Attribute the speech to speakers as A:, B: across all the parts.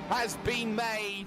A: has been made.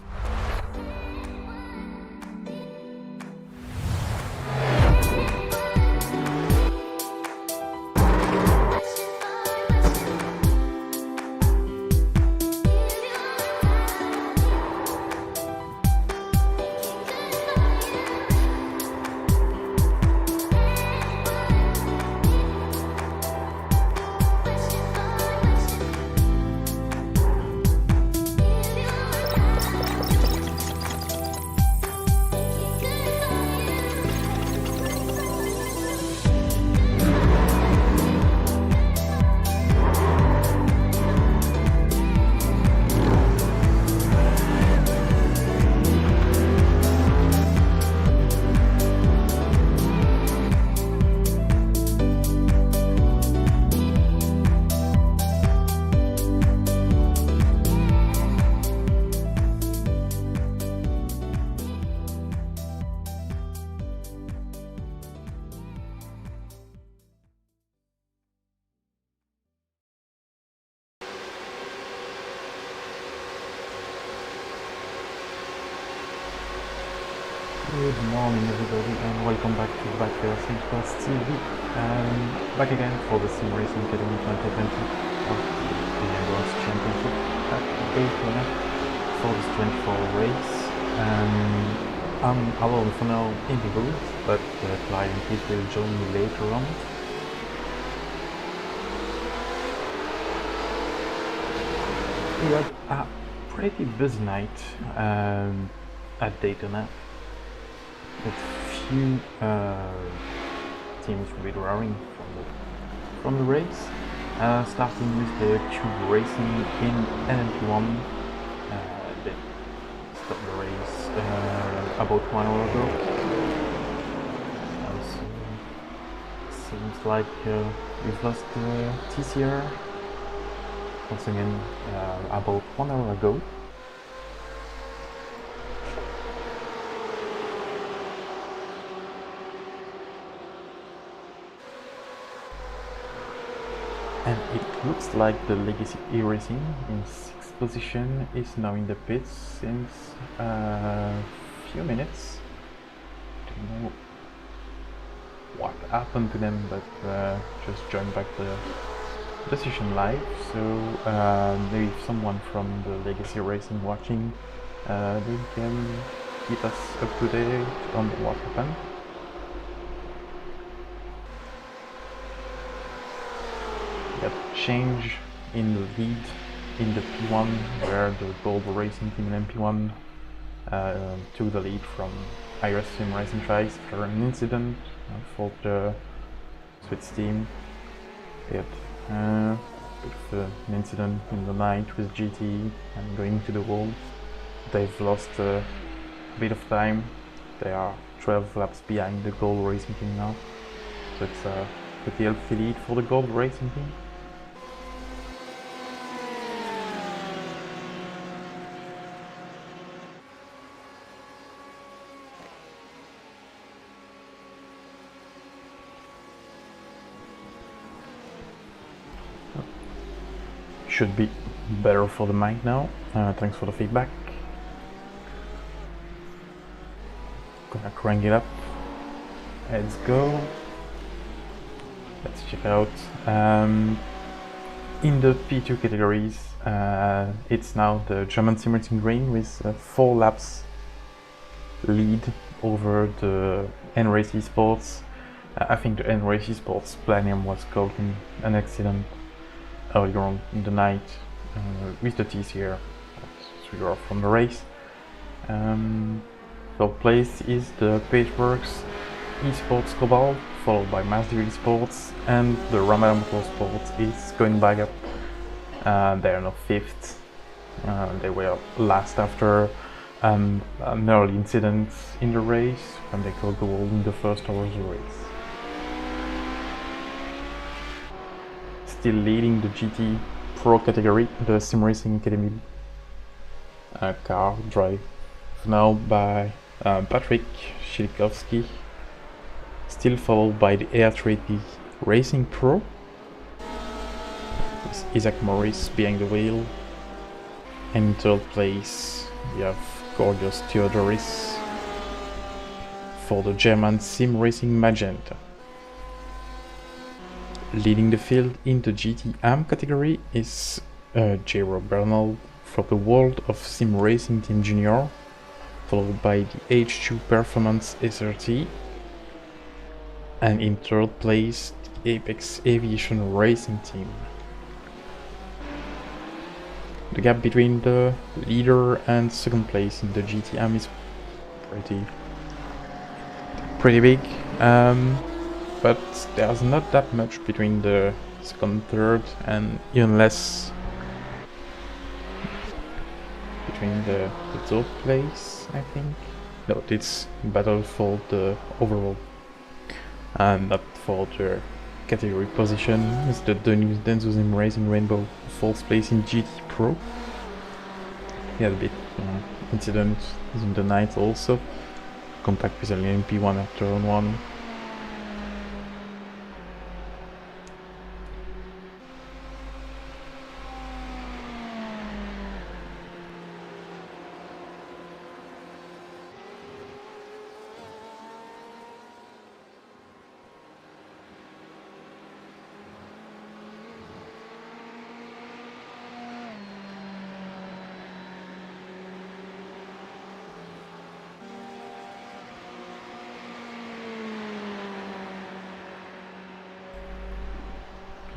B: Good morning everybody and welcome back to Backfire Simsport TV. Back again for the SimRacingAcademy 2020 of the Endurance Championship at Daytona for this 24 race. I'm alone for now in the booth, but Clyde and Pete will join me later on. We had a pretty busy night at Daytona, with few teams withdrawing from the race, starting with the Cube Racing in NMP1. They stopped the race about 1 hour ago. Seems like we've lost TCR once again about 1 hour ago. And it looks like the Legacy E-Racing in 6th position is now in the pits since a few minutes. Don't know what happened to them, but just joined back the session live. So maybe if someone from the Legacy Racing watching, they can keep us up to date on what happened. Change in the lead in the P1, where the Global Racing team in MP1 took the lead from IRS SimRacing after an incident for the Swiss team. They had an incident in the night with GT and going to the wall. They've lost a bit of time. They are 12 laps behind the Gold Racing team now, so it's a pretty healthy lead for the Gold Racing team. Should be better for the mic now. Thanks for the feedback. Gonna crank it up. Let's go. Let's check out. In the P2 categories, it's now the German SimRacing Green with 4 laps lead over the NRAC Sports. I think the NRAC Sports Planium was caught in an accident earlier on in the night with the TCR. So you're off from the race. Third place is the Pageworks Esports Cobalt, followed by Mazda Esports, and the Ramadan Motorsports is going back up. They are now 5th. They were last after an early incident in the race when they caught the wall in the first hours of the race. Still leading the GT Pro category, the SimRacingAcademy car drive now by Patrick Shilikowski, still followed by the Air3D Racing Pro with Isaac Morris behind the wheel, In third place, we have Gorgios Theodoris for the German Sim Racing Magenta. Leading the field in the GT-AM category is Jero Bernal for the World of Sim Racing Team Junior, followed by the H2 Performance SRT, and in third place, the Apex Aviation Racing Team. The gap between the leader and second place in the GT-AM is pretty big, but there's not that much between the second, third, and even less between the third place, I think. No, it's battle for the overall, and not for the category position. It's the Denso Sim Racing Rainbow, fourth place in GT Pro. He had a bit incident in the night also. Contact with an MP1 after turn 1.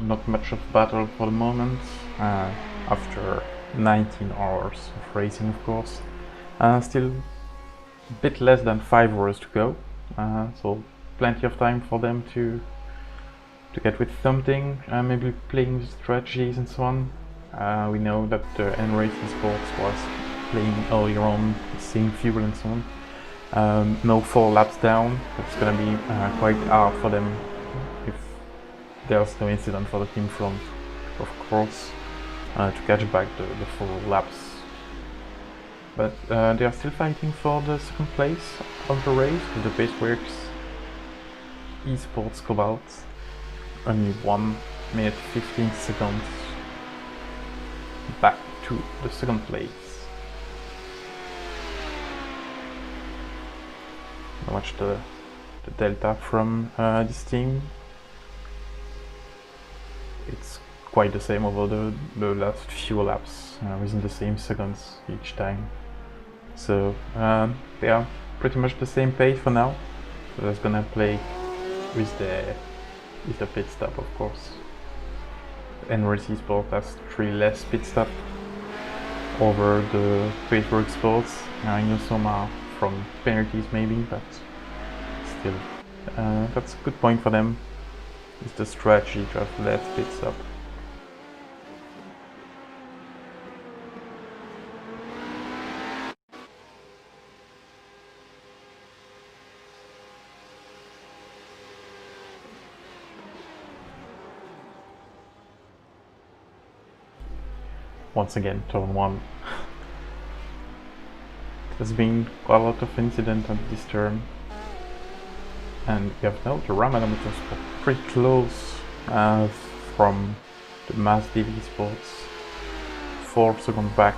B: Not much of battle for the moment, after 19 hours of racing, of course. Still a bit less than 5 hours to go, so plenty of time for them to get with something, maybe playing strategies and so on. We know that Simsport was playing earlier on, seeing fuel and so on. No 4 laps down, that's gonna be quite hard for them if there's no incident for the team front, of course, to catch back the 4 laps. But they are still fighting for the second place of the race with the Paceworks Esports Cobalt. Only 1 minute 15 seconds back to the second place. Watch the delta from this team. It's quite the same over the last few laps, within the same seconds each time. So they are pretty much the same pace for now. So that's gonna play with the pit stop, of course. NRC Sport has 3 less pit stop over the Pacework Sports. I know some are from penalties maybe, but still, that's a good point for them. It's the strategy to have less pit stop. Once again, turn 1. There's been quite a lot of incident at this turn. And we have now the Ramadameters pretty close from the Mass DV Sports, 4 seconds back.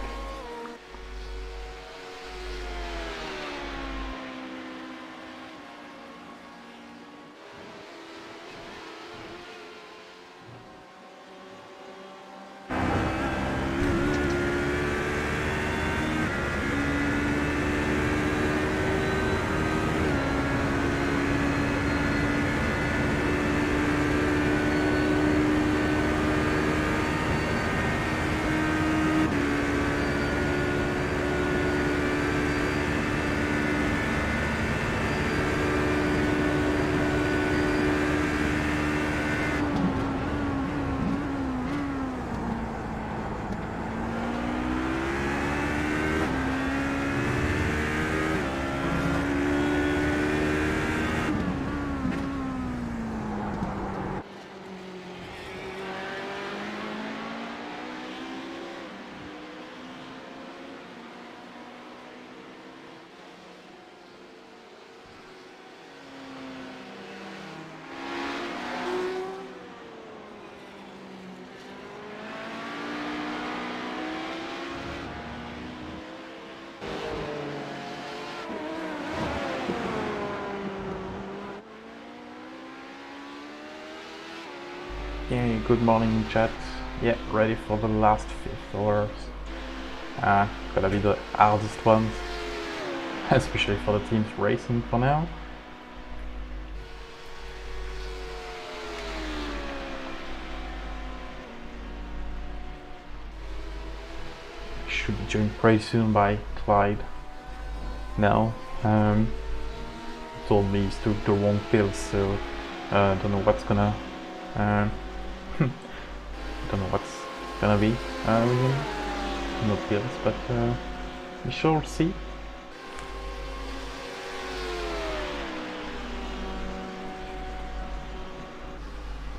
B: Okay, good morning chat. Yeah, ready for the last 5 hours. Gonna be the hardest ones, especially for the teams racing for now. Should be joined pretty soon by Clyde. Now, told me he took the wrong pills, so don't know what's gonna don't know what's gonna be with him. No pills, but we shall see.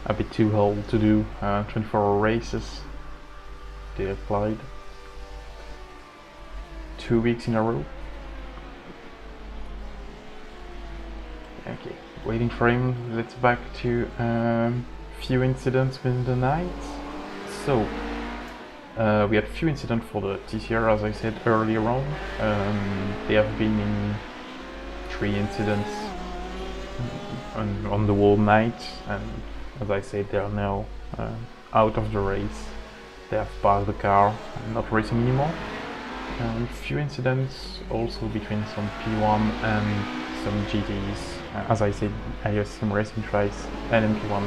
B: A bit too old to do 24-hour races. They applied 2 weeks in a row. Okay, waiting for him. Let's back to few incidents within the night. So we had few incidents for the TCR, as I said earlier on. They have been in 3 incidents on the whole night, and as I said, they are now out of the race. They have parked the car and not racing anymore. Few incidents also between some P1 and some GTs. As I said, iOS SimRacing and MP1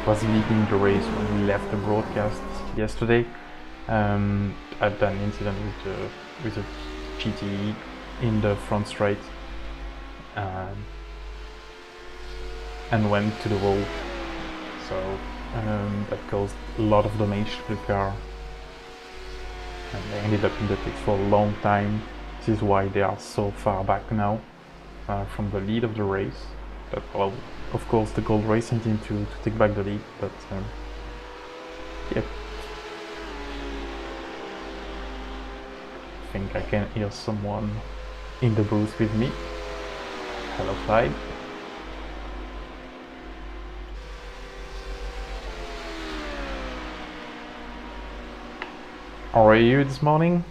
B: was leading the race when we left the broadcast yesterday. I've done an incident with a GT in the front straight and went to the wall. So that caused a lot of damage to the car. And they ended up in the pits for a long time. This is why they are so far back now from the lead of the race. That allowed, of course, the Gold Racing team to take back the lead, but yep. I think I can hear someone in the booth with me. Hello, Clyde. How are you this morning?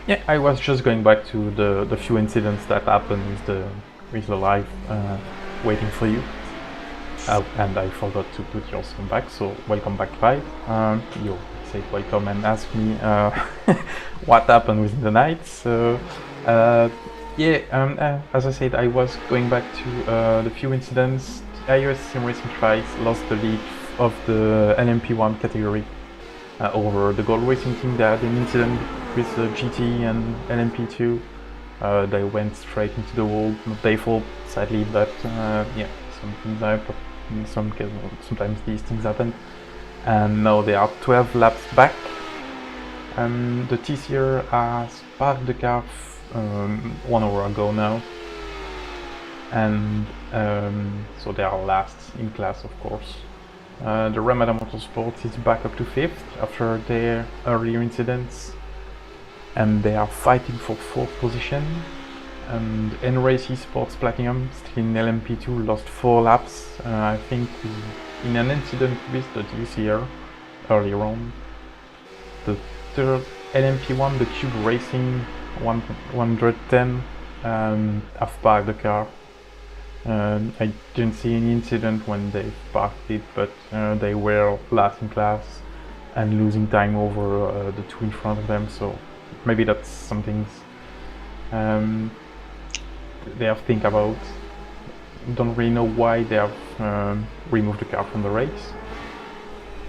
B: Yeah, I was just going back to the few incidents that happened with the live waiting for you. And I forgot to put your sound back, so welcome back, Clyde. You said welcome and asked me what happened within the night. So yeah, as I said, I was going back to the few incidents. iOS SimRacing lost the lead of the LMP1 category over the Gold Racing team. They had an incident with the GT and LMP2. They went straight into the wall. Not their fault, sadly, but yeah, something happen. Sometimes these things happen. And now they are 12 laps back. The TCR has parked the car 1 hour ago now, and so they are last in class, of course. The Ramada Motorsport is back up to 5th after their earlier incidents, and they are fighting for 4th position. And NRAC Sports Platinum, still in LMP2, lost 4 laps, I think, in an incident with the TCR earlier on. The third LMP1, the Cube Racing 110, have parked the car. I didn't see any incident when they parked it, but they were last in class and losing time over the 2 in front of them, so maybe that's something they have to think about. Don't really know why they have removed the car from the race.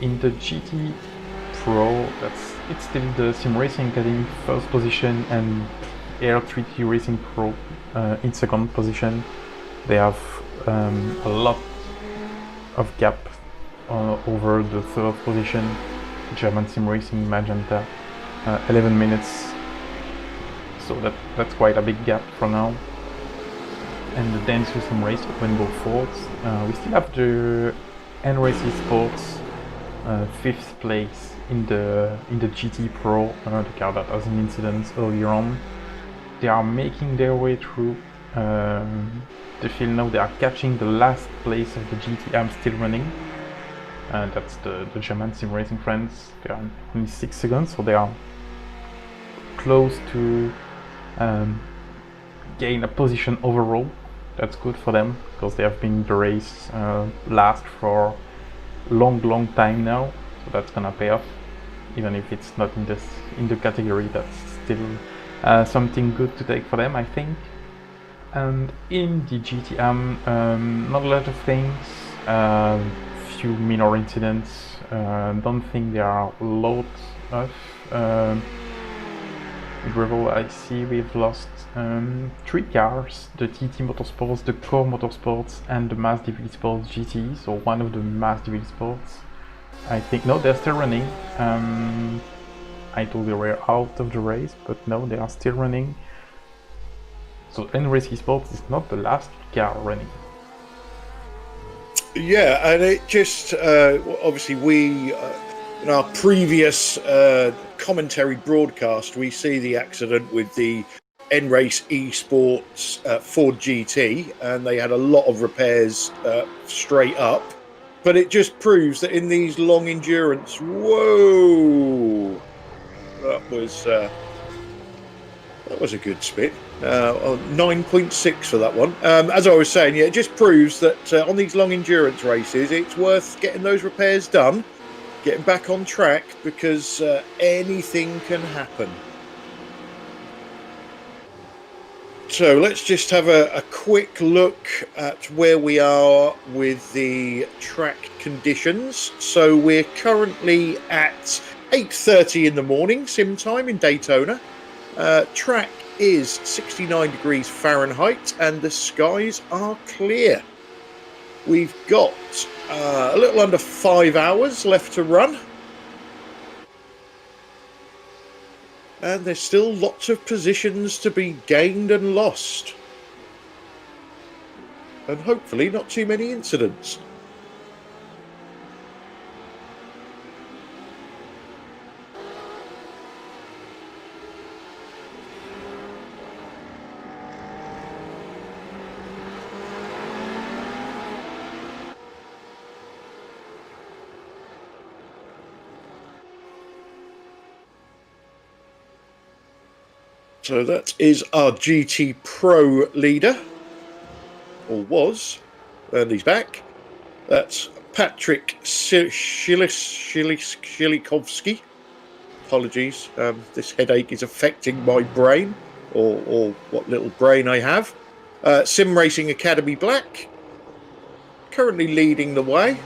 B: In the GT Pro, it's still the SimRacingAcademy 1st position and Air 3T Racing Pro in 2nd position. They have a lot of gap over the 3rd position, German SimRacing Magenta, 11 minutes. So that's quite a big gap for now. And the Dentsu SimRacing went both 4th. We still have the NRAC Sports 5th place in the GT Pro, the car that has an incident earlier on. They are making their way through the field now. They are catching the last place of the GT. I'm still running. That's the German sim racing friends. They are only 6 seconds, so they are close to gain a position overall. That's good for them because they have been in the race last for long time now, so that's gonna pay off. Even if it's not in the category, that's still something good to take for them, I think. And in the GTM, not a lot of things, few minor incidents. Don't think there are loads of gravel. I see we've lost 3 cars: the TT Motorsports, the Core Motorsports, and the Mass DB Sports GT. So one of the Mass DB Sports, I think. No, they're still running. I thought they were out of the race, but no, they are still running. So NRacing Sports is not the last car running.
A: Yeah, and it just obviously we in our previous commentary broadcast we see the accident with the NRace Esports Ford GT, and they had a lot of repairs straight up. But it just proves that in these long endurance, whoa, that was a good spin. 9.6 for that one. As I was saying, yeah, it just proves that on these long endurance races, it's worth getting those repairs done, getting back on track, because anything can happen. So let's just have a quick look at where we are with the track conditions. So we're currently at 8:30 in the morning, sim time in Daytona. Track is 69 degrees Fahrenheit and the skies are clear. We've got a little under 5 hours left to run. And there's still lots of positions to be gained and lost. And hopefully not too many incidents. So that is our GT Pro leader, or was, and he's back. That's Patrick Shilikovsky. Apologies, this headache is affecting my brain, or what little brain I have. SimRacingAcademy Black, currently leading the way.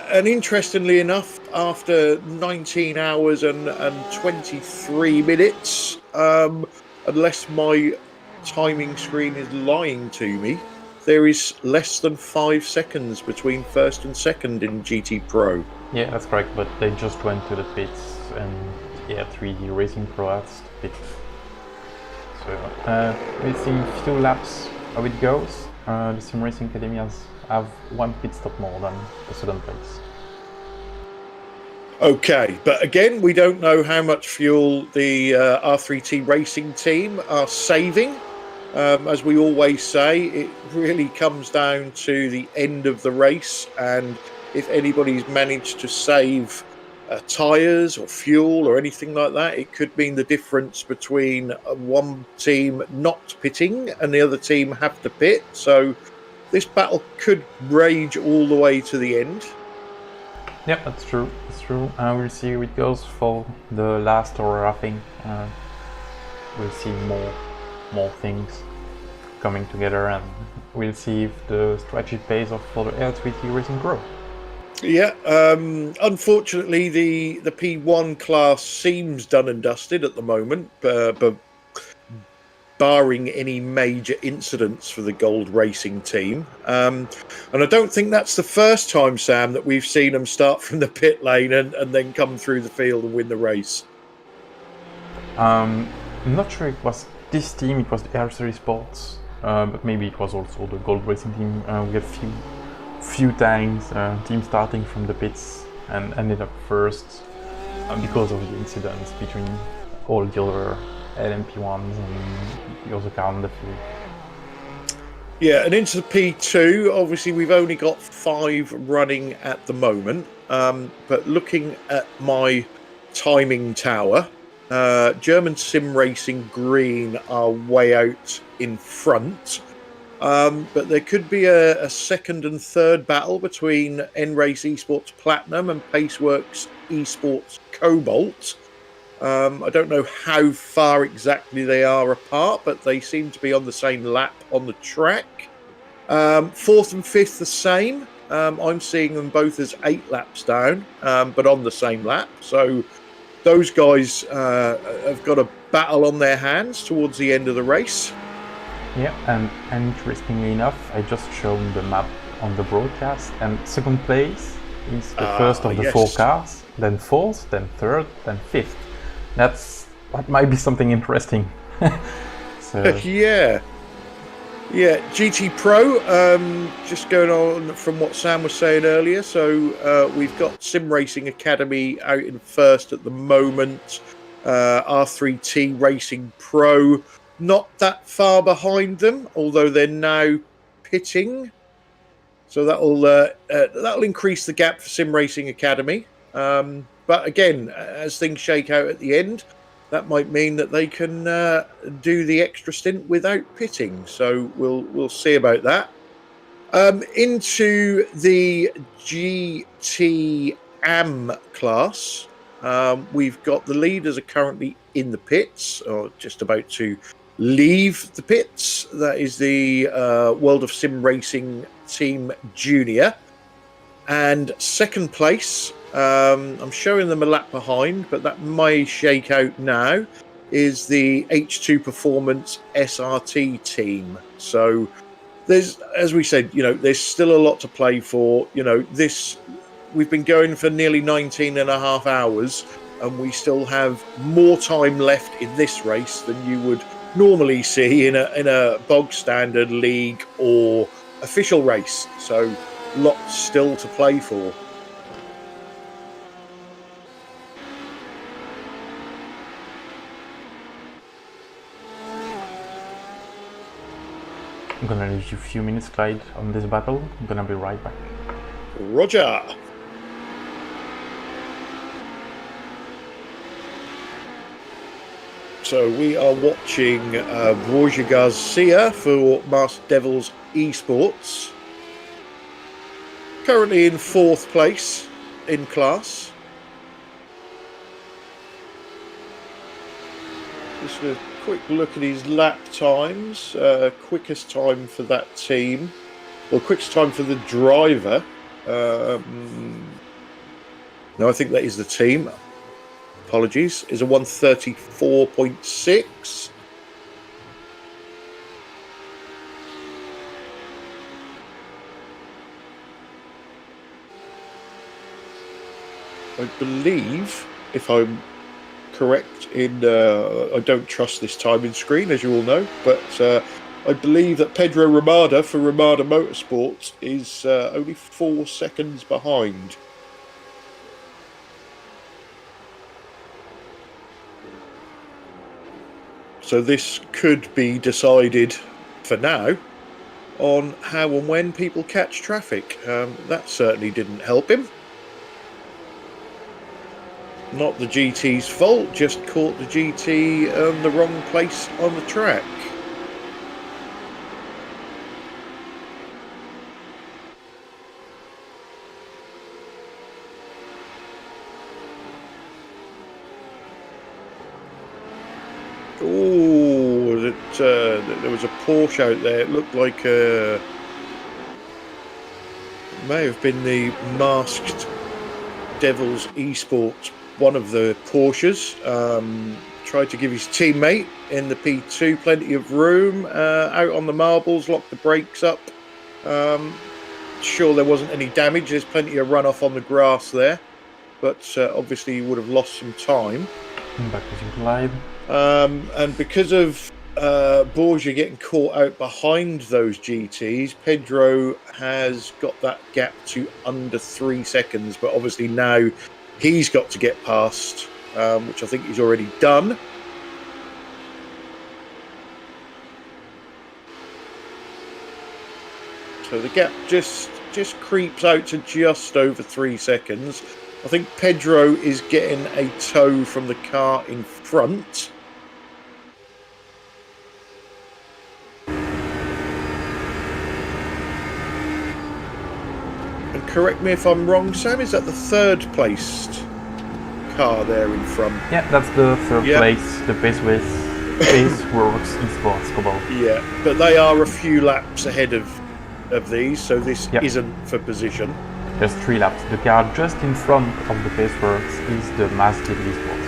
A: And interestingly enough, after 19 hours and 23 minutes, unless my timing screen is lying to me, there is less than 5 seconds between first and second in GT Pro.
B: Yeah, that's correct, but they just went to the pits, and yeah, 3D Racing Pro has the pit. So we'll see in a few laps how it goes. The SimRacingAcademy have 1 pit stop more than the second place.
A: Okay, but again, we don't know how much fuel the R3T Racing team are saving. As we always say, it really comes down to the end of the race, and if anybody's managed to save tyres or fuel or anything like that, it could mean the difference between one team not pitting and the other team have to pit. So this battle could rage all the way to the end.
B: Yeah, that's true. That's true. We'll see how it goes for the last hour. I think we'll see more things coming together, and we'll see if the strategy pays off for the R3T Racing Pro.
A: Yeah, unfortunately, the P1 class seems done and dusted at the moment, but barring any major incidents for the Gold Racing team. And I don't think that's the first time, Sam, that we've seen them start from the pit lane and then come through the field and win the race.
B: I'm not sure it was this team, it was the R3 Sports, but maybe it was also the Gold Racing team. We had few times team starting from the pits and ended up first because of the incidents between all the other LMP1s and the other car on the field.
A: Yeah, and into the P2, obviously we've only got 5 running at the moment. But looking at my timing tower, German Sim Racing Green are way out in front. But there could be a second and third battle between N-Race Esports Platinum and Paceworks Esports Cobalt. I don't know how far exactly they are apart, but they seem to be on the same lap on the track. Fourth and fifth, the same. I'm seeing them both as 8 laps down, but on the same lap. So those guys have got a battle on their hands towards the end of the race.
B: Yeah, and interestingly enough, I just shown the map on the broadcast, and second place is the first of the
A: yes.
B: 4 cars, then fourth, then third, then fifth. That might be something interesting. So
A: Yeah, GT Pro. Just going on from what Sam was saying earlier. So we've got Sim Racing Academy out in first at the moment. R3T Racing Pro not that far behind them, although they're now pitting. So that'll increase the gap for Sim Racing Academy. But again, as things shake out at the end, that might mean that they can do the extra stint without pitting. So we'll see about that. Into the GT-AM class, we've got the leaders are currently in the pits, or just about to leave the pits. That is the World of Sim Racing Team Junior. And second place, I'm showing them a lap behind, but that may shake out now, is the H2 Performance SRT team. So there's, as we said, there's still a lot to play for. We've been going for nearly 19 and a half hours, and we still have more time left in this race than you would normally see in a bog standard league or official race. So lots still to play for.
B: I'm gonna leave you a few minutes, Clyde, on this battle. I'm gonna be right back.
A: Roger. So we are watching Borja Garcia for Master Devils Esports. Currently in 4th place in class. Just a quick look at his lap times. Quickest time for that team. Well, quickest time for the driver. No, I think that is the team. Apologies. Is a 1:34.6. I believe, if I'm correct in, I don't trust this timing screen, as you all know, but I believe that Pedro Ramada for Ramada Motorsports is only 4 seconds behind. So this could be decided for now on how and when people catch traffic. That certainly didn't help him. Not the GT's fault, just caught the GT in the wrong place on the track. Oh, there was a Porsche out there. It looked like it may have been the Masked Devils Esports, one of the Porsches. Tried to give his teammate in the P2 plenty of room, out on the marbles, locked the brakes up. Sure there wasn't any damage. There's plenty of runoff on the grass there, but obviously he would have lost some time.
B: Back to you, Clyde.
A: And because of Borja getting caught out behind those GTs, Pedro has got that gap to under 3 seconds, but obviously now he's got to get past, which I think he's already done. So the gap just creeps out to just over 3 seconds. I think Pedro is getting a tow from the car in front. And correct me if I'm wrong, Sam, is that the third placed car there in front?
B: Yeah, that's the third place, the Paceworks Esports Cobalt.
A: Yeah, but they are a few laps ahead of these, so this isn't for position.
B: Just 3 laps. The car just in front of the Paceworks is the Massive Esports.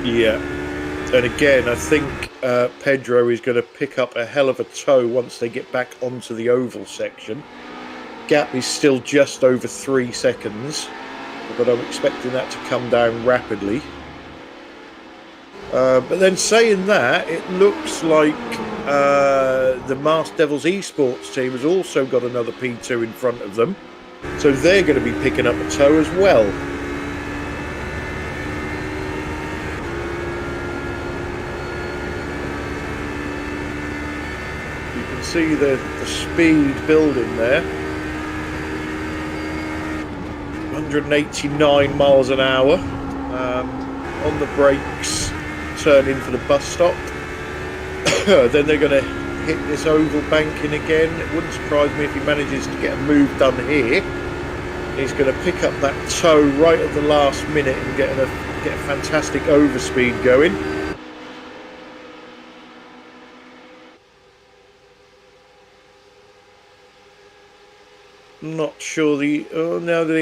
A: Yeah, and again, I think Pedro is going to pick up a hell of a tow once they get back onto the oval section. Gap is still just over 3 seconds, but I'm expecting that to come down rapidly. But then saying that, it looks like the Masked Devils Esports team has also got another P2 in front of them. So they're going to be picking up a tow as well. You can see the speed building there. 189 miles an hour. On the brakes, turn in for the bus stop. Then they're going to hit this oval banking again. It wouldn't surprise me if he manages to get a move done here. He's going to pick up that tow right at the last minute and get a fantastic overspeed going. Not sure the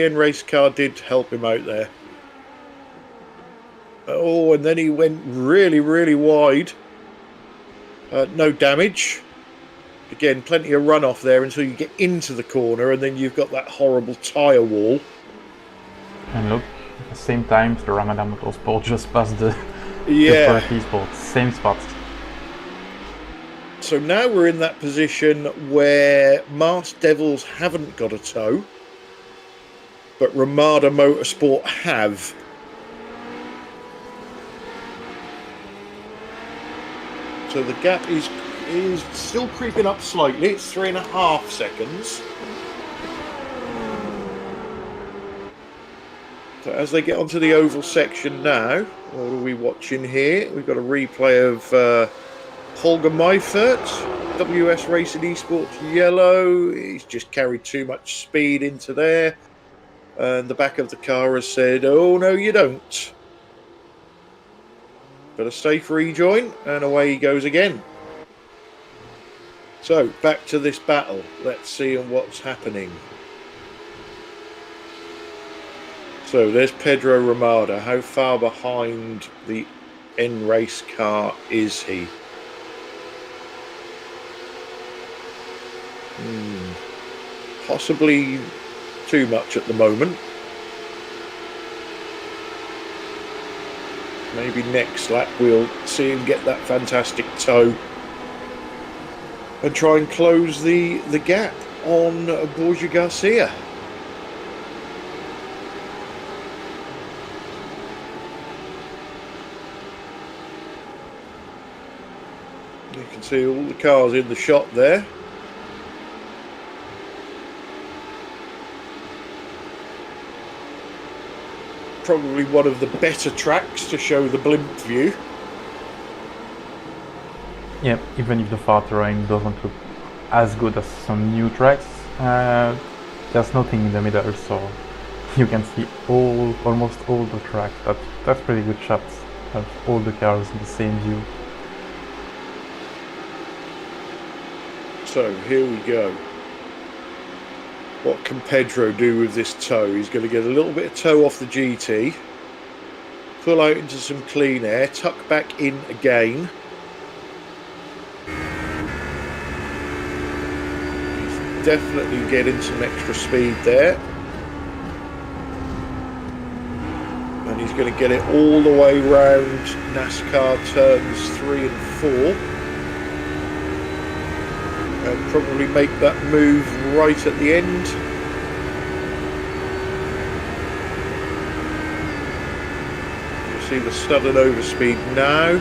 A: end race car did help him out there. Oh, and then he went really, really wide. No damage. Again, plenty of runoff there until you get into the corner, and then you've got that horrible tyre wall.
B: And look, at the same time, the Ramadan Motorsport just passed the Sport, same spot.
A: So now we're in that position where Masked Devils haven't got a tow, but Ramada Motorsport have. So the gap is still creeping up slightly. It's 3.5 seconds. So as they get onto the oval section now, what are we watching here? We've got a replay of Holger Meifert, WS Racing Esports yellow. He's just carried too much speed into there. And the back of the car has said, oh, no, you don't. But a safe rejoin, and away he goes again. So, back to this battle. Let's see what's happening. So, there's Pedro Ramada. How far behind the end race car is he? Possibly too much at the moment. Maybe next lap we'll see him get that fantastic tow and try and close the gap on Borja Garcia. You can see all the cars in the shot there. Probably one of the better tracks to show the blimp view.
B: Yeah, even if the far terrain doesn't look as good as some new tracks, there's nothing in the middle, so you can see almost all the track. That's pretty good shots of all the cars in the same view.
A: So here we go. What can Pedro do with this tow? He's going to get a little bit of tow off the GT, pull out into some clean air, tuck back in again. He's definitely getting some extra speed there. And he's going to get it all the way round NASCAR turns 3 and 4. And probably make that move right at the end. You see the sudden overspeed now.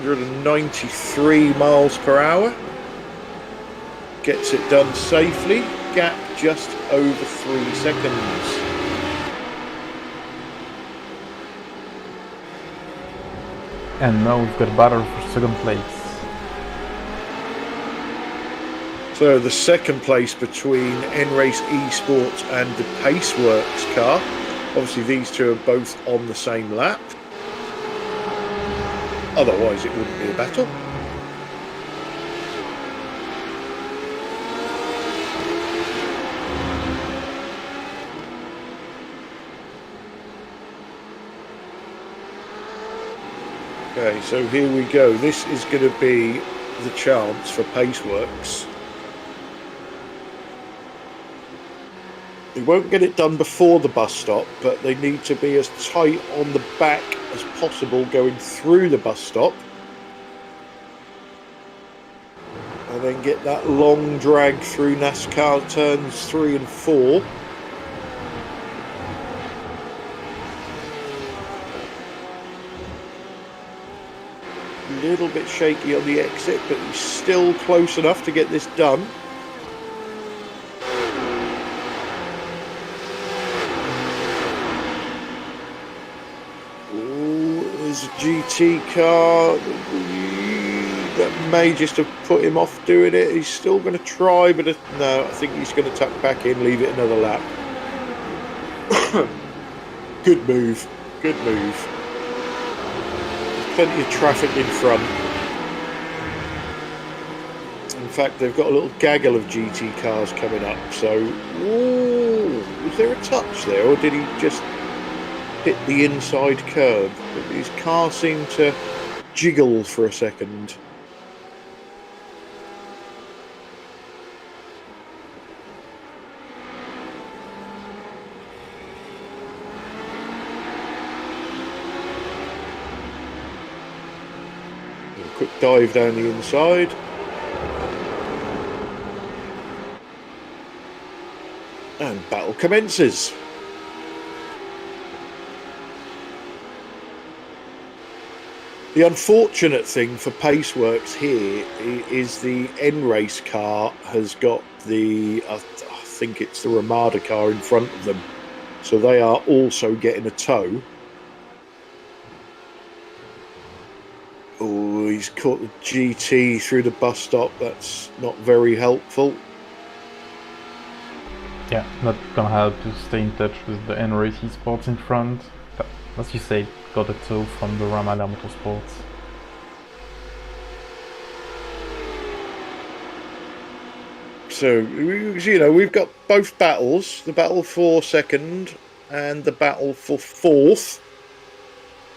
A: 193 miles per hour. Gets it done safely. Gap just over 3 seconds.
B: And now we've got a battle for second place.
A: So the second place between N-Race Esports and the Paceworks car. Obviously these two are both on the same lap. Otherwise it wouldn't be a battle. Okay, so here we go. This is going to be the chance for Paceworks. They won't get it done before the bus stop, but they need to be as tight on the back as possible going through the bus stop. And then get that long drag through NASCAR turns 3 and 4. A little bit shaky on the exit, but he's still close enough to get this done. There's a GT car that may just have put him off doing it. He's still going to try, but no, I think he's going to tuck back in, leave it another lap. Good move. Good move. There's plenty of traffic in front. In fact, they've got a little gaggle of GT cars coming up. So, ooh, was there a touch there, or did he just hit the inside curb? But his car seemed to jiggle for a second. A quick dive down the inside. And battle commences. The unfortunate thing for Paceworks here is the N-Race car has got the, I think it's the Ramada car in front of them. So they are also getting a tow. Oh, he's caught the GT through the bus stop. That's not very helpful.
B: Yeah, not gonna help to stay in touch with the N-Race Esports in front. But as you say, got a tow from the Ramada Motorsports.
A: So, you know, we've got both battles, the battle for second and the battle for fourth,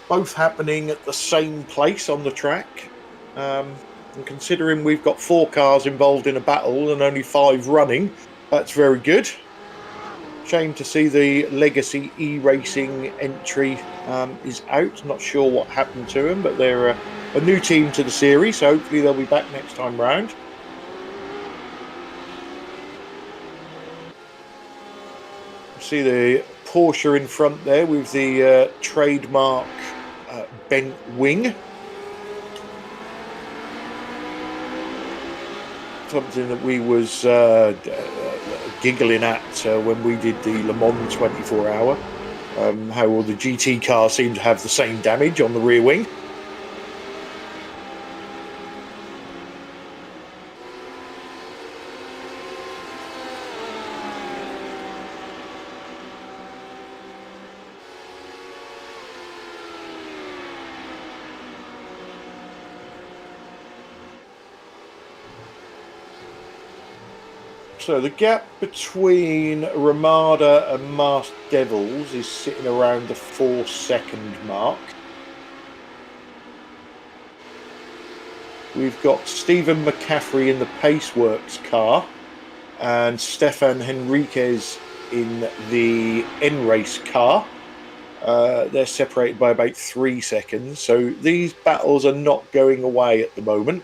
A: both happening at the same place on the track. And considering we've got 4 cars involved in a battle and only 5 running, that's very good. Shame to see the Legacy E-Racing entry is out. Not sure what happened to them, but they're a new team to the series, so hopefully they'll be back next time round. See the Porsche in front there with the trademark bent wing. Something that we was giggling at when we did the Le Mans 24 hour. How all the GT cars seem to have the same damage on the rear wing. So the gap between Ramada and Masked Devils is sitting around the 4-second mark. We've got Stephen McCaffrey in the Paceworks car and Stefan Henriquez in the N-Race car. They're separated by about 3 seconds. So these battles are not going away at the moment.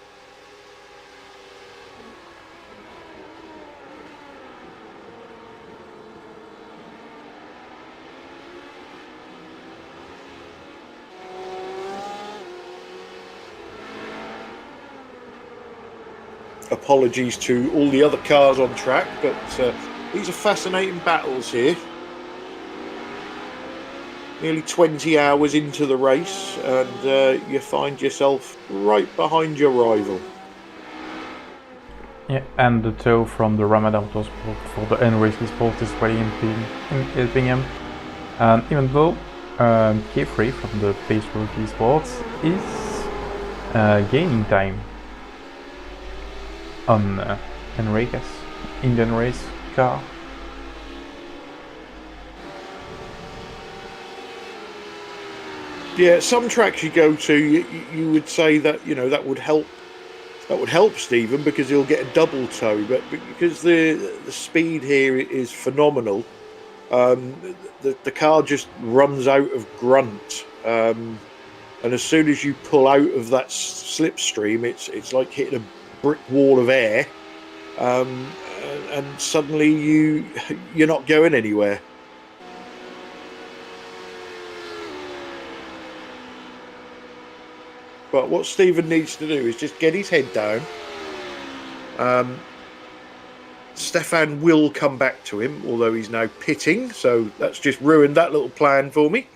A: apologies to all the other cars on track, but these are fascinating battles here. Nearly 20 hours into the race, and you find yourself right behind your rival.
B: Yeah, and the tow from the Ramadan Autosport for the N-Racing Sport is ready in helping him. And even though K3 from the Pace Rookie Sports is gaining time on Enrique's Indian race car.
A: Yeah, some tracks you go to, you would say that that would help. That would help Stephen because he'll get a double tow, but because the speed here is phenomenal, the car just runs out of grunt, and as soon as you pull out of that slipstream, it's like hitting a brick wall of air, and suddenly you're not going anywhere. But what Stephen needs to do is just get his head down. Stefan will come back to him, although he's now pitting, so that's just ruined that little plan for me.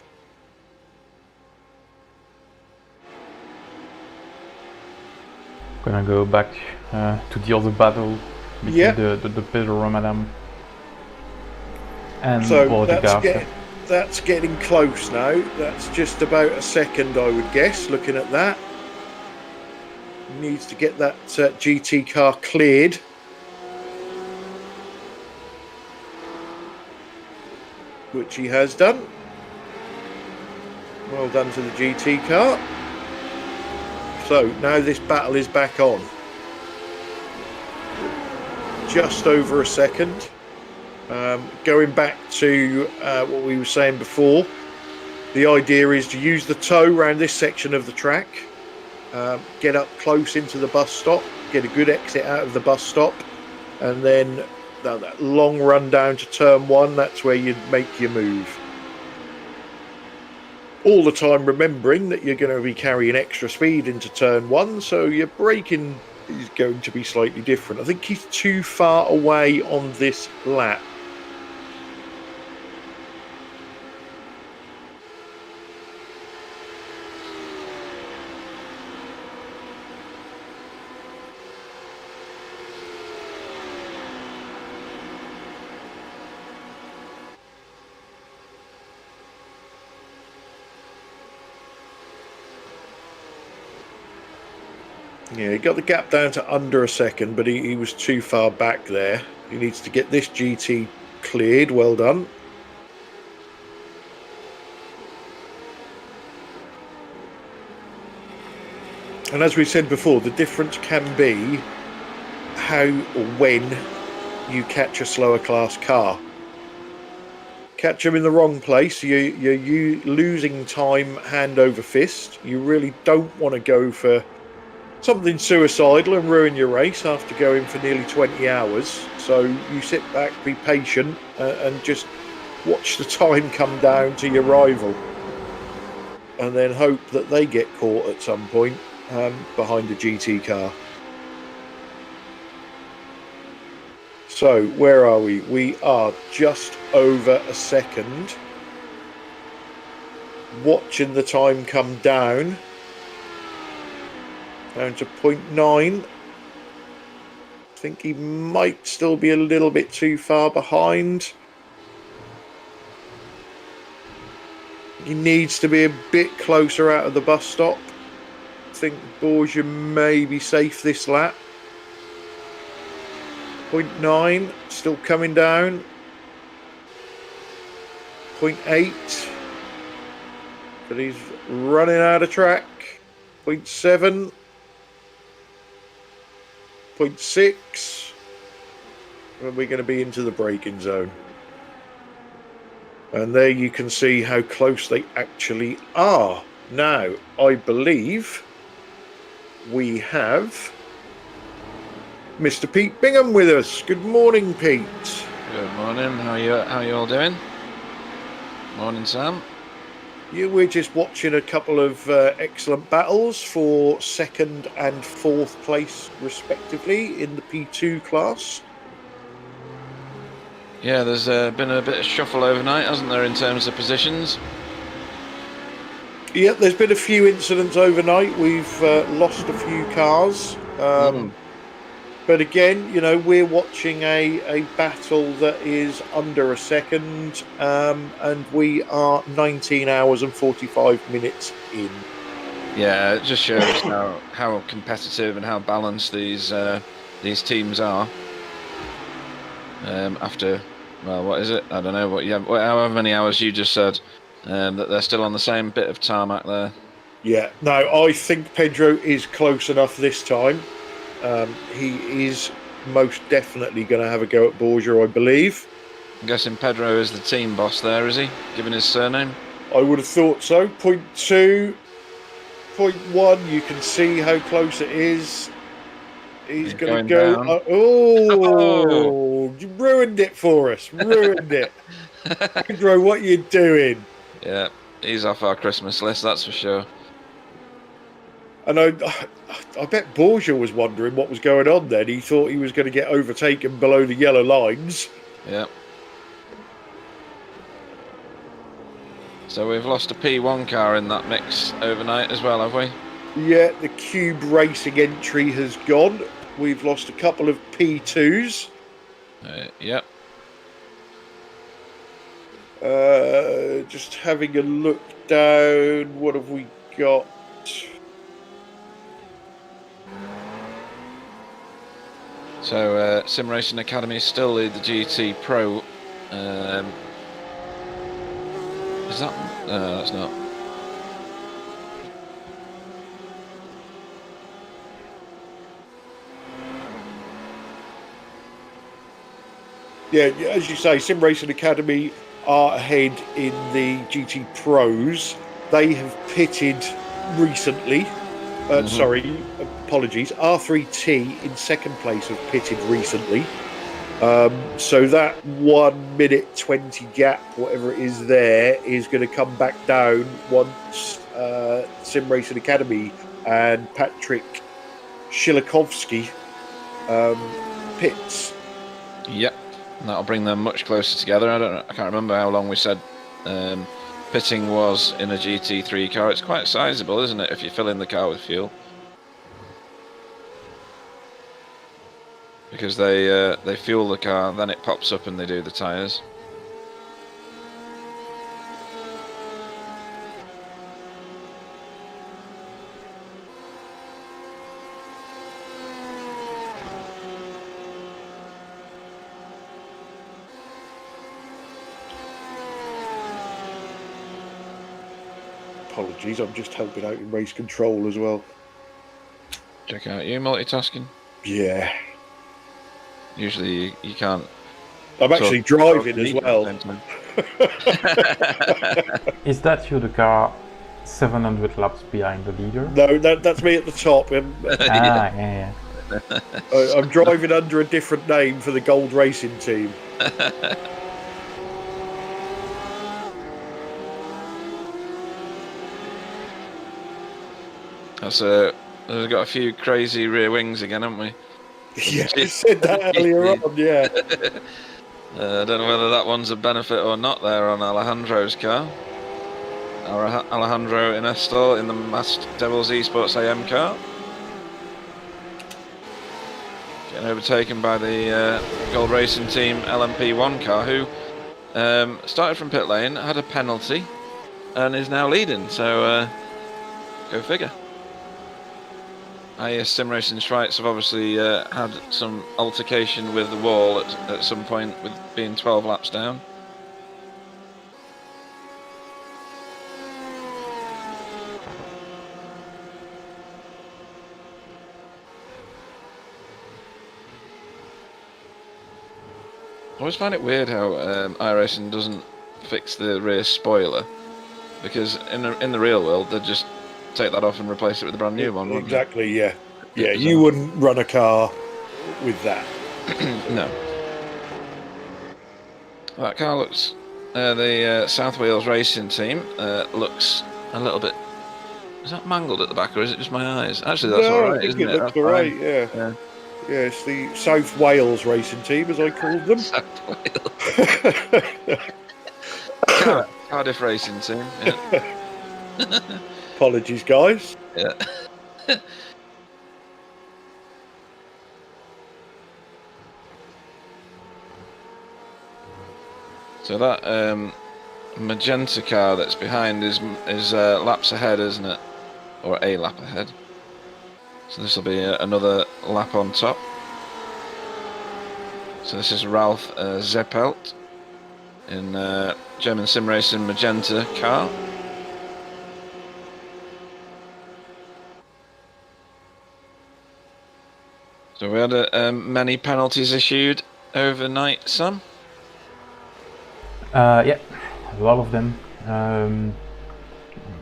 B: Gonna go back to the other battle between the Pedro Ramadan and Bordeaux.
A: That's getting close now. That's just about a second, I would guess, looking at that. Needs to get that GT car cleared. Which he has done. Well done to the GT car. So now this battle is back on. Just over a second. Going back to what we were saying before, the idea is to use the tow around this section of the track, get up close into the bus stop, get a good exit out of the bus stop, and then that long run down to turn one, that's where you'd make your move. All the time remembering that you're going to be carrying extra speed into turn one, so your braking is going to be slightly different. I think he's too far away on this lap. Yeah, he got the gap down to under a second, but he was too far back there. He needs to get this GT cleared. Well done. And as we said before, the difference can be how or when you catch a slower class car. Catch them in the wrong place, you're losing time hand over fist. You really don't want to go for something suicidal and ruin your race after going for nearly 20 hours. So you sit back, be patient, and just watch the time come down to your rival, and then hope that they get caught at some point behind a GT car. So where are we? We are just over a second. Watching the time come down to 0.9. I think he might still be a little bit too far behind. He needs to be a bit closer out of the bus stop. I think Borgia may be safe this lap. 0.9, still coming down. 0.8, but he's running out of track. 0.7. 0.6, and we're going to be into the braking zone. And there you can see how close they actually are. Now, I believe we have Mr. Pete Bingham with us. Good morning, Pete.
C: Good morning. How you all doing? Morning, Sam.
A: Yeah, we're just watching a couple of excellent battles for 2nd and 4th place, respectively, in the P2 class.
C: Yeah, there's been a bit of shuffle overnight, hasn't there, in terms of positions?
A: Yeah, there's been a few incidents overnight. We've lost a few cars. But again, we're watching a battle that is under a second, and we are 19 hours and 45 minutes in.
C: Yeah, it just shows how competitive and how balanced these teams are. After, well, what is it? I don't know. However many hours you just said, that they're still on the same bit of tarmac there.
A: Yeah, no, I think Pedro is close enough this time. He is most definitely going to have a go at Borgia, I believe.
C: I'm guessing Pedro is the team boss there, is he? Given his surname?
A: I would have thought so. Point 2, point 1, you can see how close it is. He's going to go. You ruined it for us. Ruined it. Pedro, what are you doing?
C: Yeah, he's off our Christmas list, that's for sure.
A: And I bet Borgia was wondering what was going on then. He thought he was going to get overtaken below the yellow lines.
C: Yeah. So we've lost a P1 car in that mix overnight as well, have we?
A: Yeah, the Cube Racing entry has gone. We've lost a couple of P2s.
C: Yep.
A: Just having a look down. What have we got?
C: So SimRacingAcademy still lead the GT Pro. Is that? No, that's not.
A: Yeah, as you say, SimRacingAcademy are ahead in the GT Pros. They have pitted recently. Sorry, apologies. R3T in 2nd place have pitted recently. So that 1 minute 20 gap, whatever it is there, is going to come back down once SimRacingAcademy and Patrick Shilakovsky pits.
C: Yep, and that'll bring them much closer together. I can't remember how long we said pitting was in a GT3 car. It's quite sizable, isn't it, if you fill in the car with fuel? Because they fuel the car, then it pops up and they do the tyres.
A: Apologies, I'm just helping out in race control as well.
C: Check out you multitasking.
A: Yeah.
C: Usually you can't.
A: I'm actually driving as well.
B: Is that you, the car 700 laps behind the leader?
A: No, that's me at the top.
B: Yeah.
A: I'm driving under a different name for the Gold Racing team.
C: We've got a few crazy rear wings again, haven't we?
A: Yeah, I said that earlier on, yeah.
C: I don't know whether that one's a benefit or not there on Alejandro's car. Alejandro in Estoril in the Masked Devils Esports AM car. Getting overtaken by the Gold Racing Team LMP1 car, who started from pit lane, had a penalty, and is now leading, so go figure. Sim Racing Schweiz have obviously had some altercation with the wall at some point, with being 12 laps down. I always find it weird how iRacing doesn't fix the rear spoiler, because in the real world they'd just take that off and replace it with a brand new one.
A: Exactly, yeah. Yeah, you wouldn't run a car with that.
C: No. That car looks the South Wales racing team looks a little bit. Is that mangled at the back, or is it just my eyes? Actually, that's all
A: No, I
C: right,
A: think
C: isn't
A: it
C: it?
A: looks
C: That's
A: all right.
C: fine.
A: Yeah.
C: Yeah.
A: Yeah, it's the South Wales racing team, as I called them.
C: South Wales. Cardiff racing team. Yeah.
A: Apologies, guys.
C: Yeah. So that magenta car that's behind is laps ahead, isn't it? Or a lap ahead. So this will be another lap on top. So this is Ralph Zeppelt in German sim racing magenta car. So we had many penalties issued overnight, Sam?
B: Yeah, a lot of them.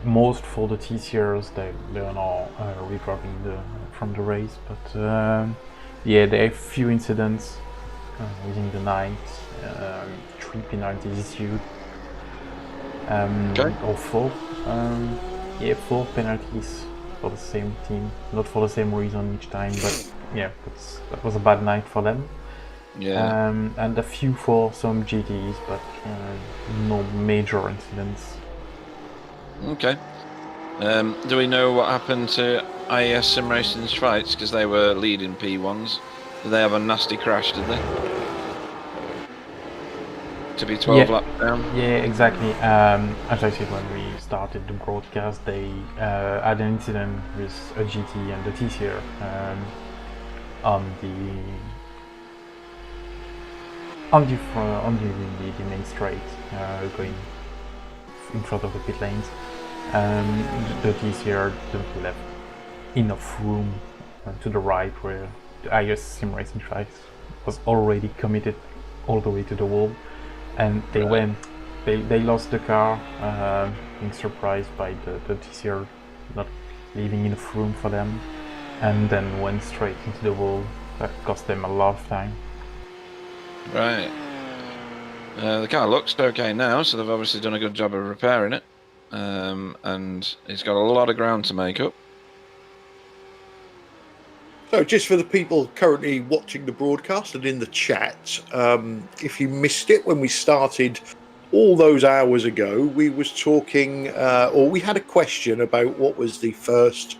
B: Most for the TCRs, they are now recovering from the race, but yeah, there are a few incidents within the night. 3 penalties issued.
C: Okay.
B: Or 4. Yeah, 4 penalties for the same team, not for the same reason each time, but yeah, that was a bad night for them.
C: Yeah.
B: And a few for some GTs, but no major incidents.
C: Okay. Do we know what happened to IES Sim Racing Schweiz? Because they were leading P1s. Did they have a nasty crash, did they? To be 12 laps down?
B: Yeah, exactly. As I said when we started the broadcast, they had an incident with a GT and the TCR on the main straight, going in front of the pit lanes. The TCR didn't left enough room to the right where the IS Sim Racing Schweiz was already committed all the way to the wall, and they lost the car, being surprised by the TCR not leaving enough room for them, and then went straight into the wall. That cost them a lot of time.
C: Right. The car looks okay now, so they've obviously done a good job of repairing it. And it's got a lot of ground to make up.
A: So, just for the people currently watching the broadcast and in the chat, if you missed it when we started all those hours ago, we was talking, or we had a question about what was the first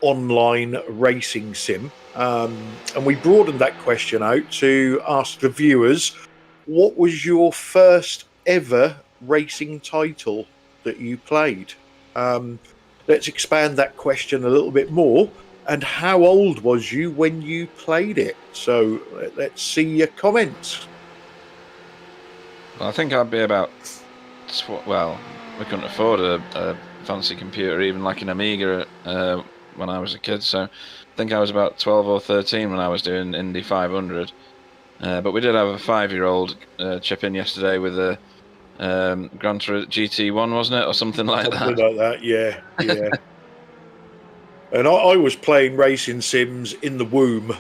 A: online racing sim, and we broadened that question out to ask the viewers, what was your first ever racing title that you played? Let's expand that question a little bit more. And how old was you when you played it? So let's see your comments.
C: Well, I think I'd be about. Well, we couldn't afford a fancy computer, even like an Amiga, when I was a kid. So I think I was about 12 or 13 when I was doing Indy 500. But we did have a 5-year-old chip in yesterday with a Gran Turismo GT1, wasn't it, or something like
A: Something
C: that?
A: like that, yeah. And I was playing racing sims in the womb.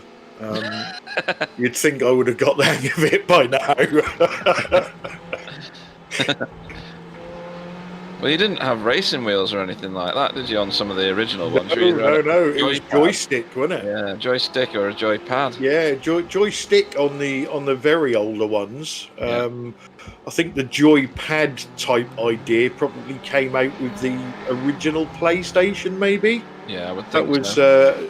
A: You'd think I would have got the hang of it by now.
C: Well, you didn't have racing wheels or anything like that, did you, on some of the original ones? You either had
A: No.
C: a
A: It was
C: joypad.
A: joystick, wasn't it?
C: Yeah, joystick or a joypad.
A: Yeah, joystick on the very older ones.
C: Yeah.
A: I think the joypad type idea probably came out with the original PlayStation, maybe.
C: Yeah, I would
A: That
C: think
A: was,
C: so.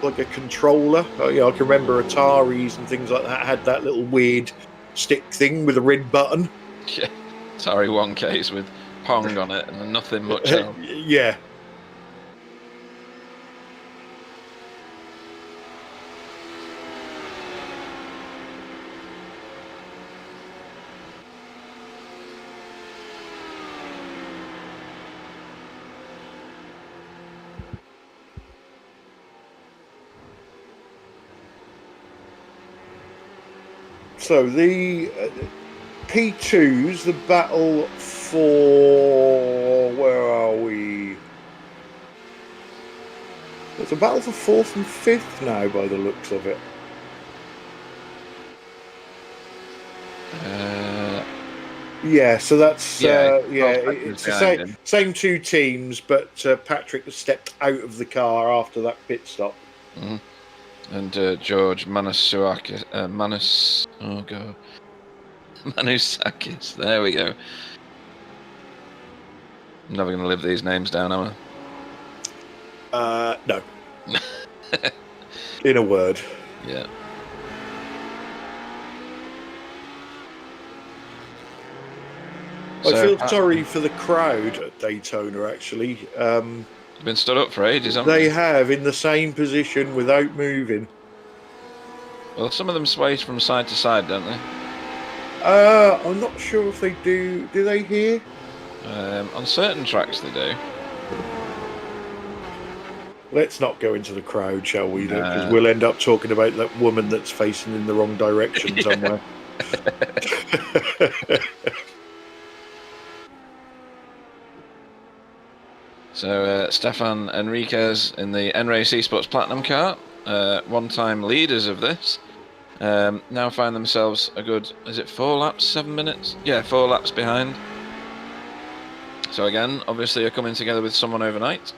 A: like a controller. I can remember Ataris and things like that had that little weird stick thing with a red button.
C: Yeah, Atari 1Ks with Pong on it and nothing much else.
A: Yeah. So the P2s, the battle for, where are we? It's a battle for 4th and 5th now, by the looks of it. Yeah, so that's
C: Yeah, 12 seconds
A: it's the
C: behind him.
A: same two teams, but Patrick has stepped out of the car after that pit stop.
C: And George Manusakis, Manusakis. There we go. I'm never going to live these names down, am
A: I? No. In a word.
C: Yeah.
A: I feel sorry for the crowd at Daytona, actually.
C: They've been stood up for ages, haven't
A: they have, in the same position without moving.
C: Well, some of them sway from side to side, don't they?
A: I'm not sure if they do. Do they here?
C: On certain tracks they do.
A: Let's not go into the crowd, shall we? Because
C: Nah.
A: we'll end up talking about that woman that's facing in the wrong direction somewhere.
C: So Stefan Enriquez in the N-Race Esports Platinum car, one-time leaders of this, now find themselves a good, is it 4 laps, 7 minutes? Yeah, 4 laps behind. So again, obviously are coming together with someone overnight.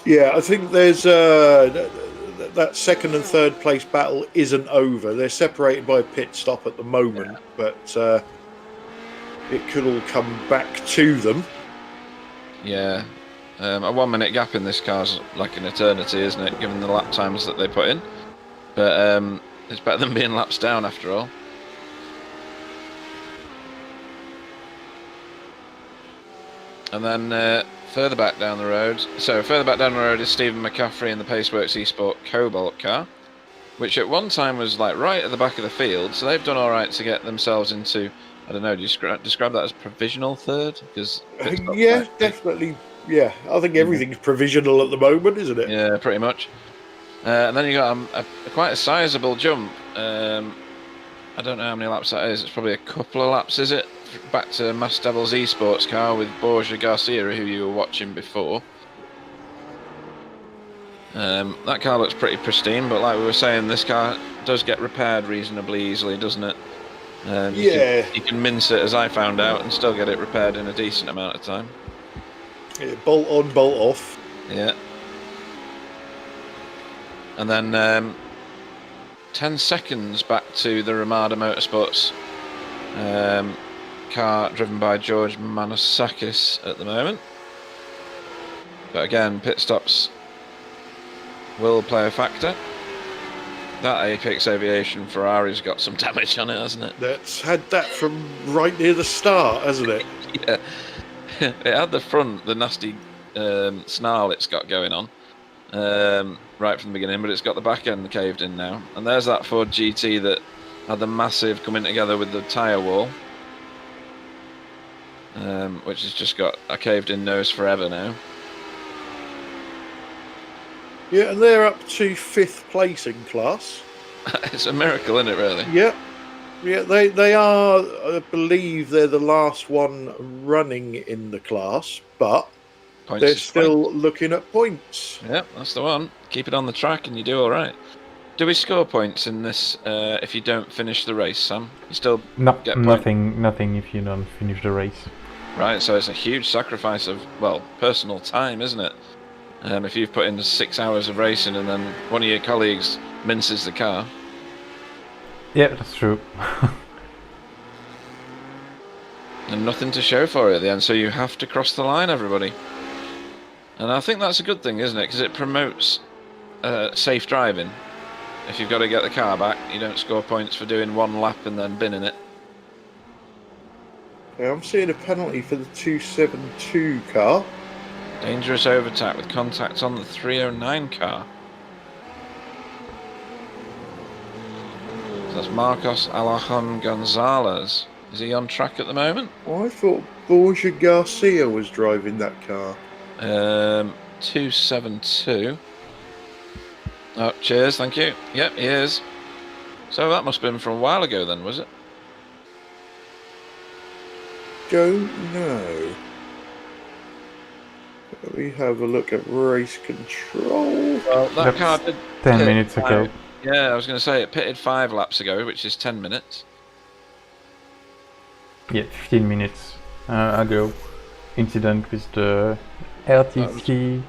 A: Yeah, I think there's that second and third place battle isn't over. They're separated by a pit stop at the moment, but it could all come back to them.
C: Yeah, a 1 minute gap in this car's like an eternity, isn't it, given the lap times that they put in? But it's better than being laps down after all. And then further back down the road, is Stephen McCaffrey in the Paceworks Esport Cobalt car, which at one time was like right at the back of the field, so they've done all right to get themselves into, I don't know, do you describe that as provisional third? Because
A: yeah, definitely. Yeah, I think everything's provisional at the moment, isn't it?
C: Yeah, pretty much. And then you got quite a sizable jump. I don't know how many laps that is. It's probably a couple of laps, is it? Back to Mass Devils Esports car with Borja Garcia, who you were watching before. That car looks pretty pristine, but like we were saying, this car does get repaired reasonably easily, doesn't it? You can mince it, as I found out, and still get it repaired in a decent amount of time.
A: Yeah, bolt on, bolt off.
C: Yeah. And then 10 seconds back to the Ramada Motorsports car driven by George Manusakis at the moment. But again, pit stops will play a factor. That Apex Aviation Ferrari's got some damage on it, hasn't it?
A: That's had that from right near the start, hasn't it?
C: Yeah. It had the front, the nasty snarl it's got going on right from the beginning, but it's got the back end caved in now. And there's that Ford GT that had the massive coming together with the tyre wall, which has just got a caved in nose forever now.
A: Yeah, and they're up to 5th place in class.
C: It's a miracle, isn't it, really?
A: Yeah. Yeah, they are, I believe they're the last one running in the class, but
C: Points
A: they're
C: is
A: still
C: fine.
A: looking at points.
C: Yep, that's the one. Keep it on the track and you do all right. Do we score points in this if you don't finish the race, Sam? You still get points?
B: Nothing if you don't finish the race.
C: Right, so it's a huge sacrifice of, well, personal time, isn't it? If you've put in 6 hours of racing and then one of your colleagues minces the car.
B: Yeah, that's true.
C: And nothing to show for it at the end, so you have to cross the line, everybody. And I think that's a good thing, isn't it? Because it promotes safe driving. If you've got to get the car back, you don't score points for doing one lap and then binning it.
A: Yeah, I'm seeing a penalty for the 272 car.
C: Dangerous overtake with contact on the 309 car. So that's Marcos Alajon Gonzalez. Is he on track at the moment?
A: Oh, I thought Borja Garcia was driving that car.
C: 272. Oh, cheers, thank you. Yep, he is. So that must have been from a while ago then, was it?
A: Don't know. Let me have a look at race control.
C: Well, that
B: That's
C: car did
B: 10
C: pit
B: minutes ago.
C: Yeah, I was going to say it pitted 5 laps ago, which is 10 minutes.
B: Yeah, 15 minutes ago. Incident with the RTC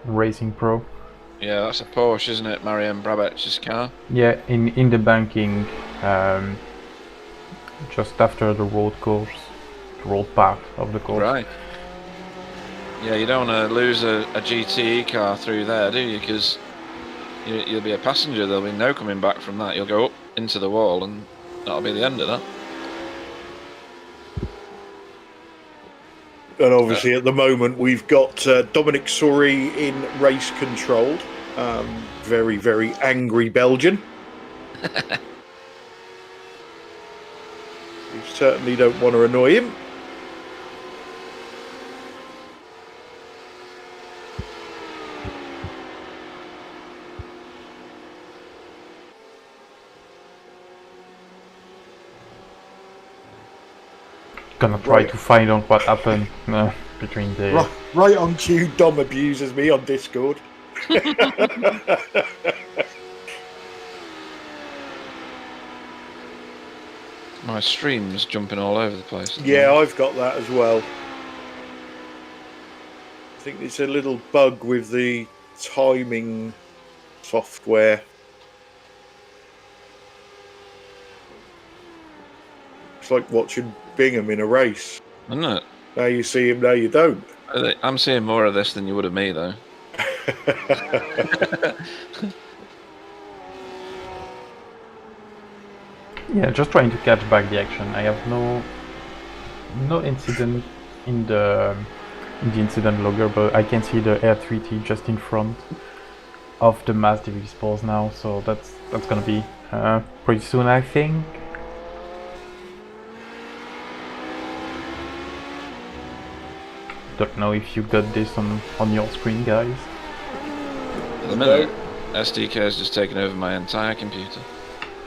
B: Racing Pro.
C: Yeah, that's a Porsche, isn't it? Marianne Brabet's car.
B: Yeah, in the banking, just after the road path of the course.
C: Right. Yeah, you don't want to lose a GTE car through there, do you? Because you'll be a passenger. There'll be no coming back from that. You'll go up into the wall, and that'll be the end of that.
A: And obviously, at the moment, we've got Dominic Sori in race control. Very, very angry Belgian. You certainly don't want to annoy him.
B: Gonna try to find out what happened between the...
A: Right on cue, Dom abuses me on Discord.
C: My stream's jumping all over the place.
A: Yeah, I've got that as well. I think it's a little bug with the timing software. It's like watching Bingham in a race.
C: Isn't it?
A: Now you see him, now you don't.
C: I'm seeing more of this than you would of me, though.
B: Yeah, just trying to catch back the action. I have no incident in the incident logger, but I can see the R3T just in front of the Mass DV Sports now, so that's gonna be pretty soon, I think. Don't know if you got this on your screen, guys.
C: At the minute, SDK has just taken over my entire computer.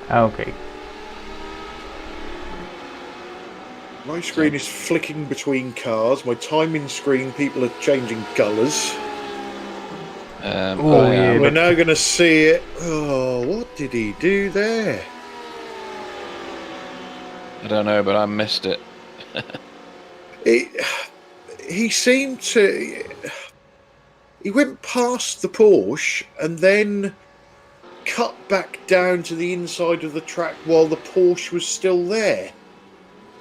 B: Okay.
A: My screen is flicking between cars. My timing screen, people are changing colours.
B: Yeah,
A: We're now going to see it. Oh, what did he do there?
C: I don't know, but I missed it.
A: He seemed to... He went past the Porsche and then cut back down to the inside of the track while the Porsche was still there.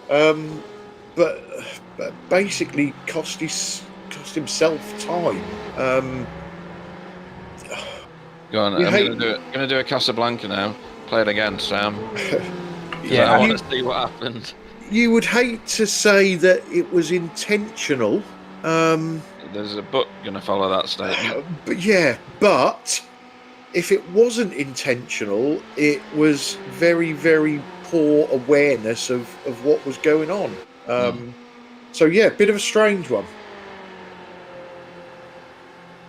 A: But basically cost himself time.
C: Go on, I'm gonna do a Casablanca now. Play it again, Sam.
B: Yeah,
C: I want to see what happened.
A: You would hate to say that it was intentional.
C: There's a book gonna follow that statement.
A: But if it wasn't intentional, it was very, very poor awareness of what was going on. So yeah, bit of a strange one.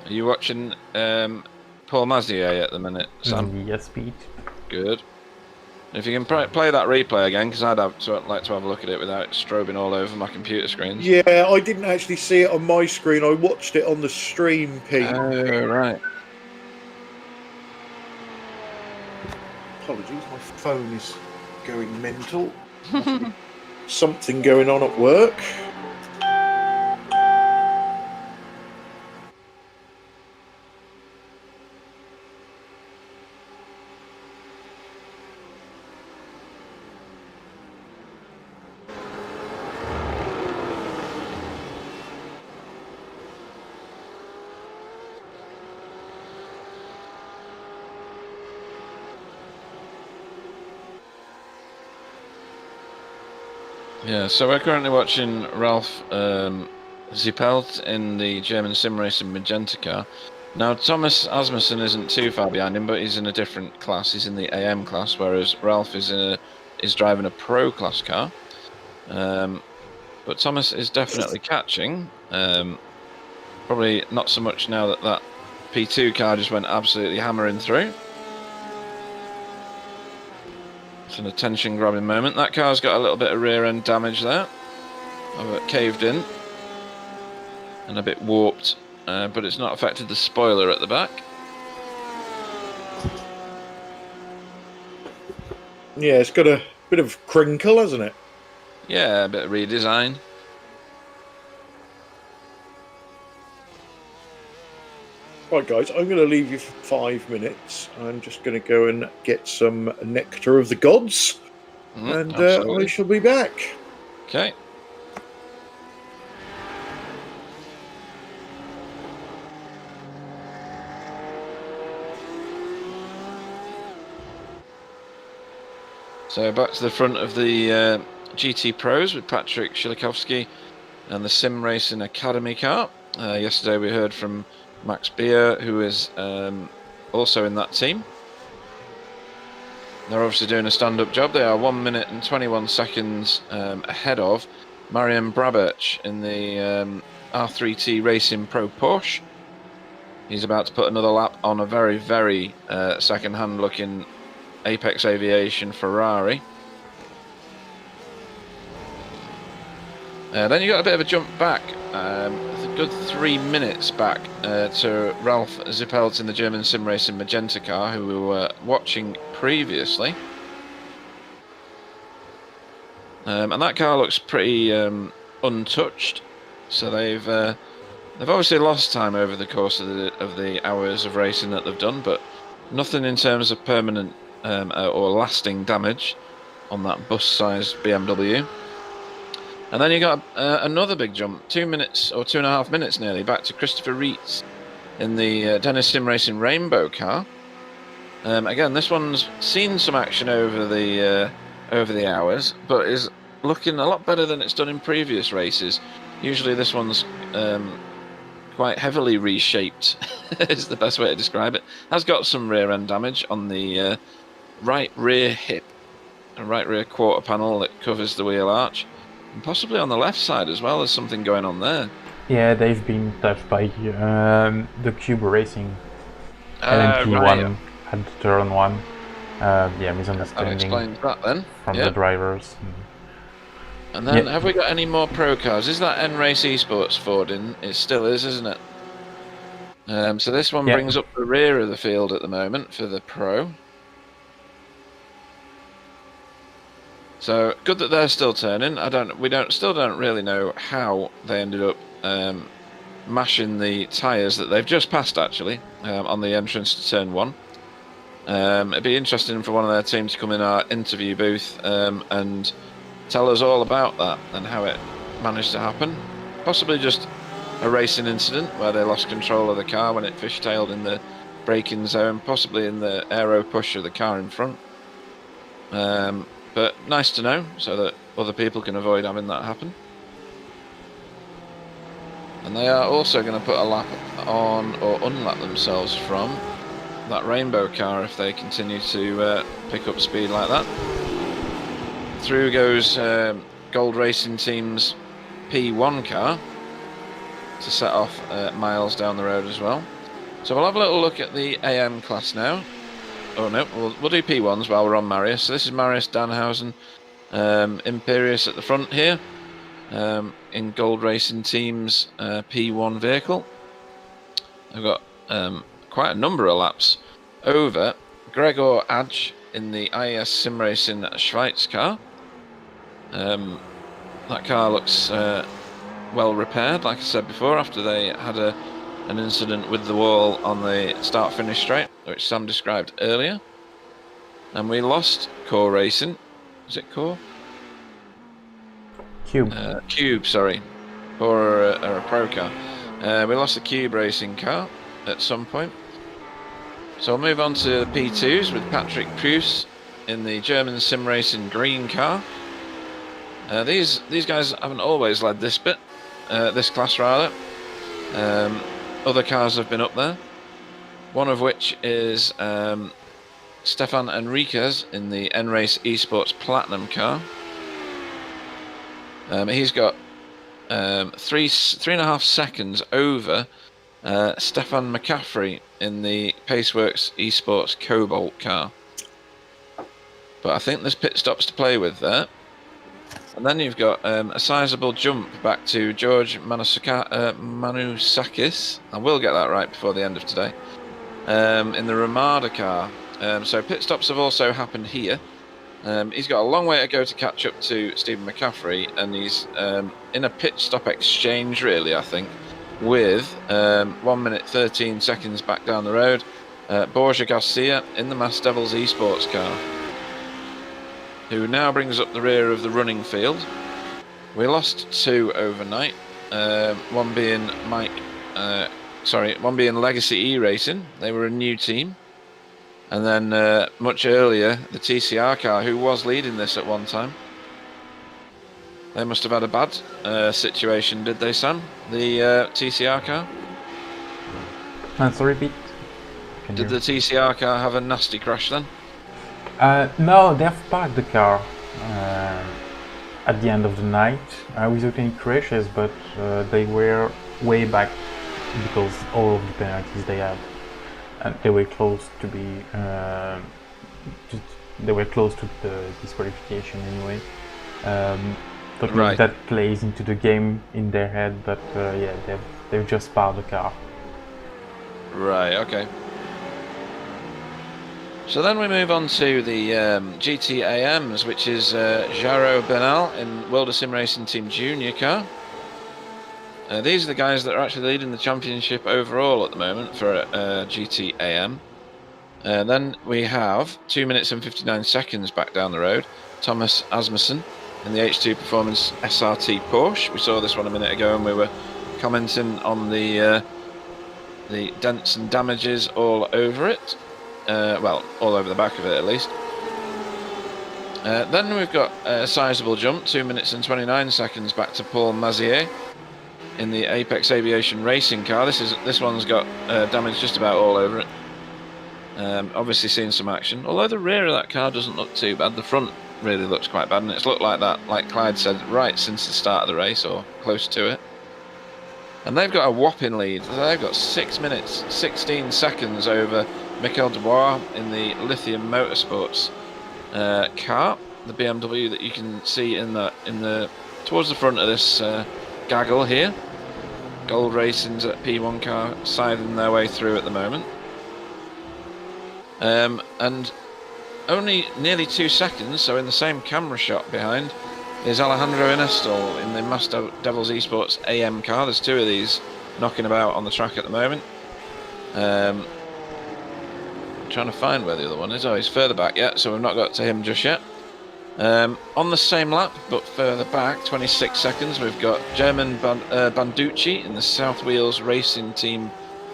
C: Are you watching Paul Mazier at the minute, Sam?
B: Yes, Pete.
C: Good. If you can play that replay again, because I'd like to have a look at it without strobing all over my computer screens.
A: Yeah, I didn't actually see it on my screen. I watched it on the stream, Pete.
C: Oh, right.
A: Apologies, my phone is going mental. Something going on at work.
C: Yeah, so we're currently watching Ralph Zippelt in the German sim racing Magenta car. Now, Thomas Asmussen isn't too far behind him, but he's in a different class. He's in the AM class, whereas Ralph is driving a Pro class car. But Thomas is definitely catching. Probably not so much now that P2 car just went absolutely hammering through. It's an attention-grabbing moment. That car's got a little bit of rear-end damage there. Caved in. And a bit warped. But it's not affected the spoiler at the back.
A: Yeah, it's got a bit of crinkle, hasn't it?
C: Yeah, a bit of redesign.
A: Right, guys, I'm going to leave you for 5 minutes. I'm just going to go and get some nectar of the gods, and I
C: Absolutely.
A: shall be back.
C: Okay. So back to the front of the GT Pros with Patrick Shilikowski and the SimRacingAcademy car. Yesterday we heard from Max Beer, who is also in that team. They're obviously doing a stand-up job. They are 1 minute and 21 seconds ahead of Marian Brabich in the R3T Racing Pro Porsche. He's about to put another lap on a very, very second-hand looking Apex Aviation Ferrari. Then you got a bit of a jump back, a good 3 minutes back to Ralph Zippelt in the German Sim Racing Magenta car, who we were watching previously. And that car looks pretty untouched. So they've obviously lost time over the course of the hours of racing that they've done, but nothing in terms of permanent or lasting damage on that bus-sized BMW. And then you got another big jump, 2 minutes or 2.5 minutes nearly, back to Christopher Reitz in the Dennis Sim Racing Rainbow car. Again, this one's seen some action over the hours, but is looking a lot better than it's done in previous races. Usually this one's quite heavily reshaped, is the best way to describe it. Has got some rear end damage on the right rear hip and right rear quarter panel that covers the wheel arch. And possibly on the left side as well, there's something going on there.
B: Yeah, they've been touched by the Cube Racing LMP1
C: right.
B: had turn 1. Yeah, misunderstanding
C: That explains that then.
B: from the drivers.
C: And then, have we got any more pro cars? Is that N-Race Esports Ford in? It still is, isn't it? So this one brings up the rear of the field at the moment for the pro. So good that they're still turning. We still don't really know how they ended up mashing the tyres that they've just passed actually on the entrance to turn 1. It'd be interesting for one of their team to come in our interview booth and tell us all about that and how it managed to happen. Possibly just a racing incident where they lost control of the car when it fishtailed in the braking zone, possibly in the aero push of the car in front. But nice to know, so that other people can avoid having that happen. And they are also going to put a lap on or unlap themselves from that rainbow car if they continue to pick up speed like that. Through goes Gold Racing Team's P1 car to set off miles down the road as well. So we'll have a little look at the AM class now. Oh no, we'll do P1s while we're on Marius. So this is Marius Danhausen, Imperius at the front here, in Gold Racing Team's P1 vehicle. I've got quite a number of laps over Gregor Adge in the IES Sim Racing Schweiz car. That car looks well repaired, like I said before, after they had an incident with the wall on the start-finish straight, which Sam described earlier. And we lost Core Racing. Is it Core?
B: Cube.
C: Cube, sorry. Or a pro car. We lost the Cube Racing car at some point. So we'll move on to P2s with Patrick Pruce in the German Sim Racing green car. These guys haven't always led this bit, this class rather. Other cars have been up there. One of which is Stefan Enriquez in the N-Race Esports Platinum car. He's got 3.5 seconds over Stefan McCaffrey in the Paceworks Esports Cobalt car. But I think there's pit stops to play with there. And then you've got a sizable jump back to George Manusakis. I will get that right before the end of today. In the Ramada car. So pit stops have also happened here. He's got a long way to go to catch up to Stephen McCaffrey, and he's in a pit stop exchange, really, I think, with 1 minute 13 seconds back down the road, Borja Garcia in the Mass Devils Esports car, who now brings up the rear of the running field. We lost 2 overnight, one being one being Legacy E-Racing. They were a new team. And then much earlier, the TCR car, who was leading this at one time. They must have had a bad situation, did they, Sam? The TCR car?
B: Sorry, Pete.
C: Did the TCR car have a nasty crash then?
B: No, they've parked the car at the end of the night without any crashes, but they were way back because all of the penalties they had. And they were close to be. They were close to the disqualification anyway. Right. That plays into the game in their head, but yeah, they've just parked the car.
C: Right. Okay. So then we move on to the GTAMs, which is Jaro Bernal in World of Sim Racing Team Junior car. These are the guys that are actually leading the championship overall at the moment for GTAM. Then we have 2 minutes and 59 seconds back down the road, Thomas Asmussen in the H2 Performance SRT Porsche. We saw this one a minute ago and we were commenting on the dents and damages all over it. Well, all over the back of it at least. Then we've got a sizable jump, 2 minutes and 29 seconds back to Paul Mazier in the Apex Aviation Racing car. This one's got damage just about all over it. Obviously seen some action, although the rear of that car doesn't look too bad. The front really looks quite bad, and it's looked like that, like Clyde said, right since the start of the race or close to it. And they've got a whopping lead. They've got 6 minutes 16 seconds over Michael Dubois in the Lithium Motorsports car, the BMW that you can see in the towards the front of this gaggle here. Gold Racing's at P1 car siding their way through at the moment. And only nearly 2 seconds, so in the same camera shot behind, is Alejandro Inestal in the Mass Devils Esports AM car. There's 2 of these knocking about on the track at the moment. Trying to find where the other one is. Oh, he's further back yet, so we've not got to him just yet. On the same lap, but further back, 26 seconds, we've got German Banducci in the South Wales Racing Team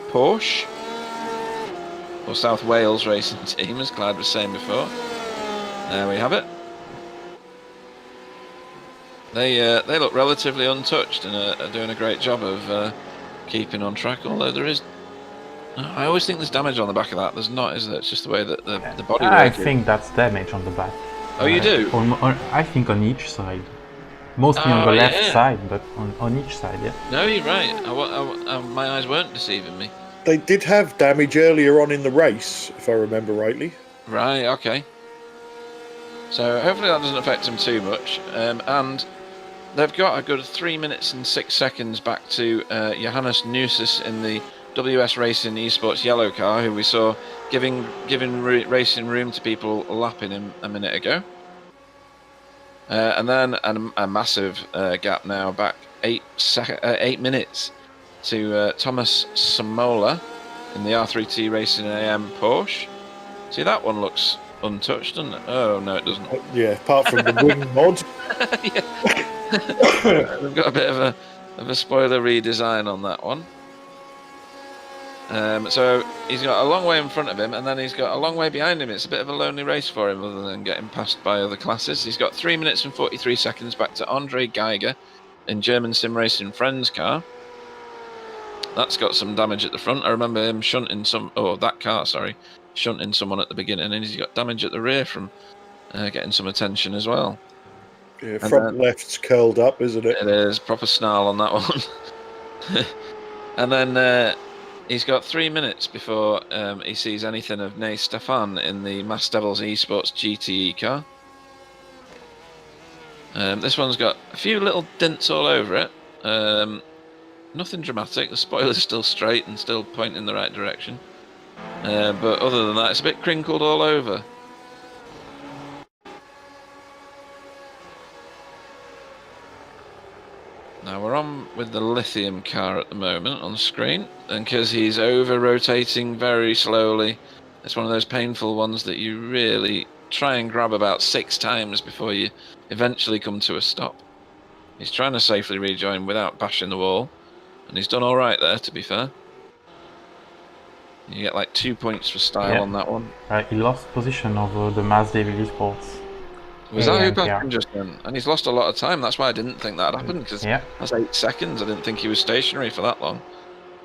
C: Porsche. Or South Wales Racing Team, as Clyde was saying before. There we have it. They look relatively untouched and are doing a great job of keeping on track, although there is... I always think there's damage on the back of that. There's not, is there? It's just the way that the body...
B: I think that's damage on the back.
C: Oh, you do?
B: I think on each side. Mostly on the left side, but on each side, yeah.
C: No, you're right. My eyes weren't deceiving me.
A: They did have damage earlier on in the race, if I remember rightly.
C: Right, okay. So hopefully that doesn't affect them too much. And they've got a good 3 minutes and 6 seconds back to Johannes Nusis in the WS Racing Esports yellow car, who we saw giving racing room to people lapping him a minute ago. And then a massive gap now back 8 minutes to Thomas Samola in the R3T Racing AM Porsche. See, that one looks untouched, doesn't it? Oh no, it doesn't.
A: Yeah, apart from the wing mod.
C: They've got a bit of a spoiler redesign on that one. So he's got a long way in front of him, and then he's got a long way behind him. It's a bit of a lonely race for him, other than getting passed by other classes. He's got 3 minutes and 43 seconds back to Andre Geiger in German Sim Racing Friends car. That's got some damage at the front. I remember him shunting shunting someone at the beginning, and he's got damage at the rear from getting some attention as well.
A: Yeah, front left's curled up, isn't it?
C: It is, proper snarl on that one. And then he's got 3 minutes before he sees anything of Ney Stefan in the Mass Devils Esports GTE car. This one's got a few little dents all over it. Nothing dramatic. The spoiler's still straight and still pointing in the right direction. But other than that, it's a bit crinkled all over. we're on with the lithium car at the moment on screen, and because he's over-rotating very slowly, it's one of those painful ones that you really try and grab about 6 times before you eventually come to a stop. He's trying to safely rejoin without bashing the wall, and he's done all right there, to be fair. You get like 2 points for style on that one.
B: He lost position over the Mazda Sports.
C: Was that who passed him just then? And he's lost a lot of time. That's why I didn't think that happened, because that's 8 seconds. I didn't think he was stationary for that long.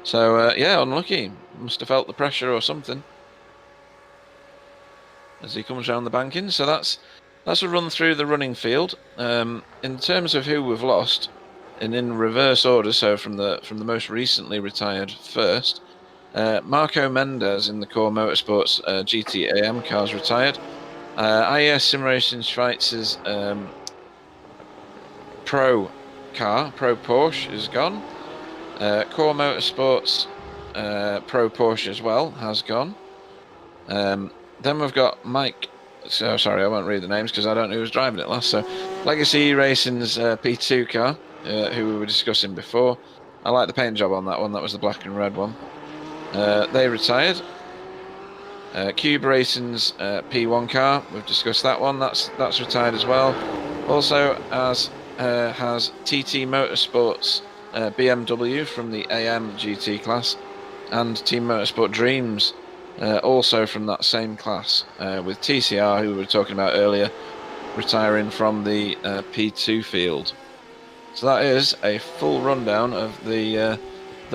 C: So, yeah, unlucky. Must have felt the pressure or something as he comes round the banking. So that's a run through the running field. In terms of who we've lost, and in reverse order, so from the most recently retired first, Marco Mendes in the Core Motorsports GT-AM cars retired. IES SimRacing Schweiz's Pro Porsche is gone. Core Motorsports Pro Porsche as well has gone. Then we've got Mike. So sorry, I won't read the names because I don't know who was driving it last. So Legacy Racing's P2 car, who we were discussing before. I like the paint job on that one. That was the black and red one. They retired. Cube Racing's P1 car, we've discussed that one. That's retired as well. Also, as has TT Motorsports BMW from the AM GT class, and Team Motorsport Dreams, also from that same class, with TCR, who we were talking about earlier, retiring from the P2 field. So that is a full rundown of the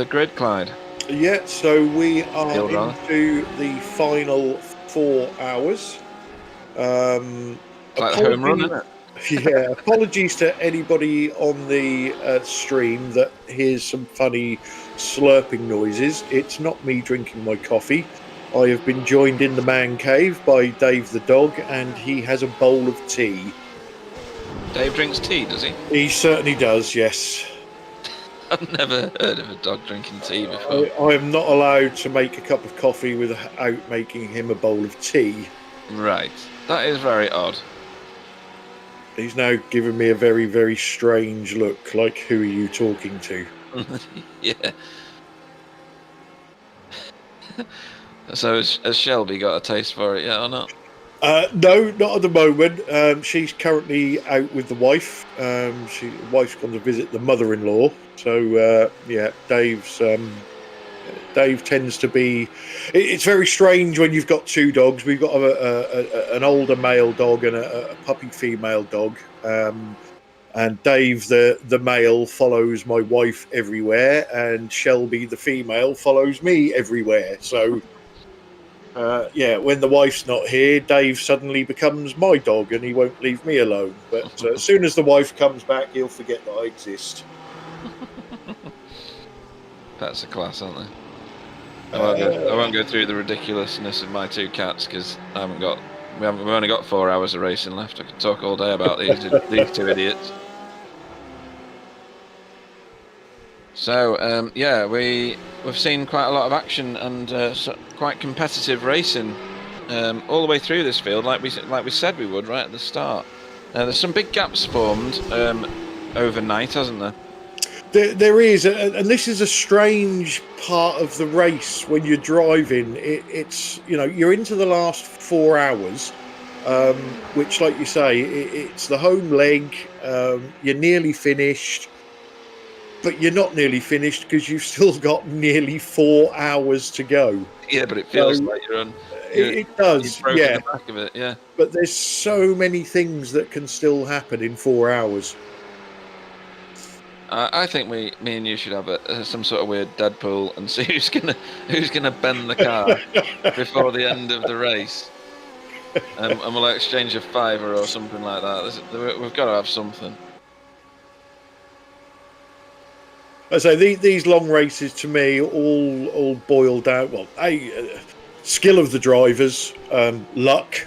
C: grid, Clyde.
A: Yeah, so we are into the final 4 hours.
C: It's like a home run, isn't it?
A: Yeah, apologies to anybody on the stream that hears some funny slurping noises. It's not me drinking my coffee. I have been joined in the man cave by Dave the dog, and he has a bowl of tea.
C: Dave drinks tea, does he?
A: He certainly does, yes.
C: I've never heard of a dog drinking tea before.
A: I am not allowed to make a cup of coffee without making him a bowl of tea.
C: Right. That is very odd.
A: He's now giving me a very, very strange look, like, who are you talking to?
C: Yeah. So has Shelby got a taste for it yet or not?
A: No, not at the moment. She's currently out with the wife. The wife's gone to visit the mother-in-law. So, yeah, Dave tends to be... It's very strange when you've got 2 dogs. We've got an older male dog and a puppy female dog. And Dave, the male, follows my wife everywhere. And Shelby, the female, follows me everywhere. So... yeah, when the wife's not here, Dave suddenly becomes my dog and he won't leave me alone. But as soon as the wife comes back, he'll forget that I exist.
C: Pets are class, aren't they? I won't go through the ridiculousness of my 2 cats because we've only got 4 hours of racing left. I could talk all day about these 2 idiots. So yeah, we've seen quite a lot of action and quite competitive racing all the way through this field, like we said we would right at the start. There's some big gaps formed overnight, hasn't there?
A: There is, and this is a strange part of the race when you're driving. It's you're into the last 4 hours, which, like you say, it's the home leg. You're nearly finished. But you're not nearly finished because you've still got nearly 4 hours to go.
C: Yeah, but it feels like you're on.
A: It does, yeah.
C: The back of it, yeah.
A: But there's so many things that can still happen in 4 hours.
C: I think me and you should have some sort of weird Deadpool and see who's gonna bend the car before the end of the race, and we'll exchange a $5 or something like that. We've got to have something.
A: So these long races, to me, all boil down. Well, skill of the drivers, luck,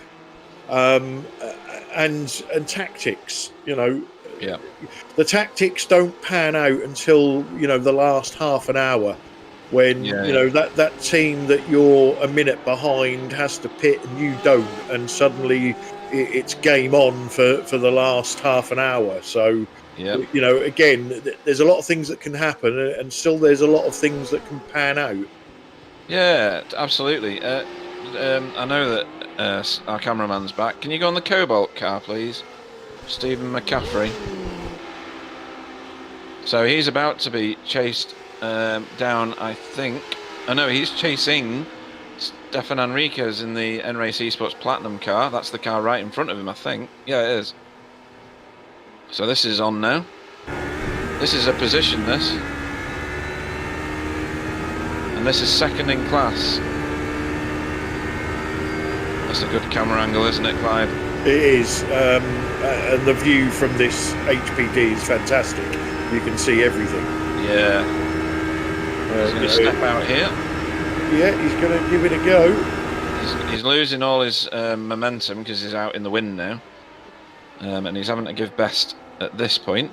A: and tactics.
C: Yeah.
A: The tactics don't pan out until the last half an hour, when that team that you're a minute behind has to pit and you don't, and suddenly it's game on for the last half an hour. So
C: Yep.
A: You know, again, there's a lot of things that can happen, and still there's a lot of things that can pan out.
C: Yeah, absolutely. I know that our cameraman's back. Can you go on the Cobalt car, please? Stephen McCaffrey. So he's about to be chased down, I think. Oh no, he's chasing Stefan Enriquez in the N-Race Esports Platinum car. That's the car right in front of him, I think. Yeah, it is. So this is on now. This is a position, this. And this is second in class. That's a good camera angle, isn't it, Clyde?
A: It is, and the view from this HPD is fantastic. You can see everything.
C: Yeah. He's going to step out here.
A: Yeah, he's going to give it a go.
C: He's losing all his momentum because he's out in the wind now. And he's having to give best at this point.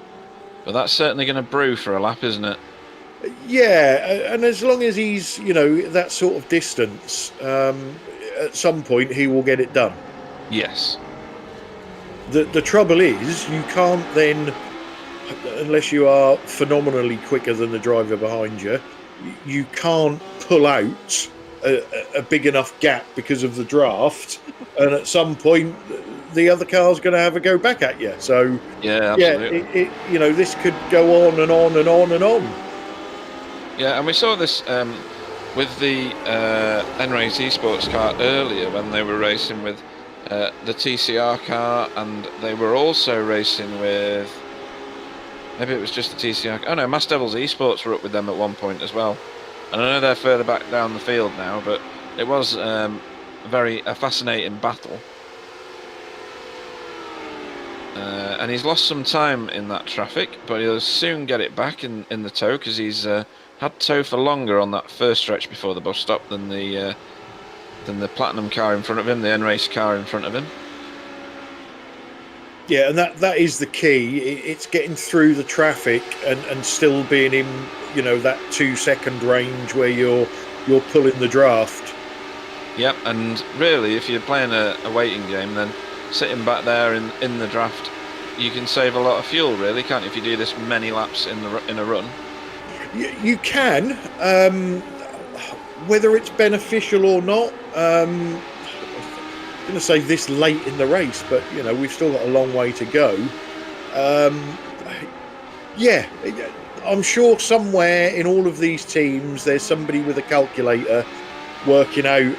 C: But that's certainly going to brew for a lap, isn't it?
A: Yeah, and as long as he's, you know, that sort of distance, at some point he will get it done.
C: Yes.
A: The trouble is, you can't then, unless you are phenomenally quicker than the driver behind you, you can't pull out a big enough gap because of the draft, and at some point the other car's going to have a go back at you. So
C: yeah, absolutely.
A: Yeah, you know, this could go on and on and on and on.
C: Yeah, and we saw this with the N-Race Esports car earlier when they were racing with the TCR car, and they were also racing with, maybe it was just the TCR. Oh no, Mass Devils Esports were up with them at one point as well. And I know they're further back down the field now, but it was a fascinating battle. And he's lost some time in that traffic, but he'll soon get it back in the tow, because he's had tow for longer on that first stretch before the bus stop than the Platinum car in front of him, the N-Race car in front of him.
A: Yeah, and that is the key. It's getting through the traffic and still being in, you know, that 2-second range where you're pulling the draft.
C: Yep, and really, if you're playing a waiting game, then sitting back there in the draft, you can save a lot of fuel, really, can't you? If you do this many laps in a run.
A: You can, whether it's beneficial or not. I'm going to say this late in the race, but you know, we've still got a long way to go. Yeah, I'm sure somewhere in all of these teams there's somebody with a calculator working out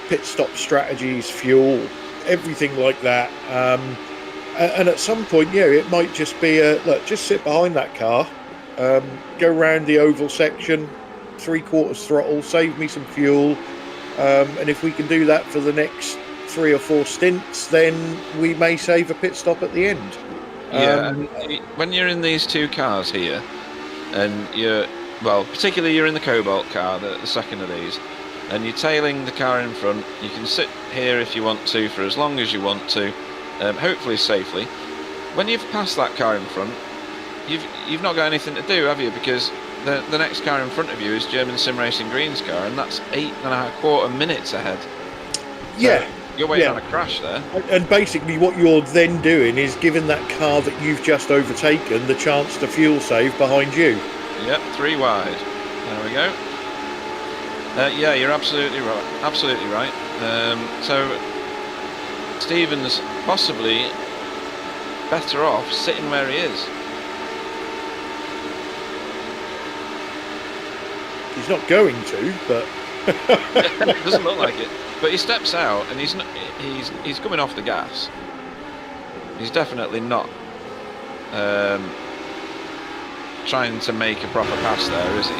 A: pit stop strategies, fuel, everything like that. And at some point, yeah, it might just be look, just sit behind that car, go round the oval section, 3/4 throttle, save me some fuel. And if we can do that for the next 3 or 4 stints, then we may save a pit stop at the end.
C: Yeah, when you're in these two cars here, and particularly you're in the Cobalt car, the second of these, and you're tailing the car in front, you can sit here if you want to for as long as you want to, hopefully safely. When you've passed that car in front, you've not got anything to do, have you? Because the next car in front of you is German Sim Racing Green's car, and that's 8.25 minutes ahead. So
A: yeah.
C: You're waiting on a crash there.
A: And basically what you're then doing is giving that car that you've just overtaken the chance to fuel save behind you.
C: Yep, 3 wide. There we go. Yeah, you're absolutely right. Absolutely right. So Stephen's possibly better off sitting where he is.
A: He's not going to, but
C: It doesn't look like it. But he steps out, and he's coming off the gas. He's definitely not trying to make a proper pass there, is he?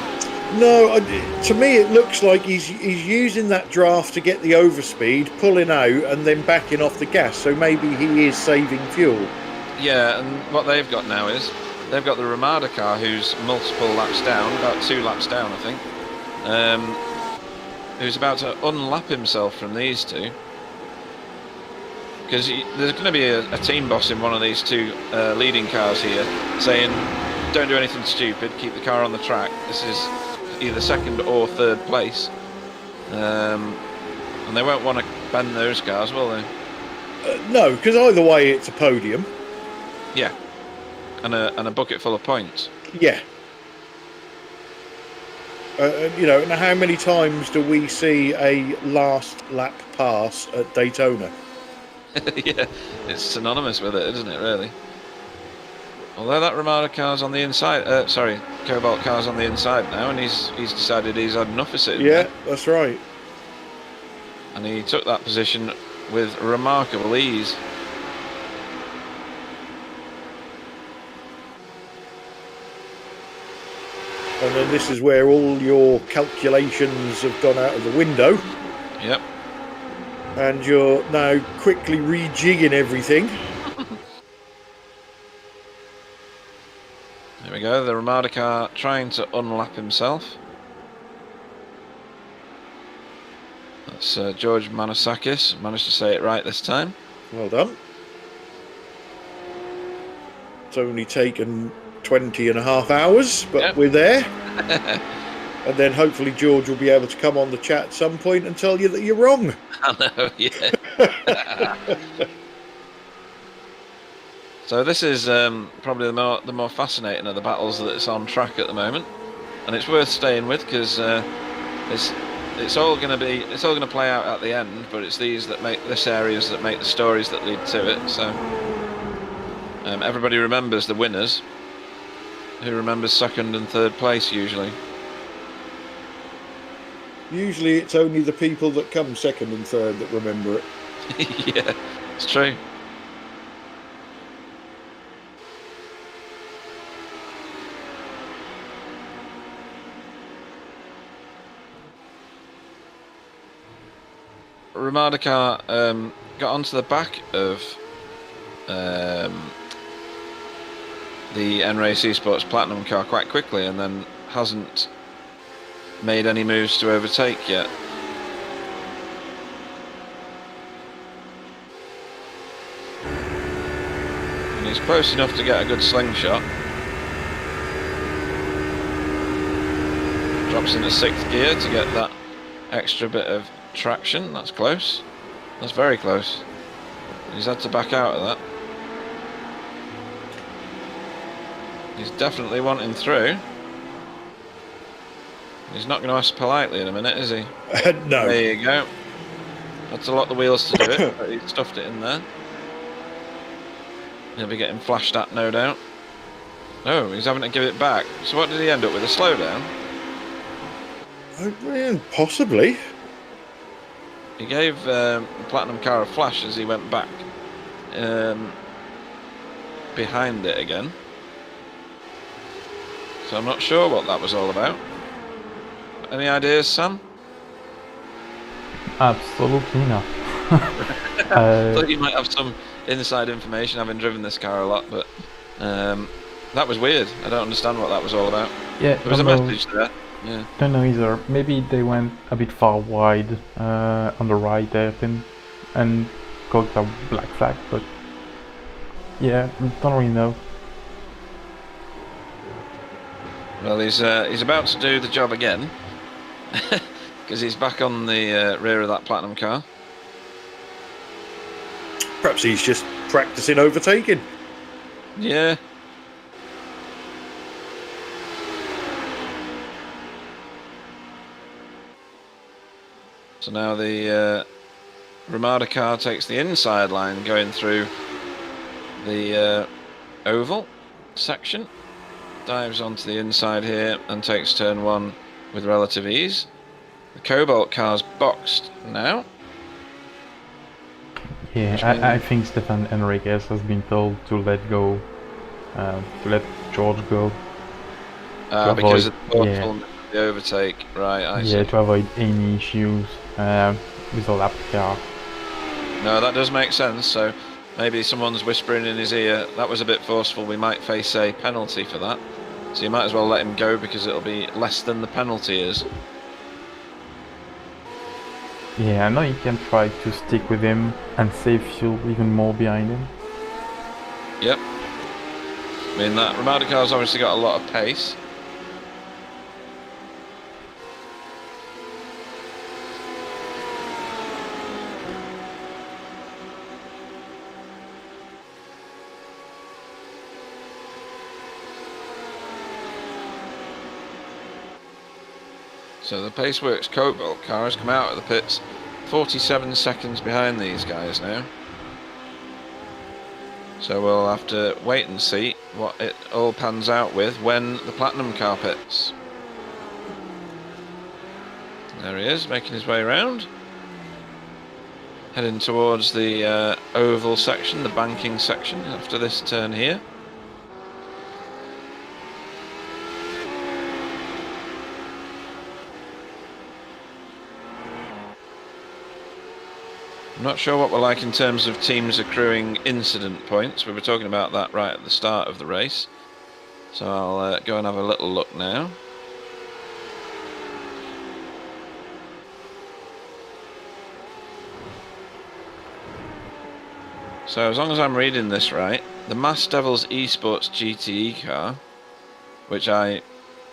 A: no. To me, it looks like he's using that draft to get the overspeed, pulling out, and then backing off the gas. So maybe he is saving fuel.
C: Yeah, and what they've got now is they've got the Ramada car, who's multiple laps down, about 2 laps down, I think. Who's about to unlap himself from these two, because there's going to be a team boss in one of these 2 leading cars here saying, don't do anything stupid, keep the car on the track. This is either 2nd or 3rd place, and they won't want to bend those cars, will they?
A: No, because either way it's a podium.
C: Yeah. and a bucket full of points.
A: Yeah. And how many times do we see a last lap pass at Daytona?
C: Yeah, it's synonymous with it, isn't it? Really. Although that Ramada car's on the inside, Cobalt car's on the inside now, and he's decided he's had enough of sitting
A: Yeah,
C: there.
A: that's right.
C: And he took that position with remarkable ease.
A: And then this is where all your calculations have gone out of the window.
C: Yep.
A: And you're now quickly rejigging everything.
C: There we go, the Ramada car trying to unlap himself. That's George Manasakis, managed to say it right this time.
A: Well done. It's only taken 20 and a half hours, but
C: Yep.
A: we're there. And then hopefully George will be able to come on the chat at some point and tell you that you're wrong.
C: I know, yeah. So this is probably the more fascinating of the battles that's on track at the moment, and it's worth staying with because it's all going to play out at the end. But it's these areas that make the stories that lead to it. So everybody remembers the winners. Who remembers second and third place usually?
A: Usually it's only the people that come second and third that remember it.
C: Yeah, it's true. Ramada car got onto the back of the N-Race Esports Platinum car quite quickly, and then hasn't made any moves to overtake yet. And he's close enough to get a good slingshot. Drops into 6th gear to get that extra bit of traction. That's close. That's very close. He's had to back out of that. He's definitely wanting through. He's not going to ask politely in a minute, is he?
A: No.
C: There you go. That's a lot of wheels to do it, but he stuffed it in there. He'll be getting flashed at, no doubt. Oh, he's having to give it back. So what did he end up with? A slowdown?
A: Possibly.
C: He gave the Platinum car a flash as he went back behind it again. So I'm not sure what that was all about. Any ideas, Sam?
B: Absolutely not.
C: I thought you might have some inside information, having driven this car a lot, but that was weird. I don't understand what that was all about.
B: Yeah,
C: There was a message there. Yeah.
B: Don't know either. Maybe they went a bit far wide on the right there, and got a black flag. But yeah, don't really know.
C: Well, he's about to do the job again because he's back on the rear of that Platinum car.
A: Perhaps he's just practicing overtaking.
C: Yeah. So now the Ramada car takes the inside line going through the oval section, dives onto the inside here and takes turn 1 with relative ease. The Cobalt car's boxed now.
B: Yeah, I think Stefan Enriquez has been told to let go, to let George go.
C: Because of
B: yeah.
C: the overtake, right? I see.
B: Yeah, to avoid any issues with the lap car.
C: No, that does make sense. So maybe someone's whispering in his ear, that was a bit forceful, we might face a penalty for that. So you might as well let him go because it'll be less than the penalty is.
B: Yeah, I know you can try to stick with him and save fuel even more behind him.
C: Yep. I mean, that Ramada car's obviously got a lot of pace. So the Paceworks Cobalt car has come out of the pits 47 seconds behind these guys now. So we'll have to wait and see what it all pans out with when the Platinum car pits. There he is, making his way around. Heading towards the oval section, the banking section, after this turn here. I'm not sure what we're like in terms of teams accruing incident points. We were talking about that right at the start of the race. So I'll go and have a little look now. So as long as I'm reading this right, the Mass Devils Esports GTE car, which I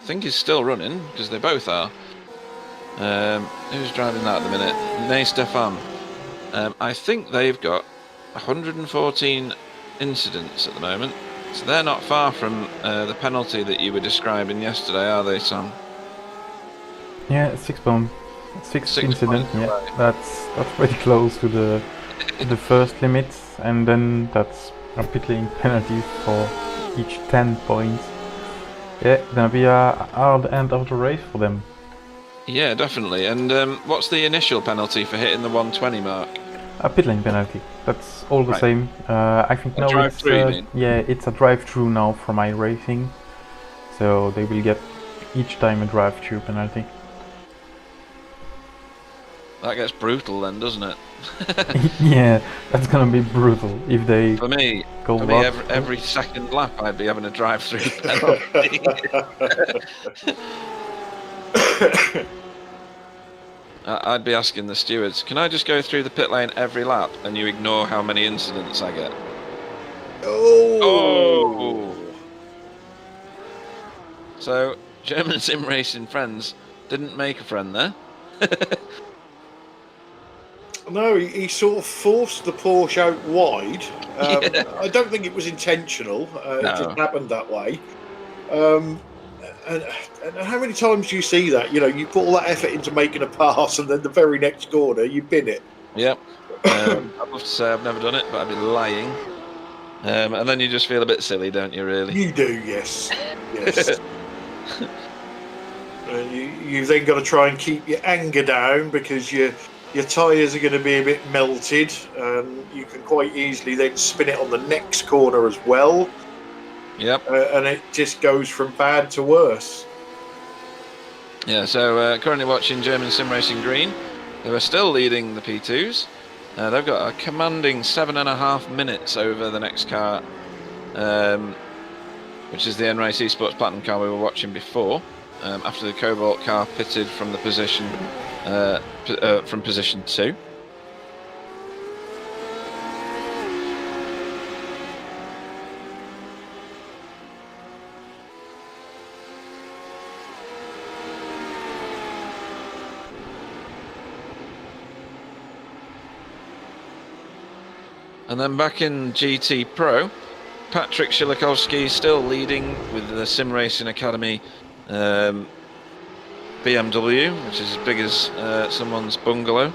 C: think is still running, because they both are. Who's driving that at the minute? Nay Stefan. I think they've got 114 incidents at the moment, so they're not far from the penalty that you were describing yesterday, are they, Sam?
B: Yeah, 6 incident.
C: points,
B: Yeah,
C: right.
B: that's pretty close to the first limit, and then that's a pit lane penalty for each 10 points. Yeah, gonna be a hard end of the race for them.
C: Yeah, definitely. And what's the initial penalty for hitting the 120 mark?
B: A pit lane penalty. That's all the
C: Right.
B: same. I think
C: A
B: now
C: drive-through, you mean?
B: yeah, it's a drive-through now for my racing, so they will get each time a drive-through penalty.
C: That gets brutal then, doesn't it?
B: Yeah, that's gonna be brutal if they
C: For me,
B: go up.
C: every second lap I'd be having a drive-through penalty. I'd be asking the stewards, can I just go through the pit lane every lap and you ignore how many incidents I get?
A: Oh!
C: So, German sim racing friends didn't make a friend there.
A: No, he sort of forced the Porsche out wide.
C: Yeah.
A: I don't think it was intentional. It just
C: No.
A: happened that way. And how many times do you see that? You know, you put all that effort into making a pass, and then the very next corner, you bin it.
C: Yep. I'd love to say I've never done it, but I'd be lying. And then you just feel a bit silly, don't you, really?
A: You do, yes. Yes. You've then got to try and keep your anger down because your tyres are going to be a bit melted. You can quite easily then spin it on the next corner as well.
C: Yep.
A: And it just goes from bad to worse.
C: Yeah, so currently watching German Sim Racing Green, who are still leading the P2s. They've got a commanding 7.5 minutes over the next car, which is the N-Race Esports Platinum car we were watching before, after the Cobalt car pitted from the position, from position 2. And then back in GT Pro, Patrick Shilakovsky still leading with the SimRacingAcademy BMW, which is as big as someone's bungalow.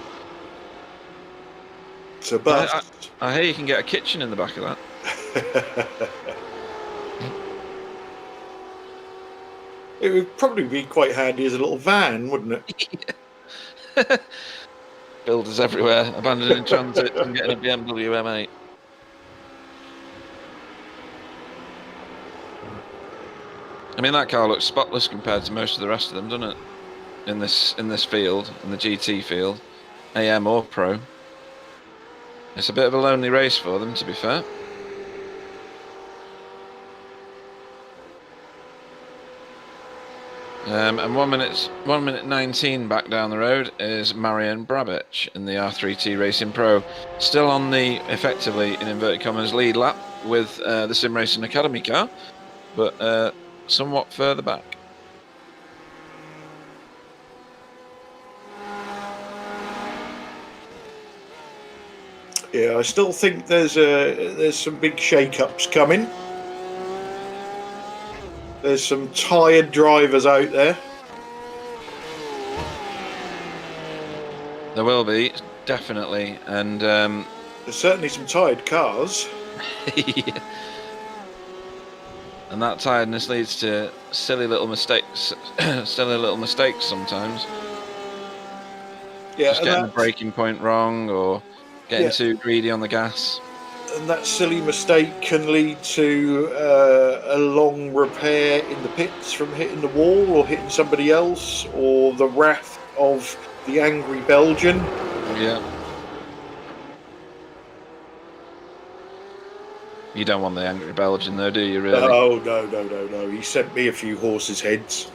A: It's a bust.
C: I hear you can get a kitchen in the back of that.
A: It would probably be quite handy as a little van, wouldn't it?
C: Builders everywhere, abandoning transit and getting a BMW M8. I mean, that car looks spotless compared to most of the rest of them, doesn't it? In this field, in the GT field, AM or Pro. It's a bit of a lonely race for them, to be fair. And 1 minute 19 back down the road is Marian Brabec in the R3T Racing Pro, still on the effectively, in inverted commas, lead lap with the SimRacingAcademy car, but somewhat further back.
A: Yeah, I still think there's some big shake-ups coming. There's some tired drivers out there.
C: will be, definitely. And
A: There's certainly some tired cars.
C: yeah. And that tiredness leads to silly little mistakes. Sometimes.
A: Yeah,
C: Just getting the braking point wrong, or getting too greedy on the gas.
A: And that silly mistake can lead to a long repair in the pits from hitting the wall or hitting somebody else, or the wrath of the angry Belgian.
C: Yeah. You don't want the angry Belgian, though, do you, really?
A: Oh, no. He sent me a few horses' heads.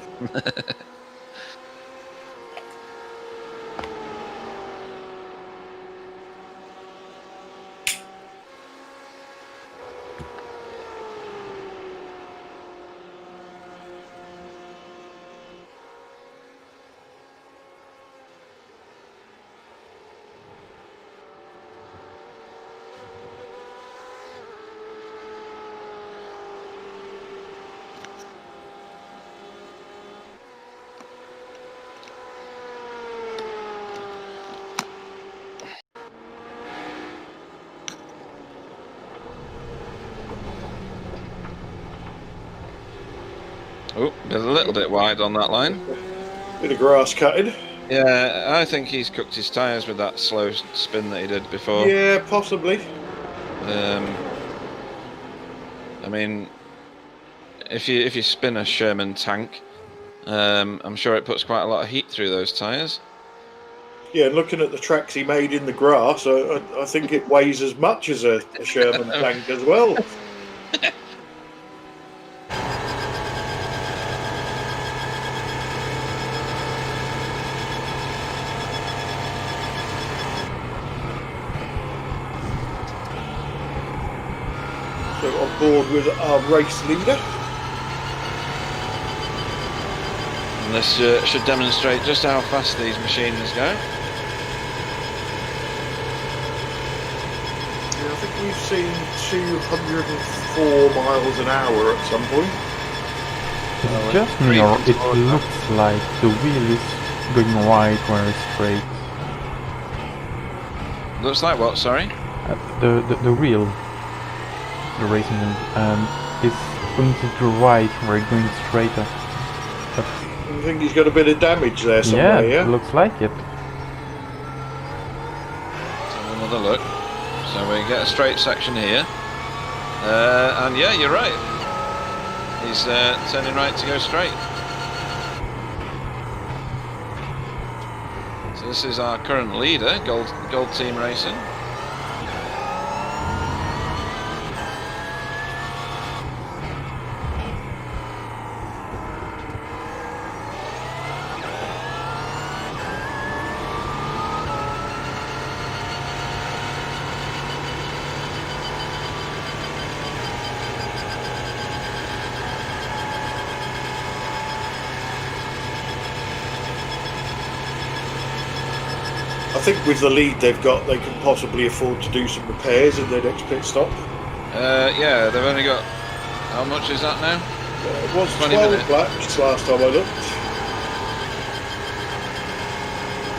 C: Oh, a little bit wide on that line.
A: Bit of grass cutting.
C: Yeah, I think he's cooked his tyres with that slow spin that he did before.
A: Yeah, possibly.
C: I mean, if you spin a Sherman tank, I'm sure it puts quite a lot of heat through those tyres.
A: Yeah, looking at the tracks he made in the grass, I think it weighs as much as a Sherman tank as well. So on board with our race leader.
C: And this should demonstrate just how fast these machines go.
A: Yeah, I think we've seen 204 miles an hour at some point.
B: It's just me, or it looks like the wheel is going right where it's straight.
C: Looks like what? Sorry.
B: The wheel, the racing wheel, is pointed to right where it's going straighter. But
A: I think he's got a bit of damage there somewhere.
B: yeah, it looks like it.
C: Let's have another look. So we get a straight section here, and yeah, you're right. He's turning right to go straight. So this is our current leader, Gold Team Racing.
A: I think with the lead they've got, they can possibly afford to do some repairs in their next pit stop.
C: Yeah, they've only got, how much is that now?
A: It was
C: 20
A: 12
C: minutes.
A: laps last time I looked.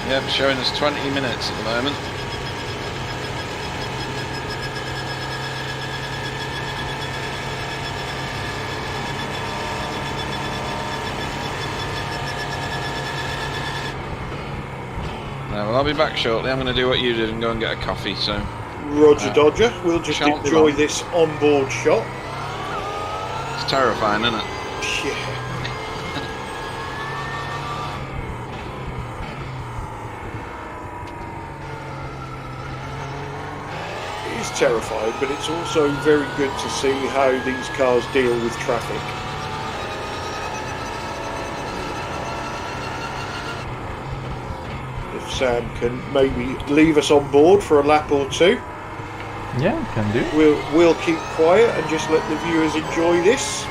C: Yep, showing us 20 minutes at the moment. Well, I'll be back shortly. I'm going to do what you did and go and get a coffee, so...
A: Roger Dodger, we'll just
C: shan't be
A: enjoy
C: long.
A: this onboard shot.
C: It's terrifying, isn't it?
A: Yeah. It is terrifying, but it's also very good to see how these cars deal with traffic. If Sam can maybe leave us on board for a lap or two,
B: Yeah, can do.
A: we'll keep quiet and just let the viewers enjoy this.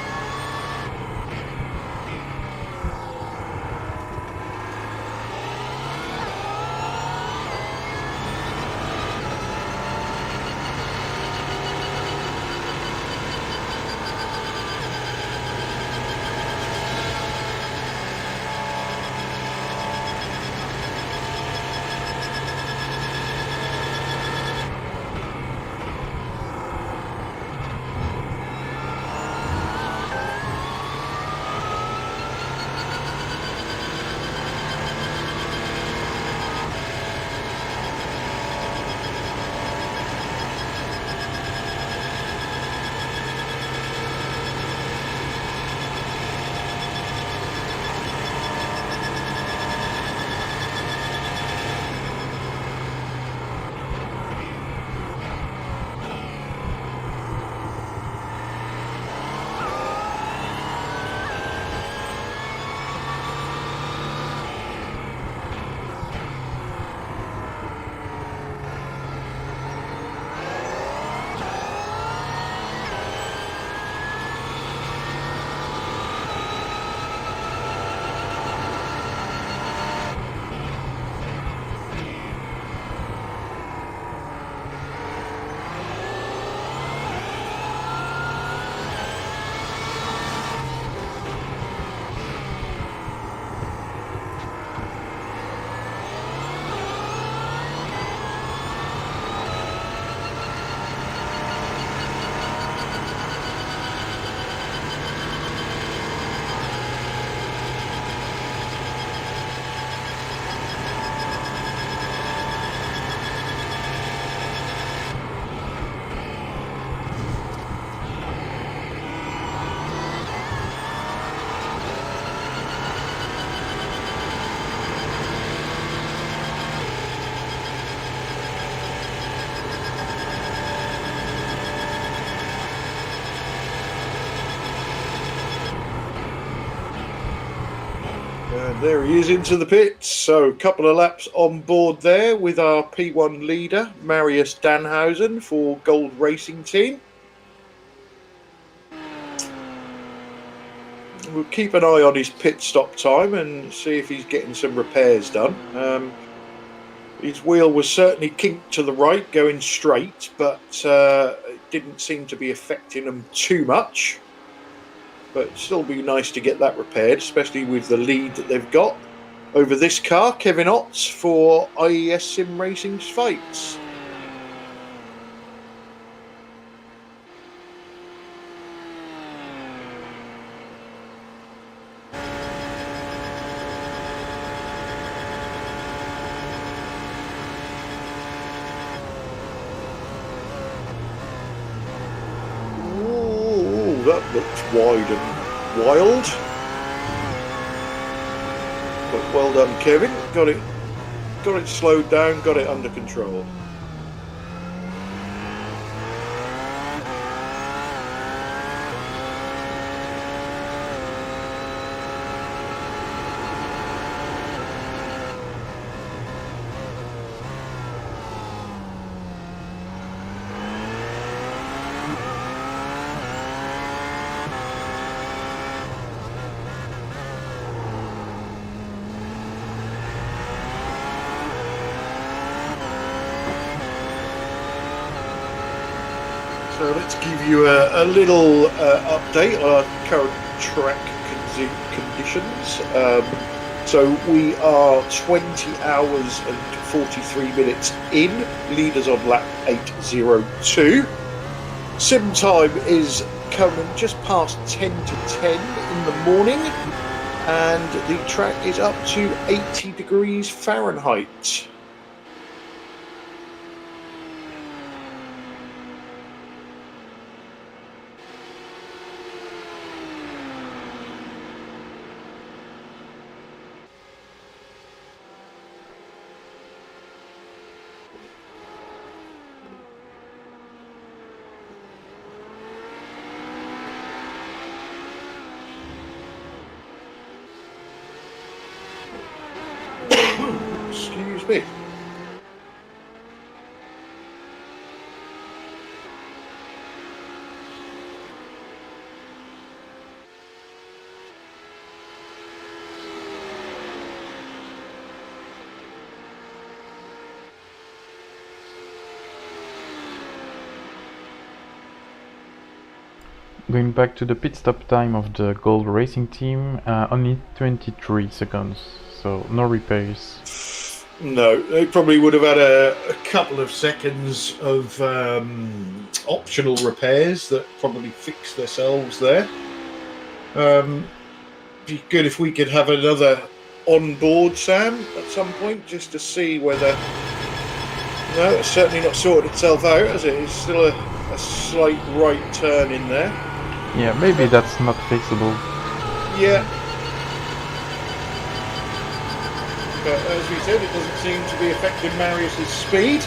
A: And there he is into the pits. So a couple of laps on board there with our P1 leader, Marius Danhausen for Gold Racing Team. We'll keep an eye on his pit stop time and see if he's getting some repairs done. His wheel was certainly kinked to the right going straight, but it didn't seem to be affecting him too much. But it'd still be nice to get that repaired, especially with the lead that they've got over this car. Kevin Otts for IES Sim Racing Schweiz. That looks wide and wild, but well done, Kevin. Got it slowed down, got it under control. So let's give you a little update on our current track conditions. So we are 20 hours and 43 minutes in, leaders on lap 8:02. Sim time is coming just past 10 to 10 in the morning, and the track is up to 80 degrees Fahrenheit. Excuse me.
B: Going back to the pit stop time of the Gold Racing Team, only 23 seconds, so no repairs.
A: No, they probably would have had a couple of seconds of optional repairs that probably fixed themselves there. Be good if we could have another on board, Sam, at some point, just to see whether... No, it's certainly not sorted itself out, has it? It's still a slight right turn in there.
B: Yeah, maybe that's not fixable.
A: Yeah. But as we said, it doesn't seem to be affecting Marius's speed.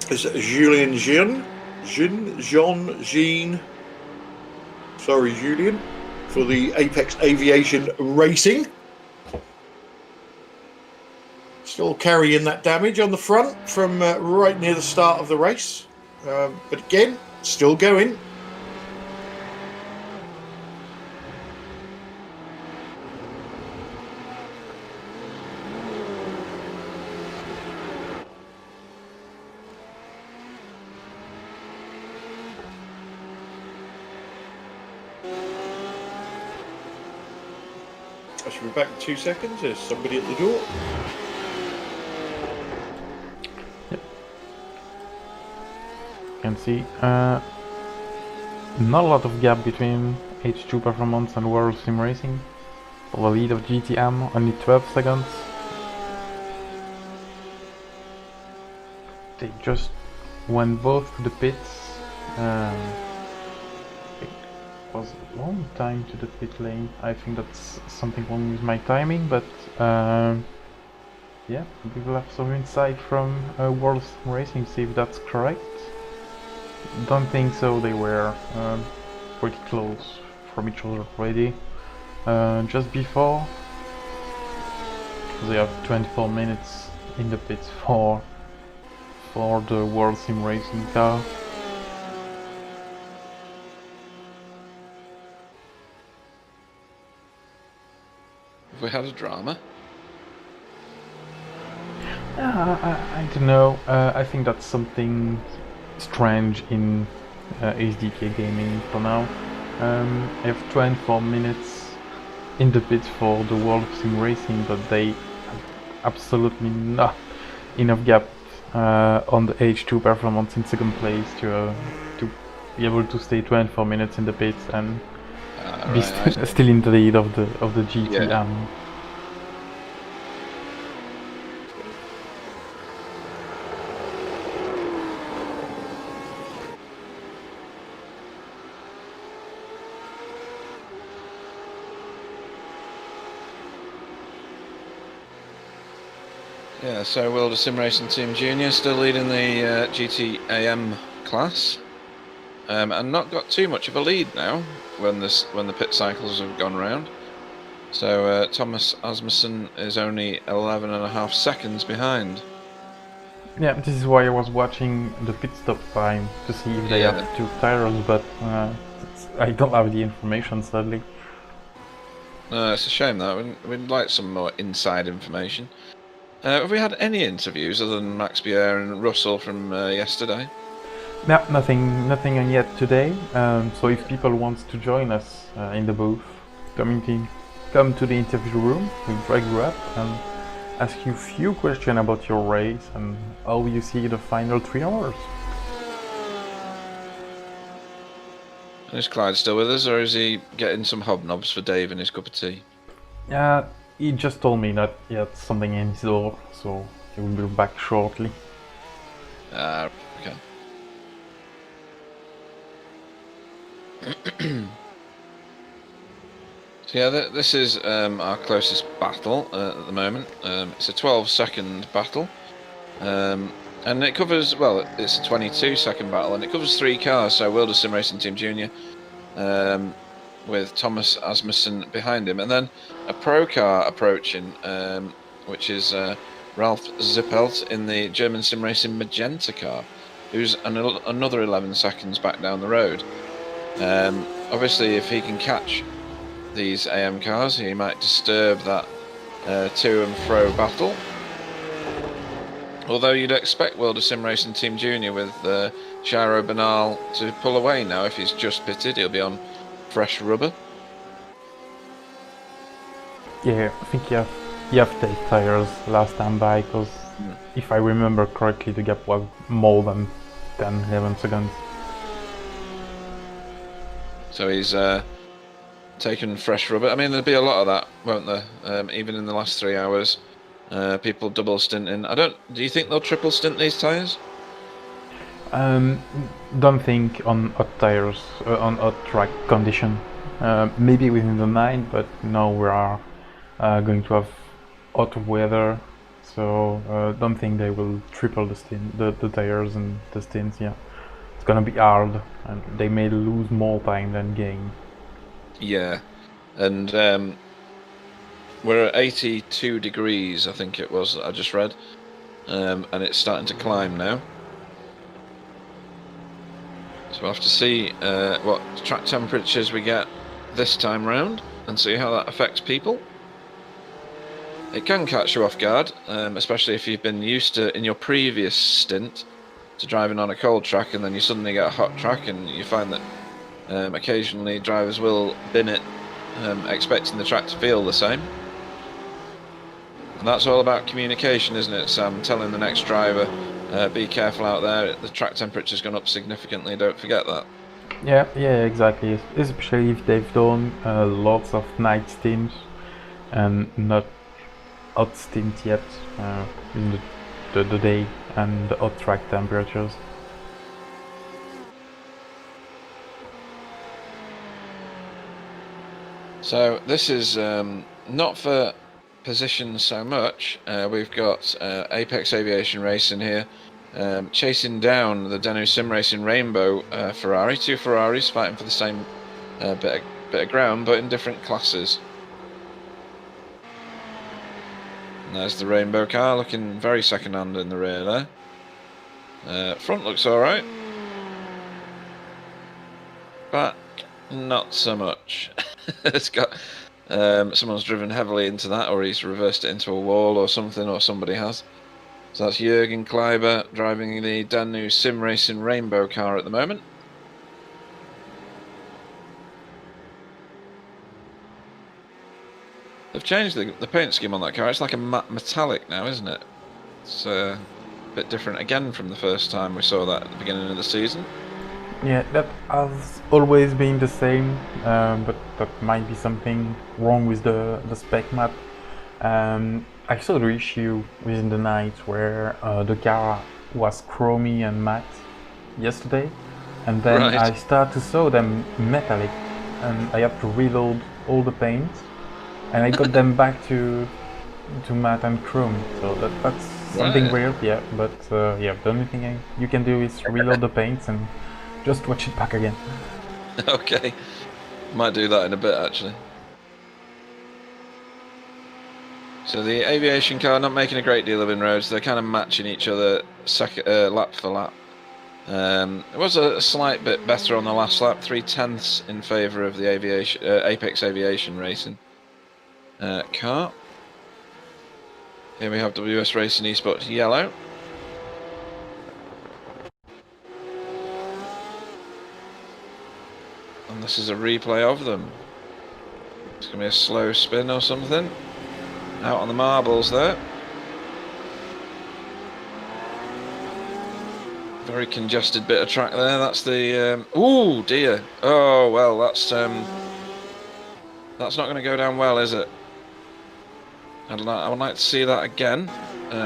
A: Is it Julien Jean? Sorry, Julien, for the Apex Aviation Racing. Still carrying that damage on the front from right near the start of the race. But again, still going. I should be back in 2 seconds. There's somebody at the door.
B: Yep. You can see not a lot of gap between H2 Performance and World Sim Racing. For the lead of GTM, only 12 seconds. They just went both to the pits. It was a long time to the pit lane. I think that's something wrong with my timing, but yeah, we will have some insight from World Racing, see if that's correct. Don't think so, they were pretty close from each other already. Just before, they have 24 minutes in the pits for the World Sim Racing car.
C: Have we had a drama?
B: I don't know. I think that's something strange in HDK gaming for now. I have 24 minutes in the pit for the World of Sim Racing, but they have absolutely not enough gap on the H2 performance in second place to be able to stay 24 minutes in the pit and be still in the lead of the GT.
C: Yeah. Yeah, so World of Sim Racing Team Junior still leading the GTAM class, and not got too much of a lead now when the pit cycles have gone round. So Thomas Asmussen is only 11.5 seconds behind.
B: Yeah, this is why I was watching the pit stop time to see if they have 2 tires, but I don't have the information sadly.
C: It's a shame that we'd like some more inside information. Have we had any interviews other than Max Bier and Russell from yesterday?
B: No, nothing yet today. So if people want to join us in the booth, come to the interview room. We'll drag you up and ask you a few questions about your race and how you see the final 3 hours.
C: Is Clyde still with us, or is he getting some hobnobs for Dave and his cup of tea?
B: He just told me that he had something in his door, so he will be back shortly.
C: Okay. So yeah, this is our closest battle at the moment. It's a 12-second battle, and it covers, well, it's a 22-second battle, and it covers 3 cars. So World of Sim Racing Team Junior, with Thomas Asmussen behind him, and then a pro car approaching, which is Ralph Zippelt in the German Sim Racing Magenta car, who's another 11 seconds back down the road. Obviously, if he can catch these AM cars, he might disturb that to and fro battle. Although you'd expect World of Sim Racing Team Junior with Shiro Bernal to pull away now. If he's just pitted, he'll be on fresh rubber. Yeah,
B: I think you have to take tires last time by, because if I remember correctly, the gap was more than 10-11 seconds.
C: So he's taken fresh rubber. I mean, there'll be a lot of that, won't there? Even in the last 3 hours, people double stinting. Do you think they'll triple stint these tyres?
B: Don't think on hot tires, on hot track condition. Maybe within the 9, but no, we are going to have hot weather, so don't think they will triple the tires and the stints. Yeah, it's gonna be hard, and they may lose more time than gain.
C: Yeah, and we're at 82 degrees, I think it was, I just read, and it's starting to climb now. So we'll have to see what track temperatures we get this time round and see how that affects people. It can catch you off guard, especially if you've been used to, in your previous stint, to driving on a cold track, and then you suddenly get a hot track and you find that occasionally drivers will bin it, expecting the track to feel the same. And that's all about communication, isn't it, Sam? Telling the next driver, be careful out there, the track temperature's gone up significantly, don't forget that.
B: Yeah, exactly. Especially if they've done lots of night stints and not hot stint yet in the day and the hot track temperatures.
C: So this is not for position so much. We've got Apex Aviation Racing here, chasing down the Danu Sim Racing Rainbow Ferrari. 2 Ferraris fighting for the same bit of ground, but in different classes. And there's the Rainbow car, looking very second-hand in the rear there. Front looks alright. Back, not so much. It's got... someone's driven heavily into that, or he's reversed it into a wall or something, or somebody has. So that's Jürgen Kleiber driving the Danu Sim Racing Rainbow car at the moment. They've changed the paint scheme on that car. It's like a matte metallic now, isn't it? It's a bit different again from the first time we saw that at the beginning of the season.
B: Yeah, that has always been the same, but that might be something wrong with the spec map. I saw the issue within the night where the car was chromy and matte yesterday, and then
C: Right.
B: I started to saw them metallic, and I had to reload all the paint, and I got them back to matte and chrome. So that's something
C: Right.
B: weird, yeah. But yeah, the only thing you can do is reload the paints and just watch it back again.
C: Okay. Might do that in a bit, actually. So the aviation car not making a great deal of inroads. They're kind of matching each other lap for lap. It was a slight bit better on the last lap, 3/10 in favour of the Apex Aviation Racing car. Here we have WS Racing Esports yellow. And this is a replay of them. It's going to be a slow spin or something. Out on the marbles there. Very congested bit of track there. That's the... ooh, dear. Oh, well, that's not going to go down well, is it? I would like to see that again,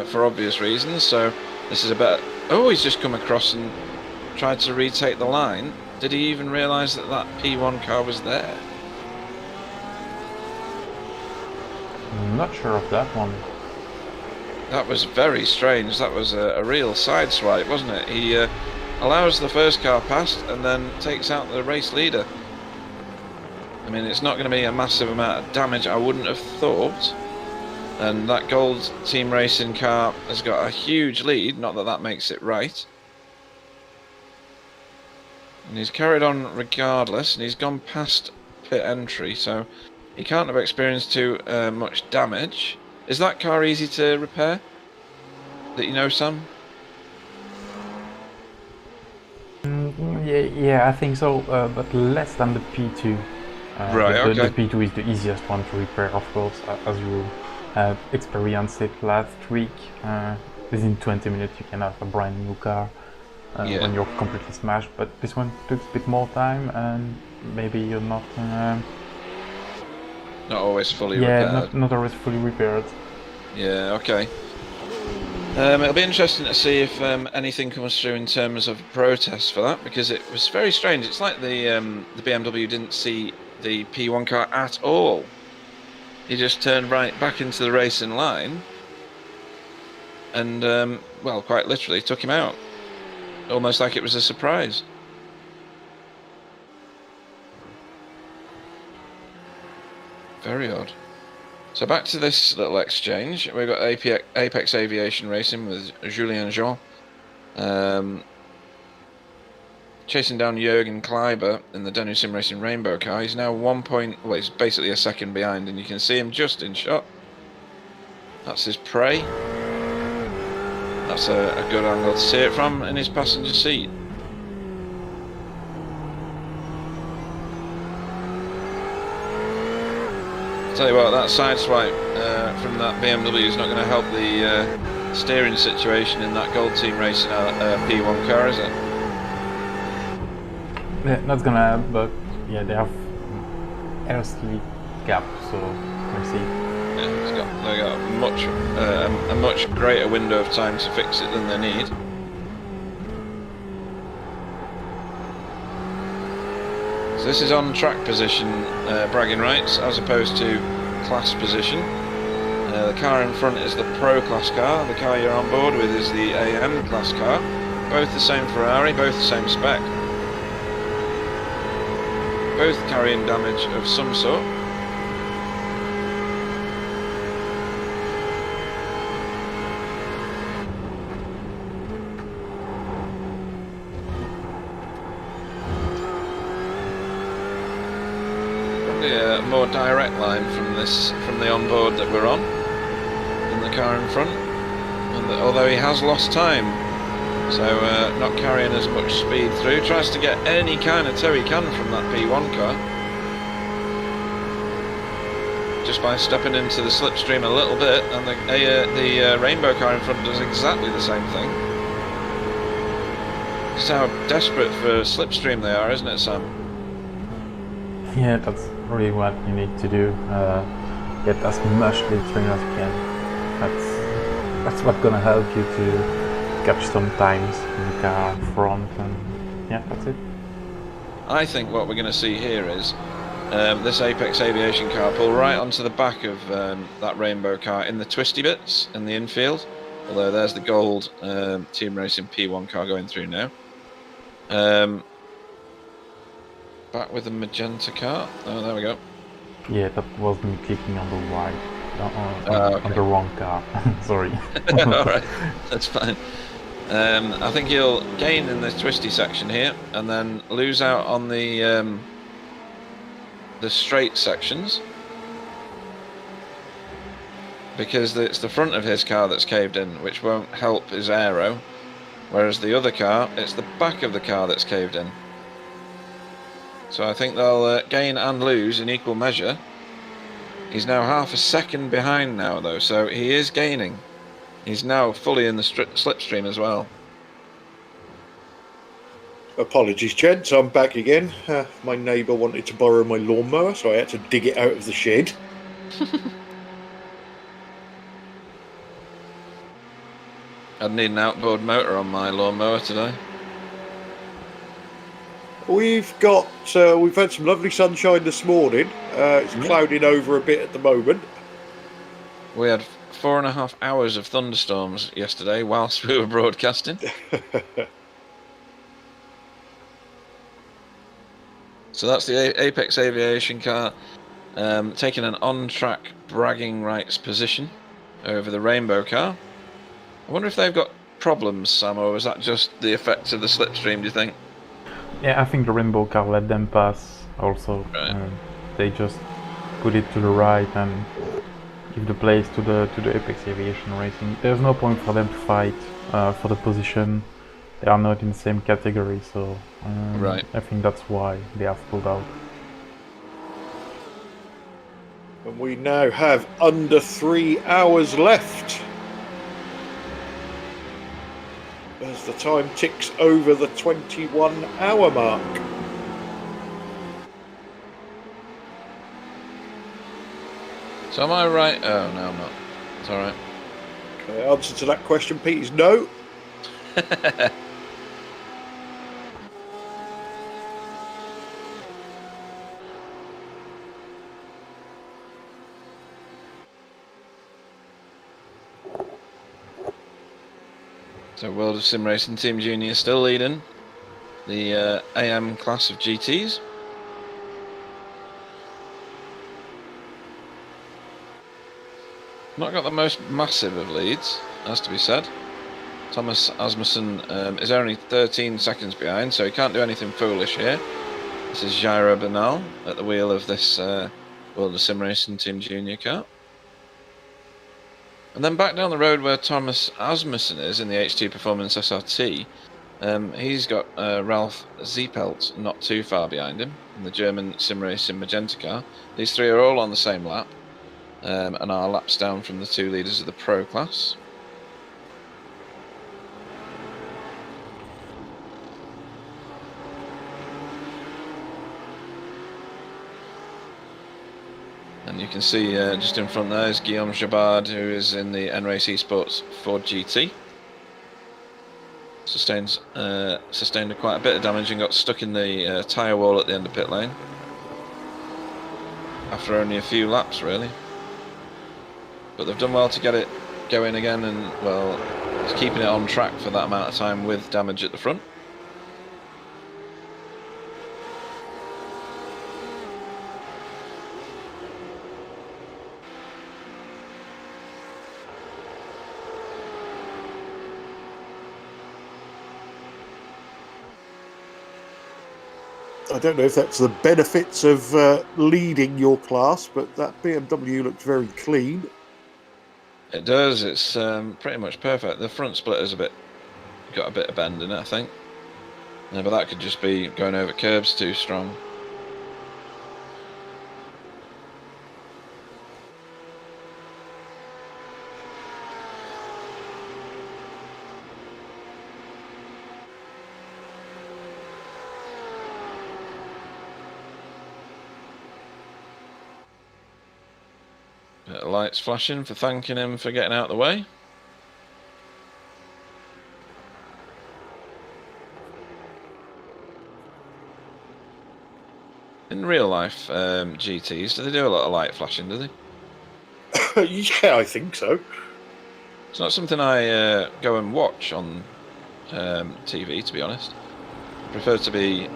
C: for obvious reasons. So this is a bit... Oh, he's just come across and tried to retake the line. Did he even realise that that P1 car was there?
B: I'm not sure of that one.
C: That was very strange. That was a real side swipe, wasn't it? He allows the first car past and then takes out the race leader. I mean, it's not going to be a massive amount of damage, I wouldn't have thought. And that gold team racing car has got a huge lead, not that that makes it right. And he's carried on regardless, and he's gone past pit entry, so he can't have experienced too much damage. Is that car easy to repair? That you know, Sam?
B: Yeah, I think so, but less than the P2.
C: Right,
B: the
C: okay.
B: P2 is the easiest one to repair, of course, as you experienced it last week. Within 20 minutes you can have a brand new car when you're completely smashed, but this one took a bit more time and maybe you're not...
C: Not always fully repaired.
B: Not always fully repaired.
C: Yeah, okay. It'll be interesting to see if anything comes through in terms of protest for that, because it was very strange. It's like the BMW didn't see the P1 car at all. He just turned right back into the racing line and, well, quite literally took him out. Almost like it was a surprise. Very odd. So back to this little exchange. We've got Apex Aviation Racing with Julien Jean. Chasing down Jürgen Kleiber in the Danu Sim Racing Rainbow car. He's now well, he's basically a second behind, and you can see him just in shot. That's his prey. That's a good angle to see it from in his passenger seat. Tell you what, that side swipe from that BMW is not going to help the steering situation in that Gold Team Racing P1 car, is it?
B: Yeah, not gonna help, but yeah, they have airspeed gap, so we'll see.
C: Yeah, they got a much greater window of time to fix it than they need. So this is on track position bragging rights as opposed to class position. The car in front is the Pro class car. The car you're on board with is the AM class car. Both the same Ferrari, both the same spec. Both carrying damage of some sort. Probably a more direct line from the onboard that we're on than the car in front. And although he has lost time, so not carrying as much speed through, tries to get any kind of tow he can from that P1 car. Just by stepping into the slipstream a little bit, and the rainbow car in front does exactly the same thing. Just how desperate for slipstream they are, isn't it, Sam?
B: Yeah, that's really what you need to do. Get as much slipstream as you can. That's what's gonna help you to catch some times in the car front, and yeah, that's it.
C: I think what we're going to see here is this Apex Aviation car pull right onto the back of that rainbow car in the twisty bits in the infield. Although there's the gold Team Racing P1 car going through now. Back with the magenta car. Oh, there we go.
B: Yeah, that was me clicking on the right,
C: Okay.
B: on the wrong car. Sorry.
C: Alright, that's fine. I think he'll gain in this twisty section here, and then lose out on the straight sections, because it's the front of his car that's caved in, which won't help his aero, whereas the other car, it's the back of the car that's caved in. So I think they'll gain and lose in equal measure. He's now half a second behind now, though, so he is gaining. He's now fully in the slipstream as well.
A: Apologies, gents. I'm back again. My neighbour wanted to borrow my lawnmower, so I had to dig it out of the shed.
C: I'd need an outboard motor on my lawnmower today.
A: We've had some lovely sunshine this morning. It's clouding over a bit at the moment.
C: We had 4.5 hours of thunderstorms yesterday whilst we were broadcasting. So that's the Apex Aviation car taking an on-track bragging rights position over the rainbow car. I wonder if they've got problems, Sam, or is that just the effects of the slipstream, do you think?
B: Yeah, I think the rainbow car let them pass also.
C: Right.
B: They just put it to the right and give the place to the Apex Aviation Racing. There's no point for them to fight for the position. They are not in the same category, so
C: right.
B: I think that's why they have pulled out.
A: And we now have under 3 hours left, as the time ticks over the 21-hour mark.
C: So am I right? Oh, no, I'm not. It's alright.
A: Okay, answer to that question, Pete, is no.
C: So World of Sim Racing Team Junior still leading the AM class of GTs. Not got the most massive of leads, has to be said. Thomas Asmussen is only 13 seconds behind, so he can't do anything foolish here. This is Jairo Bernal at the wheel of this World of Sim Racing Team Junior car. And then back down the road where Thomas Asmussen is in the H2 Performance SRT, he's got Ralph Ziepelt not too far behind him in the German Sim Racing Magenta car. These three are all on the same lap and are laps down from the two leaders of the Pro class. And you can see just in front there is Guillaume Jabard, who is in the N-Race Esports Ford GT. sustained quite a bit of damage and got stuck in the tyre wall at the end of pit lane. After only a few laps, really. But they've done well to get it going again, and, well, it's keeping it on track for that amount of time with damage at the front.
A: I don't know if that's the benefits of leading your class, but that BMW looks very clean.
C: It does. It's pretty much perfect. The front splitter's got a bit of bend in it, I think. Yeah, but that could just be going over curbs too strong. Bit of lights flashing for thanking him for getting out of the way. In real life GTs, do they do a lot of light flashing, do they?
A: Yeah, I think so.
C: It's not something I go and watch on TV, to be honest. I prefer to be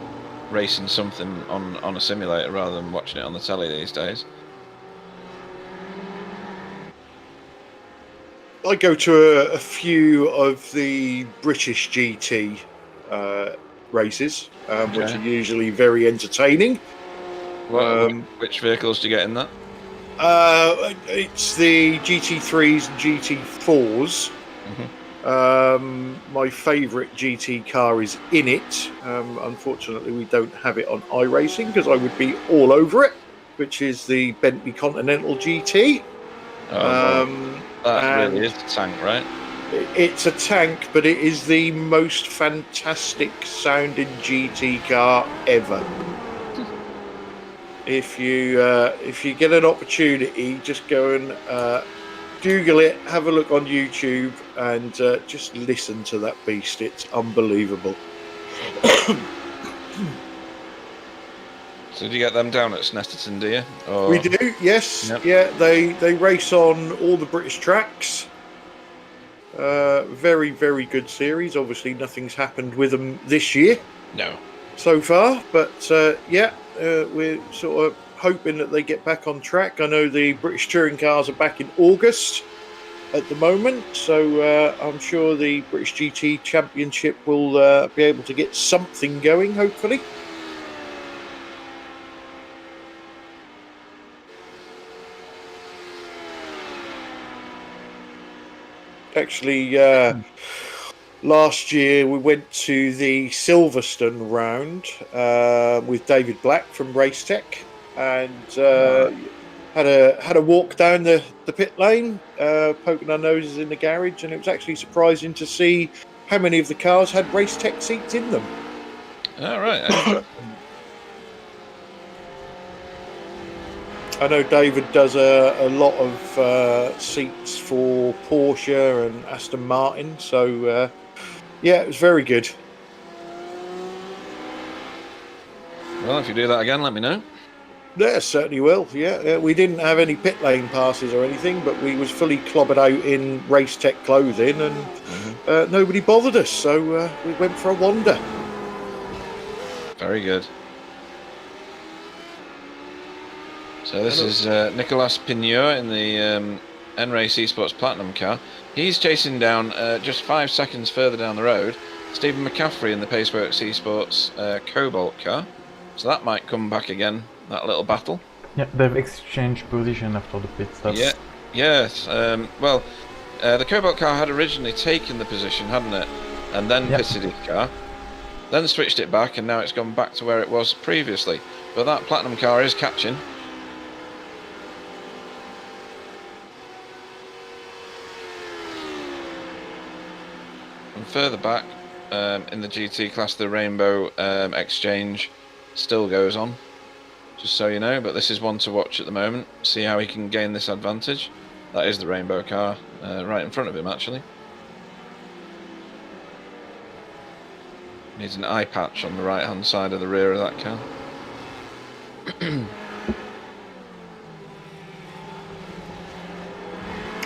C: racing something on a simulator rather than watching it on the telly these days.
A: I go to a few of the British GT races, which are usually very entertaining.
C: Which vehicles do you get in that?
A: It's the GT3s and GT4s. My favourite GT car is in it. Unfortunately, we don't have it on iRacing because I would be all over it, which is the Bentley Continental GT.
C: That really is a tank, right?
A: It's a tank, but it is the most fantastic sounding GT car ever. If you get an opportunity, just go and Google it, have a look on YouTube, and just listen to that beast. It's unbelievable.
C: So do you get them down at Snetterton, do you? Or...
A: We do, yes.
C: Yep.
A: Yeah, they race on all the British tracks. Very, very good series. Obviously, nothing's happened with them this year.
C: No.
A: So far, but we're sort of hoping that they get back on track. I know the British touring cars are back in August at the moment, so I'm sure the British GT Championship will be able to get something going, hopefully. Actually, last year we went to the Silverstone round with David Black from Racetech, and had a walk down the pit lane, poking our noses in the garage, and it was actually surprising to see how many of the cars had Racetech seats in them.
C: All right.
A: I know David does a lot of seats for Porsche and Aston Martin, so yeah, it was very good.
C: Well, if you do that again, let me know.
A: Yeah, certainly will. Yeah, we didn't have any pit lane passes or anything, but we was fully clobbered out in Racetech clothing, and nobody bothered us, so we went for a wander.
C: Very good. So this is Nicolas Pigneur in the N-Race Esports Platinum car. He's chasing down, just 5 seconds further down the road, Stephen McCaffrey in the Paceworks Esports Cobalt car. So that might come back again, that little battle.
B: Yeah, they've exchanged position after the pit stop.
C: Yeah, yes. Well, the Cobalt car had originally taken the position, hadn't it? And then pitted its car. Then switched it back, and now it's gone back to where it was previously. But that Platinum car is catching. And further back, in the GT class, the Rainbow exchange still goes on, just so you know, but this is one to watch at the moment, see how he can gain this advantage. That is the Rainbow car, right in front of him, actually. Needs an eye patch on the right hand side of the rear of that car.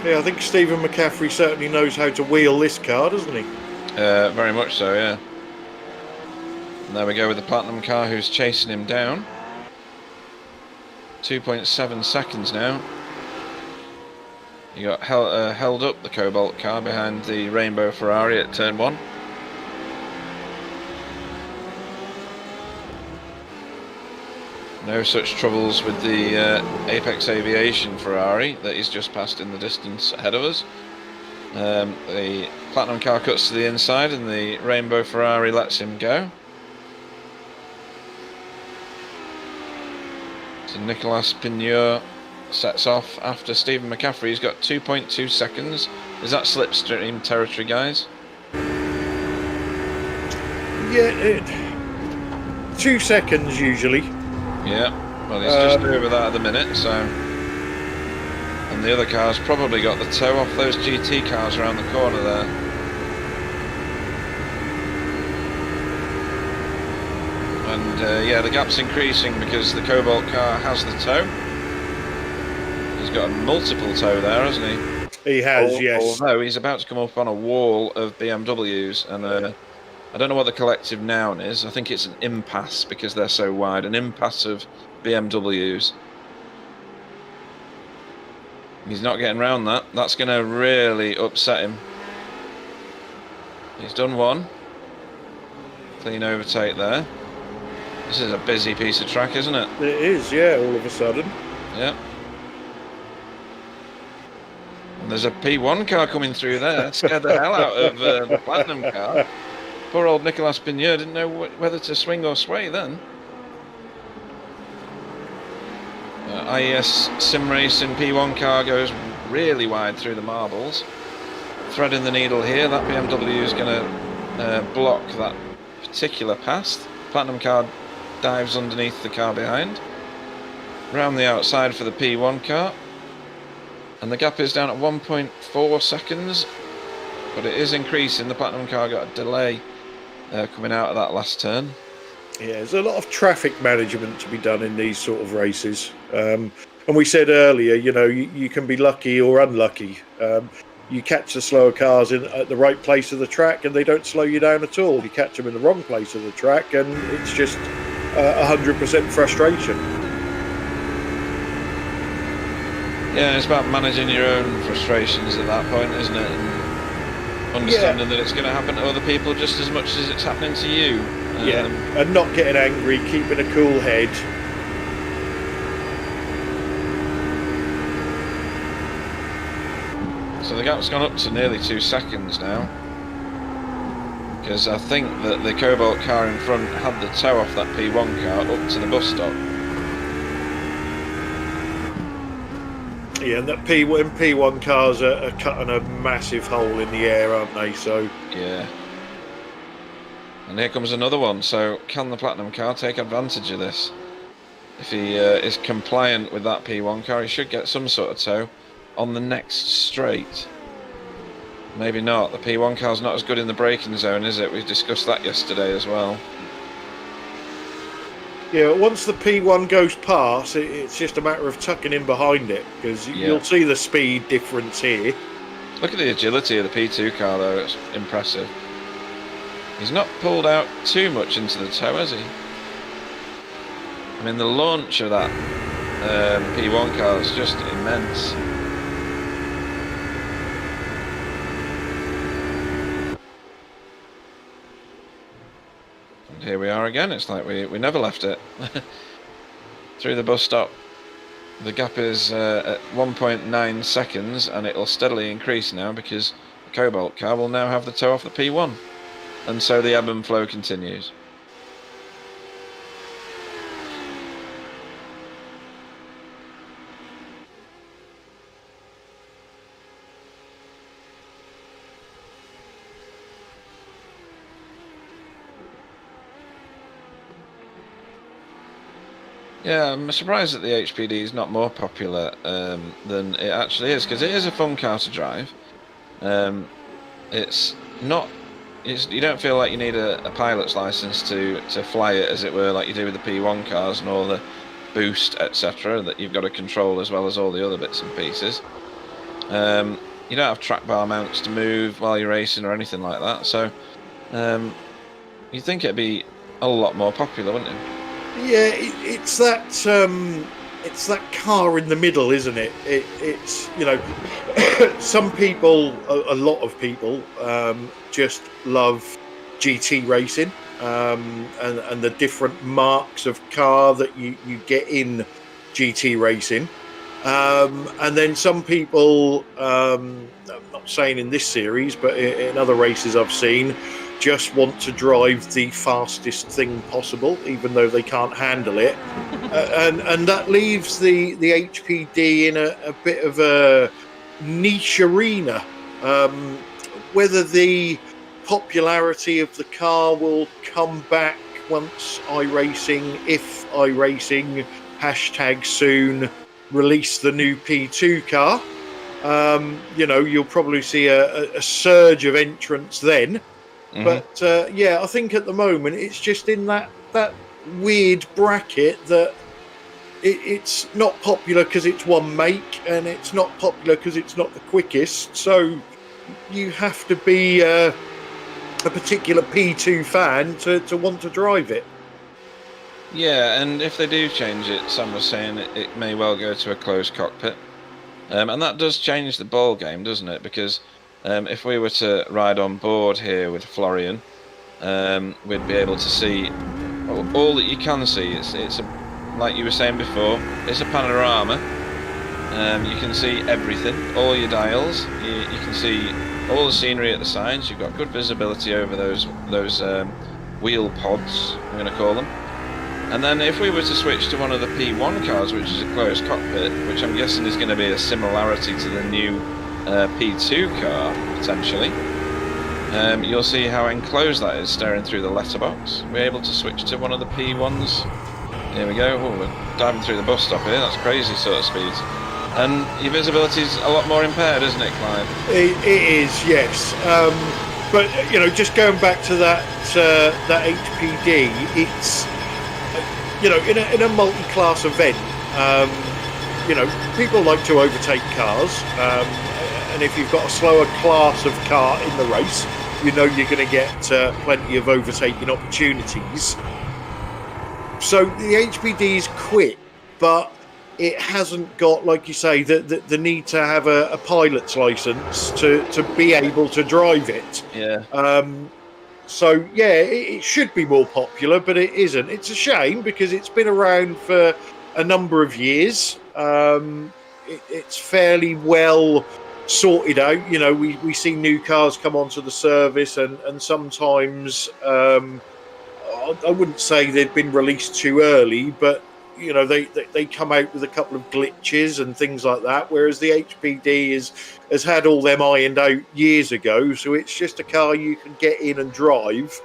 A: Yeah, I think Stephen McCaffrey certainly knows how to wheel this car, doesn't he?
C: Very much so, yeah. And there we go with the Platinum car who's chasing him down. 2.7 seconds now. He got held up, the Cobalt car, behind the Rainbow Ferrari at turn 1. No such troubles with the Apex Aviation Ferrari that he's just passed in the distance ahead of us. The Platinum car cuts to the inside and the Rainbow Ferrari lets him go. So Nicolas Pigneur sets off after Stephen McCaffrey. He's got 2.2 seconds. Is that slipstream territory, guys?
A: Yeah, 2 seconds usually.
C: Yeah, well he's just over that at the minute, so... And the other car's probably got the toe off those GT cars around the corner there. And yeah, the gap's increasing because the Cobalt car has the toe. He's got a multiple toe there, hasn't he?
A: He has, yes.
C: Although he's about to come up on a wall of BMWs, and I don't know what the collective noun is. I think it's an impasse because they're so wide. An impasse of BMWs. He's not getting around that. That's going to really upset him. He's done one. Clean overtake there. This is a busy piece of track, isn't it?
A: It is, yeah, all of a sudden.
C: Yeah. And there's a P1 car coming through there. Scared the hell out of the Platinum car. Poor old Nicolas Pigneur didn't know whether to swing or sway then. IES SimRacing P1 car goes really wide through the marbles. Threading the needle here, that BMW is going to block that particular pass. Platinum car dives underneath the car behind. Round the outside for the P1 car. And the gap is down at 1.4 seconds. But it is increasing. The Platinum car got a delay coming out of that last turn.
A: Yeah, there's a lot of traffic management to be done in these sort of races. And we said earlier, you know, you can be lucky or unlucky. You catch the slower cars at the right place of the track and they don't slow you down at all. You catch them in the wrong place of the track and it's just 100% frustration.
C: Yeah, it's about managing your own frustrations at that point, isn't it? And understanding that it's going to happen to other people just as much as it's happening to you.
A: Yeah, and not getting angry, keeping a cool head.
C: So the gap's gone up to nearly 2 seconds now. Because I think that the Cobalt car in front had the toe off that P1 car up to the bus stop.
A: Yeah, and that P1 cars are cutting a massive hole in the air, aren't they? So
C: yeah. And here comes another one. So can the Platinum car take advantage of this? If he is compliant with that P1 car, he should get some sort of toe on the next straight. Maybe not. The P1 car's not as good in the braking zone, is it? We discussed that yesterday as well.
A: yeah, once the P1 goes past, it's just a matter of tucking in behind it because you'll see the speed difference here.
C: Look at the agility of the P2 car though, it's impressive. He's not pulled out too much into the toe, has he? I mean, the launch of that P1 car is just immense. And here we are again, it's like we never left it. Through the bus stop. The gap is at 1.9 seconds and it'll steadily increase now because the Cobalt car will now have the toe off the P1. And so the ebb and flow continues. Yeah, I'm surprised that the HPD is not more popular than it actually is, because it is a fun car to drive. It's not you don't feel like you need a pilot's license to fly it, as it were, like you do with the P1 cars and all the boost, etc., that you've got to control as well as all the other bits and pieces. You don't have track bar mounts to move while you're racing or anything like that, so you'd think it'd be a lot more popular, wouldn't it?
A: Yeah, it's that car in the middle, isn't it? It's some people, a lot of people, just love GT racing, and the different marks of car that you get in GT racing. And then some people, I'm not saying in this series, but in other races I've seen, just want to drive the fastest thing possible, even though they can't handle it. And that leaves the HPD in a bit of a niche arena. Whether the popularity of the car will come back once iRacing, if iRacing, #soon, release the new P2 car, you'll probably see a surge of entrants then. Mm-hmm. But I think at the moment it's just in that weird bracket that it's not popular because it's one make, and it's not popular because it's not the quickest. So you have to be a particular P2 fan to want to drive it.
C: Yeah, and if they do change it, Sam was saying it may well go to a closed cockpit. And that does change the ball game, doesn't it? Because if we were to ride on board here with Florian, we'd be able to see all that you can see. It's like you were saying before, it's a panorama. You can see everything, all your dials. You can see all the scenery at the sides. You've got good visibility over those wheel pods, I'm going to call them. And then if we were to switch to one of the P1 cars, which is a closed cockpit, which I'm guessing is going to be a similarity to the new P2 car, potentially, you'll see how enclosed that is staring through the letterbox. We're able to switch to one of the P1s. Here we go. Oh, we're diving through the bus stop here. That's crazy sort of speeds. And your visibility is a lot more impaired, isn't it, Clive?
A: It is, yes. But, just going back to that HPD, it's... in a multi-class event, people like to overtake cars, and if you've got a slower class of car in the race, you're going to get plenty of overtaking opportunities. So the HPD is quick, but it hasn't got, like you say, the need to have a pilot's license to be able to drive it.
C: Yeah.
A: So, it should be more popular, but it isn't. It's a shame because it's been around for a number of years. It's fairly well sorted out. We see new cars come onto the service, and sometimes I wouldn't say they've been released too early, but they come out with a couple of glitches and things like that, whereas the HPD has had all them ironed out years ago, so it's just a car you can get in and drive.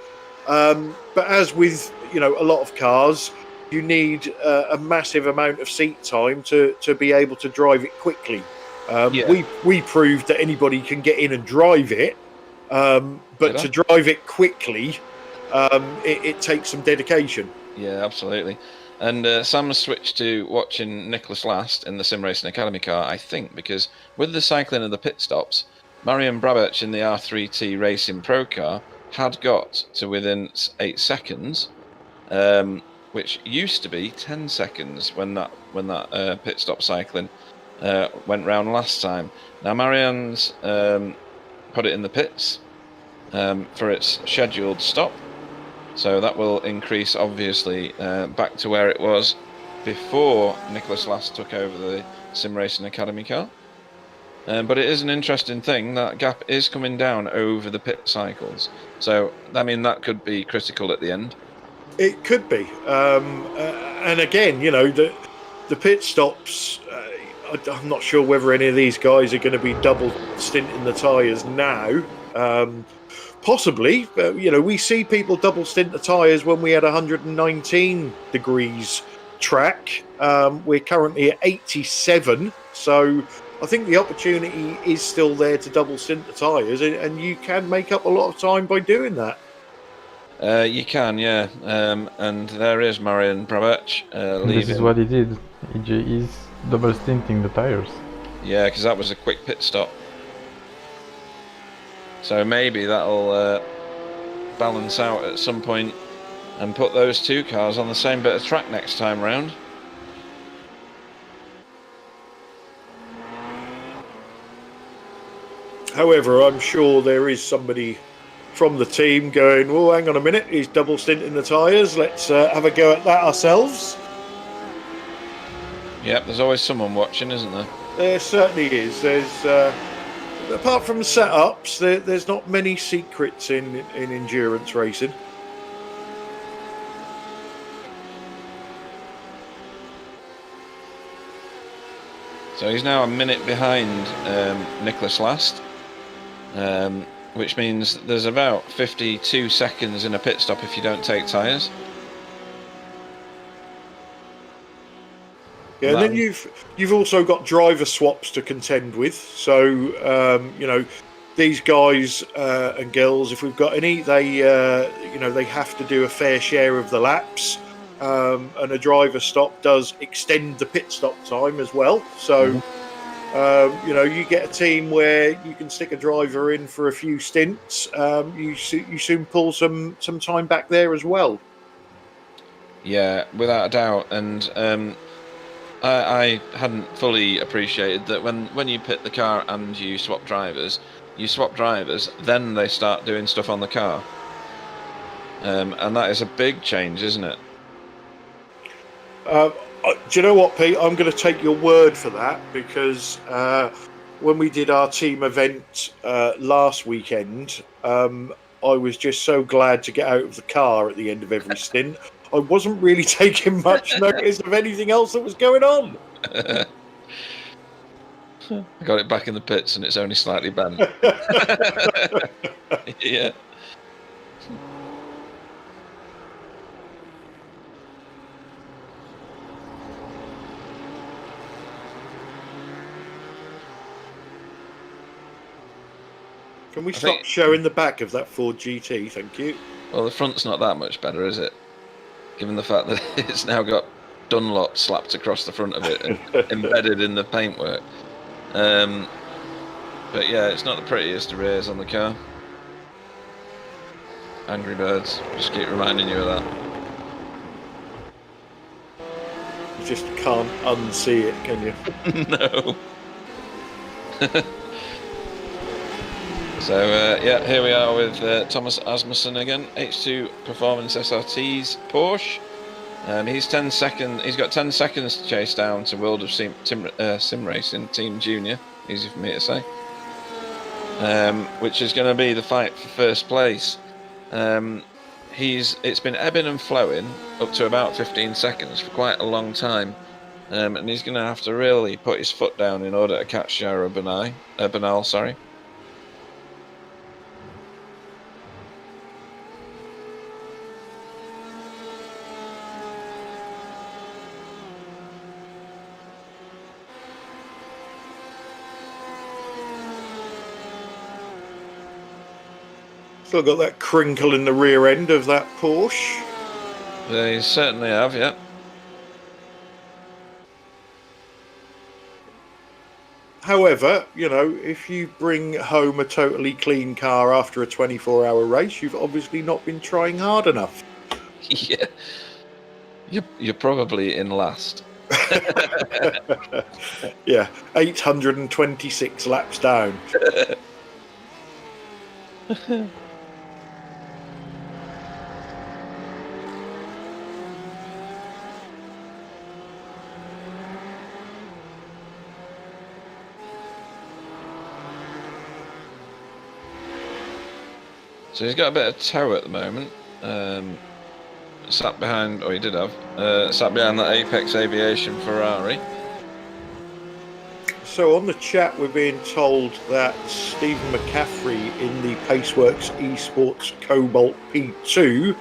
A: But as with a lot of cars, you need a massive amount of seat time to be able to drive it quickly. We proved that anybody can get in and drive it, but to drive it quickly, it takes some dedication.
C: Yeah, absolutely. And Sam switched to watching Nicholas Last in the SimRacingAcademy car, I think, because with the cycling of the pit stops, Marian Brabach in the R3T Racing Pro car had got to within 8 seconds, which used to be 10 seconds when that pit stop cycling went round last time. Now Marianne's put it in the pits for its scheduled stop. So that will increase, obviously, back to where it was before Nicholas Last took over the SimRacingAcademy car. But it is an interesting thing. That gap is coming down over the pit cycles. So, that could be critical at the end.
A: It could be. And again, the pit stops, I'm not sure whether any of these guys are going to be double stinting the tyres now. Possibly, but we see people double stint the tyres when we had 119 degrees track. We're currently at 87, so I think the opportunity is still there to double stint the tyres, and you can make up a lot of time by doing that.
C: You can, yeah. And there is Marian Brabach leading.
B: This is what he did. He's double stinting the tires.
C: Yeah, because that was a quick pit stop. So maybe that'll balance out at some point and put those two cars on the same bit of track next time round.
A: However, I'm sure there is somebody from the team going, "Oh, hang on a minute, he's double stinting the tyres. Let's have a go at that ourselves."
C: Yep, there's always someone watching, isn't there?
A: There certainly is. There's apart from setups, there's not many secrets in endurance racing.
C: So he's now a minute behind Nicholas Last, which means there's about 52 seconds in a pit stop if you don't take tyres.
A: Yeah, and then you've also got driver swaps to contend with. So you know, these guys and girls, if we've got any, they they have to do a fair share of the laps, and a driver stop does extend the pit stop time as well. So you get a team where you can stick a driver in for a few stints. You soon pull some time back there as well.
C: Yeah, without a doubt. And I hadn't fully appreciated that when you pit the car and you swap drivers, then they start doing stuff on the car. And that is a big change, isn't it?
A: Do you know what, Pete? I'm going to take your word for that, because when we did our team event last weekend, I was just so glad to get out of the car at the end of every stint. I wasn't really taking much notice of anything else that was going on.
C: I got it back in the pits and it's only slightly bent. Yeah.
A: Can we stop showing the back of that Ford GT? Thank you.
C: Well, the front's not that much better, is it? Given the fact that it's now got Dunlop slapped across the front of it and embedded in the paintwork. But yeah, it's not the prettiest of rears on the car. Angry Birds, just keep reminding you of that.
A: You just can't unsee it, can you?
C: No. So yeah, here we are with Thomas Asmussen again, H2 Performance SRT's Porsche. He's 10 seconds. He's got 10 seconds to chase down to World of Sim Racing Team Junior. Easy for me to say. Which is going to be the fight for first place. It's been ebbing and flowing up to about 15 seconds for quite a long time, and he's going to have to really put his foot down in order to catch Jairo Bernal. Sorry.
A: Still got that crinkle in the rear end of that Porsche.
C: They certainly have, yeah.
A: However, if you bring home a totally clean car after a 24-hour race, you've obviously not been trying hard enough.
C: Yeah. You're probably in last.
A: Yeah, 826 laps down.
C: So he's got a bit of tow at the moment. Sat behind that Apex Aviation Ferrari.
A: So on the chat, we're being told that Stephen McCaffrey in the Paceworks Esports Cobalt P2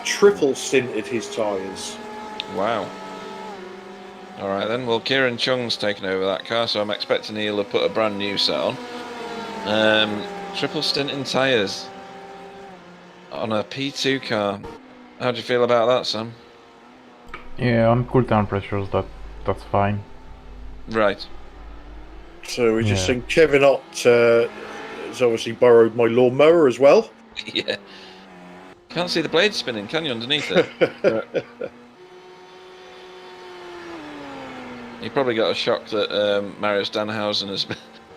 A: triple stinted his tyres.
C: Wow. All right then. Well, Kieran Chung's taken over that car, so I'm expecting he'll have put a brand new set on. Triple stint in tyres on a P2 car. How do you feel about that, Sam?
B: Yeah, on cool temperatures, that's fine.
C: Right.
A: So we just
B: Yeah.
A: think Kevin Ott has obviously borrowed my lawnmower as well.
C: Yeah. Can't see the blade spinning, can you, underneath it? You probably got a shock that Marius Danhausen has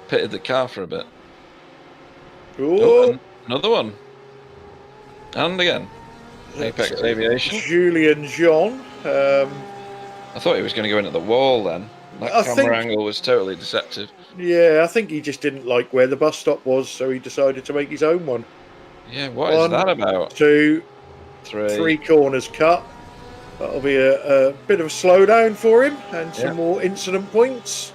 C: pitted the car for a bit. Oh, another one. And again. Apex Aviation.
A: Julian Jean.
C: I thought he was going to go into the wall then. That camera angle was totally deceptive.
A: Yeah, I think he just didn't like where the bus stop was, so he decided to make his own one.
C: Yeah, what is that about?
A: 2, 3 corners cut. That'll be a bit of a slowdown for him and some more incident points.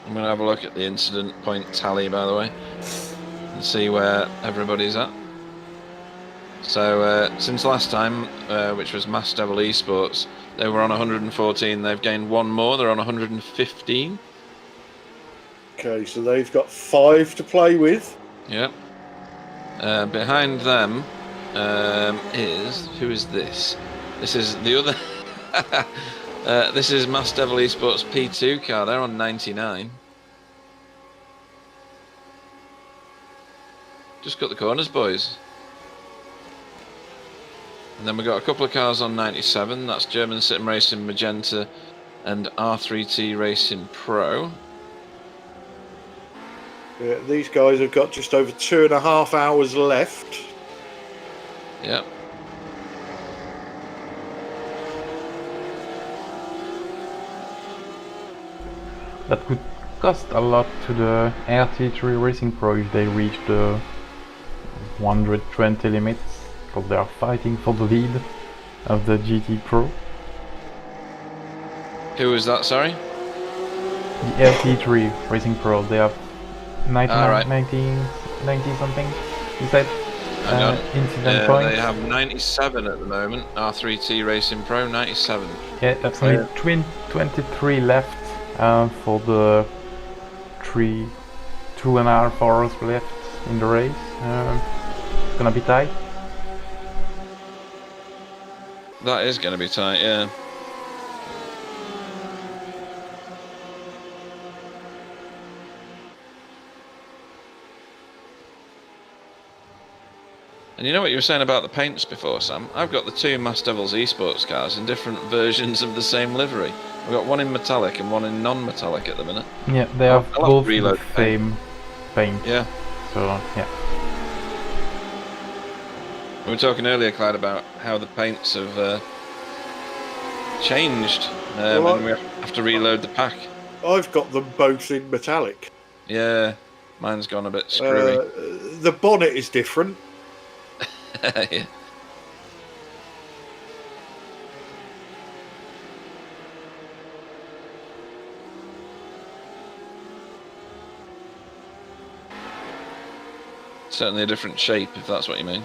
C: I'm going to have a look at the incident point tally, by the way, and see where everybody's at. So, since last time, which was Mass Devil Esports, they were on 114. They've gained one more. They're on 115.
A: Okay, so they've got 5 to play with.
C: Yep. Behind them who is this? This is the other. This is Mass Devil Esports P2 car. They're on 99. Just cut the corners, boys. And then we've got a couple of cars on 97. That's German SimRacing Magenta and R3T Racing Pro.
A: Yeah, these guys have got just over 2.5 hours left.
C: Yep.
B: That could cost a lot to the RT3 Racing Pro if they reach the 120 limits, because they are fighting for the lead of the GT Pro.
C: Who is that, sorry?
B: The RT3 Racing Pro, they have 90 something, you said? Incident points.
C: They have 97 at the moment. R3T Racing Pro, 97.
B: Yeah, that's only 23 left for the 2.5 hours left in the race. It's gonna be tight.
C: That is going to be tight, yeah. And you know what you were saying about the paints before, Sam? I've got the 2 Mass Devils Esports cars in different versions of the same livery. I've got one in metallic and one in non-metallic at the minute.
B: Yeah, they have both the same paint.
C: Yeah.
B: So, yeah.
C: We were talking earlier, Clyde, about how the paints have changed and we have to reload the pack.
A: I've got them both in metallic.
C: Yeah, mine's gone a bit screwy.
A: The bonnet is different.
C: Yeah. Certainly a different shape, if that's what you mean.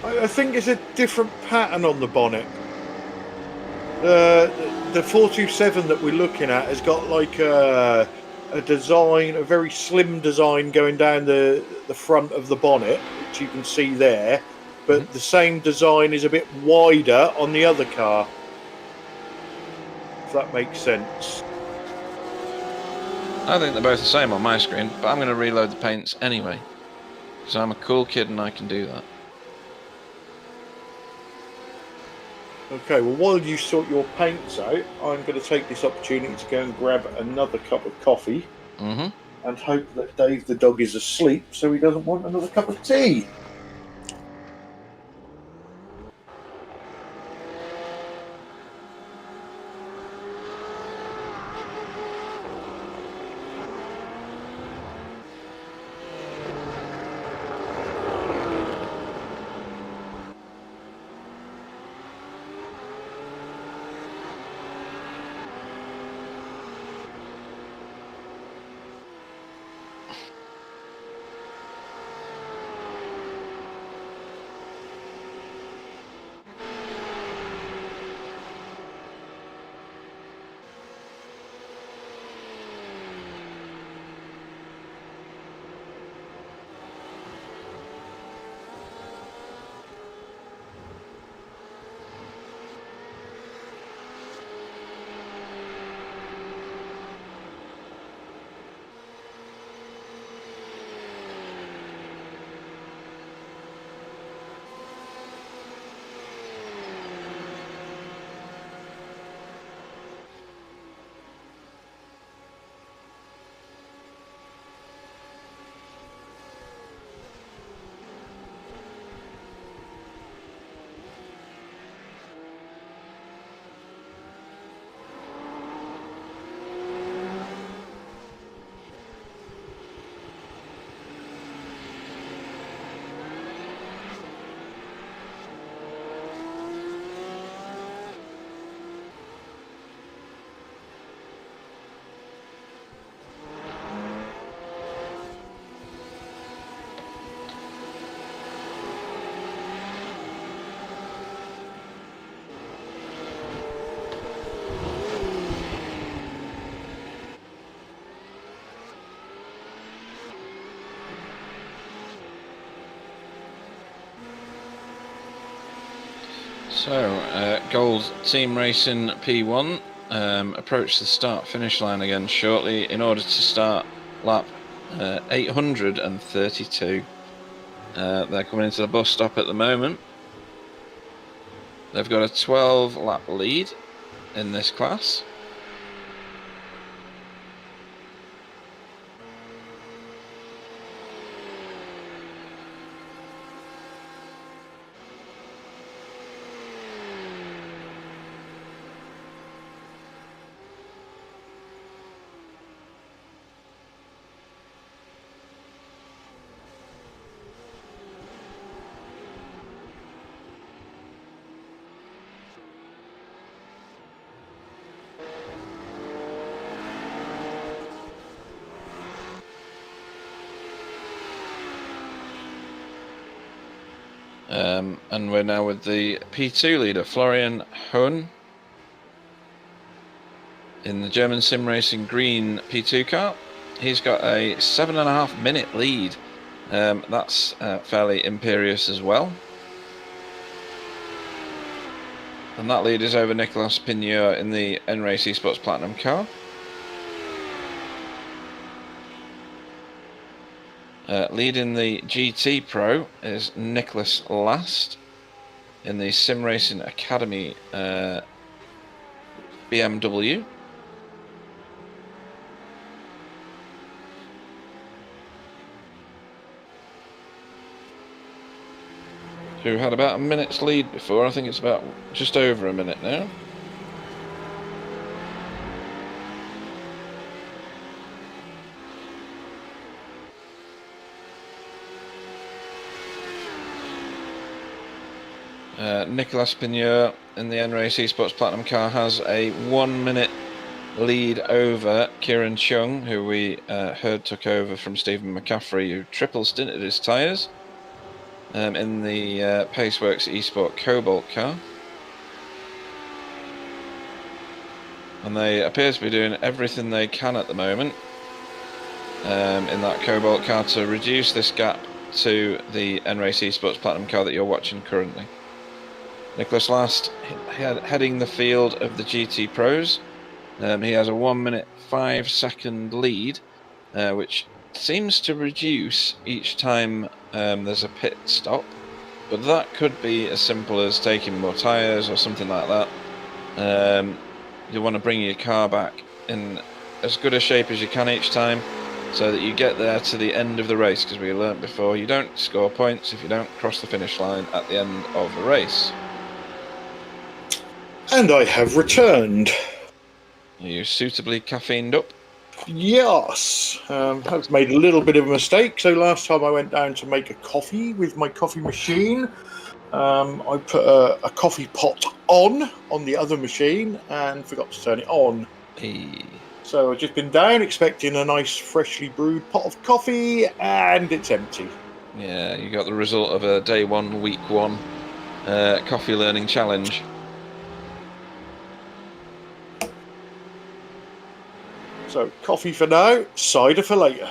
A: I think it's a different pattern on the bonnet. The 427 that we're looking at has got like a design, a very slim design going down the front of the bonnet, which you can see there, but the same design is a bit wider on the other car, if that makes sense.
C: I think they're both the same on my screen, but I'm going to reload the paints anyway, because I'm a cool kid and I can do that.
A: Okay, well, while you sort your paints out, I'm going to take this opportunity to go and grab another cup of coffee and hope that Dave the dog is asleep so he doesn't want another cup of tea.
C: So, Gold Team Racing P1 approach the start-finish line again shortly in order to start lap 832. They're coming into the bus stop at the moment. They've got a 12-lap lead in this class. And we're now with the P2 leader, Florian Hohn, in the German Sim Racing Green P2 car. He's got a 7.5 minute lead. That's fairly imperious as well. And that lead is over Nicolas Pigneur in the N-Race Esports Platinum car. Leading the GT Pro is Nicholas Last in the SimRacingAcademy BMW. Who had about a minute's lead before. I think it's about just over a minute now. Nicolas Pigneur in the N-Race Esports Platinum car has a 1 minute lead over Kieran Chung, who we heard took over from Stephen McCaffrey, who triple stinted his tyres in the Paceworks Esport Cobalt car. And they appear to be doing everything they can at the moment in that Cobalt car to reduce this gap to the N-Race Esports Platinum car that you're watching currently. Nicholas Last heading the field of the GT Pros. He has a 1 minute 5 second lead, which seems to reduce each time there's a pit stop, but that could be as simple as taking more tyres or something like that. You want to bring your car back in as good a shape as you can each time, so that you get there to the end of the race, because we learnt before, you don't score points if you don't cross the finish line at the end of the race.
A: And I have returned.
C: Are you suitably caffeined up?
A: Yes. I've made a little bit of a mistake. So last time I went down to make a coffee with my coffee machine, I put a coffee pot on the other machine and forgot to turn it on.
C: Hey.
A: So I've just been down expecting a nice freshly brewed pot of coffee, and it's empty.
C: Yeah, you got the result of a day one, week one coffee learning challenge.
A: So coffee for now, cider for later.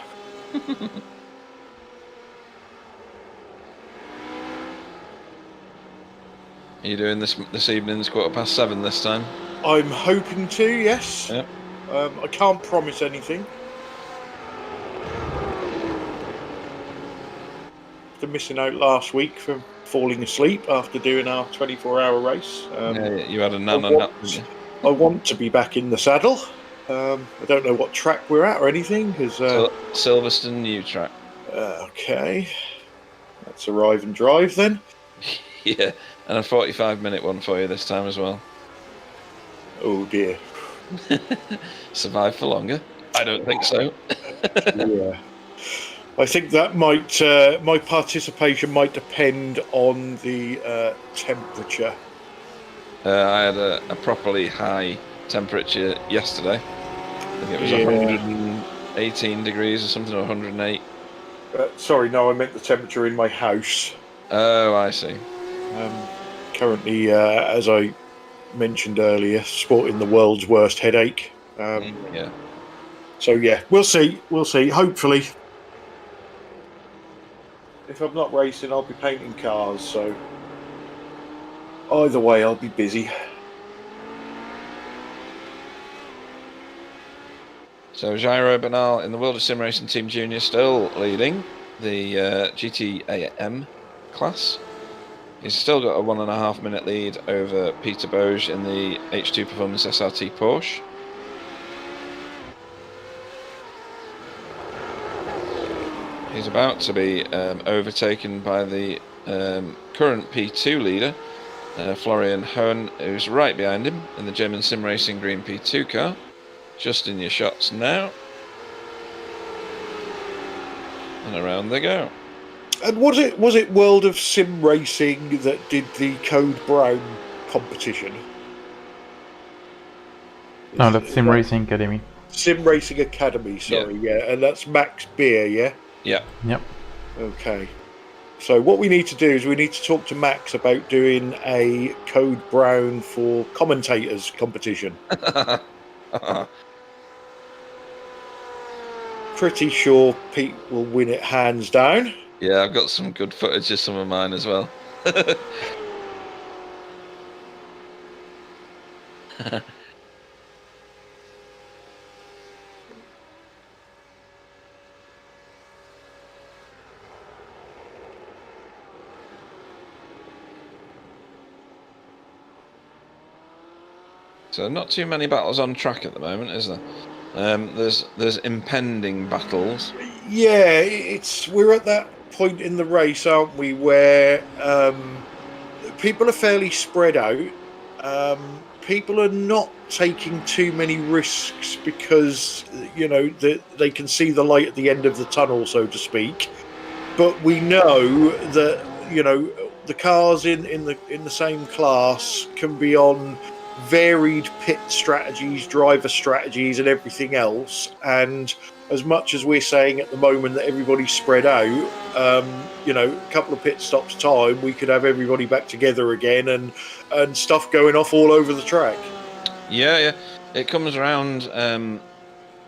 C: Are you doing this evening's 7:15 this time?
A: I'm hoping to, yes.
C: Yep.
A: I can't promise anything. After missing out last week from falling asleep after doing our 24-hour race.
C: Yeah, you had a nana nap, didn't you?
A: I want to be back in the saddle. I don't know what track we're at or anything.
C: Silverstone new track.
A: Okay. Let's arrive and drive then.
C: Yeah, and a 45-minute one for you this time as well.
A: Oh dear.
C: Survive for longer? I don't think so.
A: Yeah. I think that might my participation might depend on the temperature.
C: I had a properly high temperature yesterday. I think it was 118 degrees or something, or 108.
A: Sorry, no, I meant the temperature in my house.
C: Oh, I see.
A: Currently, as I mentioned earlier, sporting the world's worst headache.
C: Yeah.
A: So yeah, we'll see. We'll see. Hopefully, if I'm not racing, I'll be painting cars. So Either way, I'll be busy.
C: So Jairo Bernal in the World of Sim Racing Team Junior still leading the GTAM class. He's still got a 1.5 minute lead over Peter Boge in the H2 Performance SRT Porsche. He's about to be overtaken by the current P2 leader, Florian Hohen, who's right behind him in the German Sim Racing Green P2 car. Just in your shots now. And around they go.
A: And was it World of Sim Racing that did the Code Brown competition?
B: No, that's SimRacingAcademy.
A: SimRacingAcademy, sorry, yeah. And that's Max Beer, yeah?
C: Yeah.
B: Yep.
A: Okay. So what we need to do is we need to talk to Max about doing a Code Brown for commentators competition. Pretty sure Pete will win it hands down.
C: Yeah, I've got some good footage of some of mine as well. So not too many battles on track at the moment, is there? There's impending battles.
A: Yeah, we're at that point in the race, aren't we, where people are fairly spread out. People are not taking too many risks because they can see the light at the end of the tunnel, so to speak. But we know that the cars in the same class can be on varied pit strategies, driver strategies, and everything else. And as much as we're saying at the moment that everybody's spread out, a couple of pit stops time, we could have everybody back together again and stuff going off all over the track.
C: Yeah. It comes around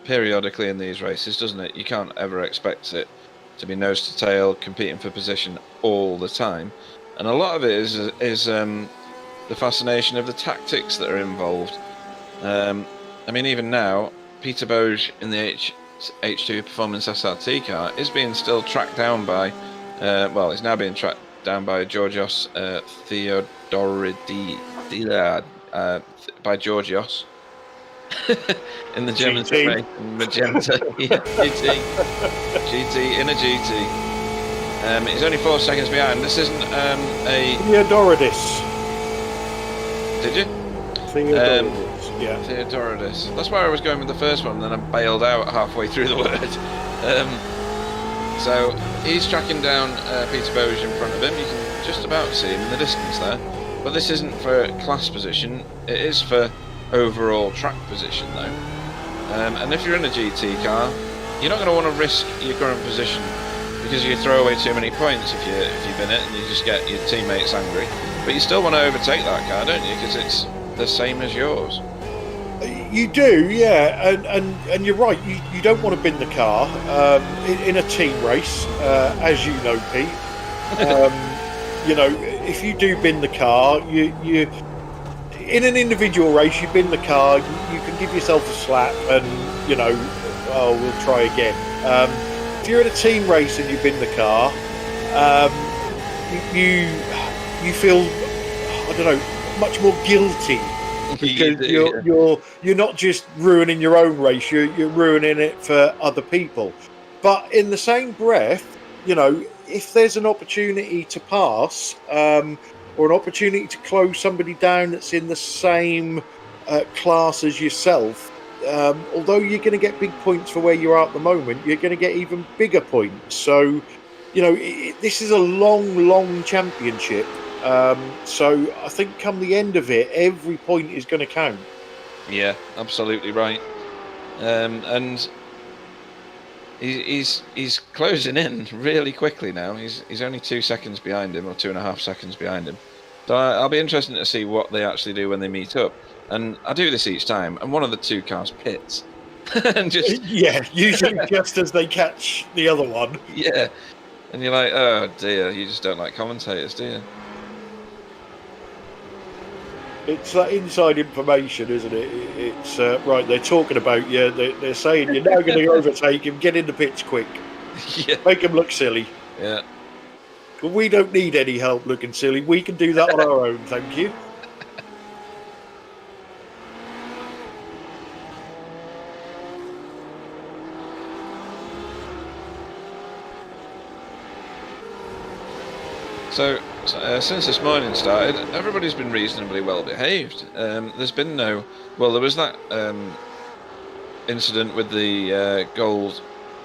C: periodically in these races, doesn't it? You can't ever expect it to be nose to tail, competing for position all the time. And a lot of it is the fascination of the tactics that are involved. I mean, even now, Peter Boge in the H2 Performance SRT car is being still tracked down by, he's now being tracked down by Georgios Theodoridi, by Georgios in the German race, Magenta GT in a GT. He's only 4 seconds behind. This isn't a
A: Theodoridis.
C: Did you?
A: Theodoridis, yeah.
C: Theodoridis. That's where I was going with the first one, then I bailed out halfway through the word. So he's tracking down Peter Boge in front of him. You can just about see him in the distance there. But this isn't for class position. It is for overall track position, though. And if you're in a GT car, you're not going to want to risk your current position because you throw away too many points if you've been it and you just get your teammates angry. But you still want to overtake that car, don't you? Because it's the same as yours.
A: You do, yeah, and you're right. You don't want to bin the car in a team race, as you know, Pete. If you do bin the car, you in an individual race, you bin the car, you can give yourself a slap, and we'll try again. If you're in a team race and you bin the car, you feel, I don't know, much more guilty because you're not just ruining your own race, you're ruining it for other people. But in the same breath, if there's an opportunity to pass or an opportunity to close somebody down that's in the same class as yourself, although you're going to get big points for where you are at the moment, you're going to get even bigger points. So this is a long championship. So I think come the end of it, every point is going to count.
C: Yeah, absolutely right. And he's closing in really quickly now. He's only 2 seconds behind him, or 2.5 seconds behind him. So I'll be interested to see what they actually do when they meet up. And I do this each time, and one of the two cars pits. And
A: usually just as they catch the other one.
C: Yeah, and you're like, oh dear, you just don't like commentators, do you?
A: It's that inside information, isn't it? It's right. They're talking about you. They're saying you're now going to overtake him. Get in the pits quick.
C: Yeah.
A: Make him look silly.
C: Yeah.
A: But we don't need any help looking silly. We can do that on our own. Thank you.
C: So, since this morning started, everybody's been reasonably well behaved. There's been no... Well, there was that incident with the Gold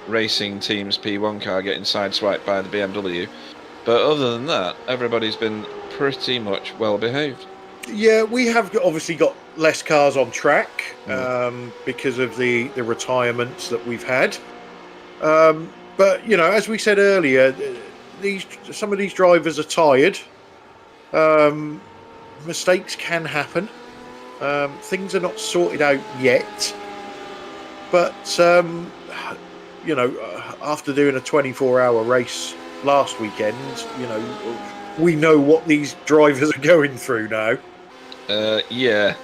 C: Racing Team's P1 car getting sideswiped by the BMW. But other than that, everybody's been pretty much well behaved.
A: Yeah, we have obviously got less cars on track because of the retirements that we've had. But, you know, as we said earlier... some of these drivers are tired. Mistakes can happen. Things are not sorted out yet. But you know, after doing a 24-hour race last weekend, you know, we know what these drivers are going through now.
C: Yeah.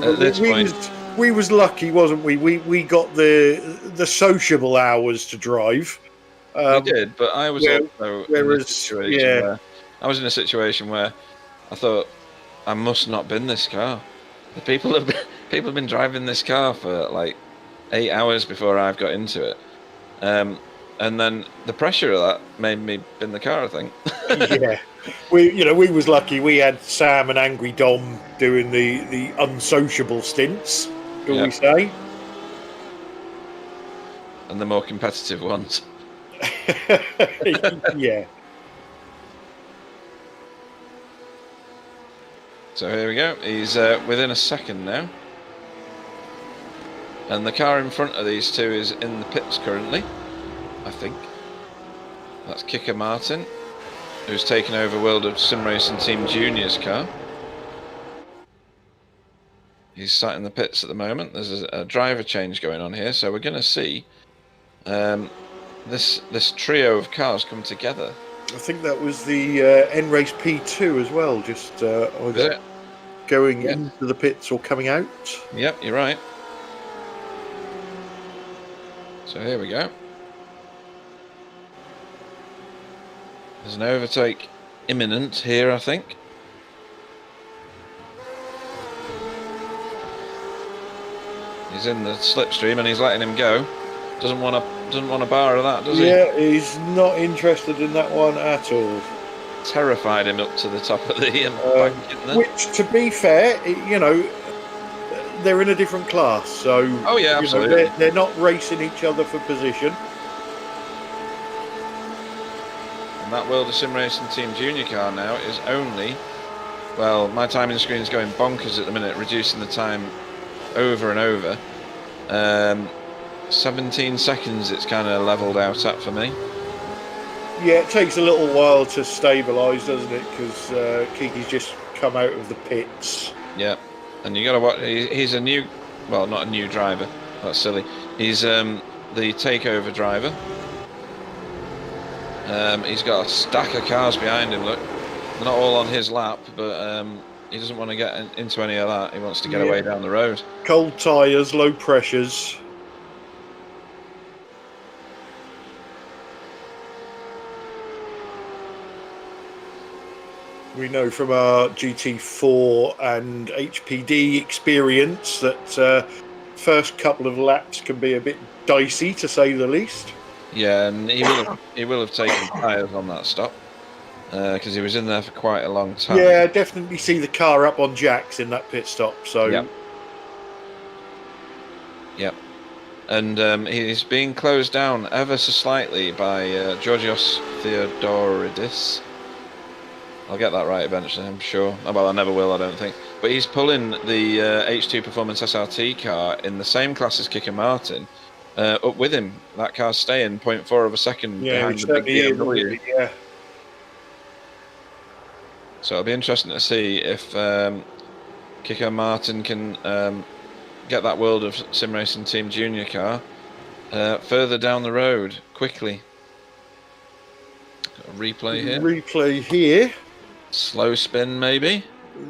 C: At this point,
A: we was lucky, wasn't we? We got the sociable hours to drive.
C: we did, but I was also in a situation
A: where
C: I was in a situation where I thought I must not bin this car. The people have been driving this car for like 8 hours before I've got into it, and then the pressure of that made me bin the car, I think.
A: Yeah, we was lucky. We had Sam and Angry Dom doing the unsociable stints, shall we say,
C: and the more competitive ones.
A: Yeah.
C: So here we go. He's within a second now. And the car in front of these two is in the pits currently, I think. That's Kicker Martin, who's taken over World of Sim Racing Team Junior's car. He's sat in the pits at the moment. There's a driver change going on here, so we're going to see this trio of cars come together.
A: I think that was the N-Race P2 as well, just either going into the pits or coming out.
C: Yep, you're right. So here we go. There's an overtake imminent here, I think. He's in the slipstream and he's letting him go. Doesn't want a bar of that, does he?
A: Yeah, he's not interested in that one at all.
C: Terrified him up to the top of the bank, there.
A: Which, to be fair, you know, they're in a different class, so
C: oh yeah, absolutely.
A: They're not racing each other for position.
C: And that World of Sim Racing Team Junior car now is only, well, my timing screen is going bonkers at the minute, reducing the time over and over. 17 seconds it's kind of levelled out at for me.
A: Yeah, it takes a little while to stabilise, doesn't it? Because Kiki's just come out of the pits.
C: Yeah, and you got to watch. He's a new, well, not a new driver. That's silly. He's the takeover driver. He's got a stack of cars behind him. Look, they're not all on his lap, but he doesn't want to get into any of that. He wants to get away down the road.
A: Cold tyres, low pressures. We know from our GT4 and HPD experience that first couple of laps can be a bit dicey, to say the least.
C: Yeah, and he will have taken tyres on that stop because he was in there for quite a long time.
A: Yeah, I definitely see the car up on jacks in that pit stop. So.
C: Yep. And he's being closed down ever so slightly by Georgios Theodoridis. I'll get that right eventually, I'm sure. Oh, well, I never will, I don't think. But he's pulling the H2 Performance SRT car in the same class as Kicker Martin up with him. That car's staying 0.4 of a second behind the big BMW.
A: Yeah.
C: So it'll be interesting to see if Kicker Martin can get that World of Sim Racing Team Junior car further down the road quickly. Got a replay here.
A: Replay here.
C: Slow spin, maybe.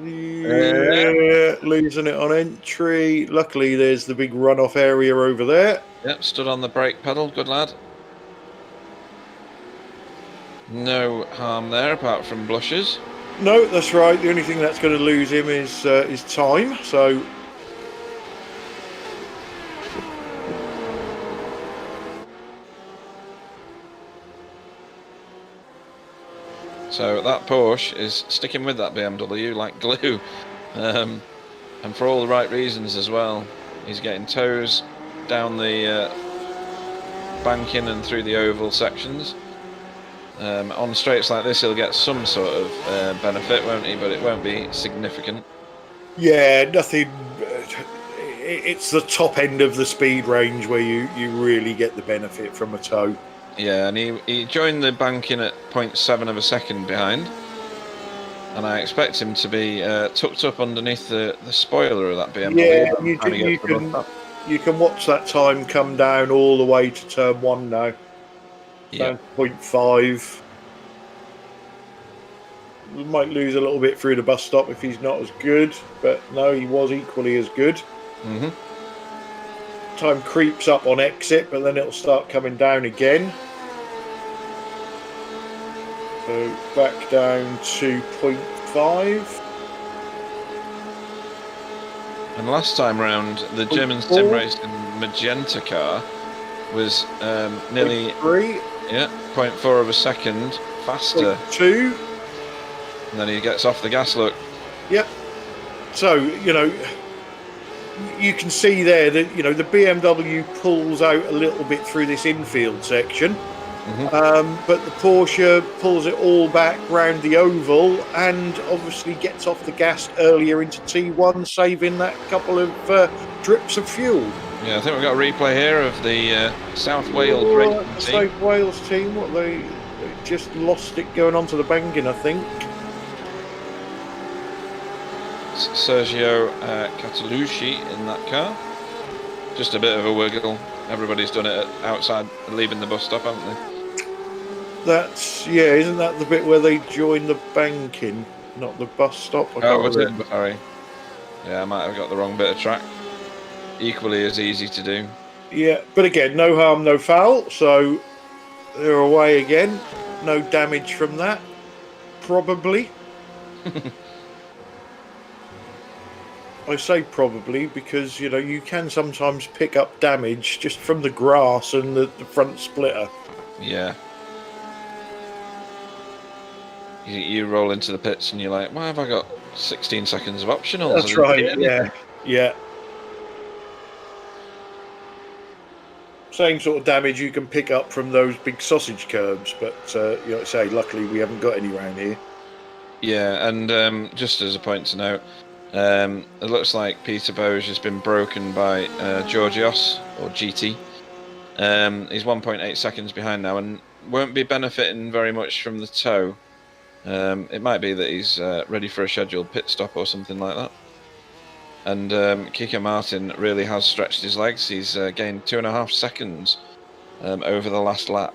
A: Yeah, losing it on entry. Luckily, there's the big runoff area over there.
C: Yep, stood on the brake pedal. Good lad. No harm there, apart from blushes.
A: No, that's right. The only thing that's going to lose him is time. So
C: So that Porsche is sticking with that BMW like glue, and for all the right reasons as well. He's getting toes down the banking and through the oval sections. On straights like this, he'll get some sort of benefit, won't he? But it won't be significant.
A: yeah, nothing. It's the top end of the speed range where you really get the benefit from a toe.
C: Yeah, and he joined the banking at 0.7 of a second behind, and I expect him to be tucked up underneath the spoiler of that BMW.
A: Yeah, you can watch that time come down all the way to turn 1 now.
C: Yeah.
A: Down to 0.5. We might lose a little bit through the bus stop if he's not as good, but no, he was equally as good.
C: Mm-hmm.
A: Time creeps up on exit, but then it'll start coming down again. So back down to 0.5.
C: And last time round, the German
A: 0.4.
C: SimRacing Magenta car was nearly
A: 0.3.
C: 0.4 of a second faster.
A: 0.2.
C: And then he gets off the gas. Look.
A: Yep. So, you can see there that, the BMW pulls out a little bit through this infield section.
C: Mm-hmm.
A: But the Porsche pulls it all back round the oval and obviously gets off the gas earlier into T1, saving that couple of drips of fuel.
C: Yeah, I think we've got a replay here of the South Wales racing team.
A: South Wales team, they just lost it going onto the banking, I think.
C: Sergio Catalucci in that car. Just a bit of a wiggle. Everybody's done it outside leaving the bus stop, haven't they?
A: Isn't that the bit where they join the banking, not the bus stop?
C: Was it? Sorry. Yeah, I might have got the wrong bit of track. Equally as easy to do.
A: Yeah, but again, no harm, no foul, so they're away again. No damage from that, probably. I say probably because, you can sometimes pick up damage just from the grass and the front splitter.
C: Yeah. You roll into the pits and you're like, why have I got 16 seconds of optionals?
A: That's right, yeah. Same sort of damage you can pick up from those big sausage curbs, but, luckily we haven't got any around here.
C: Yeah, and just as a point to note, it looks like Peter Boge has been broken by Georgios, or GT. He's 1.8 seconds behind now and won't be benefiting very much from the tow. It might be that he's ready for a scheduled pit stop or something like that. And Kike Martin really has stretched his legs. He's gained 2.5 seconds over the last lap.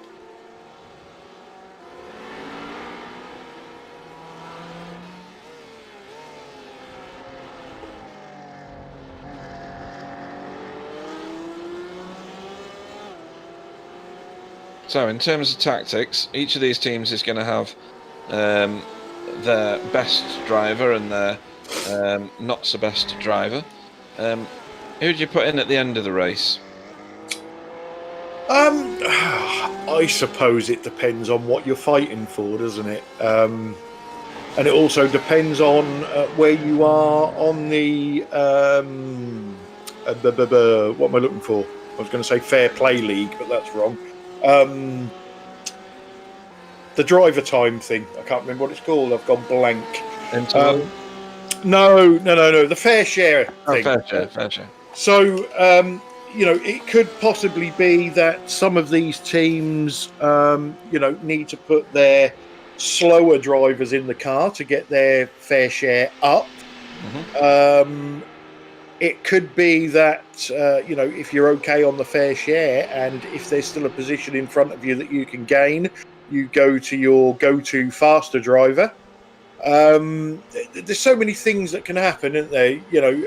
C: So in terms of tactics, each of these teams is going to have their best driver and their not so best driver. Who do you put in at the end of the race?
A: I suppose it depends on what you're fighting for, doesn't it? And it also depends on where you are on the what am I looking for? I was going to say Fair Play League, but that's wrong. The driver time thing. I can't remember what it's called. I've gone blank. No. The fair share thing.
C: Fair share.
A: So, it could possibly be that some of these teams, need to put their slower drivers in the car to get their fair share up. Mm-hmm. It could be that, if you're okay on the fair share and if there's still a position in front of you that you can gain, you go to your go-to faster driver. There's so many things that can happen, isn't there? You know,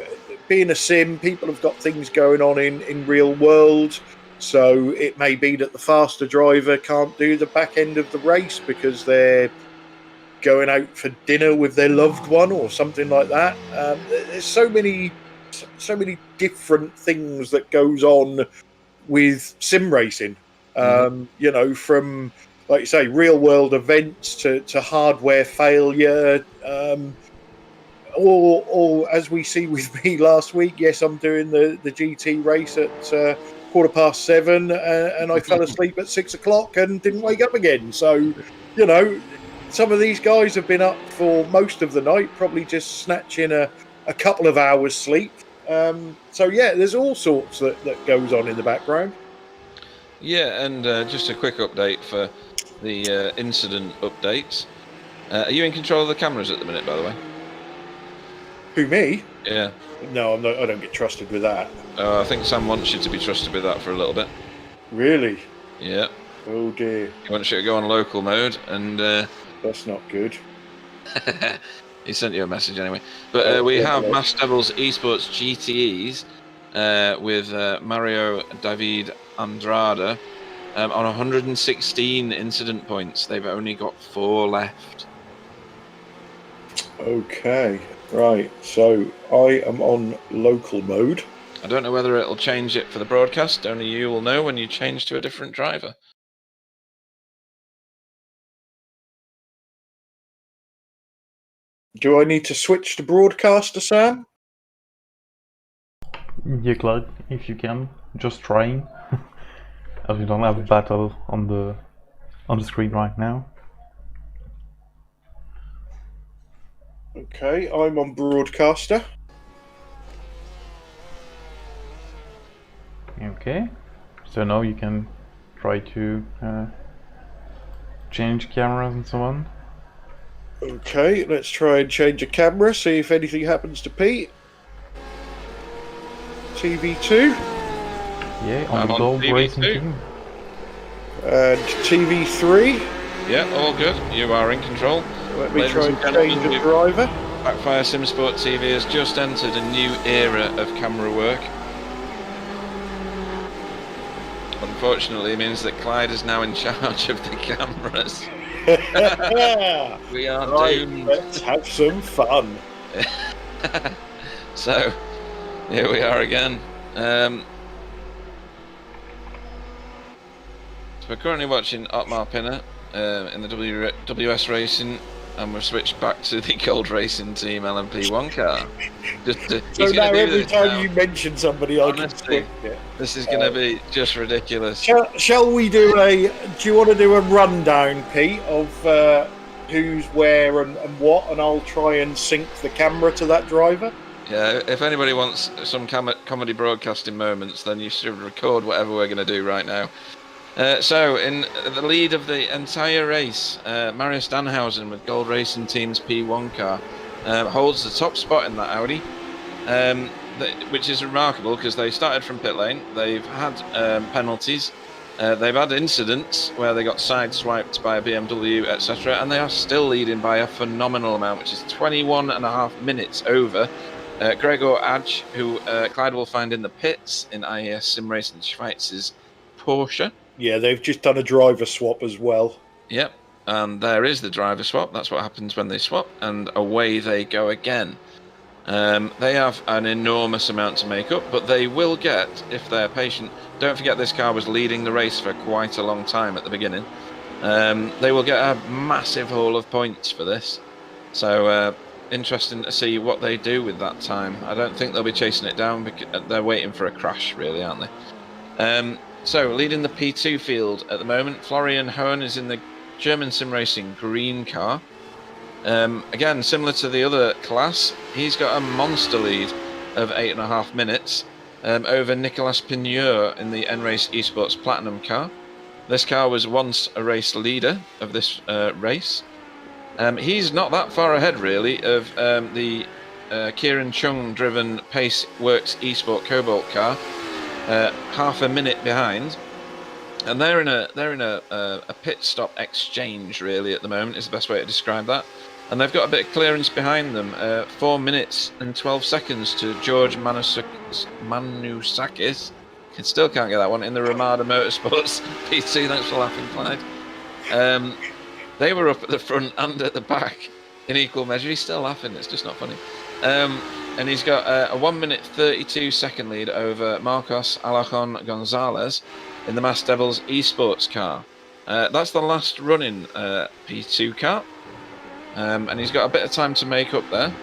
A: being a sim, people have got things going on in real world. So it may be that the faster driver can't do the back end of the race because they're going out for dinner with their loved one or something like that. There's so many different things that goes on with sim racing. You know, from, like you say, real world events to hardware failure. Or as we see with me last week, yes, I'm doing the GT race at 7:15, and I fell asleep at 6 o'clock and didn't wake up again. So, you know, some of these guys have been up for most of the night, probably just snatching a couple of hours sleep. So yeah, there's all sorts that goes on in the background.
C: Yeah, and just a quick update for the incident updates. Are you in control of the cameras at the minute, by the way?
A: Who, me?
C: Yeah.
A: No, I'm not. I don't get trusted with that.
C: I think Sam wants you to be trusted with that for a little bit.
A: Really?
C: Yeah.
A: Oh dear.
C: He wants you to go on local mode, and
A: that's not good.
C: He sent you a message anyway. But we have Mass Devils Esports GTEs with Mario David Andrade on 116 incident points. They've only got 4 left.
A: Okay, right. So I am on local mode.
C: I don't know whether it'll change it for the broadcast. Only you will know when you change to a different driver.
A: Do I need to switch to broadcaster, Sam?
B: Yeah, Clark, if you can, just trying, as we don't have battle on the screen right now.
A: Okay, I'm on broadcaster.
B: Okay, so now you can try to change cameras and so on.
A: Okay, let's try and change a camera, see if anything happens to Pete. TV2.
B: Yeah, on the Gold Racing team.
A: And TV3.
C: Yeah, all good. You are in control.
A: Let me try and change the driver.
C: Backfire Simsport TV has just entered a new era of camera work. Unfortunately, it means that Clyde is now in charge of the cameras. We are doomed.
A: Let's have some fun.
C: So, here we are again. So we're currently watching Otmar Pinner in the WS Racing, and we've switched back to the Gold Racing Team LMP1 car.
A: So now every time you mention somebody,
C: honestly, this is going to be just ridiculous.
A: Shall we do do you want to do a rundown, Pete, of who's where and what, and I'll try and sync the camera to that driver?
C: Yeah, if anybody wants some comedy broadcasting moments, then you should record whatever we're going to do right now. So, in the lead of the entire race, Marius Danhausen with Gold Racing Team's P1 car holds the top spot in that Audi, which is remarkable because they started from pit lane. They've had penalties, they've had incidents where they got sideswiped by a BMW, etc., and they are still leading by a phenomenal amount, which is 21.5 minutes over Gregor Adge, who Clyde will find in the pits in IES Sim Racing Schweiz's Porsche.
A: Yeah, they've just done a driver swap as well.
C: Yep, and there is the driver swap. That's what happens when they swap, and away they go again. They have an enormous amount to make up, but they will get, if they're patient. Don't forget this car was leading the race for quite a long time at the beginning. They will get a massive haul of points for this. So interesting to see what they do with that time. I don't think they'll be chasing it down because they're waiting for a crash, really, aren't they? So, leading the P2 field at the moment, Florian Hohen is in the German Sim Racing green car. Again, similar to the other class, he's got a monster lead of 8.5 minutes over Nicolas Pigneur in the N-Race Esports Platinum car. This car was once a race leader of this race. He's not that far ahead, really, of the Kieran Chung-driven Pace Works Esport Cobalt car. Half a minute behind, and they're in a pit stop exchange really at the moment is the best way to describe that. and they've got a bit of clearance behind them. 4 minutes and 12 seconds to George Manusakis. Still can't get that one in the Ramada Motorsports P2. Thanks for laughing, Clyde. They were up at the front and at the back in equal measure. He's still laughing. It's just not funny. And he's got a 1 minute 32 second lead over Marcos Alajon Gonzalez in the Mass Devils Esports car. That's the last running P2 car. And he's got a bit of time to make up there.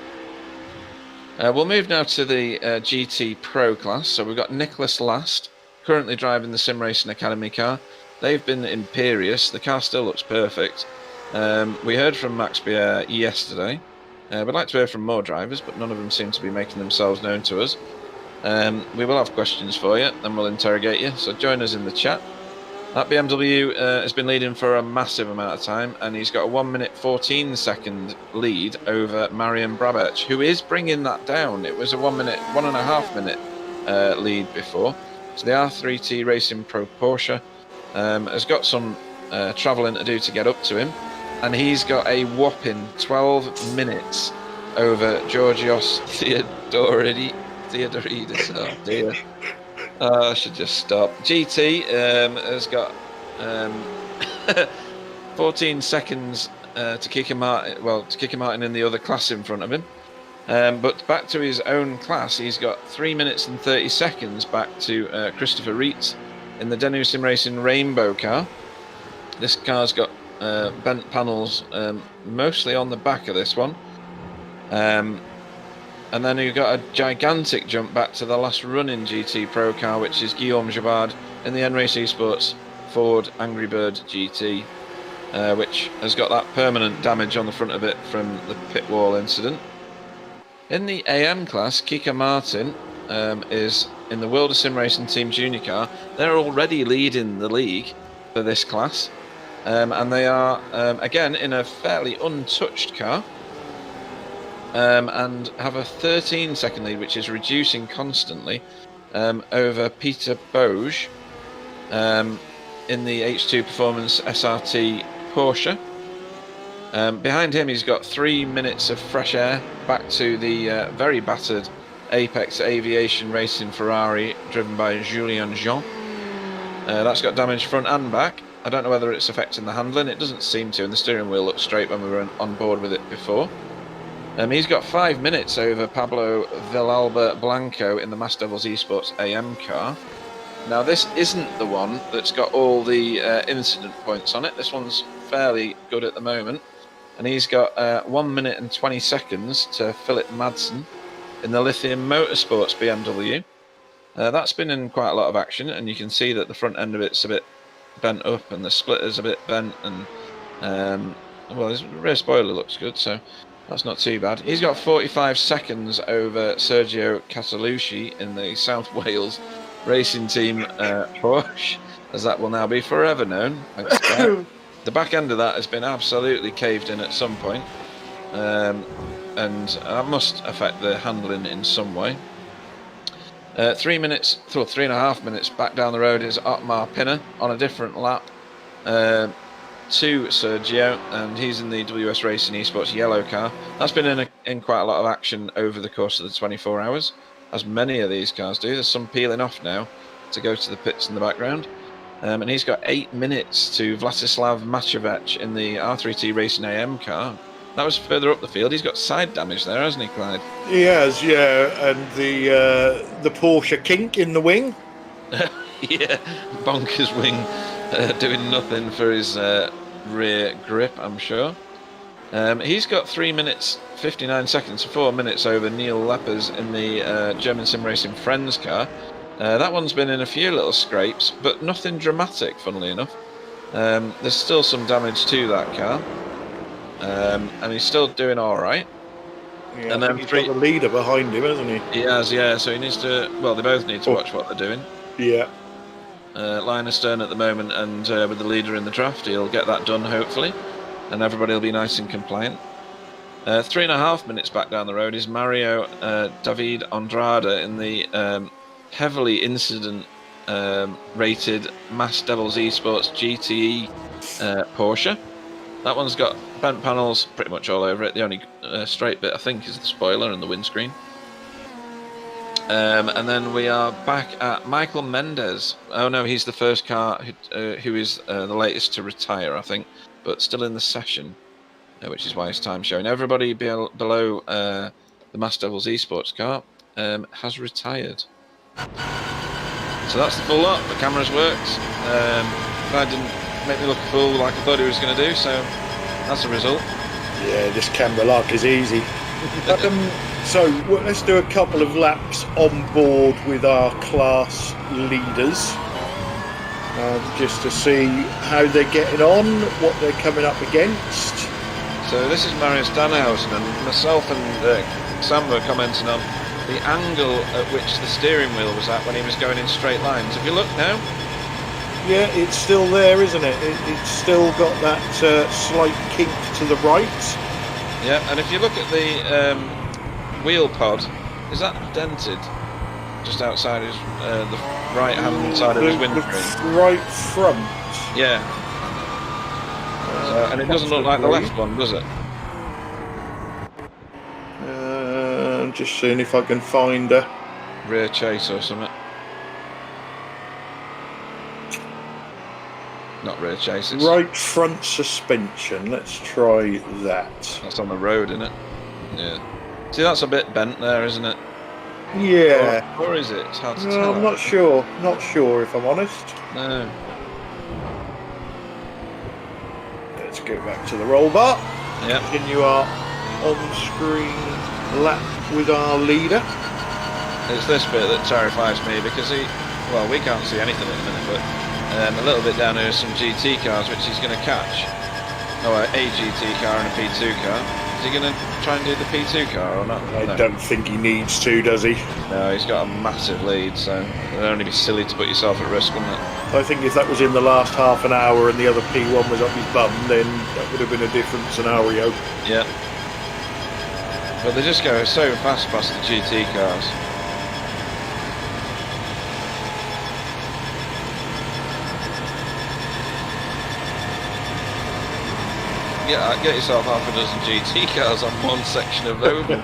C: We'll move now to the GT Pro class. So we've got Nicholas Last, currently driving the SimRacingAcademy car. They've been imperious. The car still looks perfect. We heard from Max Bier yesterday. We'd like to hear from more drivers, but none of them seem to be making themselves known to us. We will have questions for you, and we'll interrogate you. So join us in the chat. That BMW has been leading for a massive amount of time, and he's got a 1 minute 14 second lead over Marian Brabec, who is bringing that down. It was a 1.5 minute lead before. So the R3T Racing Pro Porsche has got some travelling to do to get up to him, and he's got a whopping 12 minutes over Georgios Theodoridis. Oh dear. I should just stop. GT has got 14 seconds to kick him out. Well, to kick him out in the other class in front of him. But back to his own class, he's got 3 minutes and 30 seconds back to Christopher Reitz in the Denu Sim Racing Rainbow car. This car's got bent panels mostly on the back of this one. And then you've got a gigantic jump back to the last running GT Pro car, which is Guillaume Javard in the N-Race Esports Ford Angry Bird GT, which has got that permanent damage on the front of it from the pit wall incident. In the AM class, Kika Martin is in the World of Sim Racing Team Junior car. They're already leading the league for this class, and they are, again, in a fairly untouched car. And have a 13 second lead, which is reducing constantly, over Peter Boge in the H2 Performance SRT Porsche. Behind him, he's got 3 minutes of fresh air back to the very battered Apex Aviation Racing Ferrari driven by Julien Jean. That's got damage front and back. I don't know whether it's affecting the handling. It doesn't seem to, and the steering wheel looks straight when we were on board with it before. He's got 5 minutes over Pablo Villalba Blanco in the Mass Devils Esports AM car. Now, this isn't the one that's got all the incident points on it. This one's fairly good at the moment. And he's got 1 minute and 20 seconds to Philip Madsen in the Lithium Motorsports BMW. That's been in quite a lot of action, and you can see that the front end of it's a bit bent up and the splitter's a bit bent. And, well, his rear spoiler looks good, so that's not too bad. He's got 45 seconds over Sergio Catalucci in the South Wales Racing Team Porsche, as that will now be forever known. Thanks to that. The back end of that has been absolutely caved in at some point, and that must affect the handling in some way. 3 minutes, or 3.5 minutes back down the road is Otmar Pinner on a different lap to Sergio, and he's in the WS Racing Esports yellow car. That's been in quite a lot of action over the course of the 24 hours, as many of these cars do. There's some peeling off now to go to the pits in the background. And he's got 8 minutes to Vladislav Machevich in the R3T Racing AM car. That was further up the field. He's got side damage there, hasn't he, Clyde?
A: He has, yeah, and the Porsche kink in the wing.
C: Yeah, bonkers wing, doing nothing for his rear grip, I'm sure. He's got 3 minutes 59 seconds, 4 minutes over Neil Lepers in the German Sim Racing Friends car. That one's been in a few little scrapes, but nothing dramatic, funnily enough. There's still some damage to that car, and he's still doing all right.
A: Yeah,
C: and then
A: he's got the leader behind him, hasn't he?
C: He has, yeah. So he needs to. Well, they both need to watch what they're doing.
A: Yeah.
C: Line astern at the moment, and with the leader in the draft, he'll get that done hopefully, and everybody will be nice and compliant. 3.5 minutes back down the road is Mario David Andrade in the heavily incident rated Mass Devils Esports GTE Porsche. That one's got bent panels pretty much all over it. The only straight bit, I think, is the spoiler and the windscreen. And then we are back at Michael Mendes. Oh no, he's the first car who is the latest to retire, I think, but still in the session, which is why his time's showing. Everybody below the Master Devils Esports car has retired. So that's the full lot. The cameras worked. That didn't make me look a fool like I thought he was going to do, so that's the result.
A: Yeah, this camera lock is easy. So let's do a couple of laps on board with our class leaders, just to see how they're getting on, what they're coming up against. So
C: this is Marius Danhausen, and myself and Sam were commenting on the angle at which the steering wheel was at when he was going in straight lines. Have you looked now?
A: Yeah, it's still there, isn't it? It's still got that slight kink to the right.
C: Yeah, and if you look at the wheel pod, is that dented just outside his the right hand side of his windscreen?
A: Right front.
C: Yeah. And it doesn't look like the left one, does it?
A: I'm just seeing if I can find a
C: rear chase or something. Not rear chase. It's
A: right front suspension. Let's try that.
C: That's on the road, isn't it? Yeah. See, that's a bit bent there, isn't it?
A: Yeah.
C: Or is it? It's hard to
A: No,
C: tell.
A: I'm not sure. Not sure, if I'm honest.
C: No.
A: Let's go back to the roll bar.
C: Yeah.
A: Continue our on-screen lap with our leader.
C: It's this bit that terrifies me because we can't see anything at the minute, but a little bit down here are some GT cars which he's going to catch. Oh, a GT car and a P2 car. Is he going to try and do the P2 car or not?
A: I don't think he needs to, does he?
C: No, he's got a massive lead, so it'd only be silly to put yourself at risk, wouldn't it?
A: I think if that was in the last half an hour and the other P1 was up his bum, then that would have been a different scenario.
C: Yeah. But they just go so fast past the GT cars. Yeah, get yourself half a dozen GT cars on one section of oval.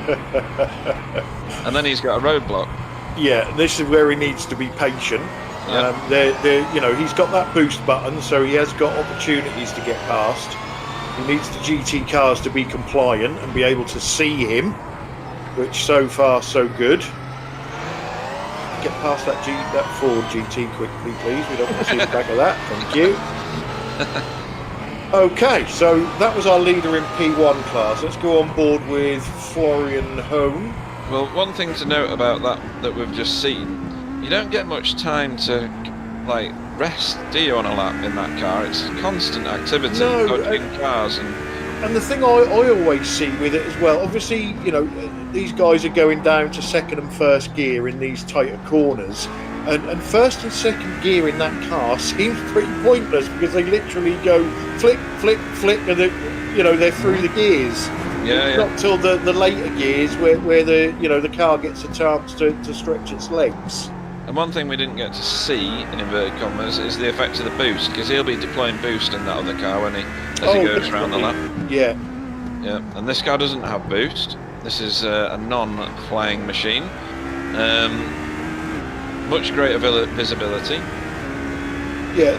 C: And then he's got a roadblock.
A: Yeah, this is where he needs to be patient.
C: Yep.
A: He's got that boost button, so he has got opportunities to get past. He needs the GT cars to be compliant and be able to see him, which so far so good. Get past that Ford GT quickly, please. We don't want to see the back of that. Thank you. Okay, so that was our leader in P1 class. Let's go on board with Florian Hone.
C: Well, one thing to note about that we've just seen, you don't get much time to rest, do you, on a lap in that car? It's constant activity, dodging cars
A: and the thing I always see with it as well, obviously, these guys are going down to second and first gear in these tighter corners, and first and second gear in that car seems pretty pointless because they literally go flick, flick, flick, and they're through the gears.
C: Yeah.
A: Not till the later gears where the car gets a chance to stretch its legs.
C: And one thing we didn't get to see, in inverted commas, is the effect of the boost, because he'll be deploying boost in that other car as he goes around the lap.
A: Yeah.
C: Yeah, and this car doesn't have boost. This is a non-flying machine. Much greater visibility.
A: Yeah,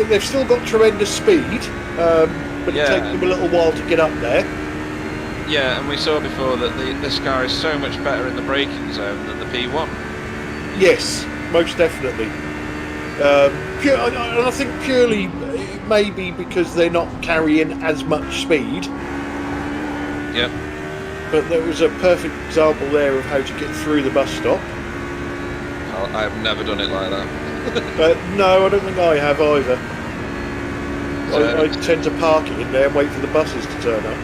A: they've still got tremendous speed, but it takes them a little while to get up there.
C: Yeah, and we saw before that this car is so much better in the braking zone than the P1.
A: Yes, most definitely. And I think purely maybe because they're not carrying as much speed.
C: Yep.
A: But there was a perfect example there of how to get through the bus stop.
C: I've never done it like that.
A: No, I don't think I have either. I tend to park it in there and wait for the buses to turn up.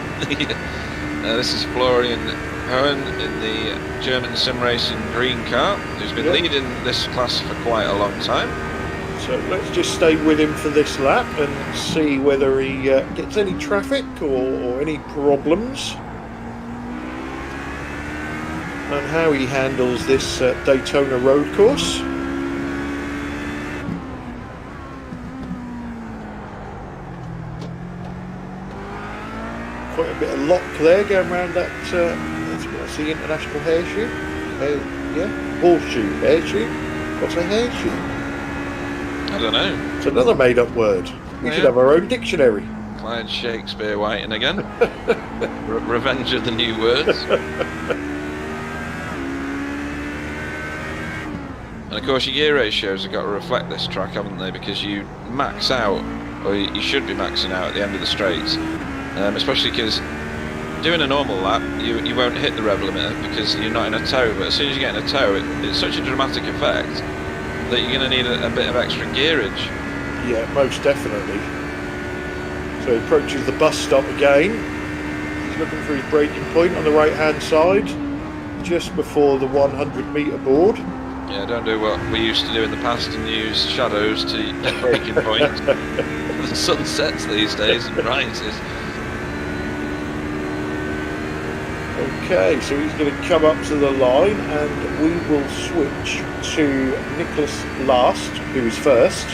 C: This is Florian Hohen in the German sim racing green car, who's been leading this class for quite a long time.
A: So let's just stay with him for this lap and see whether he gets any traffic or any problems, and how he handles this Daytona road course. lock there going around that. What's the international hairshoe? Horseshoe, hairshoe. What's a hairshoe?
C: I don't know.
A: It's another made-up word. We should have our own dictionary.
C: Clyde Shakespeare Whiting again. Revenge of the new words. And of course your gear ratios have got to reflect this track, haven't they? Because you max out, or you should be maxing out at the end of the straights. Especially because doing a normal lap, you won't hit the rev limiter because you're not in a tow. But as soon as you get in a tow, it's such a dramatic effect that you're going to need a bit of extra gearage.
A: Yeah, most definitely. So he approaches the bus stop again. He's looking for his braking point on the right-hand side, just before the 100-metre board.
C: Yeah, don't do what we used to do in the past and use shadows to get braking points. The sun sets these days and rises.
A: Okay, so he's going to come up to the line and we will switch to Nicholas Last, who is first,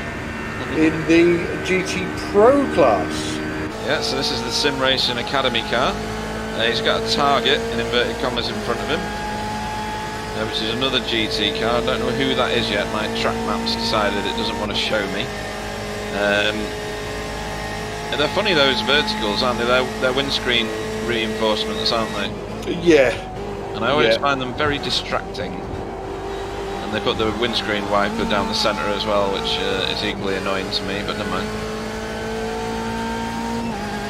A: in the GT Pro class.
C: Yeah, so this is the SimRacingAcademy car. He's got a target, in inverted commas, in front of him, which is another GT car. I don't know who that is yet. My track map's decided it doesn't want to show me. They're funny, those verticals, aren't they? They're windscreen reinforcements, aren't they?
A: Yeah.
C: And I always find them very distracting. And they put the windscreen wiper down the centre as well, which is equally annoying to me, but never mind.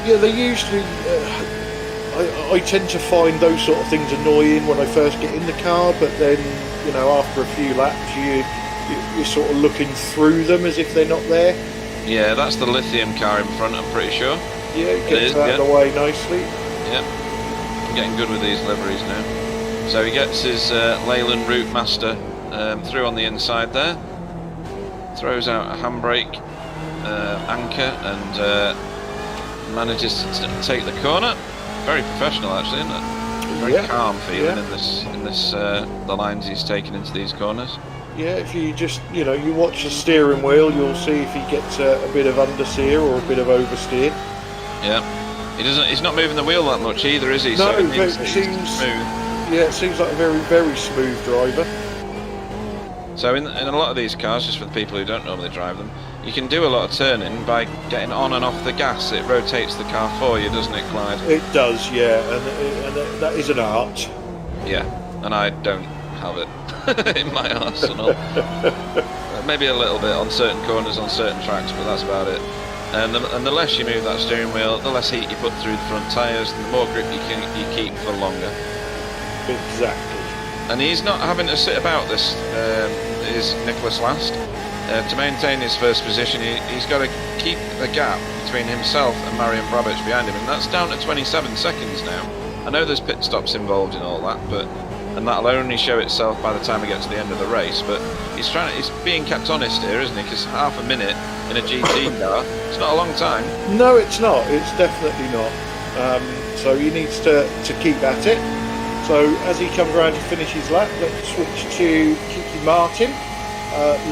A: Yeah, they usually... I tend to find those sort of things annoying when I first get in the car, but then, you know, after a few laps, you're sort of looking through them as if they're not there.
C: Yeah, that's the lithium car in front, I'm pretty sure.
A: Yeah, it gets out of the way nicely.
C: Yep. I'm getting good with these liveries now. So he gets his Leyland Route Master through on the inside there. Throws out a handbrake anchor and manages to take the corner. Very professional, actually, isn't it? Very calm feeling in this the lines he's taken into these corners. Yeah,
A: if you just, you know, you watch the steering wheel, you'll see if he gets a bit of understeer or a bit of oversteer.
C: Yeah, he's not moving the wheel that much either, is he?
A: No,
C: so it seems
A: smooth. Yeah, it seems like a very, very smooth driver.
C: So in a lot of these cars, just for the people who don't normally drive them, you can do a lot of turning by getting on and off the gas. It rotates the car for you, doesn't it, Clyde?
A: It does, yeah, and that is an art.
C: Yeah, and I don't have it in my arsenal. Maybe a little bit on certain corners on certain tracks, but that's about it. And the less you move that steering wheel, the less heat you put through the front tyres, and the more grip you keep for longer.
A: Exactly.
C: And he's not having to sit about this, is Nicholas Last. To maintain his first position, he's got to keep the gap between himself and Marian Brabich behind him, and that's down to 27 seconds now. I know there's pit stops involved in all that, and that'll only show itself by the time we get to the end of the race, but he's being kept honest here, isn't he? Because half a minute in a GT car, it's not a long time.
A: No, it's not. It's definitely not. So he needs to keep at it. So as he comes around to finish his lap, let's switch to Kiki Martin,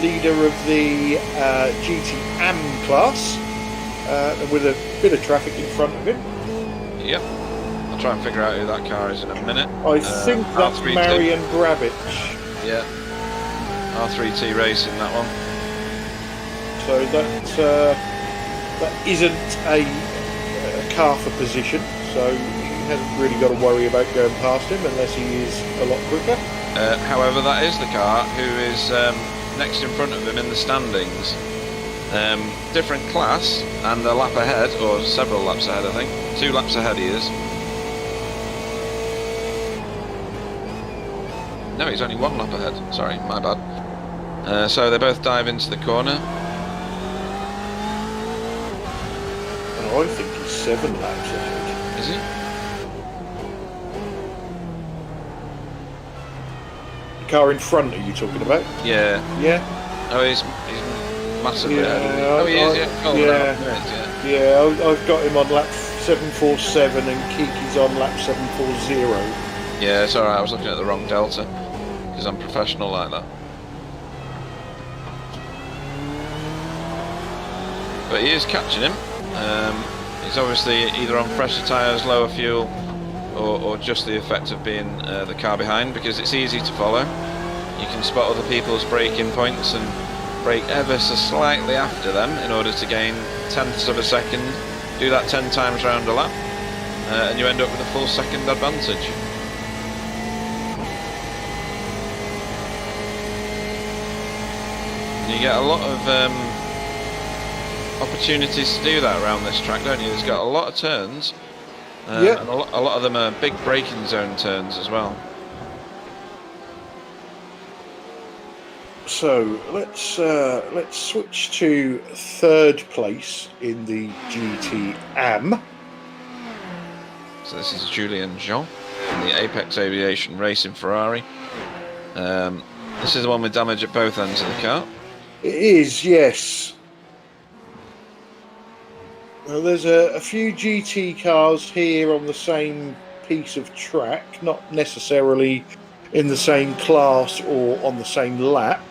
A: leader of the GT AM class, with a bit of traffic in front of him.
C: Yep. I'll try and figure out who that car is in a minute.
A: I think that's
C: R3T.
A: Marian Brabich.
C: Yeah. R3T Racing, that one.
A: So that isn't a car for position, so he hasn't really got to worry about going past him unless he is a lot quicker.
C: However, that is the car who is next in front of him in the standings. Different class and a lap ahead, or several laps ahead, I think. 2 laps ahead he is. No, he's only 1 lap ahead. Sorry, my bad. So they both dive into the corner.
A: And I think he's 7 laps ahead.
C: Is he?
A: The car in front, are you talking about?
C: Yeah.
A: Yeah.
C: Oh, he's massively ahead. Oh, he is, yeah. Oh,
A: yeah, I've got him on lap 747 and Kiki's on lap 740.
C: Yeah, it's alright, I was looking at the wrong delta, because I'm professional like that. But he is catching him. He's obviously either on fresher tyres, lower fuel, or just the effect of being the car behind, because it's easy to follow. You can spot other people's braking points and brake ever so slightly after them in order to gain tenths of a second. Do that 10 times round a lap, and you end up with a full second advantage. You get a lot of opportunities to do that around this track, don't you? It's got a lot of turns, and a lot of them are big braking zone turns as well.
A: So let's switch to third place in the GT Am.
C: So this is Julien Jean in the Apex Aviation Racing Ferrari. This is the one with damage at both ends of the car.
A: It is, yes. Well, there's a few GT cars here on the same piece of track, not necessarily in the same class or on the same lap.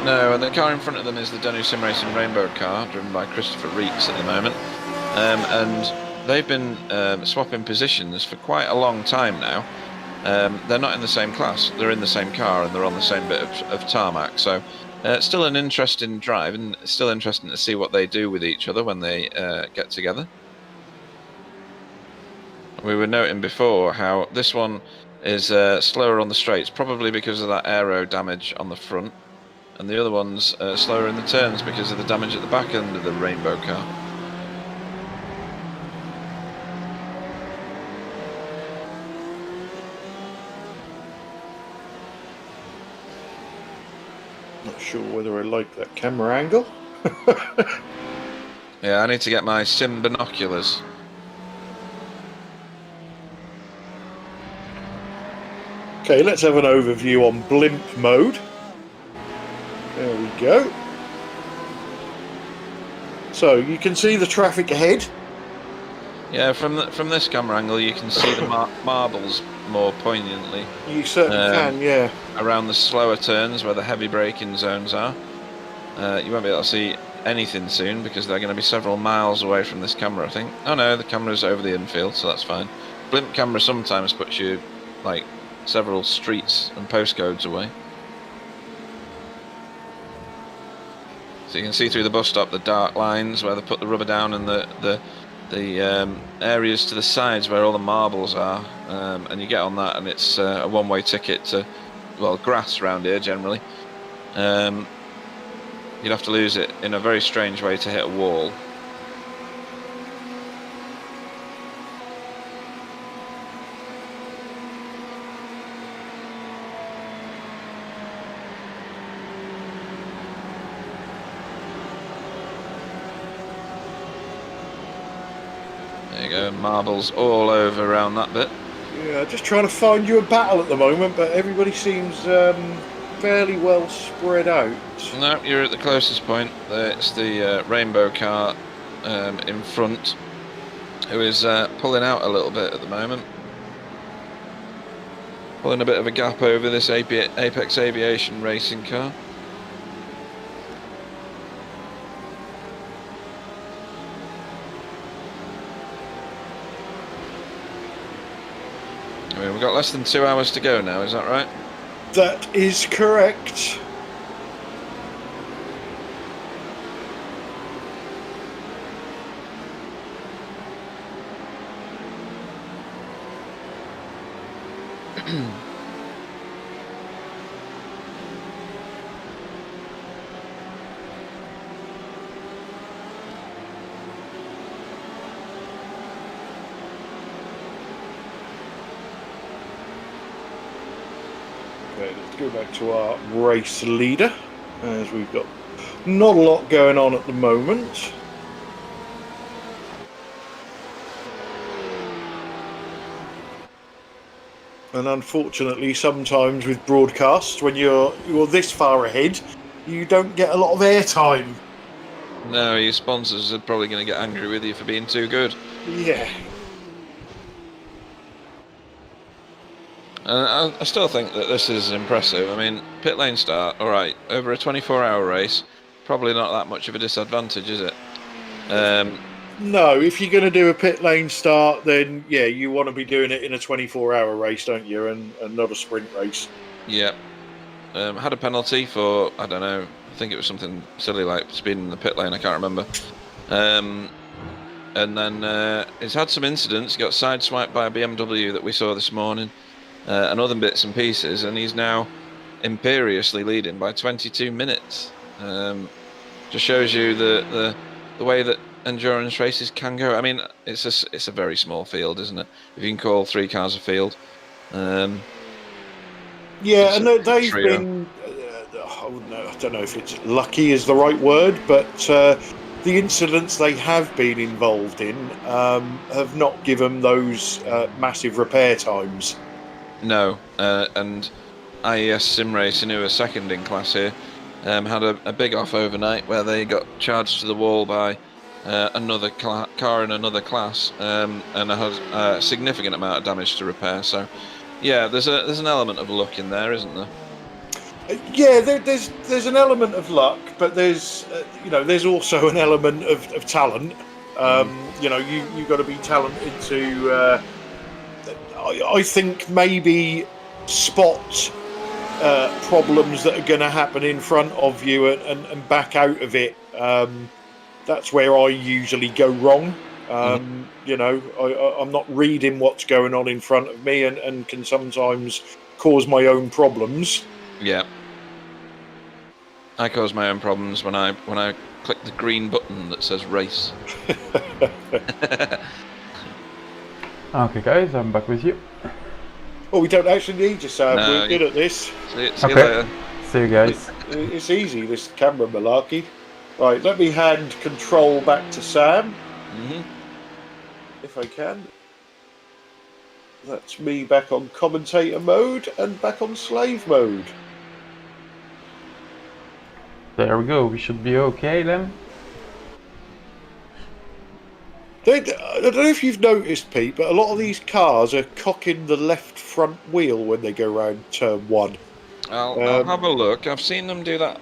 C: No, and the car in front of them is the Danu Sim Racing Rainbow car, driven by Christopher Reeks at the moment. And they've been swapping positions for quite a long time now. They're not in the same class, they're in the same car and they're on the same bit of tarmac. So it's still an interesting drive, and it's still interesting to see what they do with each other when they get together. We were noting before how this one is slower on the straights, probably because of that aero damage on the front, and the other one's slower in the turns because of the damage at the back end of the Rainbow car.
A: Not sure whether I like that camera angle.
C: Yeah, I need to get my sim binoculars.
A: Okay, let's have an overview on blimp mode. There we go. So you can see the traffic ahead.
C: Yeah, from this camera angle you can see the marbles more poignantly.
A: You certainly can, yeah.
C: Around the slower turns where the heavy braking zones are. You won't be able to see anything soon because they're going to be several miles away from this camera, I think. Oh no, the camera's over the infield, so that's fine. Blimp camera sometimes puts you like several streets and postcodes away. So you can see through the bus stop the dark lines where they put the rubber down, and the areas to the sides where all the marbles are, and you get on that and it's a one-way ticket to, well, grass around here generally. You'd have to lose it in a very strange way to hit a wall. There you go, marbles all over around that bit.
A: Yeah, just trying to find you a battle at the moment, but everybody seems fairly well spread out.
C: No, you're at the closest point. It's the Rainbow car in front, who is pulling out a little bit at the moment. Pulling a bit of a gap over this Apex Aviation Racing car. I mean, we've got less than 2 hours to go now, is that right?
A: That is correct. Okay, let's go back to our race leader, as we've got not a lot going on at the moment. And unfortunately, sometimes with broadcasts, when you're this far ahead, you don't get a lot of airtime.
C: No, your sponsors are probably going to get angry with you for being too good.
A: Yeah.
C: I still think that this is impressive. I mean, pit lane start, alright, over a 24-hour race, probably not that much of a disadvantage, is it?
A: No, if you're going to do a pit lane start, then yeah, you want to be doing it in a 24-hour race, don't you? And not a sprint race.
C: Yeah. Had a penalty for, I don't know, I think it was something silly like speeding in the pit lane, I can't remember. And then he's had some incidents. He got sideswiped by a BMW that we saw this morning, and other bits and pieces, and he's now imperiously leading by 22 minutes. Just shows you the way that endurance races can go. I mean, it's a very small field, isn't it? If you can call 3 cars a field.
A: Yeah, and they've been. I don't know if it's lucky is the right word, but the incidents they have been involved in have not given those massive repair times.
C: No, and IES SimRacing, who are second in class here, had a big off overnight where they got charged to the wall by another car in another class, and had a significant amount of damage to repair. So, yeah, there's an element of luck in there, isn't there?
A: Yeah, there's an element of luck, but there's there's also an element of talent. You've got to be talented to. I think maybe spot problems that are going to happen in front of you and back out of it. That's where I usually go wrong. I'm not reading what's going on in front of me and can sometimes cause my own problems.
C: Yeah. I cause my own problems when I click the green button that says race.
B: Okay, guys, I'm back with you.
A: Well, we don't actually need you, Sam.
C: No,
A: we're good at this.
C: See you later.
B: See you guys.
A: It's easy, this camera malarkey. Right, let me hand control back to Sam. If I can. That's me back on commentator mode and back on slave mode.
B: There we go, we should be okay then.
A: I don't know if you've noticed, Pete, but a lot of these cars are cocking the left front wheel when they go around turn 1.
C: I'll have a look. I've seen them do that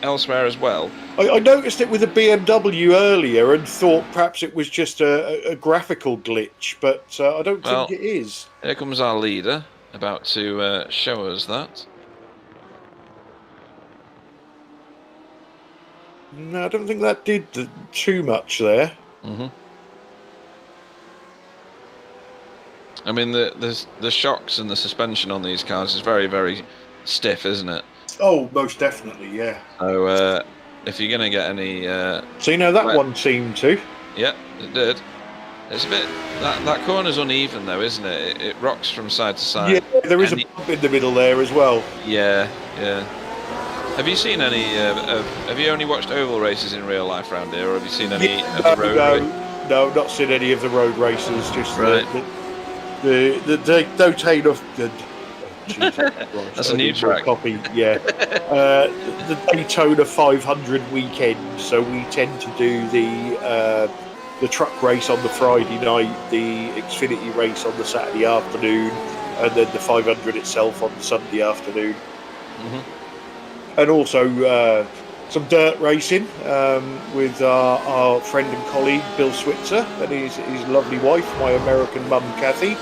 C: elsewhere as well.
A: I noticed it with a BMW earlier and thought perhaps it was just a graphical glitch, but I don't think it is.
C: Here comes our leader, about to show us that.
A: No, I don't think that did too much there.
C: I mean, the shocks and the suspension on these cars is very, very stiff, isn't it?
A: Oh, most definitely, yeah.
C: So if you're going to get any...
A: So that one seemed to.
C: Yeah, it did. It's a bit... That corner's uneven, though, isn't it? It rocks from side to side.
A: Yeah, there is a bump in the middle there as well.
C: Yeah, yeah. Have you seen any... have you only watched oval races in real life around here, or have you seen any of the road races?
A: No, not seen any of the road races, just
C: right.
A: the Daytona...
C: That's a new track.
A: Copy, yeah. The Daytona 500 weekend, so we tend to do the truck race on the Friday night, the Xfinity race on the Saturday afternoon, and then the 500 itself on the Sunday afternoon. And also some dirt racing with our friend and colleague Bill Switzer and his lovely wife, my American mum Kathy.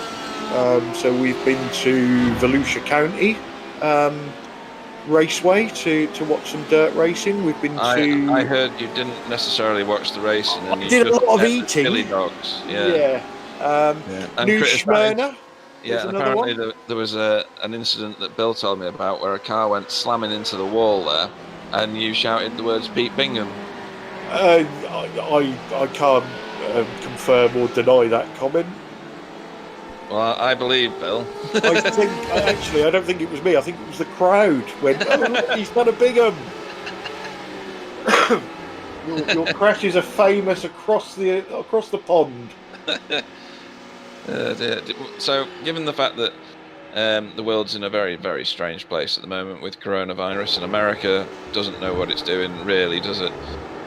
A: So we've been to Volusia County Raceway to watch some dirt racing. We've been
C: I heard you didn't necessarily watch the racing. And
A: I did a lot of eating.
C: Chili dogs,
A: yeah. New Smyrna.
C: Yeah, and apparently there was an incident that Bill told me about where a car went slamming into the wall there, and you shouted the words "Pete Bingham."
A: I can't confirm or deny that comment.
C: Well, I believe Bill.
A: I don't think it was me. I think it was the crowd when look, he's done a Bingham. your crashes are famous across the pond.
C: So, given the fact that the world's in a very, very strange place at the moment with coronavirus, and America doesn't know what it's doing, really, does it?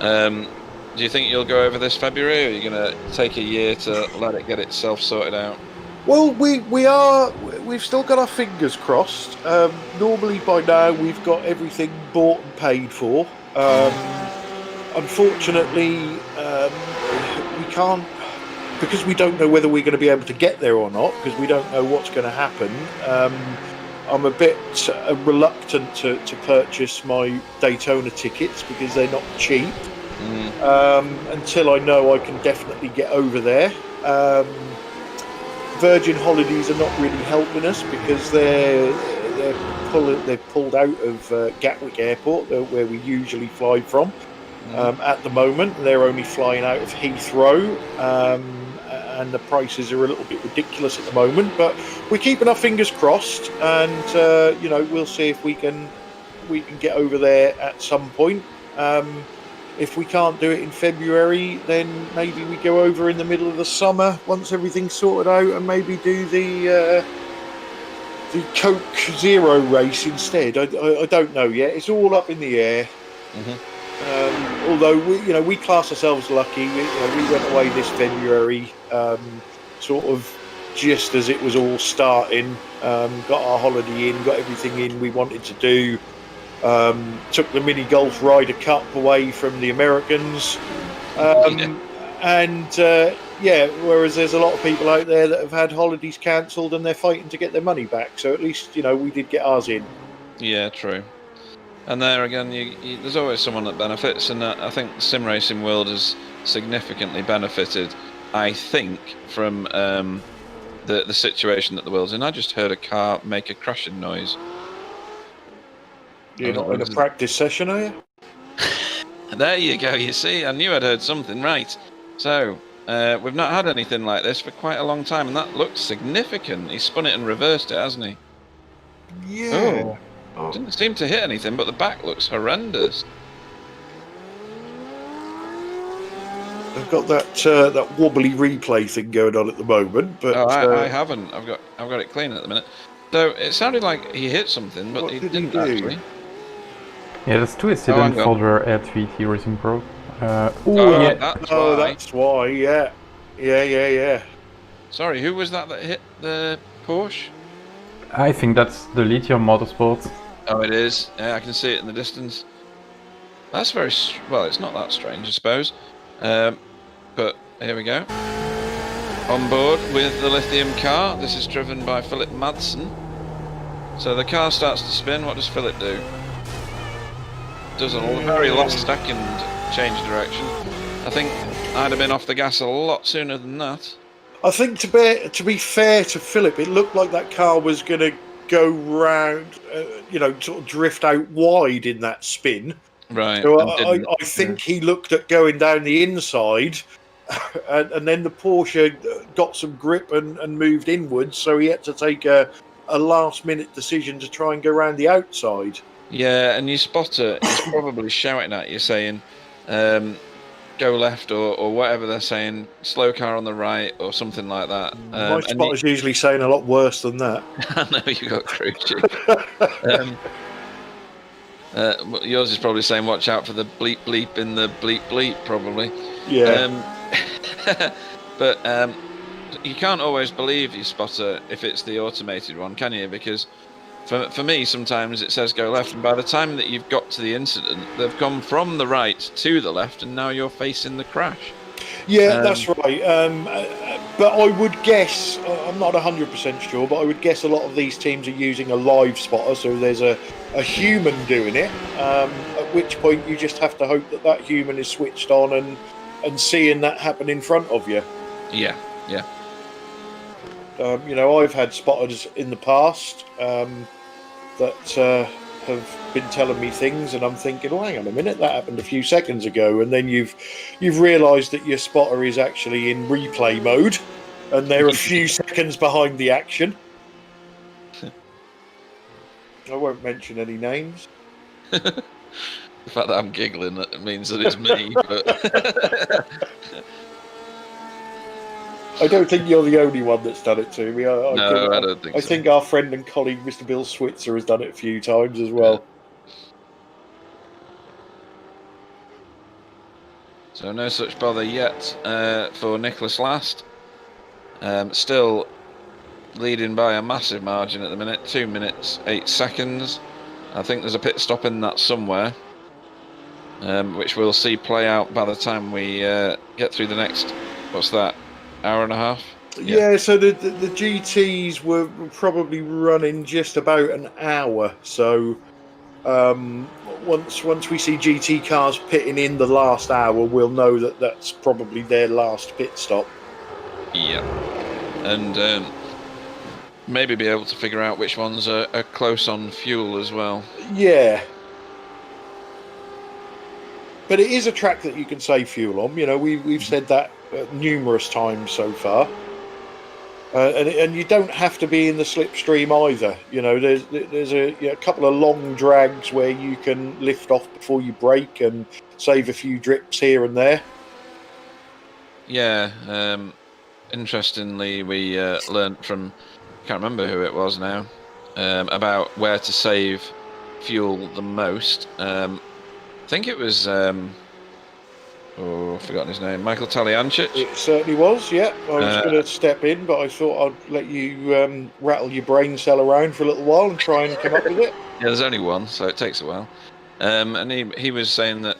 C: Do you think you'll go over this February, or are you going to take a year to let it get itself sorted out?
A: Well, we've still got our fingers crossed. Normally by now we've got everything bought and paid for. Unfortunately, we can't, because we don't know whether we're going to be able to get there or not, because we don't know what's going to happen. I'm a bit reluctant to purchase my Daytona tickets because they're not cheap. Until I know I can definitely get over there. Virgin Holidays are not really helping us because they've pulled out of Gatwick Airport, where we usually fly from. At the moment, they're only flying out of Heathrow, and the prices are a little bit ridiculous at the moment. But we're keeping our fingers crossed, and we'll see if we can get over there at some point. If we can't do it in February, then maybe we go over in the middle of the summer once everything's sorted out, and maybe do the Coke Zero race instead. I don't know yet. It's all up in the air. Although we class ourselves lucky. We went away this February, sort of just as it was all starting. Got our holiday in, got everything in we wanted to do. Took the Mini Golf Ryder Cup away from the Americans, whereas there's a lot of people out there that have had holidays cancelled and they're fighting to get their money back. So at least we did get ours in.
C: Yeah, true. And there again, there's always someone that benefits, and I think the sim racing world has significantly benefited, I think, from the situation that the world's in. I just heard a car make a crashing noise.
A: You're not in a practice session, are you?
C: There you go, you see, I knew I'd heard something, right. So, we've not had anything like this for quite a long time, and that looks significant. He spun it and reversed it, hasn't he?
A: Yeah.
C: Oh. Didn't seem to hit anything, but the back looks horrendous.
A: I've got that wobbly replay thing going on at the moment, but
C: I haven't. I've got it clean at the minute. So it sounded like he hit something, but he didn't actually.
B: Yeah, there's two incidents for the R2 Racing Pro.
C: That's
A: why. Yeah.
C: Sorry, who was that hit the Porsche?
B: I think that's the Lithium Motorsport.
C: Oh, it is. Yeah, I can see it in the distance. That's very well. It's not that strange, I suppose. But here we go. On board with the lithium car. This is driven by Philip Madsen. So the car starts to spin. What does Philip do? Does a very last second change direction. I think I'd have been off the gas a lot sooner than that.
A: I think to be fair to Philip, it looked like that car was going to go round, sort of drift out wide in that spin.
C: Right.
A: So I think he looked at going down the inside, and then the Porsche got some grip and moved inwards, so he had to take a last-minute decision to try and go around the outside.
C: Yeah, and your spotter is probably shouting at you saying, go left or whatever they're saying, slow car on the right or something like that.
A: My spotter's usually saying a lot worse than that.
C: I know you got cruising. Yours is probably saying watch out for the bleep bleep in the bleep bleep, probably.
A: Yeah.
C: But you can't always believe your spotter if it's the automated one, can you? Because for me, sometimes it says go left, and by the time that you've got to the incident, they've gone from the right to the left, and now you're facing the crash.
A: Yeah, that's right. But I would guess, I'm not 100% sure, but I would guess a lot of these teams are using a live spotter, so there's a human doing it, at which point you just have to hope that human is switched on and seeing that happen in front of you.
C: Yeah.
A: I've had spotters in the past that have been telling me things, and I'm thinking, oh, hang on a minute, that happened a few seconds ago, and then you've realised that your spotter is actually in replay mode, and they're a few seconds behind the action. I won't mention any names.
C: The fact that I'm giggling means that it's me, but...
A: I don't think you're the only one that's done it to me.
C: I don't think so.
A: I think our friend and colleague, Mr. Bill Switzer, has done it a few times as well.
C: So no such bother yet for Nicholas Last. Still leading by a massive margin at the minute, 2 minutes 8 seconds. I think there's a pit stop in that somewhere, which we'll see play out by the time we get through the next what's that? Hour and a half?
A: Yeah, so the GTs were probably running just about an hour. So once we see GT cars pitting in the last hour, we'll know that that's probably their last pit stop.
C: Yeah, and maybe be able to figure out which ones are close on fuel as well.
A: Yeah. But it is a track that you can save fuel on. You know, we've said that numerous times so far. And you don't have to be in the slipstream either. You know, there's a couple of long drags where you can lift off before you brake and save a few drips here and there.
C: Yeah. Interestingly, we learnt from, can't remember who it was now, about where to save fuel the most. I think it was I've forgotten his name, Michael Taliancic.
A: It certainly was, yeah. I was going to step in, but I thought I'd let you rattle your brain cell around for a little while and try and come up with it.
C: Yeah, there's only one, so it takes a while. And he was saying that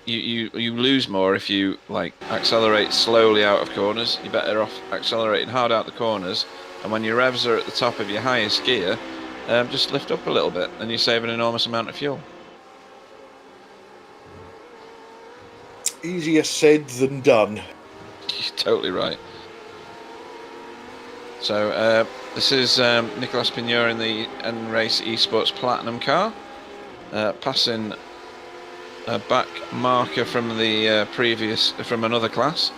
C: you lose more if you like accelerate slowly out of corners. You're better off accelerating hard out the corners, and when your revs are at the top of your highest gear, just lift up a little bit, and you save an enormous amount of fuel.
A: Easier said than done.
C: You're totally right. So this is Nicolas Pigneur in the N-Race Esports Platinum car, passing a back marker from the from another class.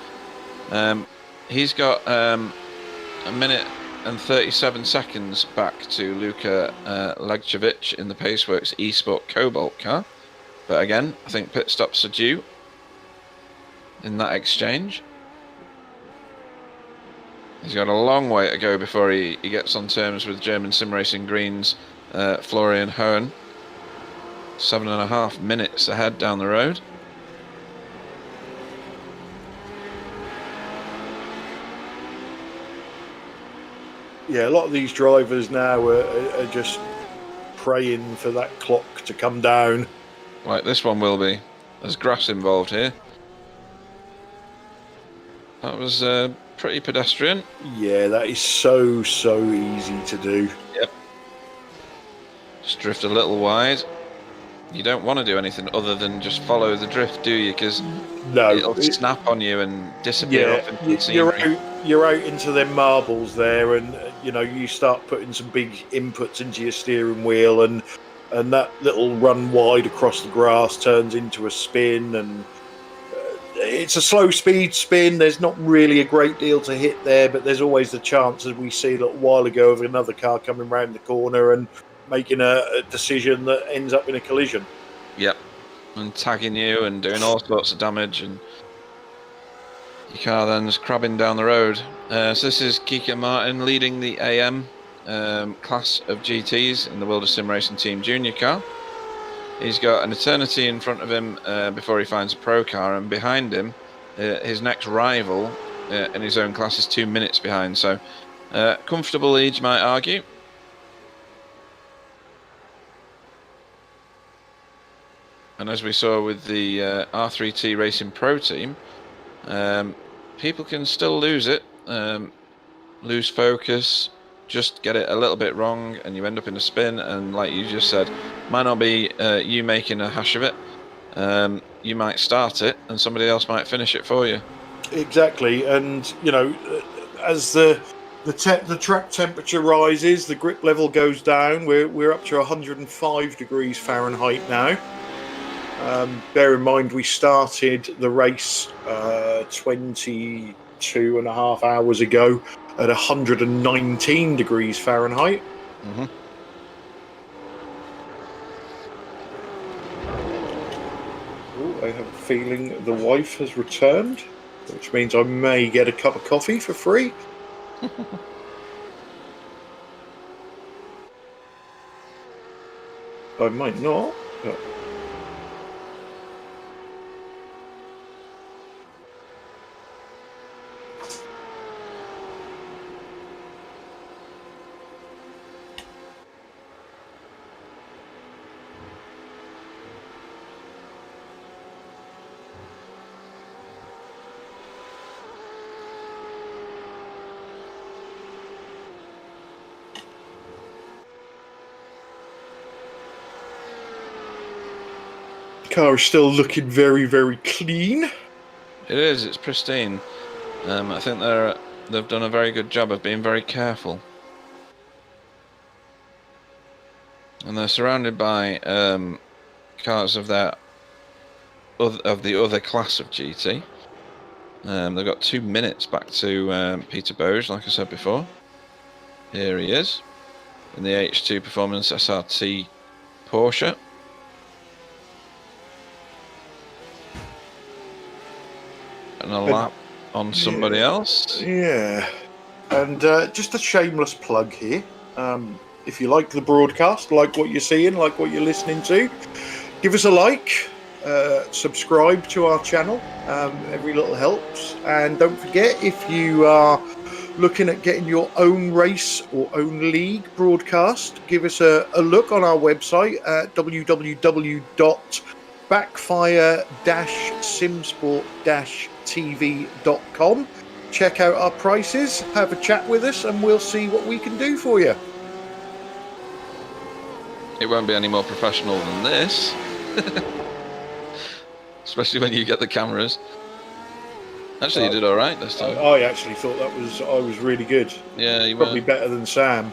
C: He's got a minute and 37 seconds back to Luka Legcevic in the Paceworks Esport Cobalt car. But again, I think pit stops are due in that exchange. He's got a long way to go before he gets on terms with German Sim Racing Green's Florian Hohen. 7.5 minutes ahead down the road.
A: Yeah, a lot of these drivers now are just praying for that clock to come down.
C: Right, this one will be. There's grass involved here. That was pretty pedestrian.
A: Yeah, that is so easy to do.
C: Yep. Just drift a little wide. You don't want to do anything other than just follow the drift, do you? Because it'll snap on you and disappear off into the scenery.
A: You're out into them marbles there, and you know you start putting some big inputs into your steering wheel, and that little run wide across the grass turns into a spin, and it's a slow speed spin. There's not really a great deal to hit there, but there's always the chance, as we see a little while ago, of another car coming round the corner and making a decision that ends up in a collision.
C: Yep, and tagging you and doing all sorts of damage, and your car then's crabbing down the road. So this is Kike Martin leading the AM class of GTs in the World of Sim Racing Team Junior car. He's got an eternity in front of him before he finds a pro car, and behind him, his next rival in his own class is 2 minutes behind. So, comfortable lead, you might argue. And as we saw with the R3T Racing Pro team, people can still lose it, lose focus, just get it a little bit wrong, and you end up in a spin. And like you just said, might not be you making a hash of it. You might start it, and somebody else might finish it for you.
A: Exactly, and you know, as the track temperature rises, the grip level goes down. We're up to 105 degrees Fahrenheit now. Bear in mind, we started the race 22 and a half hours ago at 119 degrees Fahrenheit.
C: Mm-hmm.
A: I have a feeling the wife has returned, which means I may get a cup of coffee for free. I might not. But... Car is still looking very, very clean.
C: It is. It's pristine. I think they've done a very good job of being very careful. And they're surrounded by cars of the other class of GT. They've got 2 minutes back to Peter Boge, like I said before. Here he is in the H2 Performance SRT Porsche. And a lap on somebody else.
A: Yeah. And just a shameless plug here. If you like the broadcast, like what you're seeing, like what you're listening to, give us a like, subscribe to our channel. Every little helps. And don't forget, if you are looking at getting your own race or own league broadcast, give us a look on our website at www.backfire-simsport-tv.com. Check out our prices, have a chat with us, and we'll see what we can do for you.
C: It won't be any more professional than this. Especially when you get the cameras. Actually, you did all right this time.
A: I actually thought I was really good.
C: Yeah, you
A: Probably
C: were.
A: better than Sam.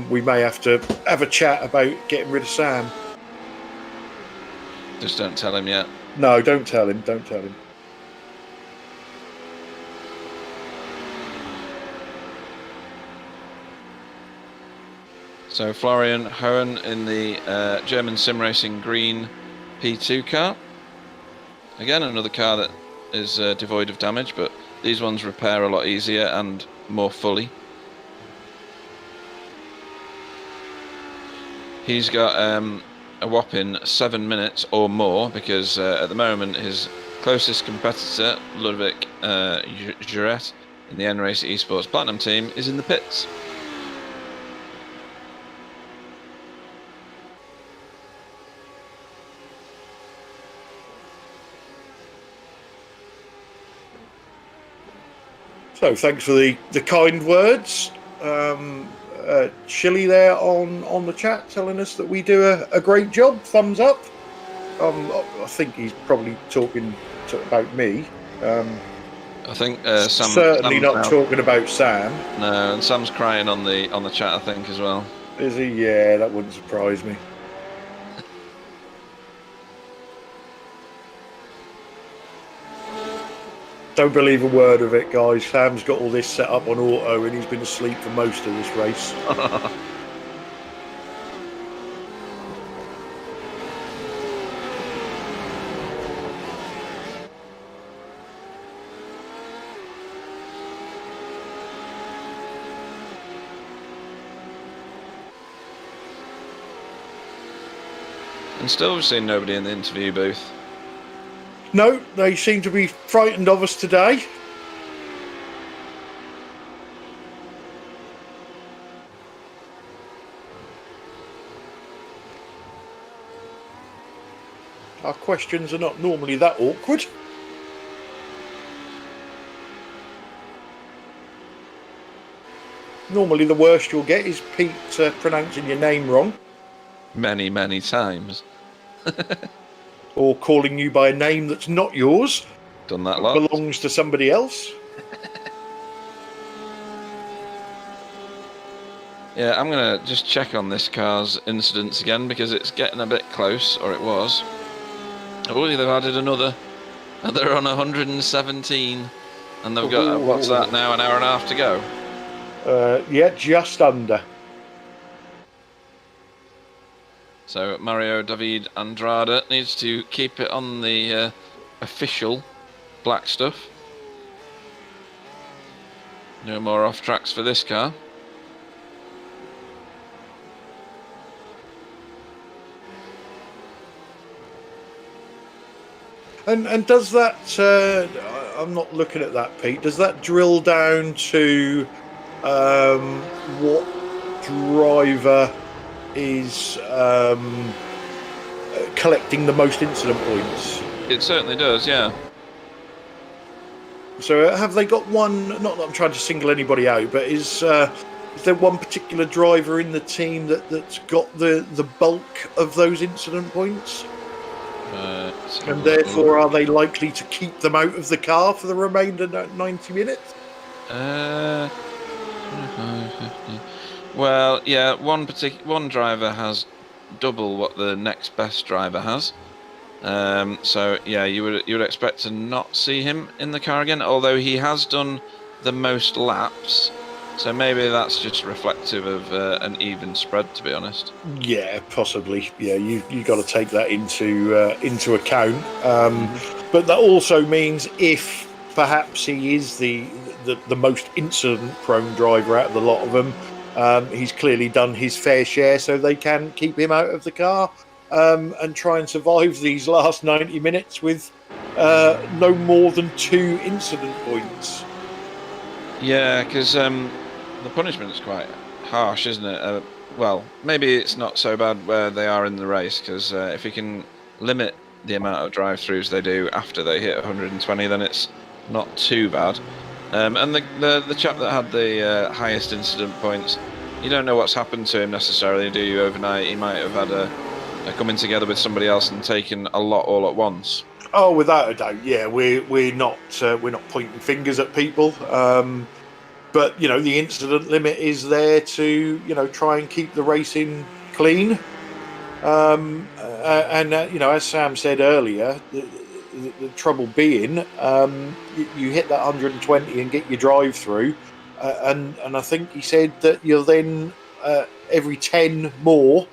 A: We may have to have a chat about getting rid of Sam.
C: Just don't tell him yet.
A: No, don't tell him. Don't tell him.
C: So Florian Hohen in the German sim racing green P2 car. Again, another car that is devoid of damage, but these ones repair a lot easier and more fully. He's got a whopping 7 minutes or more, because at the moment his closest competitor, Ludwig Juret, in the N-Race Esports Platinum team, is in the pits.
A: So thanks for the kind words. Chili there on the chat telling us that we do a great job. Thumbs up. I think he's probably talking about me.
C: I think Sam
A: certainly
C: Sam's
A: not
C: out.
A: talking about Sam.
C: No, and Sam's crying on the chat, I think, as well.
A: Is he? Yeah, that wouldn't surprise me. Don't believe a word of it, guys. Sam's got all this set up on auto and he's been asleep for most of this race.
C: And still, we've seen nobody in the interview booth.
A: No, they seem to be frightened of us today. Our questions are not normally that awkward. Normally the worst you'll get is Pete pronouncing your name wrong.
C: Many, many times.
A: Or calling you by a name that's not yours.
C: Done that lot.
A: Belongs to somebody else.
C: Yeah, I'm going to just check on this car's incidents again, because it's getting a bit close, or it was. Oh, they've added another. And they're on 117. And they've got, what's that now, an hour and a half to go?
A: Yeah, just under.
C: So Mario David Andrade needs to keep it on the official black stuff. No more off tracks for this car.
A: And does that, I'm not looking at that, Pete, does that drill down to what driver is collecting the most incident points?
C: It certainly does, yeah.
A: So have they got one, not that I'm trying to single anybody out, but is there one particular driver in the team that's got the bulk of those incident points? And therefore, are they likely to keep them out of the car for the remainder 90 minutes?
C: 25, 50. Well, yeah, one driver has double what the next best driver has. So yeah, you would expect to not see him in the car again, although he has done the most laps. So maybe that's just reflective of an even spread, to be honest.
A: Yeah, possibly. Yeah, you got to take that into account. But that also means if perhaps he is the most incident-prone driver out of the lot of them, he's clearly done his fair share, so they can keep him out of the car and try and survive these last 90 minutes with no more than 2 incident points.
C: Yeah, because the punishment is quite harsh, isn't it? Well, maybe it's not so bad where they are in the race, because if you can limit the amount of drive-throughs they do after they hit 120, then it's not too bad. And the chap that had the highest incident points, you don't know what's happened to him necessarily, do you, overnight? He might have had a coming together with somebody else and taken a lot all at once.
A: Oh, without a doubt, yeah. We're not pointing fingers at people, but you know the incident limit is there to try and keep the racing clean. And you know, as Sam said earlier, the trouble being, you hit that 120 and get your drive through, and I think he said that you'll then every 10 more.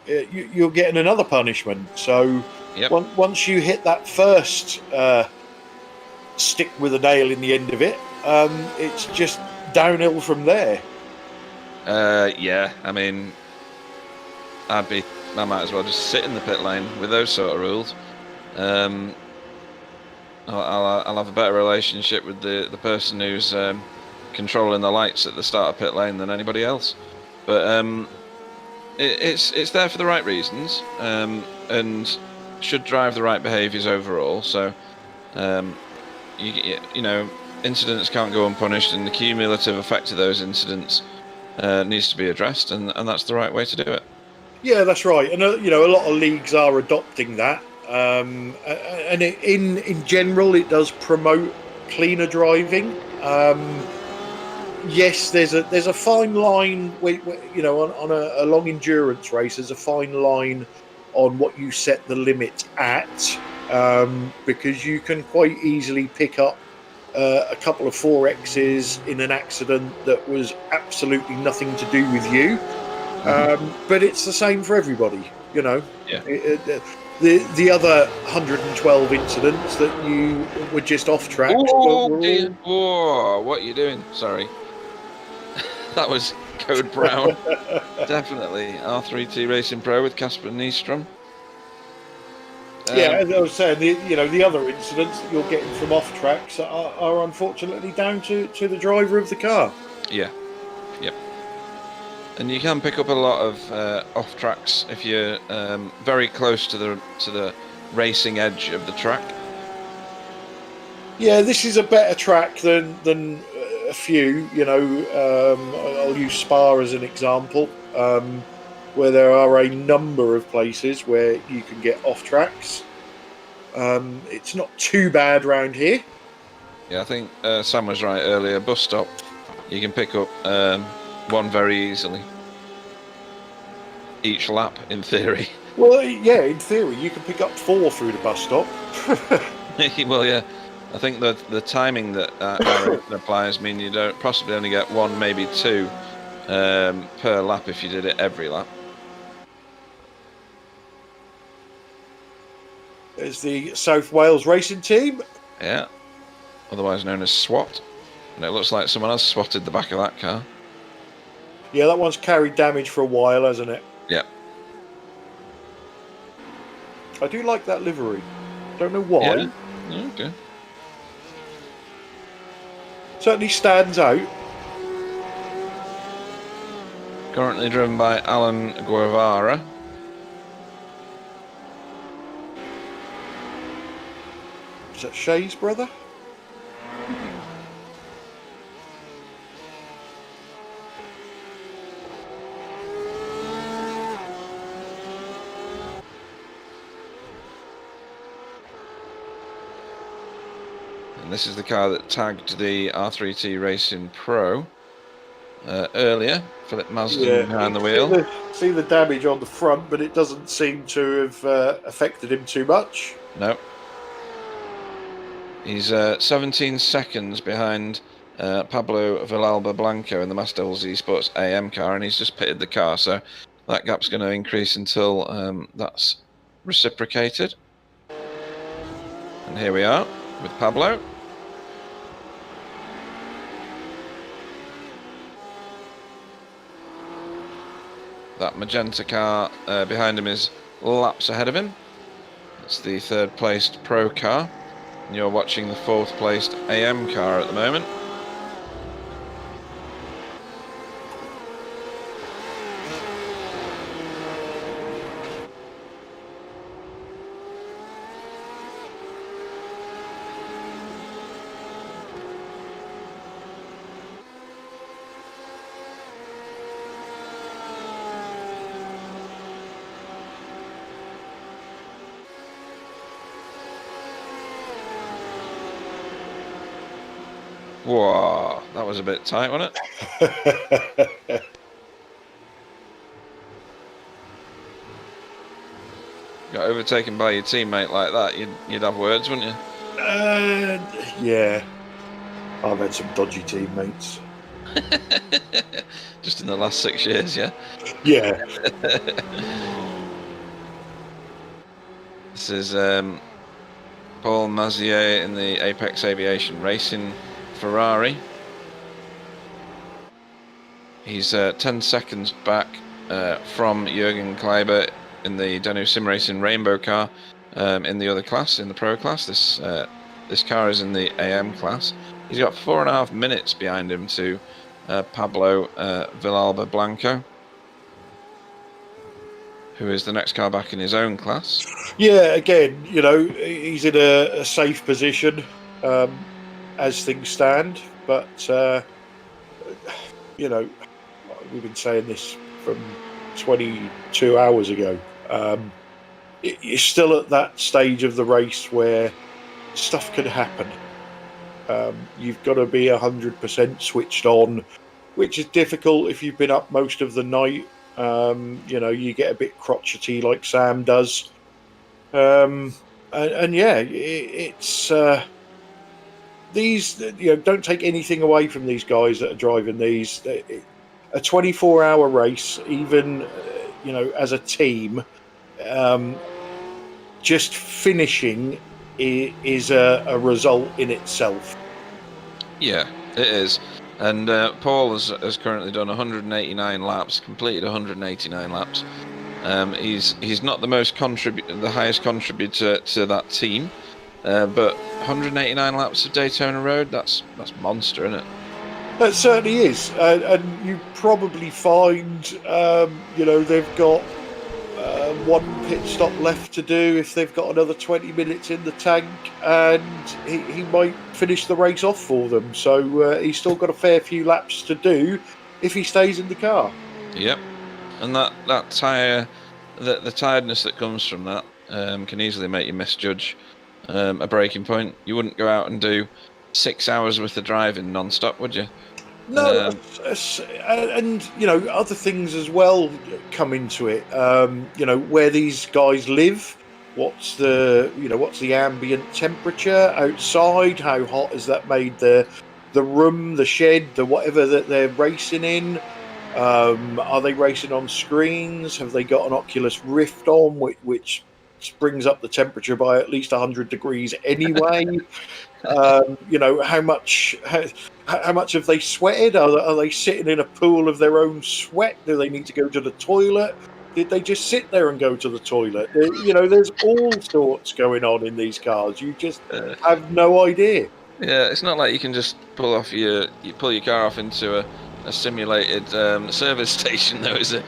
A: You're getting another punishment. So once you hit that first stick with a nail in the end of it, it's just downhill from there.
C: Yeah, I mean, I might as well just sit in the pit lane with those sort of rules. I'll have a better relationship with the person who's controlling the lights at the start of pit lane than anybody else. But it's there for the right reasons, and should drive the right behaviours overall. So you know, incidents can't go unpunished, and the cumulative effect of those incidents needs to be addressed, and that's the right way to do it.
A: Yeah, that's right. And you know, a lot of leagues are adopting that, and in general, it does promote cleaner driving. Yes, there's a fine line. You know, on a long endurance race, there's a fine line on what you set the limit at, because you can quite easily pick up a couple of 4Xs in an accident that was absolutely nothing to do with you. But it's the same for everybody, you know.
C: Yeah.
A: The other 112 incidents that you were just off track.
C: Whoa, what are you doing? Sorry. That was Code Brown. Definitely R3T Racing Pro with Casper Nystrom.
A: Yeah, as I was saying, the other incidents that you're getting from off tracks are unfortunately down to the driver of the car.
C: Yeah. Yep. And you can pick up a lot of off tracks if you're very close to the racing edge of the track.
A: Yeah, this is a better track than a few. You know, I'll use Spa as an example, where there are a number of places where you can get off tracks. It's not too bad round here.
C: Yeah, I think Sam was right earlier. Bus stop, you can pick up one very easily. Each lap, in theory.
A: Well, yeah, in theory, you can pick up 4 through the bus stop.
C: Well, yeah. I think that the timing that applies mean you don't possibly only get 1, maybe 2 per lap if you did it every lap.
A: There's the South Wales racing team.
C: Yeah, otherwise known as SWAT. And it looks like someone has swatted the back of that car.
A: Yeah, that one's carried damage for a while, hasn't it?
C: Yeah.
A: I do like that livery. Don't know why.
C: Yeah. Okay.
A: Certainly stands out.
C: Currently driven by Alan Guevara.
A: Is that Shay's brother?
C: And this is the car that tagged the R3T Racing Pro earlier. Philip Masden behind the wheel.
A: See the damage on the front, but it doesn't seem to have affected him too much.
C: No. He's 17 seconds behind Pablo Villalba Blanco in the Master LZ Sports AM car, and he's just pitted the car, so that gap's going to increase until that's reciprocated. And here we are with Pablo. That magenta car behind him is laps ahead of him. That's the third placed Pro car. And you're watching the fourth placed AM car at the moment. Whoa, that was a bit tight, wasn't it? Got overtaken by your teammate like that, you'd have words, wouldn't you?
A: Yeah. I've had some dodgy teammates.
C: Just in the last 6 years, yeah?
A: Yeah.
C: This is Paul Mazier in the Apex Aviation Racing Ferrari. He's 10 seconds back from Jürgen Kleiber in the Danu Sim Racing Rainbow car in the other class, in the Pro class. This car is in the AM class. He's got 4.5 minutes behind him to Pablo Villalba Blanco, who is the next car back in his own class.
A: Yeah, again, he's in a safe position as things stand, but we've been saying this from 22 hours ago. You're still at that stage of the race where stuff can happen. You've got to be 100% switched on, which is difficult if you've been up most of the night. You get a bit crotchety like Sam does. It's these. Don't take anything away from these guys that are driving these. A 24-hour race, even as a team, just finishing is a result in itself.
C: Yeah, it is. And Paul has currently done 189 laps, completed 189 laps. He's not the highest contributor to that team, but 189 laps of Daytona Road, that's monster, isn't it?
A: That certainly is, and you probably find they've got one pit stop left to do if they've got another 20 minutes in the tank, and he might finish the race off for them. So he's still got a fair few laps to do if he stays in the car.
C: Yep, and that tyre, the tiredness that comes from that can easily make you misjudge a braking point. You wouldn't go out and do 6 hours worth of driving non-stop, would you?
A: No, and other things as well come into it. Where these guys live, what's the ambient temperature outside? How hot has that made the room, the shed, the whatever that they're racing in? Are they racing on screens? Have they got an Oculus Rift on, which brings up the temperature by at least 100 degrees anyway? How much have they sweated? Are they sitting in a pool of their own sweat? Do they need to go to the toilet? Did they just sit there and go to the toilet? There's all sorts going on in these cars. You just have no idea.
C: Yeah, it's not like you can just pull your car off into a simulated service station, though, is it?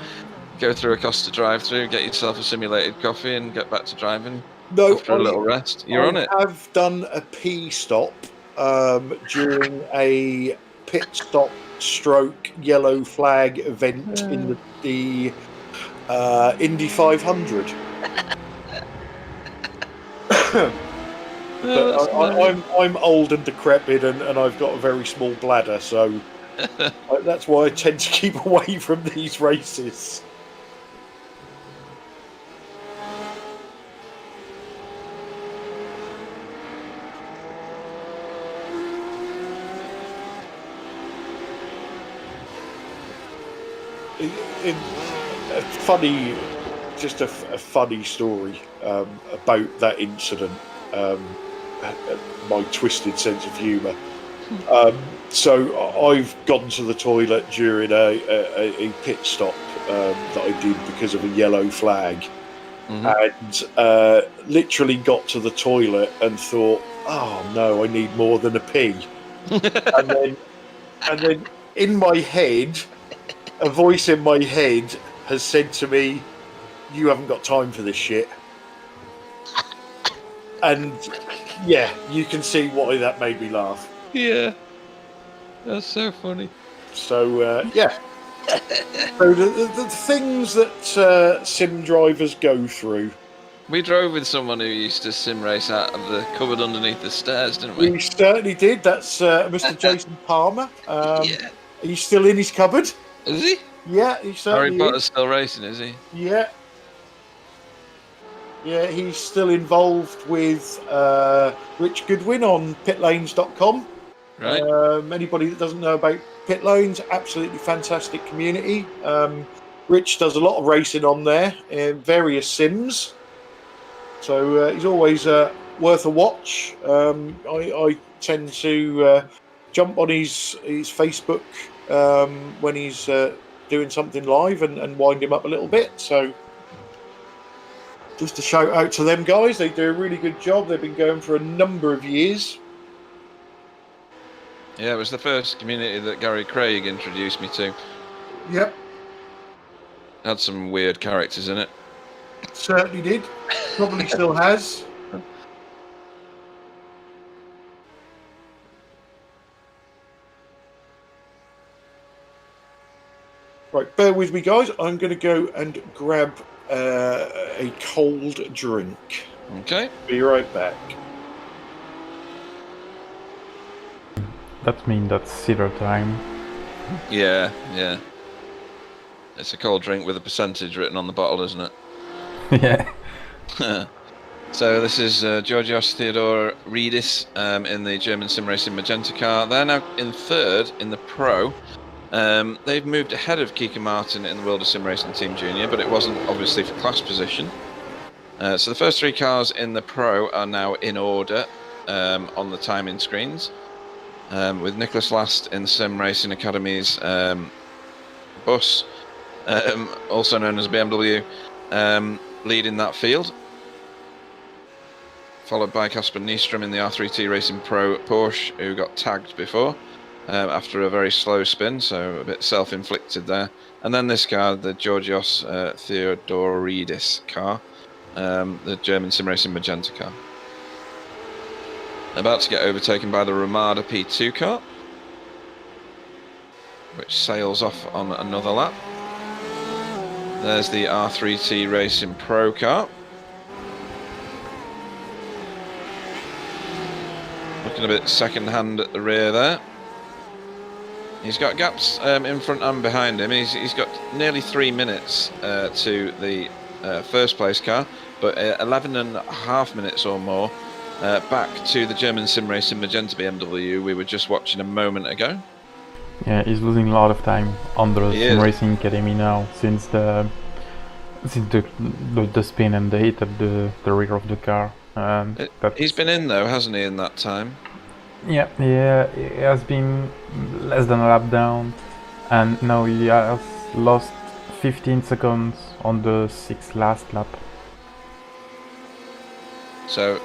C: Go through a Costa drive-through, get yourself a simulated coffee, and get back to driving.
A: No,
C: after a little rest. You're on it.
A: I have done a pee stop during a pit stop stroke yellow flag event in the Indy 500.
C: Oh, that's hilarious.
A: I'm old and decrepit, and I've got a very small bladder, so that's why I tend to keep away from these races. A funny, just a funny story about that incident. My twisted sense of humour. So I've gone to the toilet during a pit stop that I did because of a yellow flag, and literally got to the toilet and thought, "Oh no, I need more than a pee." and then in my head, a voice in my head has said to me, "You haven't got time for this shit." And yeah, you can see why that made me laugh.
C: Yeah. That's so funny.
A: So yeah. So the things that sim drivers go through.
C: We drove with someone who used to sim race out of the cupboard underneath the stairs, didn't we?
A: We certainly did. That's Mr. Jason Palmer.
C: Yeah.
A: He's still in his cupboard.
C: Is he?
A: Yeah, he
C: Harry
A: certainly
C: Potter's
A: is.
C: still racing, is he?
A: Yeah. Yeah, he's still involved with Rich Goodwin on pitlanes.com.
C: Right.
A: Anybody that doesn't know about pit lanes, absolutely fantastic community. Rich does a lot of racing on there in various sims, so he's always worth a watch. I tend to jump on his Facebook when he's doing something live and wind him up a little bit. So just a shout out to them guys. They do a really good job. They've been going for a number of years.
C: Yeah, it was the first community that Gary Craig introduced me to.
A: Yep.
C: Had some weird characters in it.
A: Certainly did. Probably still has. Right, bear with me, guys. I'm going to go and grab a cold drink.
C: Okay.
A: Be right back.
B: That means that's cider time.
C: Yeah, yeah. It's a cold drink with a percentage written on the bottle, isn't it?
B: Yeah.
C: So this is Georgios Theodor Riedis in the German Sim Racing Magenta car. They're now in third in the Pro. They've moved ahead of Kika Martin in the World of Sim Racing Team Junior, but it wasn't obviously for class position. So the first three cars in the Pro are now in order on the timing screens, with Nicholas Last in Sim Racing Academy's bus, also known as BMW, leading that field, followed by Casper Nystrom in the R3T Racing Pro Porsche, who got tagged before after a very slow spin, so a bit self-inflicted there. And then this car, the Georgios Theodoridis car, the German Sim Racing Magenta car. About to get overtaken by the Ramada P2 car, which sails off on another lap. There's the R3T Racing Pro car. Looking a bit second hand at the rear there. He's got gaps in front and behind him. He's got nearly 3 minutes to the first place car, but 11 and a half minutes or more back to the German Sim Racing Magenta BMW we were just watching a moment ago.
B: Yeah, he's losing a lot of time on the SimRacingAcademy now since the spin and the hit at the rear of the car.
C: He's been in though, hasn't he, in that time?
B: Yeah, it has been less than a lap down, and now he has lost 15 seconds on the last lap.
C: So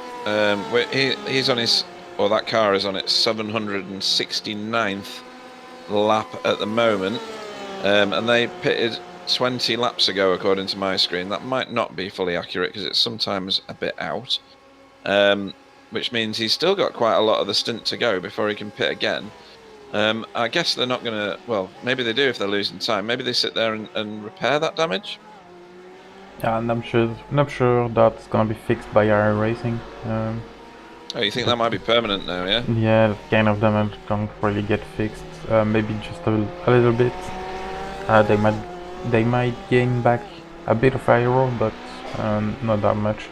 C: he's on his, or that car is on its 769th lap at the moment, and they pitted 20 laps ago according to my screen. That might not be fully accurate because it's sometimes a bit out, which means he's still got quite a lot of the stint to go before he can pit again. I guess they're not going to, well, maybe they do if they're losing time. Maybe they sit there and repair that damage.
B: Yeah, and I'm not sure that's gonna be fixed by RR Racing.
C: Oh, you think that might be permanent now, yeah?
B: Yeah, that kind of damage can't really get fixed. Maybe just a little bit. They might gain back a bit of aero, but not that much.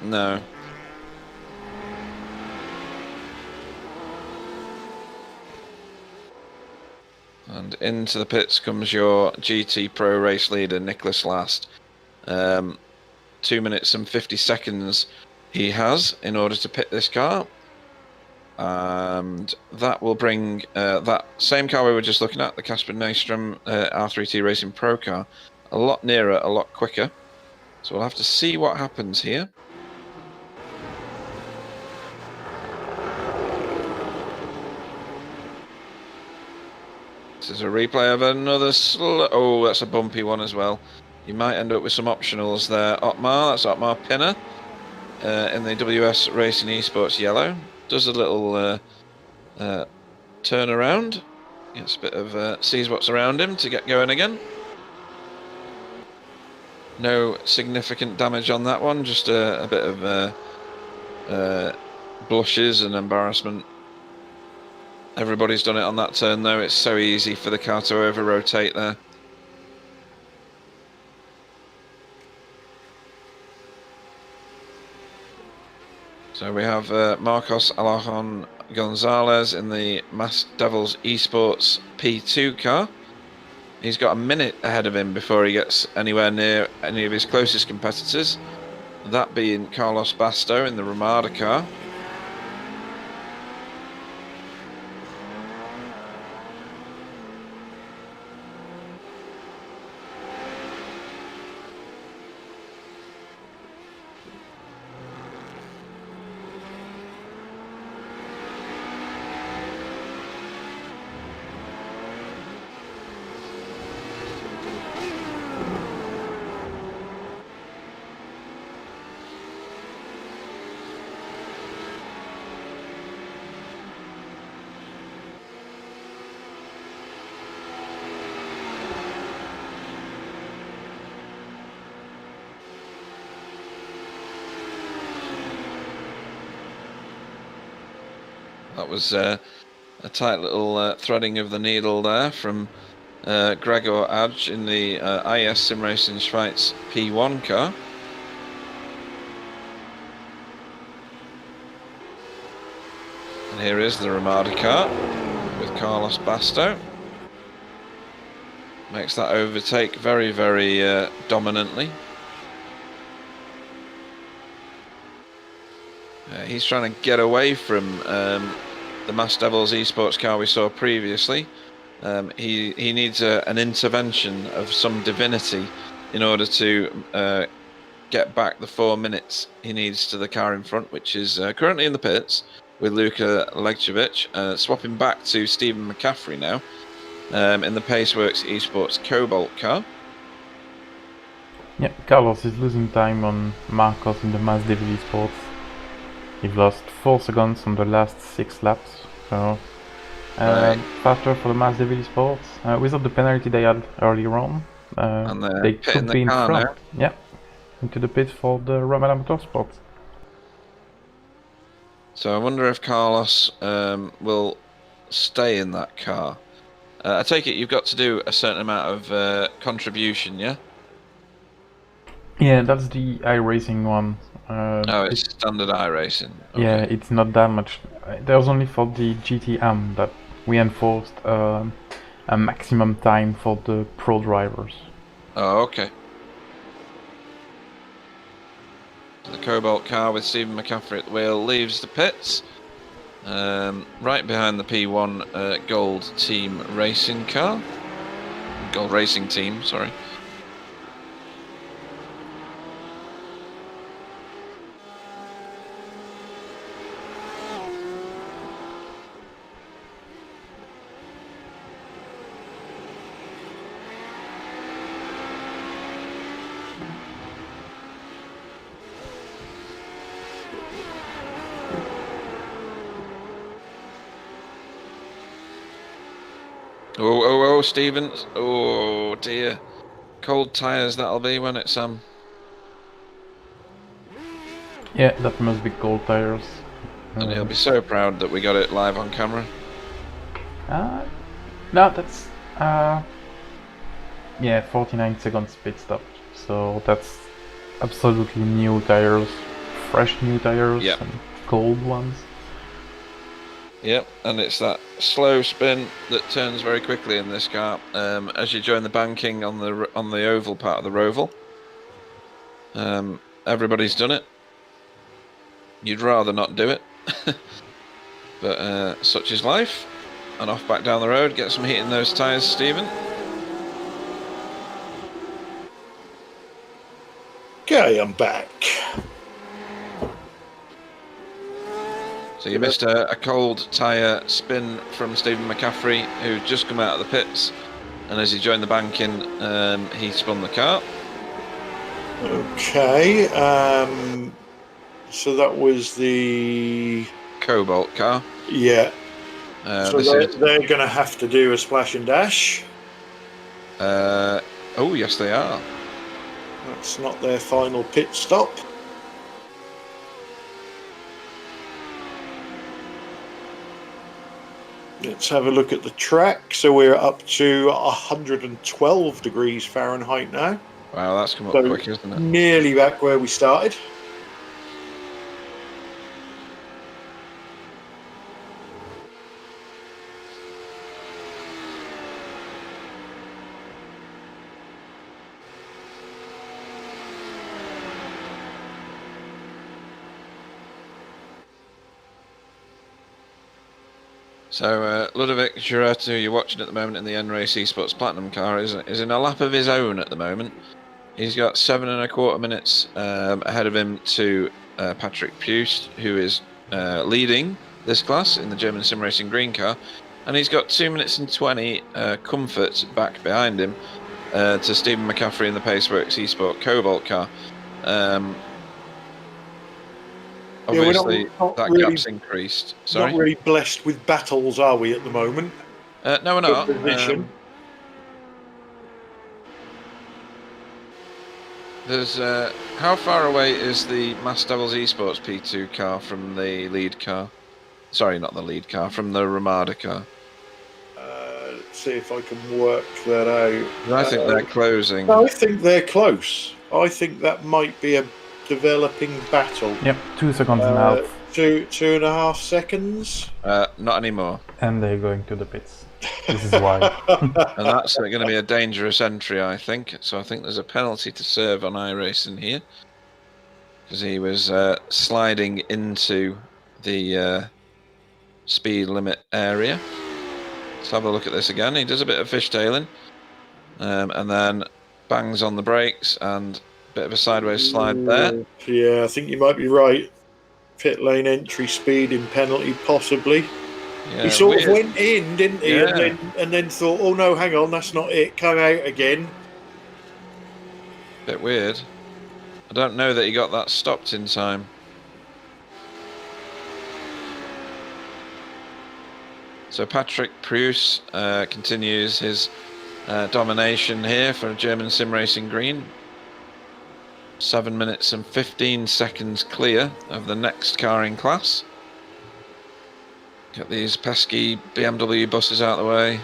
C: No. And into the pits comes your GT Pro race leader, Nicholas Last. 2 minutes and 50 seconds he has in order to pit this car. And that will bring that same car we were just looking at, the Casper Nystrom R3T Racing Pro car, a lot nearer, a lot quicker. So we'll have to see what happens here. This is a replay of another oh, that's a bumpy one as well. You might end up with some optionals there. Otmar, that's Otmar Pinner in the WS Racing Esports yellow. Does a little turn around. Gets a bit of sees what's around him to get going again. No significant damage on that one, just a bit of blushes and embarrassment. Everybody's done it on that turn though. It's so easy for the car to over-rotate there. So we have Marcos Alajon Gonzalez in the Mass Devils Esports P2 car. He's got a minute ahead of him before he gets anywhere near any of his closest competitors. That being Carlos Basto in the Ramada car. That was a tight little threading of the needle there from Gregor Adge in the IS SimRacing Schweiz P1 car. And here is the Ramada car with Carlos Basto. Makes that overtake very, very dominantly. He's trying to get away from the Mass Devils Esports car we saw previously. He needs an intervention of some divinity in order to get back the 4 minutes he needs to the car in front, which is currently in the pits with Luka Legcevic, swapping back to Stephen McCaffrey now in the Paceworks Esports Cobalt car.
B: Yeah, Carlos is losing time on Marcos in the Mass Devils Esports. He's lost 4 seconds on the last 6 laps, so faster for the Mass Devils Esports. Without the penalty they had earlier on,
C: And
B: they could be in front.
C: now.
B: Yeah, into the pit for the Ramada Motorsports.
C: So I wonder if Carlos will stay in that car. I take it you've got to do a certain amount of contribution, yeah?
B: Yeah, that's the iRacing one.
C: Oh, it's standard iRacing. Okay.
B: Yeah, it's not that much. There's only for the GTM that we enforced a maximum time for the pro drivers.
C: Oh, okay. The Cobalt car with Stephen McCaffrey at the wheel leaves the pits. Right behind the P1 Gold Team Racing car. Gold Racing Team, sorry. Oh, Stevens. Oh, dear. Cold tyres that'll be, won't it, Sam?
B: Yeah, that must be gold tires.
C: And he'll be so proud that we got it live on camera.
B: No, that's yeah, 49 seconds pit stop. So that's absolutely new tires, fresh new tires,
C: Yep.
B: and cold ones.
C: Yep, and it's that slow spin that turns very quickly in this car as you join the banking on the oval part of the roval. Everybody's done it. You'd rather not do it, but such is life. And off back down the road, get some heat in those tyres, Stephen.
A: Okay, I'm back.
C: So you missed a cold tyre spin from Stephen McCaffrey, who'd just come out of the pits, and as he joined the banking, he spun the car.
A: Okay, so that was the
C: Cobalt car.
A: yeah. So
C: This
A: they're going to have to do a splash and dash.
C: Oh, yes, they are.
A: That's not their final pit stop. Let's have a look at the track. So we're up to 112 degrees Fahrenheit now.
C: Wow, that's come up
A: So
C: quick, isn't it?
A: nearly back where we started.
C: So Ludovic Giroux, who you're watching at the moment in the N-Race Esports Platinum car, is in a lap of his own at the moment. He's got 7.25 minutes ahead of him to Patrick Puist, who is leading this class in the German Sim Racing Green car, and he's got 2 minutes and 20 comfort back behind him to Stephen McCaffrey in the Paceworks Esport Cobalt car. Obviously,
A: not
C: that
A: really,
C: gap's increased. Sorry?
A: Not really blessed with battles, are we, at the moment?
C: No, we're not.
A: Position.
C: There's how far away is the Mass Devils Esports P2 car from the lead car? Sorry, not the lead car, from the Ramada car.
A: Let's see if I can work that out.
C: I think they're closing.
A: I think they're close. I think that might be a developing battle.
B: Yep, 2 seconds and a half.
A: 2.5 seconds.
C: Not anymore.
B: And they're going to the pits. This is why.
C: And that's going to be a dangerous entry, I think. So I think there's a penalty to serve on iRacing here, because he was sliding into the speed limit area. Let's have a look at this again. He does a bit of fishtailing, and then bangs on the brakes and a bit of a sideways slide there.
A: Yeah, I think you might be right. Pit lane entry, speeding penalty, possibly.
C: Yeah,
A: he sort
C: weird.
A: of went in, didn't he?
C: Yeah.
A: And then thought, oh no, hang on, that's not it. Come out again.
C: Bit weird. I don't know that he got that stopped in time. So Patrick Puist continues his domination here for German Sim Racing Green. 7 minutes and 15 seconds clear of the next car in class. Get these pesky BMW buses out of the way.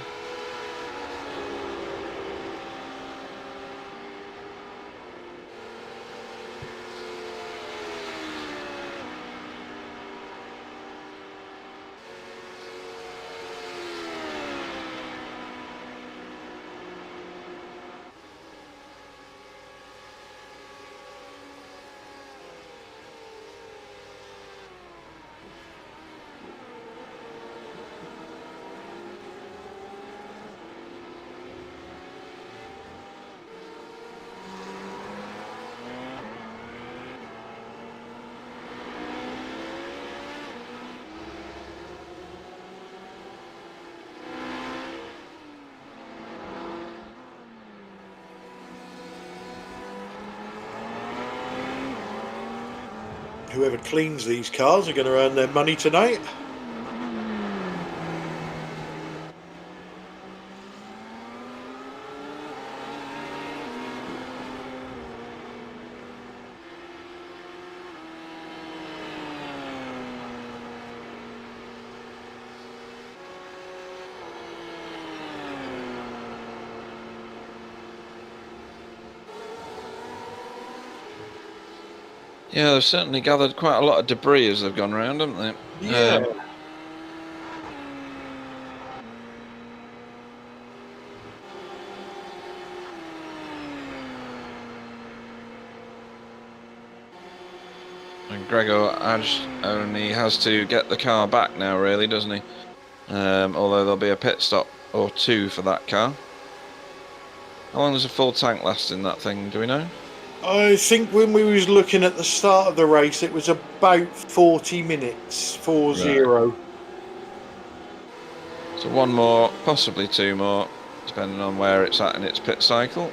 A: Whoever cleans these cars are going to earn their money tonight.
C: Yeah, they've certainly gathered quite a lot of debris as they've gone round, haven't they?
A: Yeah.
C: And Gregor Aj only has to get the car back now, really, doesn't he? Although there'll be a pit stop or 2 for that car. How long does a full tank last in that thing, do we know?
A: I think when we was looking at the start of the race, it was about 40 minutes, 40.
C: Right. So 1 more, possibly 2 more, depending on where it's at in its pit cycle.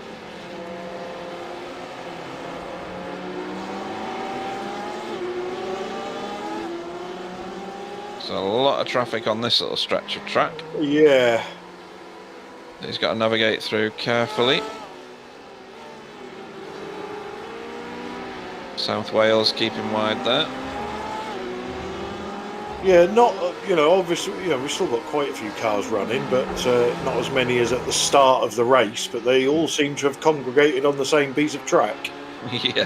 C: So a lot of traffic on this little stretch of track.
A: Yeah.
C: He's got to navigate through carefully. South Wales keeping wide there.
A: Yeah, not, obviously, we've still got quite a few cars running, but not as many as at the start of the race, but they all seem to have congregated on the same piece of track.
C: Yeah.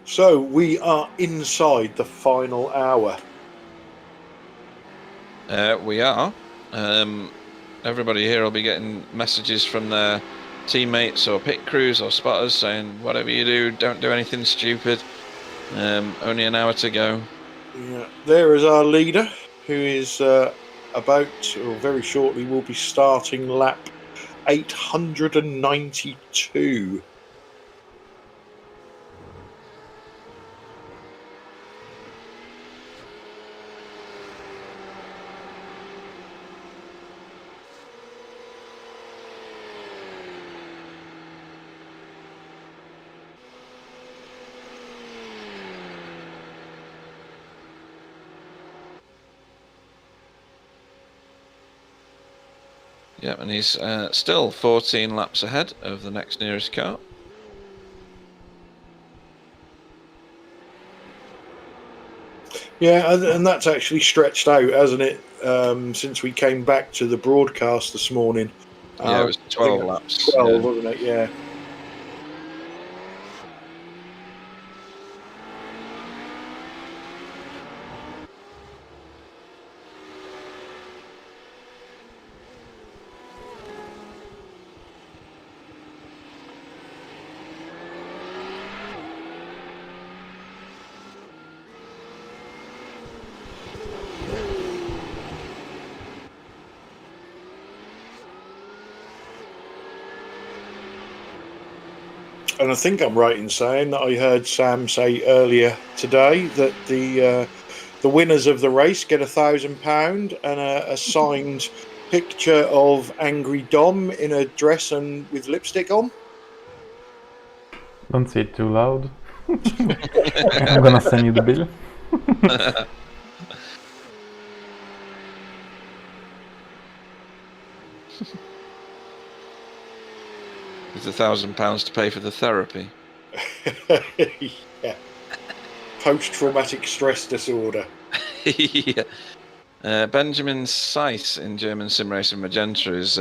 A: So we are inside the final hour.
C: We are. Everybody here will be getting messages from their teammates or pit crews or spotters saying, whatever you do, don't do anything stupid. Only an hour to go.
A: Yeah, there is our leader, who is about, or very shortly, will be starting lap 892.
C: Yep, and he's still 14 laps ahead of the next nearest car.
A: Yeah, and that's actually stretched out, hasn't it, since we came back to the broadcast this morning.
C: Yeah, it was 12 laps.
A: 12,
C: yeah.
A: wasn't it? Yeah. And I think I'm right in saying that I heard Sam say earlier today that the winners of the race get £1,000 and a signed picture of Angry Dom in a dress and with lipstick on.
B: Don't say it too loud. I'm gonna send you the bill.
C: With £1,000 to pay for the therapy.
A: Yeah. Post-traumatic stress disorder.
C: Yeah. Benjamin Seiss in German Sim Racing Magenta is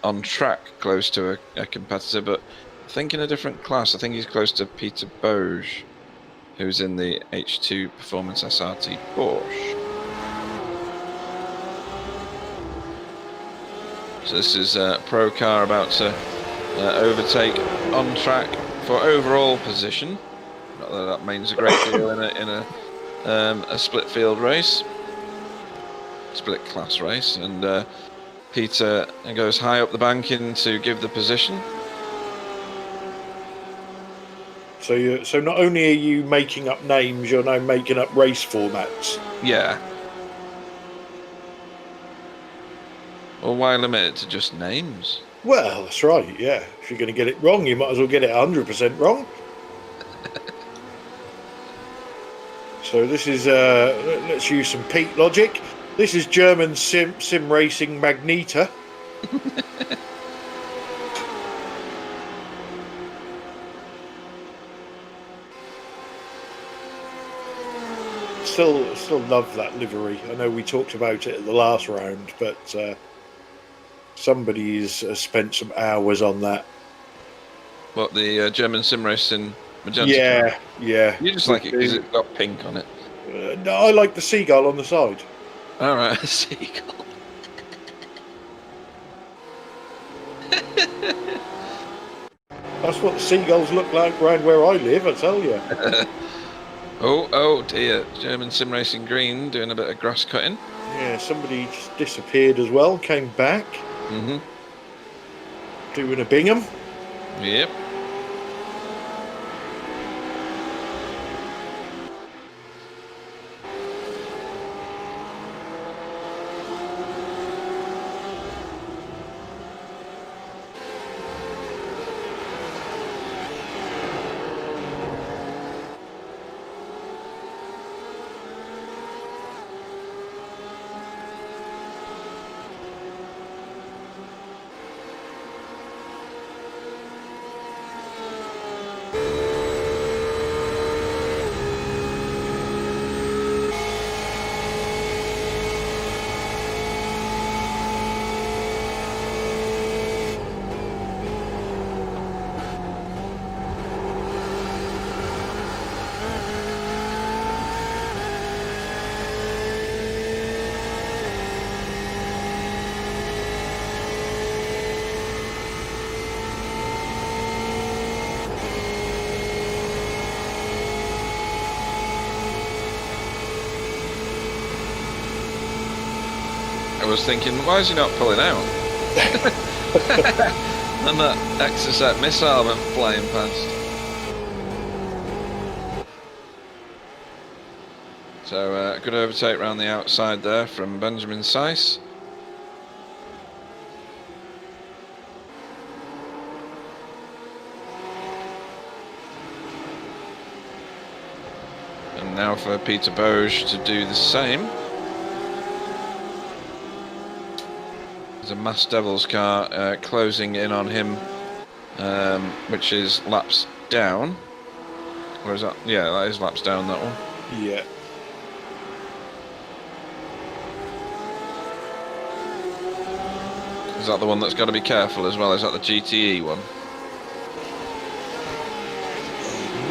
C: on track close to a competitor, but I think in a different class. I think he's close to Peter Boge, who's in the H2 Performance SRT Porsche. So this is a pro car about to overtake on track for overall position. Not that that means a great deal in a split field race, split class race, and Peter goes high up the bank in to give the position.
A: So not only are you making up names, you're now making up race formats.
C: Yeah. Well, why limit it to just names?
A: Well, that's right, yeah. If you're going to get it wrong, you might as well get it 100% wrong. So this is, let's use some Pete logic. This is German sim racing Magneta. Still love that livery. I know we talked about it at the last round, but somebody's spent some hours on that.
C: What, the German sim racing magenta?
A: Yeah, yeah.
C: You just like it because it's got pink on it.
A: No, I like the seagull on the side.
C: All right, seagull.
A: That's what the seagulls look like around where I live, I tell you.
C: Oh dear. German sim racing green doing a bit of grass cutting.
A: Yeah, somebody just disappeared as well, came back.
C: Mm-hmm.
A: Doing a Bingham.
C: Yep. I was thinking, why is he not pulling out? And that Exocet missile went flying past. So, good overtake round the outside there from Benjamin Seiss. And now for Peter Boge to do the same. There's a Mass Devils car closing in on him, which is laps down. Or is that? Yeah, that is laps down, that one.
A: Yeah.
C: Is that the one that's got to be careful as well? Is that the GTE one?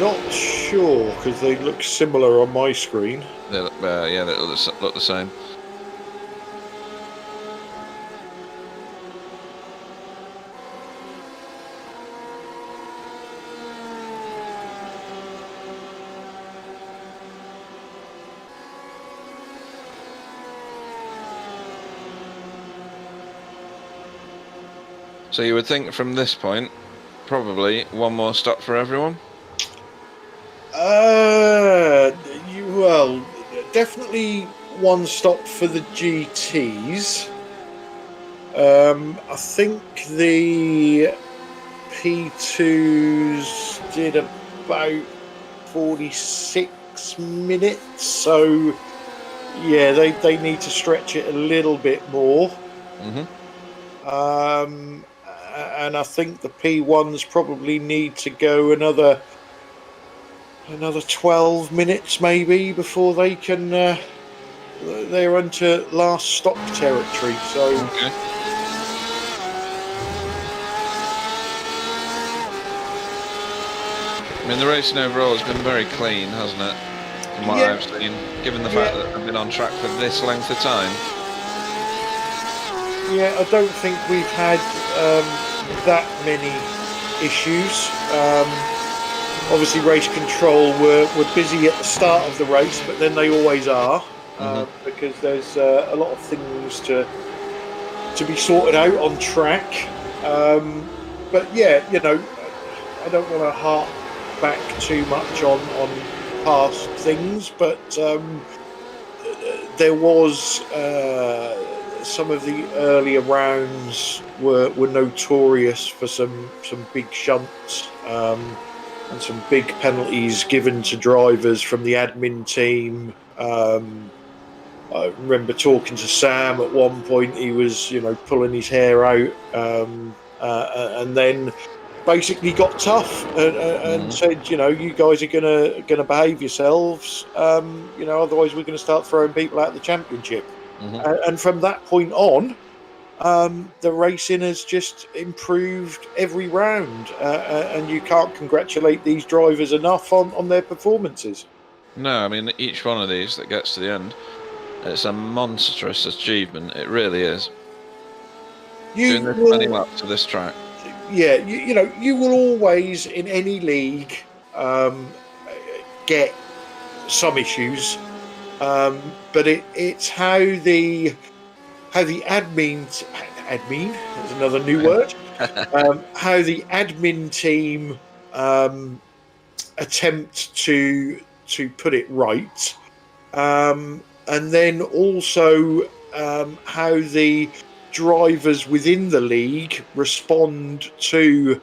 A: Not sure, because they look similar on my screen.
C: They look, yeah, they look the same. So you would think from this point, probably one more stop for everyone?
A: Well, definitely one stop for the GTs. I think the P2s did about 46 minutes, so yeah, they need to stretch it a little bit more.
C: Mm-hmm.
A: And I think the P1s probably need to go another 12 minutes maybe before they can they're into last stop territory. So
C: Okay. I mean, the racing overall has been very clean, hasn't it? From what I've seen, given the fact that I've been on track for this length of time.
A: Yeah, I don't think we've had that many issues. Obviously, race control were busy at the start of the race, but then they always are, because there's a lot of things to to be sorted out on track. But yeah, I don't want to harp back too much on past things, but there was some of the earlier rounds were notorious for some big shunts and some big penalties given to drivers from the admin team. I remember talking to Sam at one point. He was, pulling his hair out, and then basically got tough and said, you guys are gonna behave yourselves. Otherwise we're going to start throwing people out of the championship. And from that point on, the racing has just improved every round, and you can't congratulate these drivers enough on their performances.
C: No, I mean, each one of these that gets to the end, it's a monstrous achievement. It really is. Doing this many laps of this track.
A: Yeah, you will always in any league get some issues, but it's how the admin that's another new word, how the admin team attempt to put it right, and then also how the drivers within the league respond to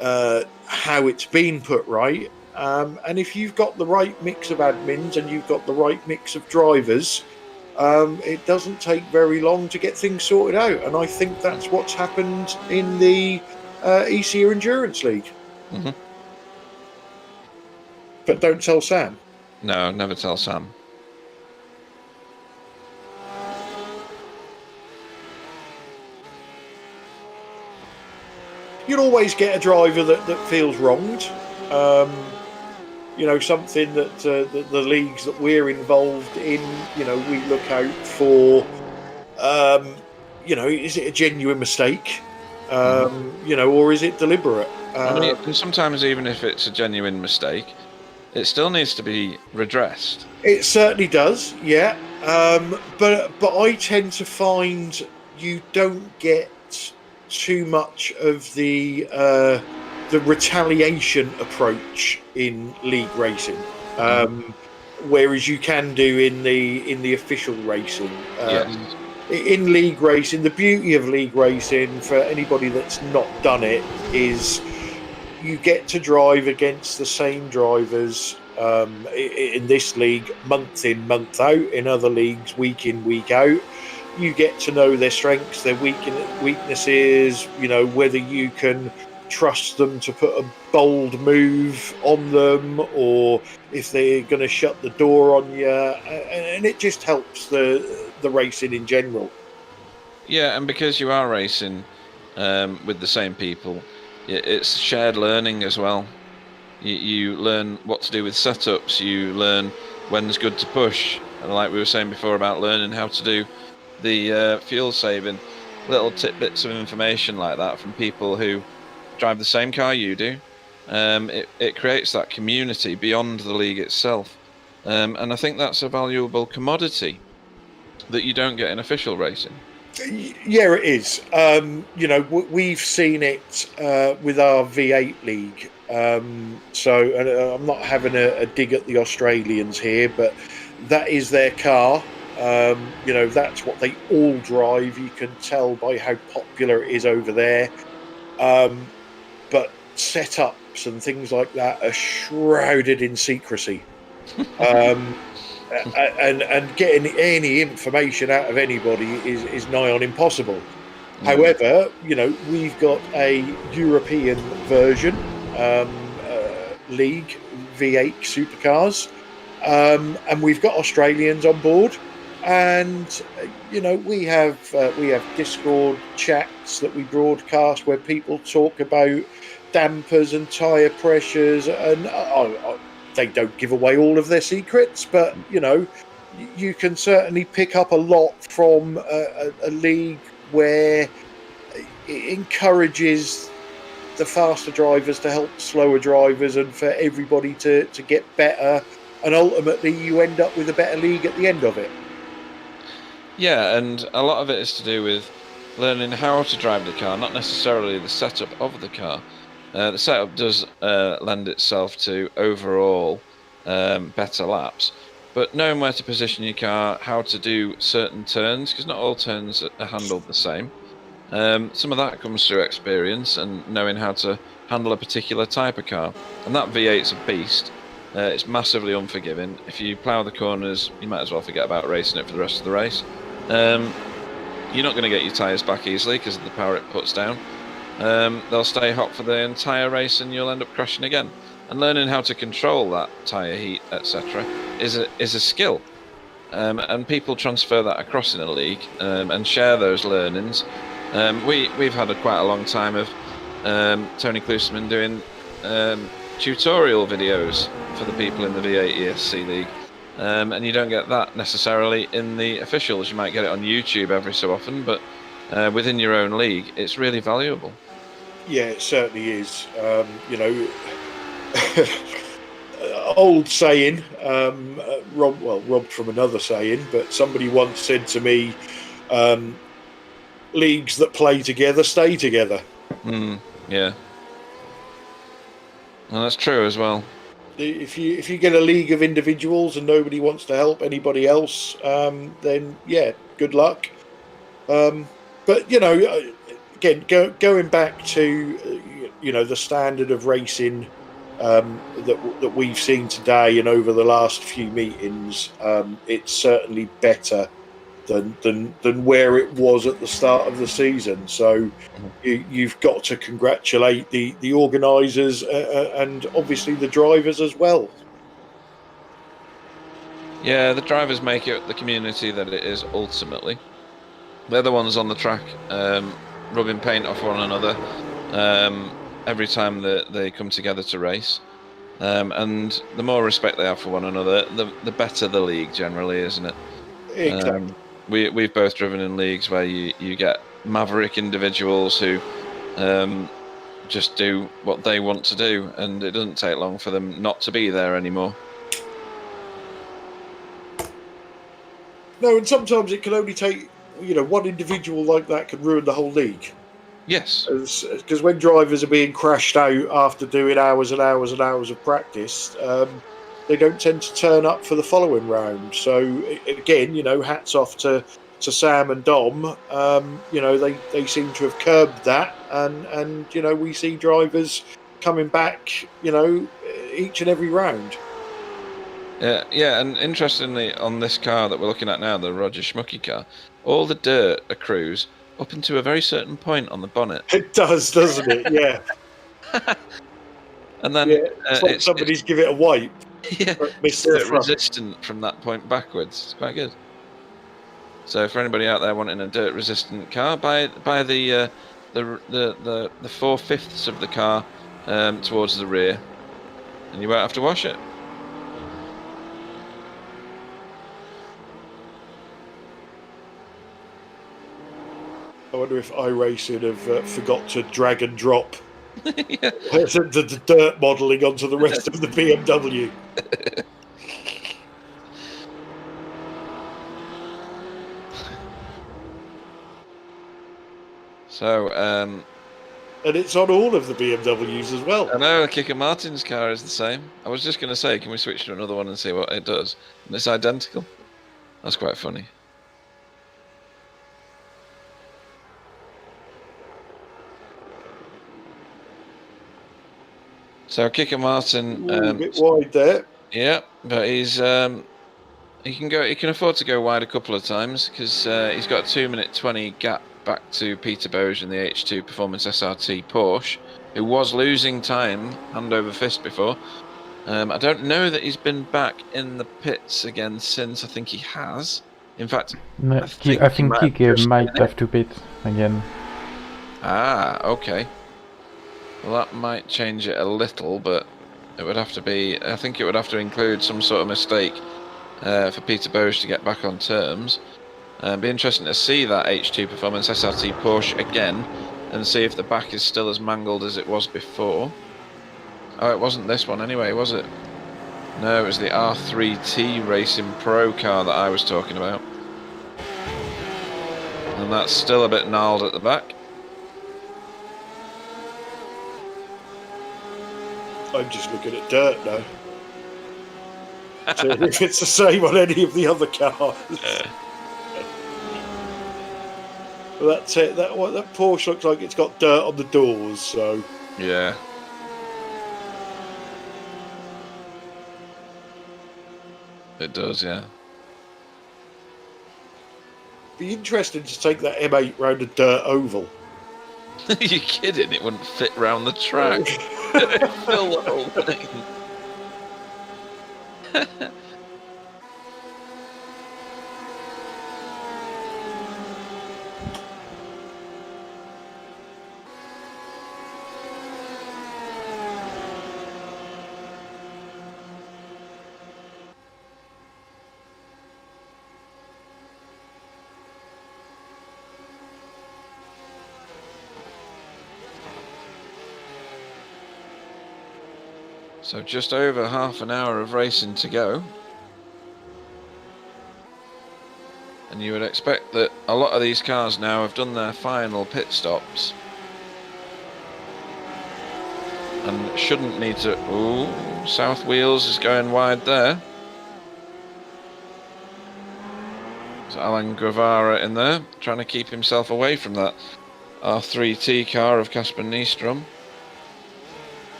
A: how it's been put right. And if you've got the right mix of admins and you've got the right mix of drivers, it doesn't take very long to get things sorted out. And I think that's what's happened in the Esia Endurance League. But don't tell Sam.
C: No, never tell Sam.
A: You'll always get a driver that feels wronged. Something that the leagues that we're involved in, we look out for, is it a genuine mistake? Or is it deliberate?
C: And sometimes even if it's a genuine mistake, it still needs to be redressed.
A: It certainly does, yeah. But I tend to find you don't get too much of the retaliation approach in league racing, whereas you can do in the official racing.
C: Yes.
A: In league racing, the beauty of league racing for anybody that's not done it is you get to drive against the same drivers in this league month in, month out. In other leagues, week in, week out. You get to know their strengths, their weaknesses, whether you can trust them to put a bold move on them or if they're going to shut the door on you. And it just helps the racing in general.
C: Yeah, and because you are racing with the same people, it's shared learning as well. You learn what to do with setups, you learn when's good to push, and like we were saying before about learning how to do the fuel saving, little tidbits of information like that from people who drive the same car you do. It creates that community beyond the league itself, and I think that's a valuable commodity that you don't get in official racing.
A: Yeah, it is. We've seen it with our V8 league. So I'm not having a dig at the Australians here, but that is their car. That's what they all drive. You can tell by how popular it is over there. But setups and things like that are shrouded in secrecy. And getting any information out of anybody is nigh on impossible. However, we've got a European version league, V8 supercars, and we've got Australians on board. And we have Discord chats that we broadcast where people talk about dampers and tyre pressures, and they don't give away all of their secrets, but you can certainly pick up a lot from a league where it encourages the faster drivers to help slower drivers and for everybody to get better, and ultimately you end up with a better league at the end of it.
C: Yeah, and a lot of it is to do with learning how to drive the car, not necessarily the setup of the car. The setup does lend itself to overall better laps, but knowing where to position your car, how to do certain turns, because not all turns are handled the same. Some of that comes through experience and knowing how to handle a particular type of car. And that V8's a beast. It's massively unforgiving. If you plough the corners, you might as well forget about racing it for the rest of the race. You're not going to get your tyres back easily because of the power it puts down. They'll stay hot for the entire race and you'll end up crashing again. And learning how to control that tyre heat, etc., is a skill. And people transfer that across in a league and share those learnings. We've had quite a long time of Tony Klusman doing tutorial videos for the people in the V8 ESC league, and you don't get that necessarily in the officials. You might get it on YouTube every so often, but within your own league, it's really valuable.
A: Yeah, it certainly is. You know, old saying, robbed from another saying, but somebody once said to me, leagues that play together stay together.
C: Yeah. Well, that's true as well.
A: If you get a league of individuals and nobody wants to help anybody else, then yeah, good luck. But you know, again, going back to the standard of racing that we've seen today and over the last few meetings, it's certainly better than where it was at the start of the season. So you've got to congratulate the organisers and obviously the drivers as well.
C: Yeah, the drivers make it the community that it is ultimately. They're the ones on the track rubbing paint off one another every time that they come together to race. And the more respect they have for one another, the better the league generally, isn't it?
A: Exactly.
C: We've both driven in leagues where you get maverick individuals who just do what they want to do, and it doesn't take long for them not to be there anymore.
A: No, and sometimes it can only take one individual like that can ruin the whole league.
C: Yes,
A: because when drivers are being crashed out after doing hours and hours and hours of practice, they don't tend to turn up for the following round. So again, hats off to Sam and Dom. They seem to have curbed that, and we see drivers coming back, each and every round.
C: Yeah, and interestingly, on this car that we're looking at now, the Roger Schmucky car, all the dirt accrues up into a very certain point on the bonnet.
A: It does, doesn't it? Yeah.
C: And then
A: it's like somebody's give it a wipe.
C: Yeah, it's resistant from that point backwards. It's quite good. So for anybody out there wanting a dirt resistant car, buy the 4/5 of the car towards the rear, and you won't have to wash it.
A: I wonder if iRacing have forgot to drag and drop
C: Yeah.
A: the dirt modelling onto the rest of the BMW.
C: So,
A: and it's on all of the BMWs as well.
C: I know, Kicker Martin's car is the same. I was just going to say, can we switch to another one and see what it does? And it's identical. That's quite funny. So Kicker Martin,
A: a bit wide there.
C: Yeah, but he's he can afford to go wide a couple of times because he's got a 2-minute 20 gap back to Peter Boge in the H2 Performance SRT Porsche, who was losing time hand over fist before. I don't know that he's been back in the pits again since. I think he has. In fact,
B: I think Kike might have to pit again.
C: Ah, okay. Well, that might change it a little, but it would have to be. I think it would have to include some sort of mistake for Peter Boge to get back on terms. Be interesting to see that H2 Performance SRT Porsche again, and see if the back is still as mangled as it was before. Oh, it wasn't this one anyway, was it? No, it was the R3T Racing Pro car that I was talking about. And And that's still a bit gnarled at the back.
A: I'm just looking at dirt now. So if it's the same on any of the other cars. Well, that's it. That Porsche looks like it's got dirt on the doors, so...
C: Yeah. It does, yeah.
A: Be interesting to take that M8 round a dirt oval.
C: Are you kidding? It wouldn't fit round the track. Fill the whole thing. So just over half an hour of racing to go. And you would expect that a lot of these cars now have done their final pit stops. And shouldn't need to... Ooh, South Wheels is going wide there. There's Alan Guevara in there, trying to keep himself away from that R3T car of Casper Nystrom.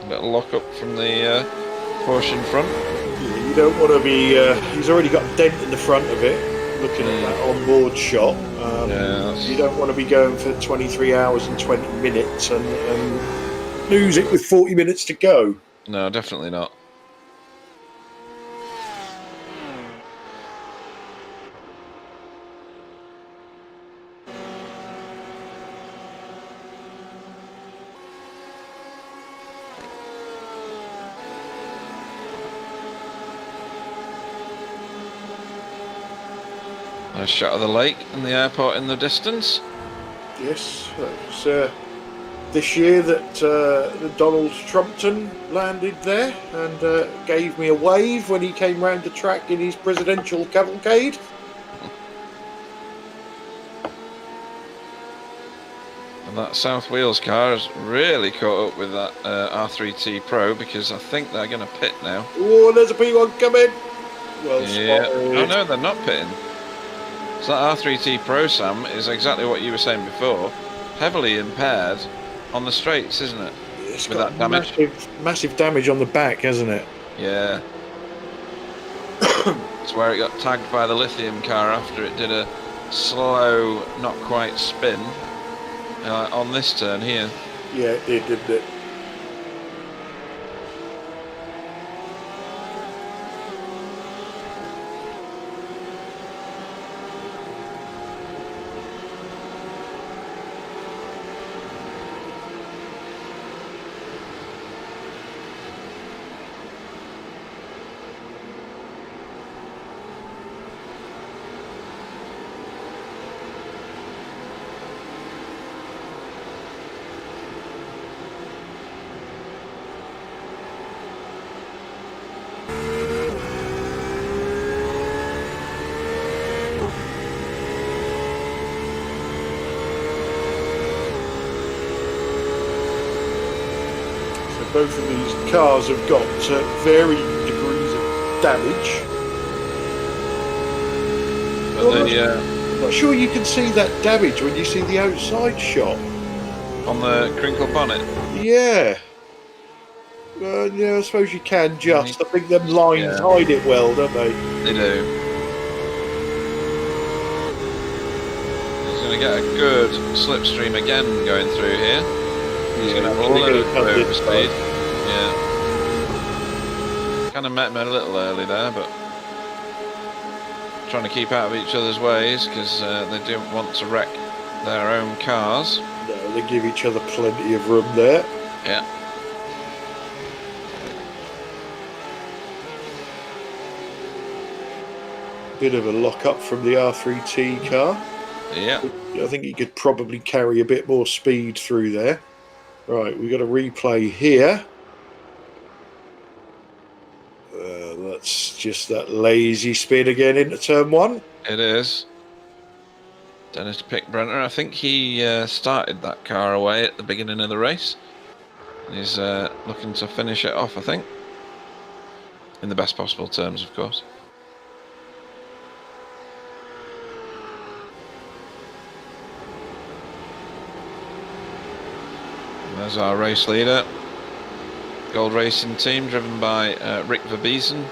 C: A little lock up from the Porsche in front.
A: You don't want to be... he's already got a dent in the front of it, looking at that onboard shot. You don't want to be going for 23 hours and 20 minutes and lose it with 40 minutes to go.
C: No, definitely not. Nice shot of the lake and the airport in the distance.
A: Yes, it was this year that Donald Trumpton landed there and gave me a wave when he came round the track in his presidential cavalcade.
C: And that South Wheels car has really caught up with that R3T Pro, because I think they're going to pit now.
A: Oh, there's a P1 coming. Well
C: Yeah.
A: spotted.
C: Oh no, they're not pitting. So that R3T Pro, Sam, is exactly what you were saying before. Heavily impaired on the straights, isn't it?
A: It's
C: With
A: got
C: that damage.
A: massive damage on the back, hasn't it?
C: Yeah. It's where it got tagged by the lithium car after it did a slow, not quite spin on this turn here.
A: Yeah, it did, didn't it? Both of these cars have got varying degrees of damage. I'm not sure you can see that damage when you see the outside shot.
C: On the crinkle bonnet?
A: Yeah. Yeah, I suppose you can just. I think them lines hide it well, don't they?
C: They do. He's going to get a good slipstream again going through here. He's going to have a little bit of overspeed. Yeah. Kind of met him a little early there, but trying to keep out of each other's ways because they don't want to wreck their own cars.
A: No, they give each other plenty of room there.
C: Yeah.
A: Bit of a lock up from the R3T car.
C: Yeah.
A: I think he could probably carry a bit more speed through there. Right, we've got a replay here. that's just that lazy spin again into turn 1.
C: It is. Dennis Pickbrenner, I think he started that car away at the beginning of the race. He's looking to finish it off, I think. In the best possible terms, of course. There's our race leader. Gold Racing Team, driven by Rick Verbiesen.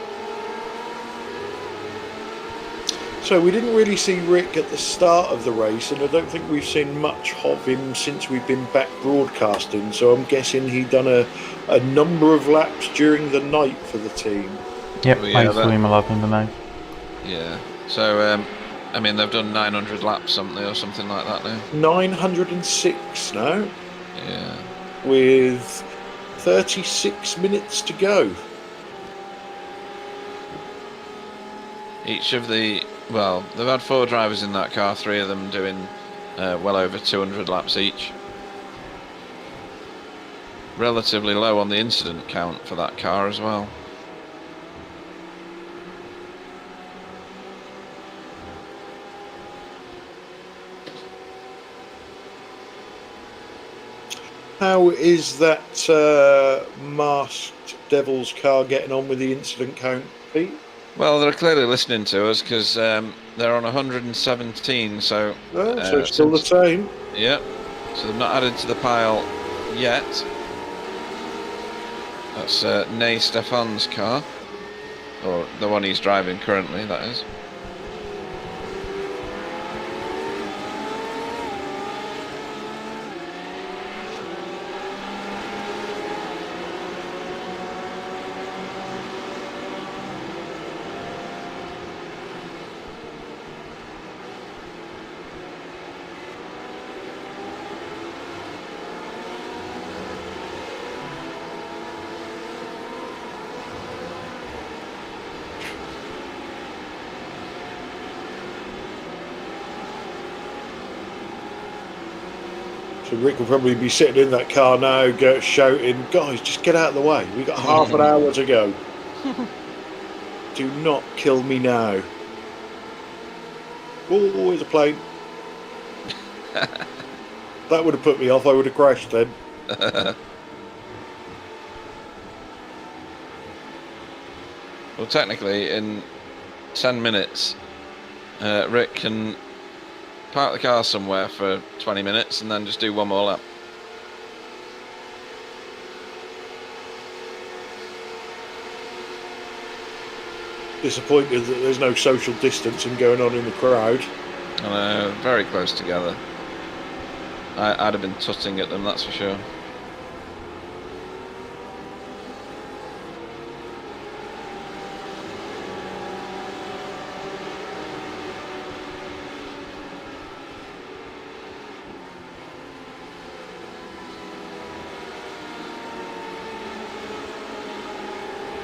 A: So we didn't really see Rick at the start of the race, and I don't think we've seen much of him since we've been back broadcasting. So I'm guessing he'd done a number of laps during the night for the team.
B: Yep, I saw him a lot in the night.
C: Yeah. So I mean, they've done 900 laps or something like that now.
A: 906 now.
C: Yeah.
A: With 36 minutes to go.
C: Each of well, they've had 4 drivers in that car, 3 of them doing well over 200 laps each. Relatively low on the incident count for that car as well.
A: How is that masked Devil's car getting on with the incident count, Pete?
C: Well, they're clearly listening to us because they're on 117, so...
A: so still the same.
C: Yeah, so they've not added to the pile yet. That's Ney Stefan's car, or the one he's driving currently, that is.
A: So Rick will probably be sitting in that car now, shouting, "Guys, just get out of the way. We've got half an hour to go. Do not kill me now." Oh, there's a plane. That would have put me off. I would have crashed then.
C: Well, technically, in 10 minutes, Rick can park the car somewhere for 20 minutes and then just do one more lap.
A: Disappointed that there's no social distancing going on in the crowd.
C: Very close together. I'd have been tutting at them, that's for sure.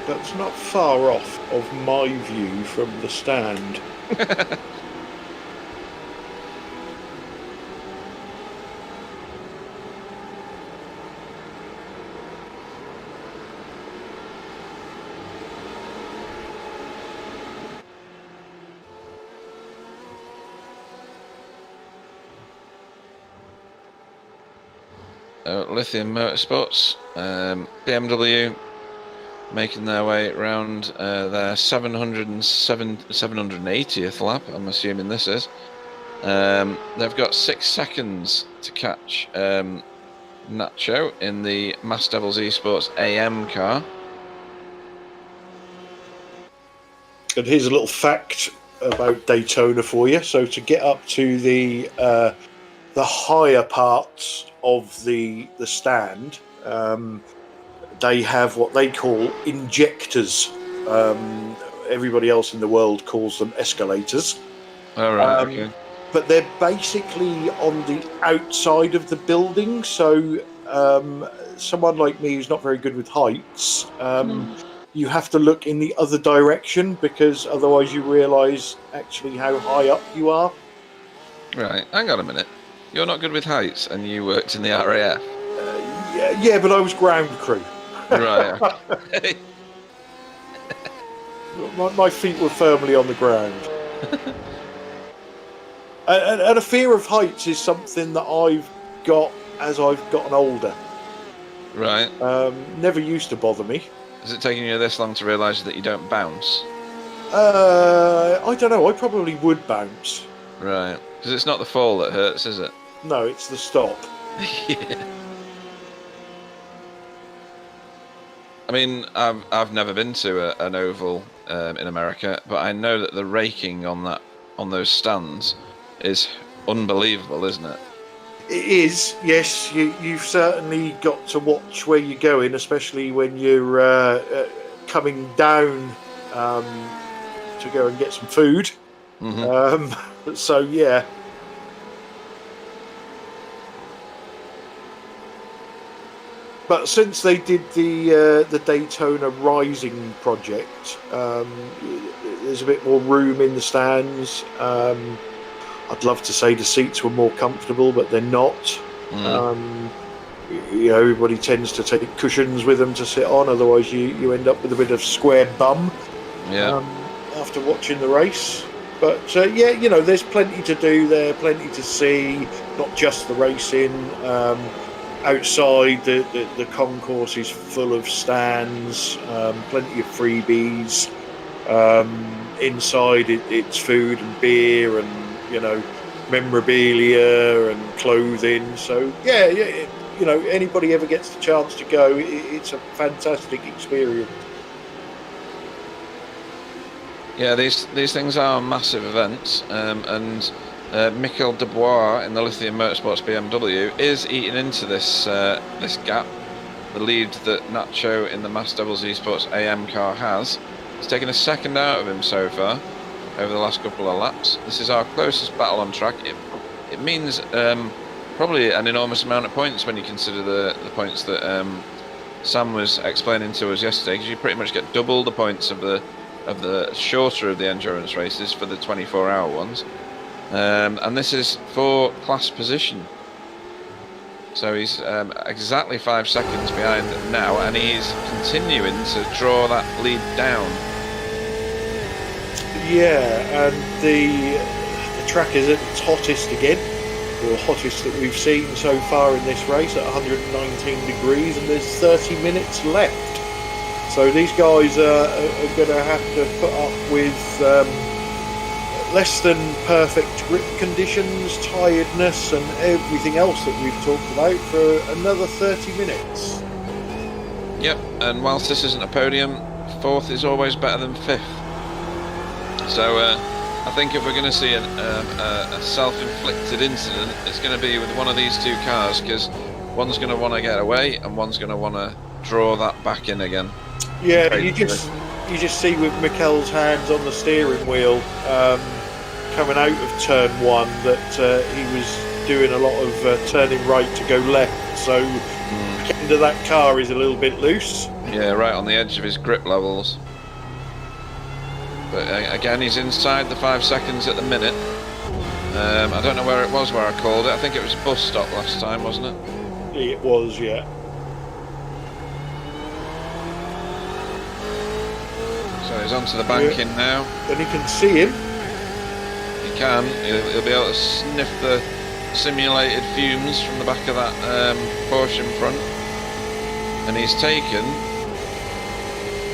A: That's not far off of my view from the stand.
C: Lithium Motorsports, BMW, making their way around their 780th lap, I'm assuming this is. They've got 6 seconds to catch Nacho in the Mass Devils Esports AM car.
A: And here's a little fact about Daytona for you. So to get up to the higher parts of the stand, they have what they call injectors. Everybody else in the world calls them escalators.
C: All right, okay.
A: But they're basically on the outside of the building. So someone like me who's not very good with heights, you have to look in the other direction because otherwise you realise actually how high up you are.
C: Right, hang on a minute. You're not good with heights and you worked in the RAF?
A: Yeah, but I was ground crew.
C: Right.
A: My feet were firmly on the ground. and a fear of heights is something that I've got as I've gotten older.
C: Right.
A: Never used to bother me.
C: Is it taking you this long to realise that you don't bounce?
A: I don't know. I probably would bounce.
C: Right. Because it's not the fall that hurts, is it?
A: No, it's the stop.
C: Yeah. I mean, I've never been to an oval in America, but I know that the raking on those stands is unbelievable, isn't it?
A: It is, yes. You've certainly got to watch where you're going, especially when you're coming down to go and get some food. Mm-hmm. So yeah. But since they did the Daytona Rising project, there's a bit more room in the stands. I'd love to say the seats were more comfortable, but they're not. Everybody tends to take cushions with them to sit on, otherwise you end up with a bit of square bum after watching the race. But there's plenty to do there, plenty to see, not just the racing. Outside, the concourse is full of stands, plenty of freebies. Inside, it's food and beer and memorabilia and clothing. So anybody ever gets the chance to go, it's a fantastic experience.
C: Yeah, these things are massive events, and Michael Dubois in the Lithium Motorsports BMW is eating into this gap. The lead that Nacho in the Mass Doubles Esports AM car has. It's taken a second out of him so far over the last couple of laps. This is our closest battle on track. It means probably an enormous amount of points when you consider the points that Sam was explaining to us yesterday, because you pretty much get double the points of the shorter of the endurance races for the 24-hour ones. And this is for class position. So he's exactly 5 seconds behind now, and he's continuing to draw that lead down.
A: Yeah, and the track is at its hottest again, or hottest that we've seen so far in this race, at 119 degrees, and there's 30 minutes left. So these guys are going to have to put up with less than perfect grip conditions, tiredness and everything else that we've talked about for another 30 minutes.
C: Yep, and whilst this isn't a podium, 4th is always better than 5th. So I think if we're going to see a self-inflicted incident, it's going to be with one of these two cars, because one's going to want to get away and one's going to want to draw that back in again.
A: Yeah, you just see with Mikel's hands on the steering wheel coming out of turn 1 that he was doing a lot of turning right to go left, so the end of that car is a little bit loose.
C: Yeah, right on the edge of his grip levels. But again, he's inside the 5 seconds at the minute. I don't know where it was where I called it. I think it was a bus stop last time, wasn't it?
A: It was, yeah.
C: So he's onto the banking now.
A: And he can see him.
C: He can. He'll be able to sniff the simulated fumes from the back of that Porsche in front. And he's taken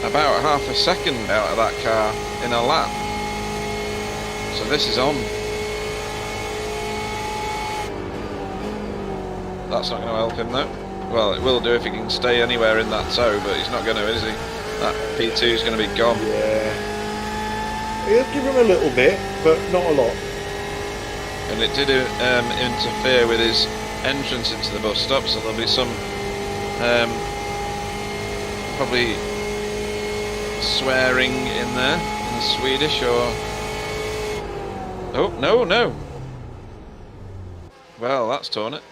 C: about half a second out of that car in a lap. So this is on. That's not going to help him though. Well, it will do if he can stay anywhere in that tow, but he's not going to, is he? That P2 is going to be gone.
A: Yeah. He'll give him a little bit, but not a lot.
C: And it did interfere with his entrance into the bus stop, so there'll be some probably swearing in there in Swedish, or no. Well, that's torn it.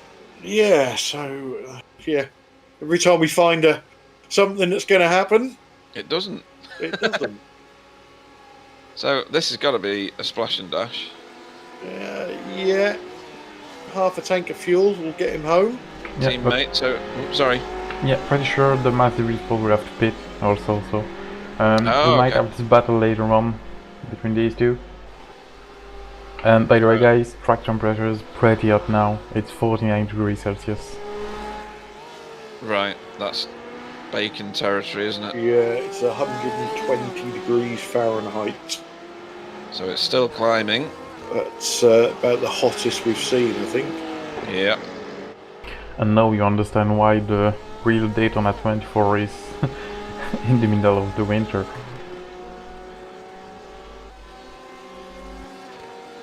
A: Yeah, so yeah, every time we find something that's going to happen,
C: it doesn't.
A: It doesn't.
C: So this has got to be a splash and dash.
A: Yeah, half a tank of fuel will get him home.
B: Yeah,
C: teammate. So sorry.
B: Yeah, pretty sure the Mass Series will have to pit also. So
C: Oh,
B: we might
C: okay.
B: have this battle later on between these two. And by the way, guys, track temperature is pretty hot now. It's 49 degrees Celsius.
C: Right, that's bacon territory, isn't it?
A: Yeah, it's 120 degrees Fahrenheit.
C: So it's still climbing.
A: That's about the hottest we've seen, I think.
C: Yeah.
B: And now you understand why the real Daytona 24 is in the middle of the winter.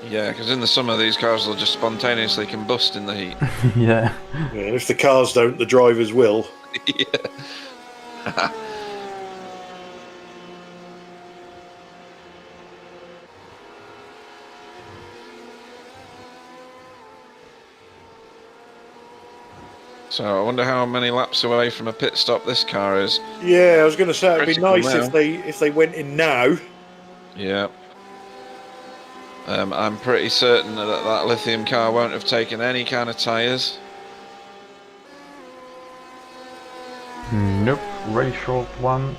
C: Yeah, because in the summer these cars will just spontaneously combust in the heat.
B: Yeah.
A: Yeah, and if the cars don't, the drivers will.
C: Yeah. So I wonder how many laps away from a pit stop this car is.
A: Yeah, I was going to say it'd be
C: Critical
A: nice
C: now.
A: if they went in now.
C: Yeah. I'm pretty certain that lithium car won't have taken any kind of tyres.
B: Nope, very short one.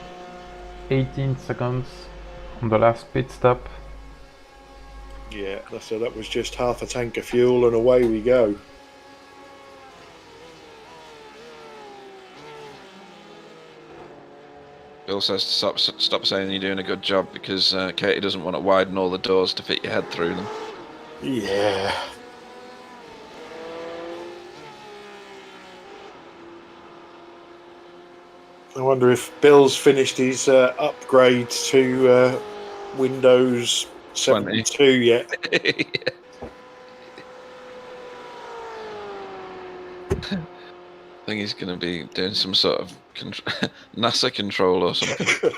B: 18 seconds on the last pit stop.
A: Yeah, so that was just half a tank of fuel, and away we go.
C: Bill says to stop saying you're doing a good job because Katie doesn't want to widen all the doors to fit your head through them.
A: Yeah. I wonder if Bill's finished his upgrade to Windows 72 yet.
C: I think he's going to be doing some sort of NASA control or something.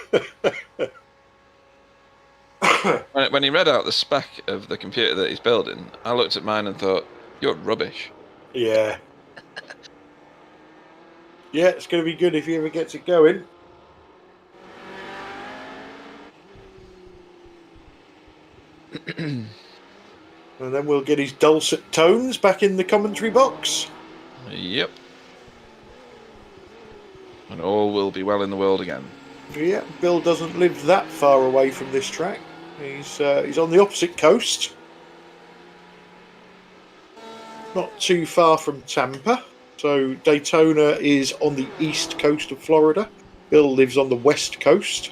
C: When he read out the spec of the computer that he's building, I looked at mine and thought, you're rubbish.
A: Yeah. Yeah, it's going to be good if he ever gets it going. And then we'll get his dulcet tones back in the commentary box.
C: Yep. And all will be well in the world again.
A: Yeah, Bill doesn't live that far away from this track. He's on the opposite coast. Not too far from Tampa. So Daytona is on the east coast of Florida. Bill lives on the west coast.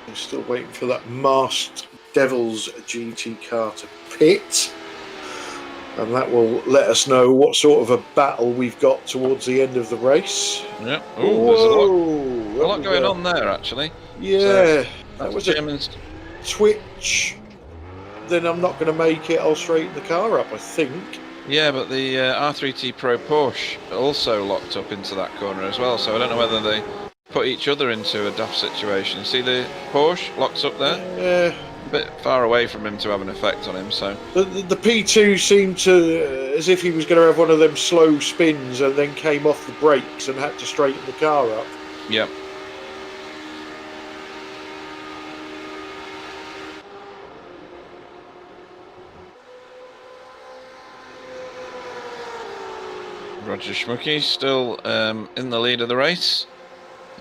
A: I'm still waiting for that masked Devil's GT car to pit. And that will let us know what sort of a battle we've got towards the end of the race.
C: Yep. Oh, there's a lot going on there, actually.
A: Yeah,
C: So,
A: that was
C: Germans.
A: a twitch. Then I'm not going to make it. I'll straighten the car up, I think.
C: Yeah, but the R3T Pro Porsche also locked up into that corner as well, so I don't know whether they put each other into a daft situation. See the Porsche locks up there? A bit far away from him to have an effect on him, so...
A: The P2 seemed to, as if he was going to have one of them slow spins and then came off the brakes and had to straighten the car up.
C: Yep. Roger Schmucky still in the lead of the race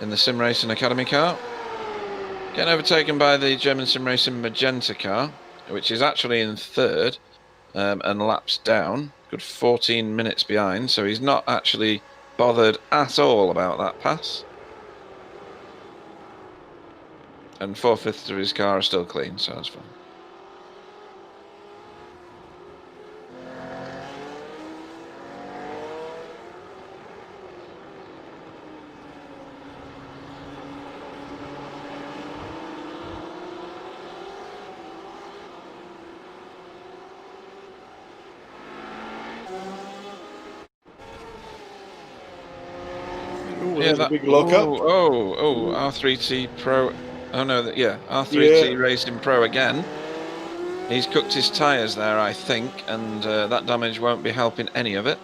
C: in the SimRacingAcademy car. Getting overtaken by the German SimRacing Magenta car, which is actually in third and laps down. Good 14 minutes behind, so he's not actually bothered at all about that pass. And 4/5 of his car are still clean, so that's fine.
A: Yeah, that big lockup.
C: R3T Pro. Oh no, yeah, R3T Racing Pro again. He's cooked his tyres there, I think, and that damage won't be helping any of it.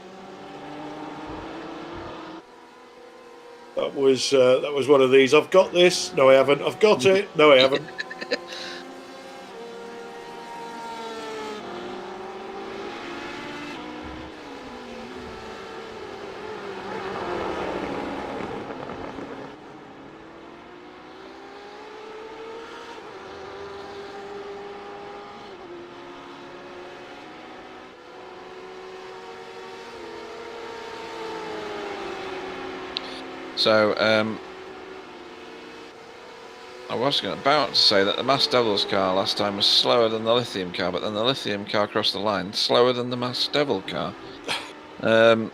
A: That was one of these. I've got this. No, I haven't. I've got it. No, I haven't.
C: So, I was about to say that the Mass Devil's car last time was slower than the Lithium car, but then the Lithium car crossed the line slower than the Mass Devil car.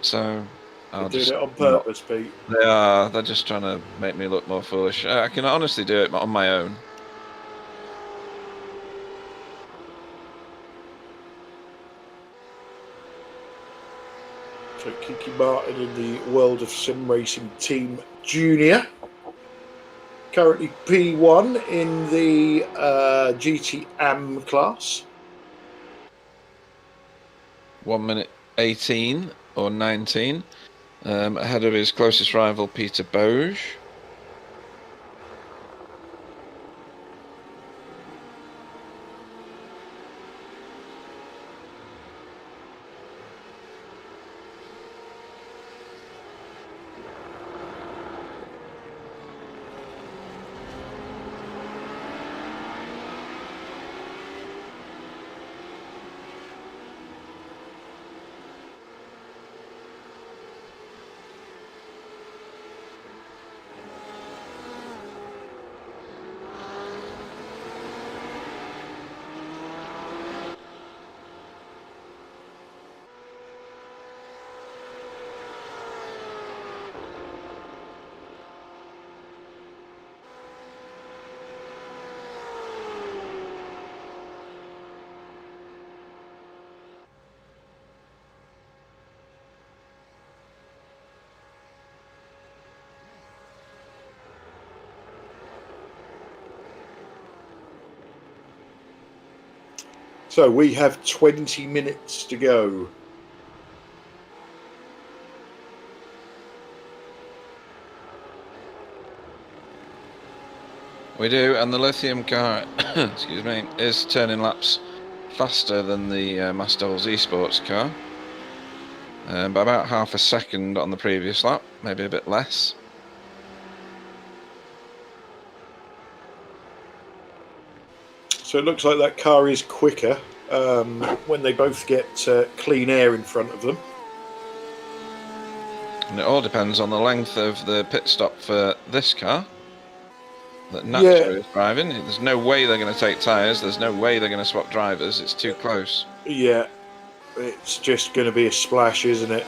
C: So
A: They're doing it on purpose, Pete.
C: They are. They're just trying to make me look more foolish. I can honestly do it on my own.
A: So Kiki Martin in the World of Sim Racing Team Junior. Currently P1 in the GT-AM class.
C: 1 minute 18 or 19. Ahead of his closest rival, Peter Boge.
A: So we have 20 minutes to go.
C: We do, and the Lithium car, excuse me, is turning laps faster than the Mass Devil's Esports car. By about half a second on the previous lap, maybe a bit less.
A: So it looks like that car is quicker when they both get clean air in front of them.
C: And it all depends on the length of the pit stop for this car that Nacho is driving. There's no way they're going to take tyres. There's no way they're going to swap drivers. It's too close.
A: Yeah, it's just going to be a splash, isn't it?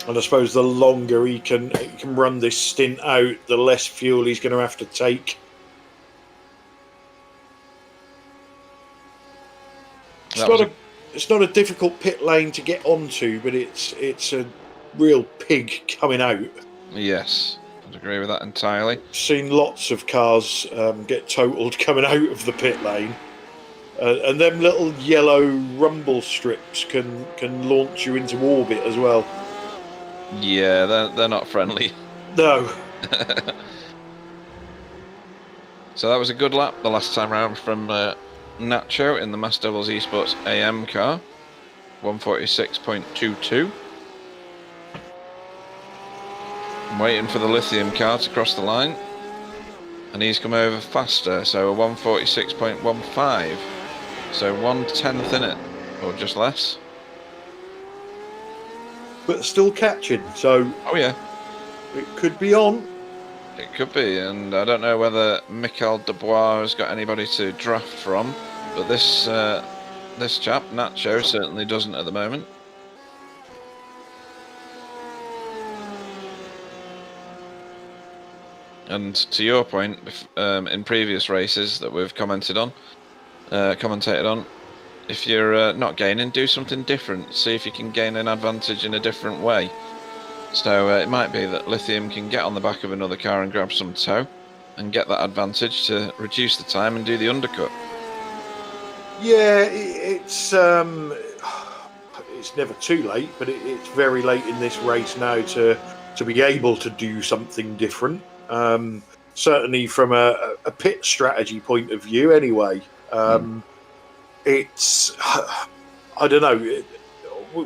A: And I suppose the longer he can run this stint out, the less fuel he's going to have to take. It's not a difficult pit lane to get onto, but it's a real pig coming out.
C: Yes, I'd agree with that entirely.
A: Seen lots of cars get totaled coming out of the pit lane, and them little yellow rumble strips can launch you into orbit as well.
C: Yeah, they're not friendly.
A: No.
C: So that was a good lap the last time round from Nacho in the Mass Devil's Esports AM car, 146.22. I'm waiting for the Lithium car to cross the line, and he's come over faster, so a 146.15, so 1/10 in it, or just less.
A: But still catching, so
C: oh yeah,
A: it could be on.
C: It could be, and I don't know whether Michael Dubois has got anybody to draft from, but this chap, Nacho, certainly doesn't at the moment. And to your point, in previous races that we've commentated on, if you're not gaining, do something different. See if you can gain an advantage in a different way. So it might be that Lithium can get on the back of another car and grab some tow and get that advantage to reduce the time and do the undercut.
A: Yeah, it's never too late, but it's very late in this race now to be able to do something different. Certainly from a pit strategy point of view, anyway. It's I don't know.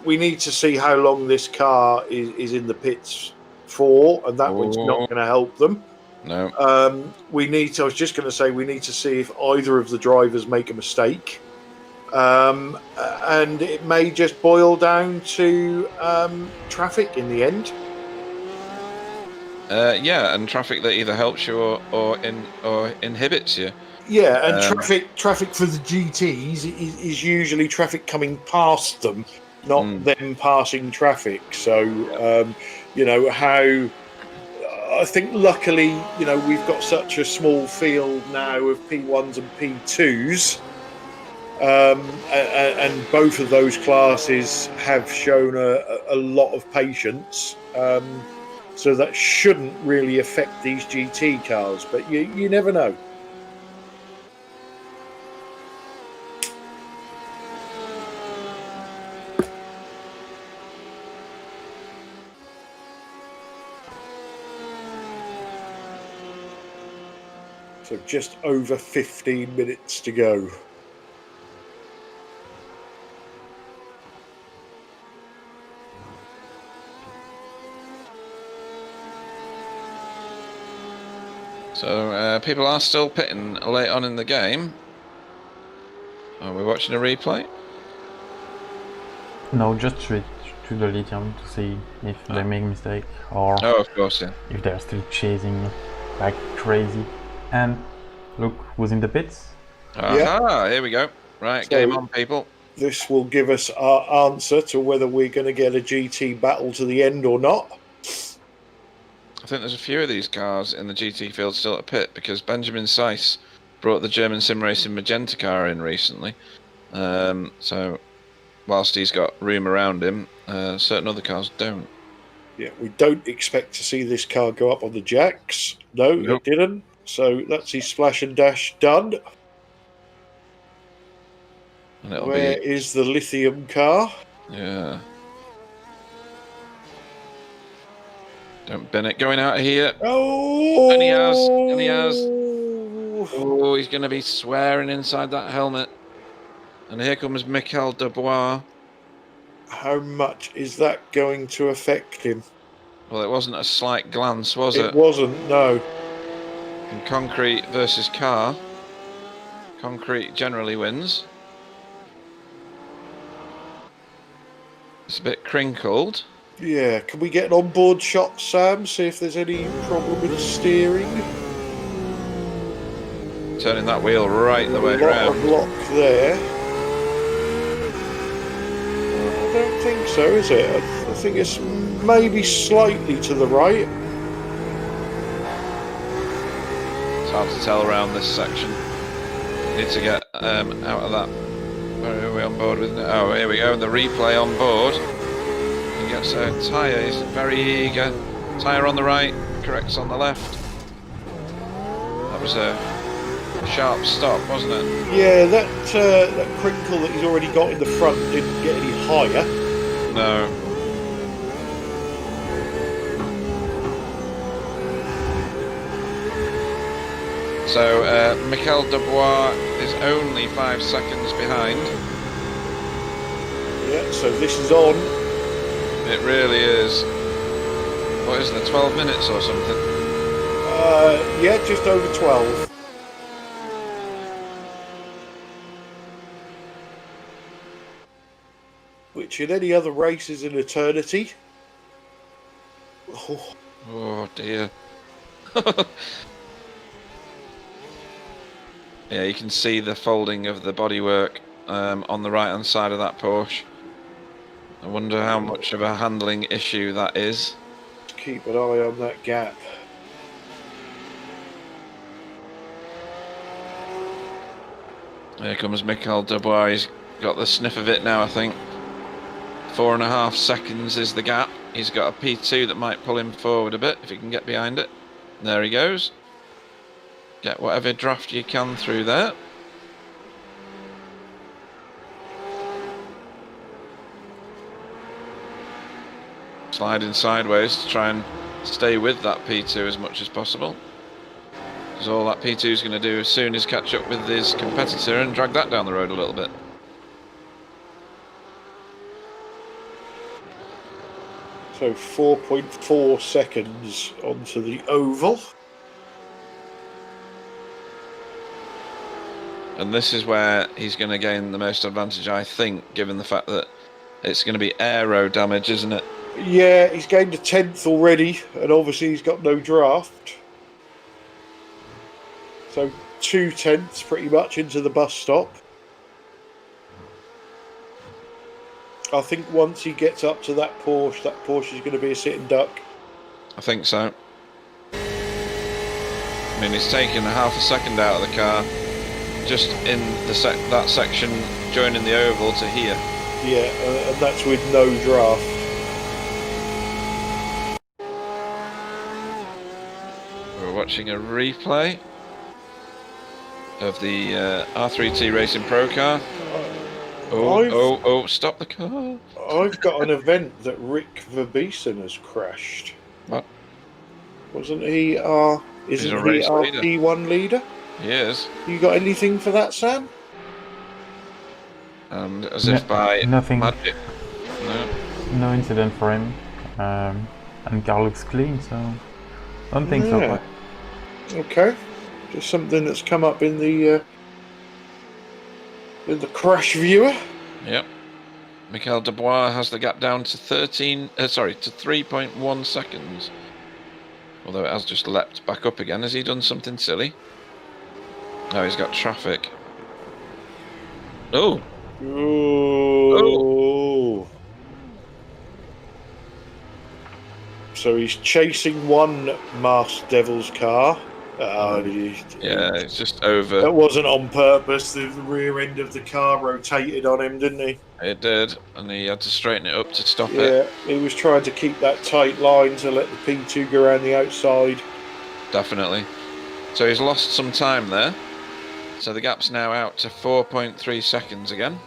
A: We need to see how long this car is in the pits for, and that one's not going to help them.
C: No.
A: I was just going to say we need to see if either of the drivers make a mistake. And it may just boil down to traffic in the end.
C: Yeah, and traffic that either helps you or inhibits you.
A: Yeah, and traffic for the GTs is usually traffic coming past them, not them passing traffic. So, how I think luckily, we've got such a small field now of P1s and P2s. And both of those classes have shown a lot of patience. So that shouldn't really affect these GT cars, but you never know. So just over 15 minutes to go.
C: So people are still pitting late on in the game. Are we watching a replay?
B: No, just switch to the lithium to see if they make a mistake or
C: of course, yeah.
B: if they're still chasing like crazy. And look who's in the pits.
C: Here we go. Right, so game on, people.
A: This will give us our answer to whether we're going to get a GT battle to the end or not.
C: I think there's a few of these cars in the GT field still at pit because Benjamin Seiss brought the German sim racing Magenta car in recently. So whilst he's got room around him, certain other cars don't.
A: Yeah, we don't expect to see this car go up on the jacks. No, It didn't. So that's his splash and dash done.
C: And
A: Where is the lithium car?
C: Yeah. Don't Bennett going out of here.
A: Oh!
C: And he has. Oh, he's going to be swearing inside that helmet. And here comes Michael Dubois.
A: How much is that going to affect him?
C: Well, it wasn't a slight glance, was it?
A: It wasn't, no.
C: In concrete versus car, concrete generally wins. It's a bit crinkled.
A: Yeah, can we get an onboard shot, Sam? See if there's any problem with the steering.
C: Turning that wheel right the way around.
A: Lock there. I don't think so, is it? I think it's maybe slightly to the right.
C: It's hard to tell around this section. Need to get out of that. Where are we on board with? Oh, here we go. The replay on board. He gets a tyre. He's very eager. Tyre on the right. Corrects on the left. That was a sharp stop, wasn't it?
A: Yeah, that crinkle that he's already got in the front didn't get any higher.
C: No. So Michael Dubois is only 5 seconds behind.
A: Yeah, so this is on.
C: It really is. What is it, 12 minutes or something?
A: Yeah, just over 12. Which in any other race is an eternity.
C: Oh dear. Yeah, you can see the folding of the bodywork on the right hand side of that Porsche. I wonder how much of a handling issue that is.
A: Keep an eye on that gap.
C: Here comes Michael Dubois. He's got the sniff of it now, I think. 4.5 seconds is the gap. He's got a P2 that might pull him forward a bit if he can get behind it. There he goes. Get whatever draft you can through there. sliding sideways to try and stay with that P2 as much as possible. Because all that P2 is going to do as soon is catch up with his competitor and drag that down the road a little bit.
A: So 4.4 seconds onto the oval.
C: And this is where he's going to gain the most advantage, I think, given the fact that it's going to be aero damage, isn't it?
A: Yeah, he's gained a 10th already, and obviously he's got no draft. So 2 tenths pretty much into the bus stop. I think once he gets up to that Porsche is going to be a sitting duck.
C: I think so. I mean, he's taken half a second out of the car just in that section joining the oval to here.
A: Yeah, and that's with no draft.
C: We're watching a replay of the R3T Racing Pro car. Oh, stop the car.
A: I've got an event that Rick Verbison has crashed.
C: What?
A: Wasn't he isn't
C: a
A: he
C: race
A: our
C: leader.
A: P1 leader?
C: He is.
A: You got anything for that, Sam?
C: And as if by
B: nothing.
C: magic.
B: No incident for him. And car looks clean, so don't think so.
A: Okay. Just something that's come up in the crash viewer.
C: Yep. Michael Dubois has the gap down to 3.1 seconds. Although it has just leapt back up again. Has he done something silly? No, he's got traffic. Oh.
A: Oh. So he's chasing one masked devil's car.
C: Yeah, it's just over.
A: That wasn't on purpose. The rear end of the car rotated on him, didn't he?
C: It did, and he had to straighten it up to stop it.
A: Yeah, he was trying to keep that tight line to let the P2 go around the outside.
C: Definitely. So he's lost some time there. So the gap's now out to 4.3 seconds again.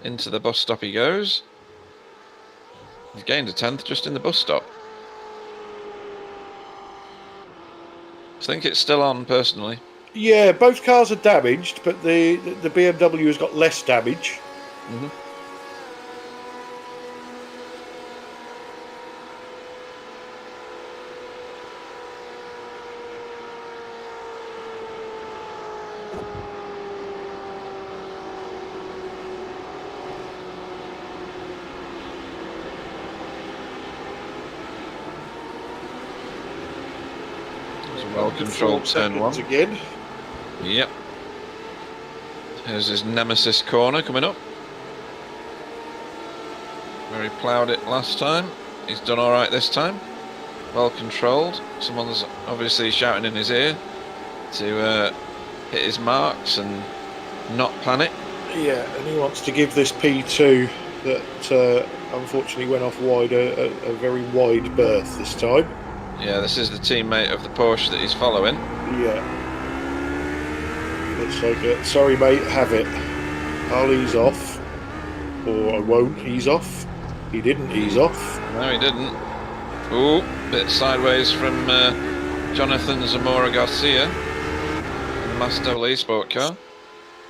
C: Into the bus stop he goes. He's gained a 10th just in the bus stop. I think it's still on, personally.
A: Yeah, both cars are damaged, but the BMW has got less damage.
C: Mm-hmm. Well-controlled turn one.
A: Again.
C: Yep. Here's his nemesis corner coming up. Where he ploughed it last time. He's done alright this time. Well controlled. Someone's obviously shouting in his ear to hit his marks and not panic.
A: Yeah, and he wants to give this P2 that unfortunately went off wide a very wide berth this time.
C: Yeah, this is the teammate of the Porsche that he's following.
A: Yeah. Looks like it. Sorry, mate, have it. I'll ease off. Or I won't ease off. He didn't ease off.
C: No, he didn't. Ooh, bit sideways from Jonathan Zamora Garcia in the Mazda E-Sport car.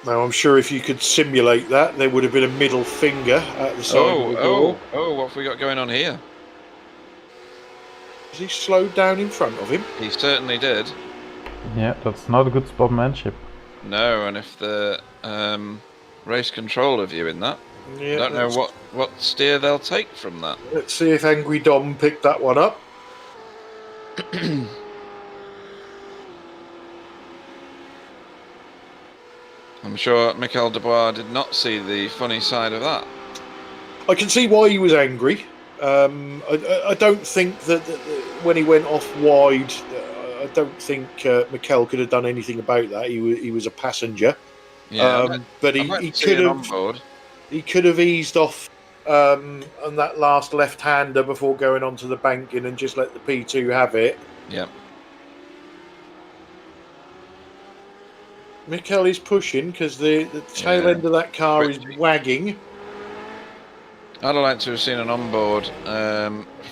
A: Now, I'm sure if you could simulate that, there would have been a middle finger at the side of the door.
C: Oh, what have we got going on here?
A: Has he slowed down in front of him?
C: He certainly did.
B: Yeah, that's not a good sportsmanship.
C: No, and if the race control are viewing that,
A: Yeah,
C: I don't know what steer they'll take from that.
A: Let's see if Angry Dom picked that one up.
C: I'm sure Michael Dubois did not see the funny side of that.
A: I can see why he was angry. I don't think that when he went off wide, I don't think Mikel could have done anything about that. He was a passenger.
C: Yeah,
A: but he could have eased off on that last left-hander before going onto the banking and just let the P2 have it.
C: Yeah.
A: Mikel is pushing because the tail end of that car is wagging.
C: I'd have liked to have seen an onboard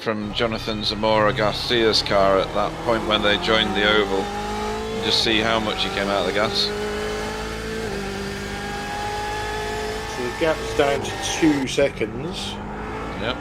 C: from Jonathan Zamora Garcia's car at that point when they joined the oval, and just see how much he came out of the gas.
A: So the gap's down to 2 seconds.
C: Yep.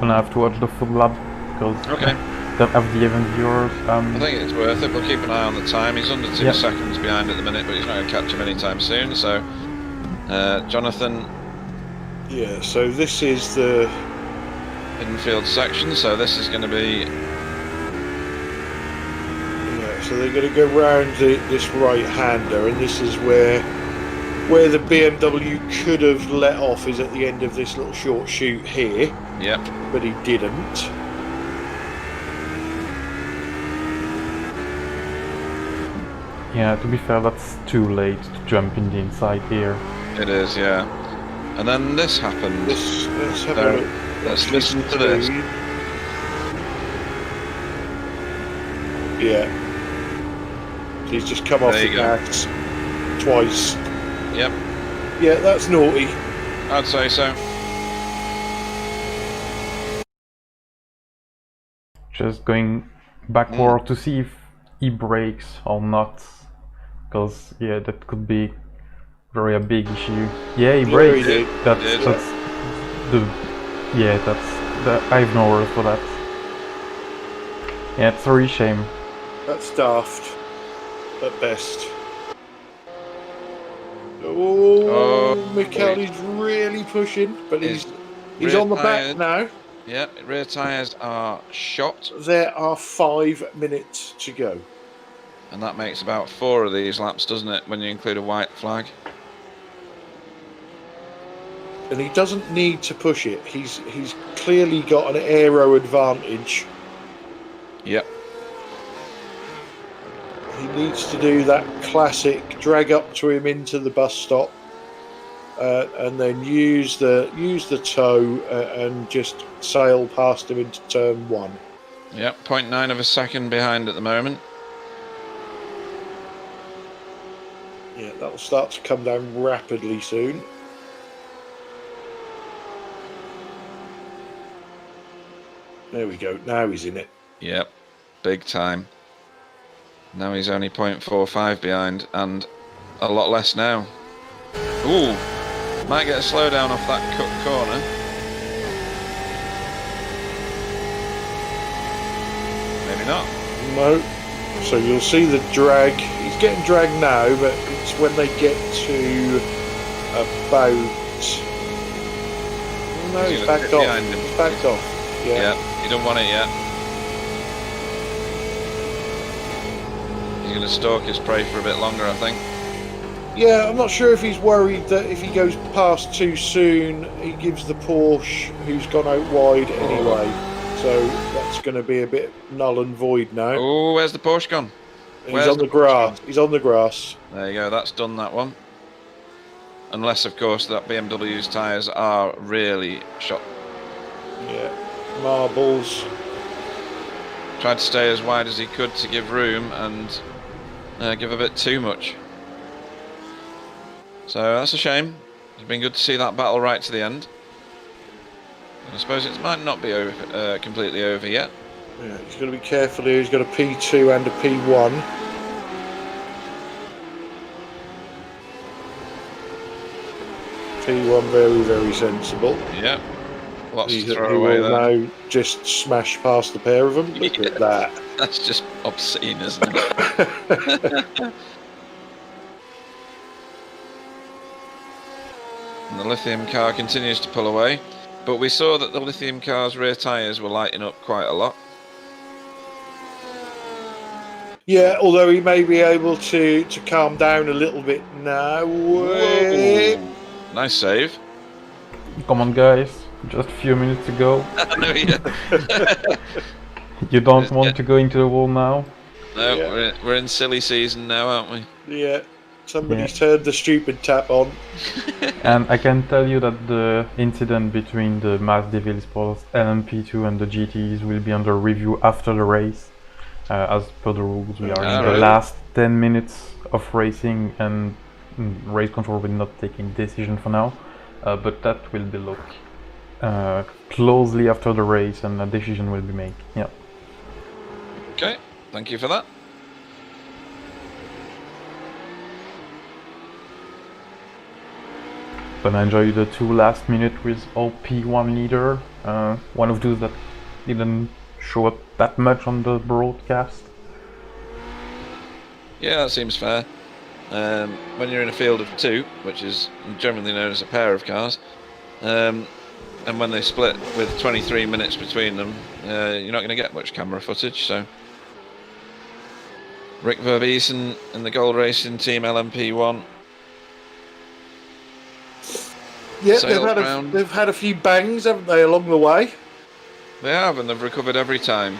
B: Gonna have to watch the full lap because
C: Okay.
B: don't have the event viewers.
C: I think it's worth it. We'll keep an eye on the time. He's under 2
B: Yep.
C: seconds behind at the minute, but he's not going to catch him anytime soon. So, Jonathan,
A: Yeah, so this is the
C: infield section. So this is going to be
A: so they're going to go round this right-hander, and this is where the BMW could have let off is at the end of this little short shoot here,
C: yep.
A: but he didn't.
B: Yeah, to be fair, that's too late to jump in the inside here.
C: It is, yeah. And then this happened.
A: Let's have
C: So,
A: a look.
C: let's listen to this.
A: Yeah. He's just come off
C: There
A: the
C: you go.
A: gas twice.
C: Yep,
A: Yeah, that's naughty.
C: I'd say so.
B: Just going backward to see if he brakes or not, because yeah, that could be a big issue. Yeah, he
A: Yeah,
B: brakes.
A: he did.
B: That's
C: He did.
B: I have no words for that. Yeah, it's a real shame.
A: That's daft at best. Oh, Mikel is really pushing, but he's
C: rear
A: on the back
C: tyres.
A: now.
C: Yep, rear tyres are shot,
A: There are 5 minutes to go.
C: and that makes about 4 of these laps, doesn't it, when you include a white flag?
A: And he doesn't need to push it. He's clearly got an aero advantage.
C: Yep.
A: He needs to do that classic drag up to him into the bus stop, and then use the toe and just sail past him into turn 1.
C: Yep, 0.9 of a second behind at the moment.
A: Yeah, that'll start to come down rapidly soon. There we go. Now he's in it.
C: Yep, big time. Now he's only 0.45 behind, and a lot less now. Ooh, might get a slowdown off that cut corner. Maybe not.
A: No. So you'll see the drag. He's getting dragged now, but it's when they get to about... No,
C: He's
A: he's
C: gonna
A: backed
C: dip
A: off.
C: behind him.
A: He's backed off. Yeah.
C: Yeah, he don't want it yet. He's going to stalk his prey for a bit longer, I think.
A: Yeah, I'm not sure if he's worried that if he goes past too soon, he gives the Porsche who's gone out wide anyway. So that's going to be a bit null and void now.
C: Oh, where's the Porsche gone?
A: He's on the grass. He's on the grass.
C: There you go, that's done that one. Unless, of course, that BMW's tyres are really shot.
A: Yeah, marbles.
C: Tried to stay as wide as he could to give room and give a bit too much. So that's a shame. It's been good to see that battle right to the end. I suppose it might not be over, completely over yet.
A: Yeah, he's got to be careful here. He's got a P2 and a P1. P1 very, very sensible.
C: Yep. Lots
A: He
C: to throw away
A: will
C: there.
A: now just smash past the pair of them. Look at that.
C: That's just obscene, isn't it? And the lithium car continues to pull away, but we saw that the lithium car's rear tyres were lighting up quite a lot.
A: Yeah, although he may be able to calm down a little bit now.
C: Whoa. Nice save.
B: Come on, guys, just a few minutes to go.
C: No, yeah.
B: You don't want to go into the wall now?
C: No,
A: Yeah.
C: we're in silly season now, aren't we?
A: Yeah, somebody's turned the stupid tap on.
B: And I can tell you that the incident between the Mass Devil Sports LMP2 and the GTs will be under review after the race. As per the rules, we are in the
C: Alright.
B: last 10 minutes of racing, and race control will not take any decision for now. But that will be looked closely after the race, and a decision will be made. Yeah.
C: Okay, thank you for that.
B: But I enjoy the 2 last minutes with all P1 leader. One of those that didn't show up that much on the broadcast.
C: Yeah, that seems fair. When you're in a field of 2, which is generally known as a pair of cars, and when they split with 23 minutes between them, you're not going to get much camera footage. So, Rick Verbeesen and the Gold Racing Team LMP1.
A: Yeah,
C: Sailed
A: they've had a few bangs, haven't they, along the way?
C: They have, and they've recovered every time.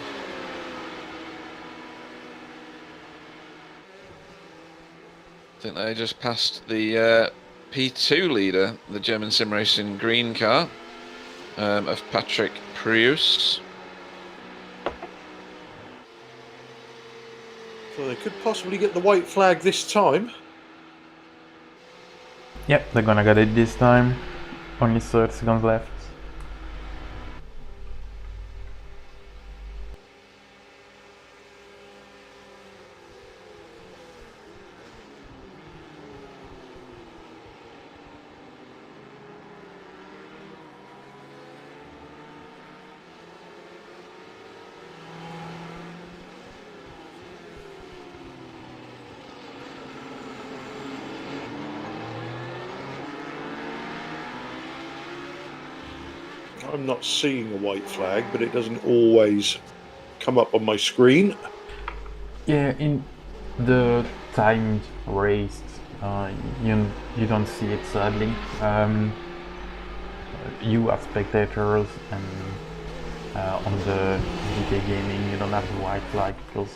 C: I think they just passed the P2 leader, the German sim racing green car, of Patrick Preus.
A: So they could possibly get the white flag this time.
B: Yep, they're gonna get it this time. Only 30 seconds left.
A: I'm not seeing a white flag, but it doesn't always come up on my screen.
B: Yeah, in the timed race, you don't see it sadly. You as spectators and on the VK gaming, you don't have the white flag because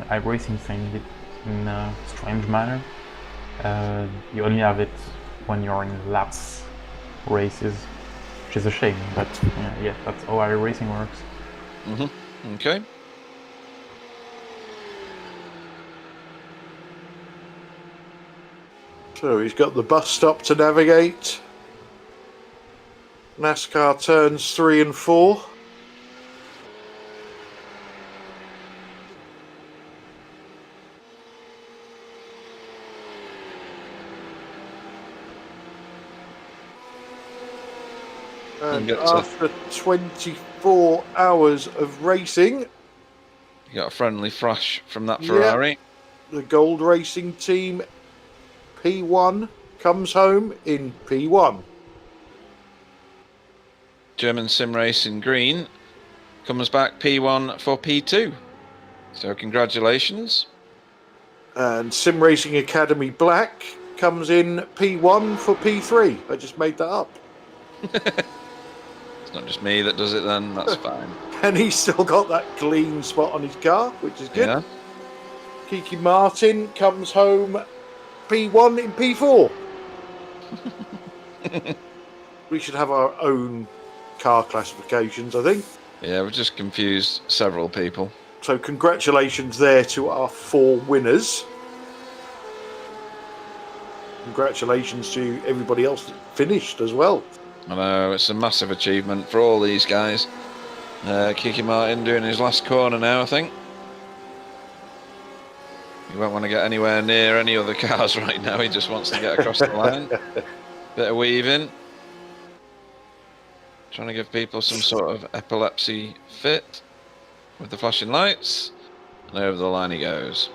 B: iRacing sends it in a strange manner. You only have it when you're in laps races, which is a shame, but yeah, that's how iRacing works.
C: Mm-hmm. Okay.
A: So he's got the bus stop to navigate. NASCAR turns 3 and 4. And after 24 hours of racing,
C: You got a friendly flash from that Ferrari.
A: the Gold Racing Team P1 comes home in P1.
C: German sim racing green comes back P1 for P2. So congratulations.
A: And Sim Racing Academy Black comes in P1 for P3. I just made that up.
C: It's not just me that does it then, that's fine.
A: And he's still got that clean spot on his car, which is good.
C: Yeah.
A: Kiki Martin comes home P1 in P4. We should have our own car classifications, I think.
C: Yeah, we've just confused several people.
A: So congratulations there to our 4 winners. Congratulations to everybody else that finished as well.
C: I know, it's a massive achievement for all these guys. Kiki Martin doing his last corner now, I think. He won't want to get anywhere near any other cars right now. He just wants to get across the line. Bit of weaving. Trying to give people some sort of epilepsy fit with the flashing lights. And over the line he goes.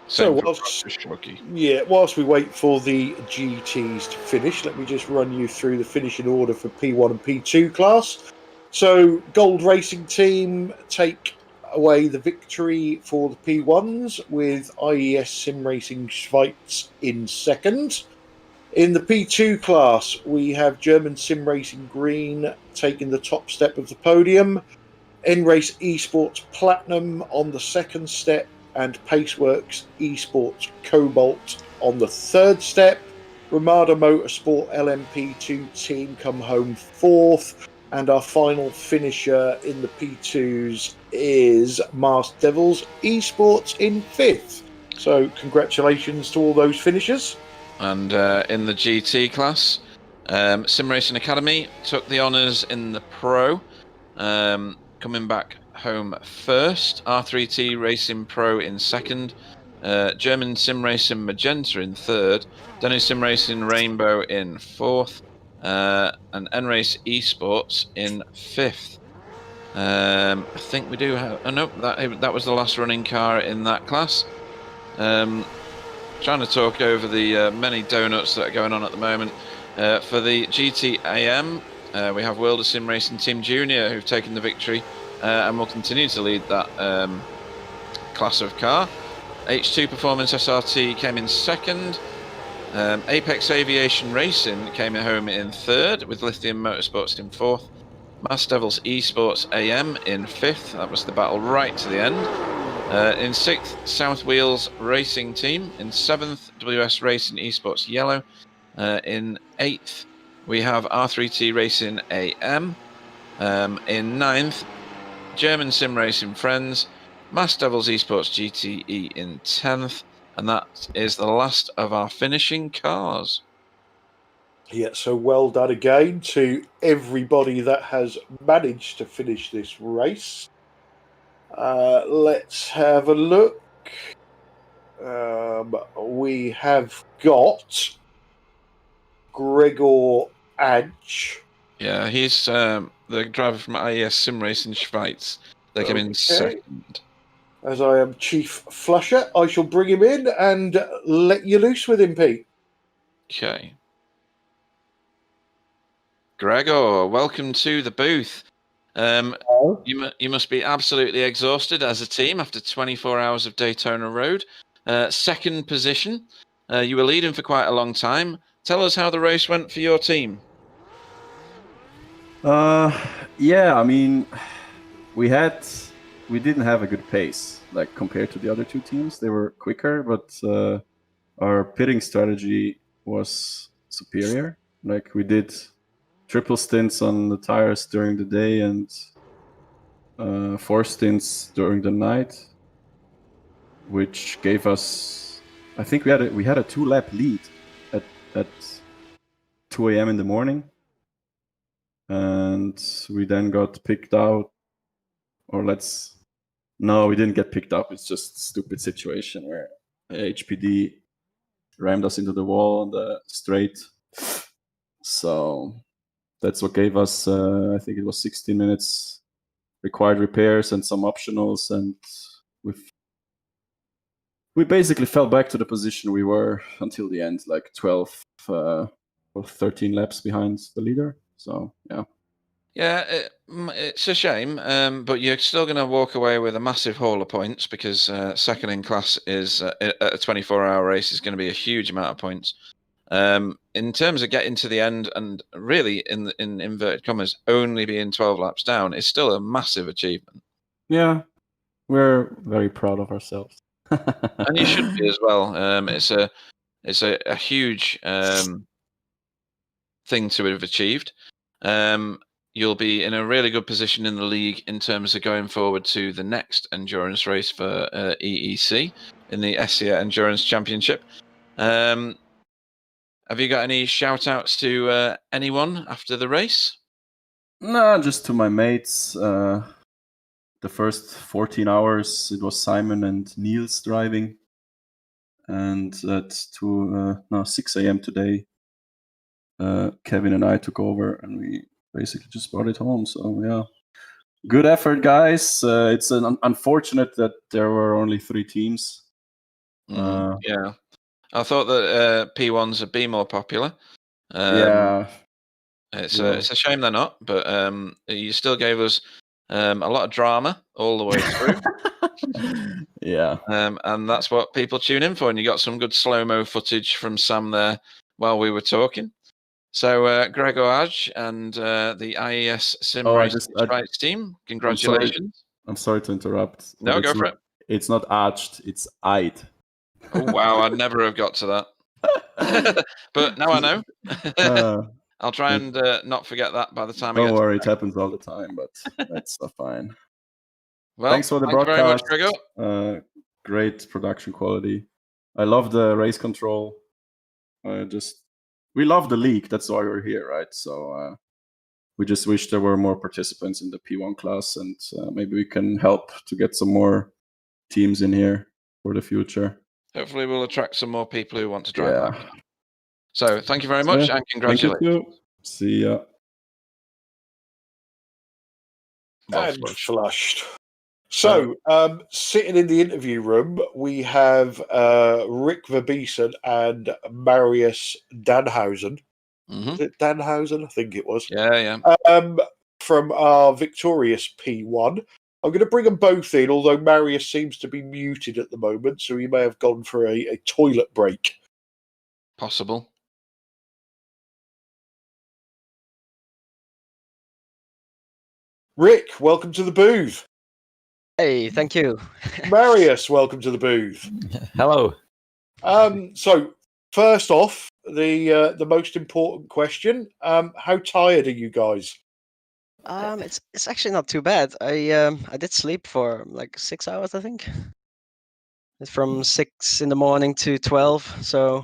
A: So whilst we wait for the GTs to finish, let me just run you through the finishing order for P1 and P2 class. So Gold Racing Team take away the victory for the P1s with IES Sim Racing Schweiz in second. In the P2 class, we have German Sim Racing Green taking the top step of the podium, N-Race Esports Platinum on the second step, and Paceworks Esports Cobalt on the third step. Ramada Motorsport LMP2 team come home fourth, And our final finisher in the P2s is Masked Devils Esports in 5th. So congratulations to all those finishers.
C: And in the GT class, SimRacingAcademy took the honours in the Pro, coming back home first. R3T Racing Pro in 2nd. German SimRacing Magenta in 3rd. Danu SimRacing Rainbow in 4th. And N-Race Esports in 5th. I think we do have... Oh, no, that was the last running car in that class. Trying to talk over the many donuts that are going on at the moment. For the GTAM, we have World of Sim Racing Team Junior who've taken the victory and will continue to lead that class of car. H2 Performance SRT came in 2nd. Apex Aviation Racing came home in 3rd, with Lithium Motorsports in 4th. Masked Devils Esports AM in 5th. That was the battle right to the end. In 6th, South Wheels Racing Team. In 7th, WS Racing Esports Yellow. In 8th, we have R3T Racing AM. In 9th, German Sim Racing Friends. Masked Devils Esports GTE in 10th. And that is the last of our finishing cars.
A: Yeah, so well done again to everybody that has managed to finish this race. Let's have a look. We have got Gregor Adge.
C: Yeah, he's the driver from IES Sim Racing Schweiz. They came in 2nd.
A: As I am Chief Flusher, I shall bring him in and let you loose with him, Pete.
C: Okay. Gregor, welcome to the booth. You must be absolutely exhausted as a team after 24 hours of Daytona Road. 2nd position. You were leading for quite a long time. Tell us how the race went for your team.
D: Yeah, I mean, we didn't have a good pace, like compared to the other two teams. They were quicker, but our pitting strategy was superior. Like we did triple stints on the tires during the day and 4 stints during the night, which gave us, I think we had a 2-lap lead at 2 a.m. in the morning, and we then got picked out. No, we didn't get picked up. It's just a stupid situation where HPD rammed us into the wall on the straight. So that's what gave us, I think it was 16 minutes required repairs and some optionals, and we basically fell back to the position we were until the end, like 12 or 13 laps behind the leader. So yeah.
C: Yeah, it's a shame, but you're still going to walk away with a massive haul of points because 2nd in class is at a 24-hour race is going to be a huge amount of points. In terms of getting to the end and really in inverted commas only being 12 laps down, it's still a massive achievement.
D: Yeah, we're very proud of ourselves.
C: And you should be as well. It's a huge thing to have achieved. You'll be in a really good position in the league in terms of going forward to the next endurance race for EEC in the Esia Endurance Championship. Have you got any shout outs to anyone after the race?
D: No, just to my mates. The first 14 hours, it was Simon and Niels driving. And at 6 a.m. today, Kevin and I took over and we basically just brought it home. So yeah, good effort, guys. It's unfortunate that there were only 3 teams.
C: Yeah, I thought that P1s would be more popular.
D: Yeah,
C: it's a shame they're not, but you still gave us a lot of drama all the way through.
D: Yeah.
C: And that's what people tune in for. And you got some good slow-mo footage from Sam there while we were talking. So Gregor Adge and the IES Sim Racing Schweiz team, congratulations.
D: I'm sorry to interrupt.
C: No, go for it.
D: It's not Adged, it's Eid.
C: Oh, wow, I'd never have got to that. But now I know. I'll try and not forget that by the time I
D: Don't
C: get
D: worry,
C: to
D: it happens all the time, but that's fine.
C: Well,
D: Thanks for the
C: thank you very much,
D: broadcast.
C: Gregor.
D: Great production quality. I love the race control. We love the league. That's why we're here, right? So we just wish there were more participants in the P1 class, and maybe we can help to get some more teams in here for the future.
C: Hopefully we'll attract some more people who want to drive
D: Yeah.
C: that car. So thank you very much, and congratulations.
D: Thank you too. See ya.
A: And flushed. So, sitting in the interview room, we have Rick Verbeesen and Marius Danhausen. Was it Danhausen? I think it was.
C: Yeah.
A: From our victorious P1. I'm going to bring them both in, although Marius seems to be muted at the moment, so he may have gone for a toilet break.
C: Possible.
A: Rick, welcome to the booth.
E: Hey, thank you.
A: Marius, welcome to the booth.
E: Hello.
A: So, first off, the most important question: how tired are you guys?
E: It's actually not too bad. I did sleep for like 6 hours, I think. It's from 6 in the morning to 12, so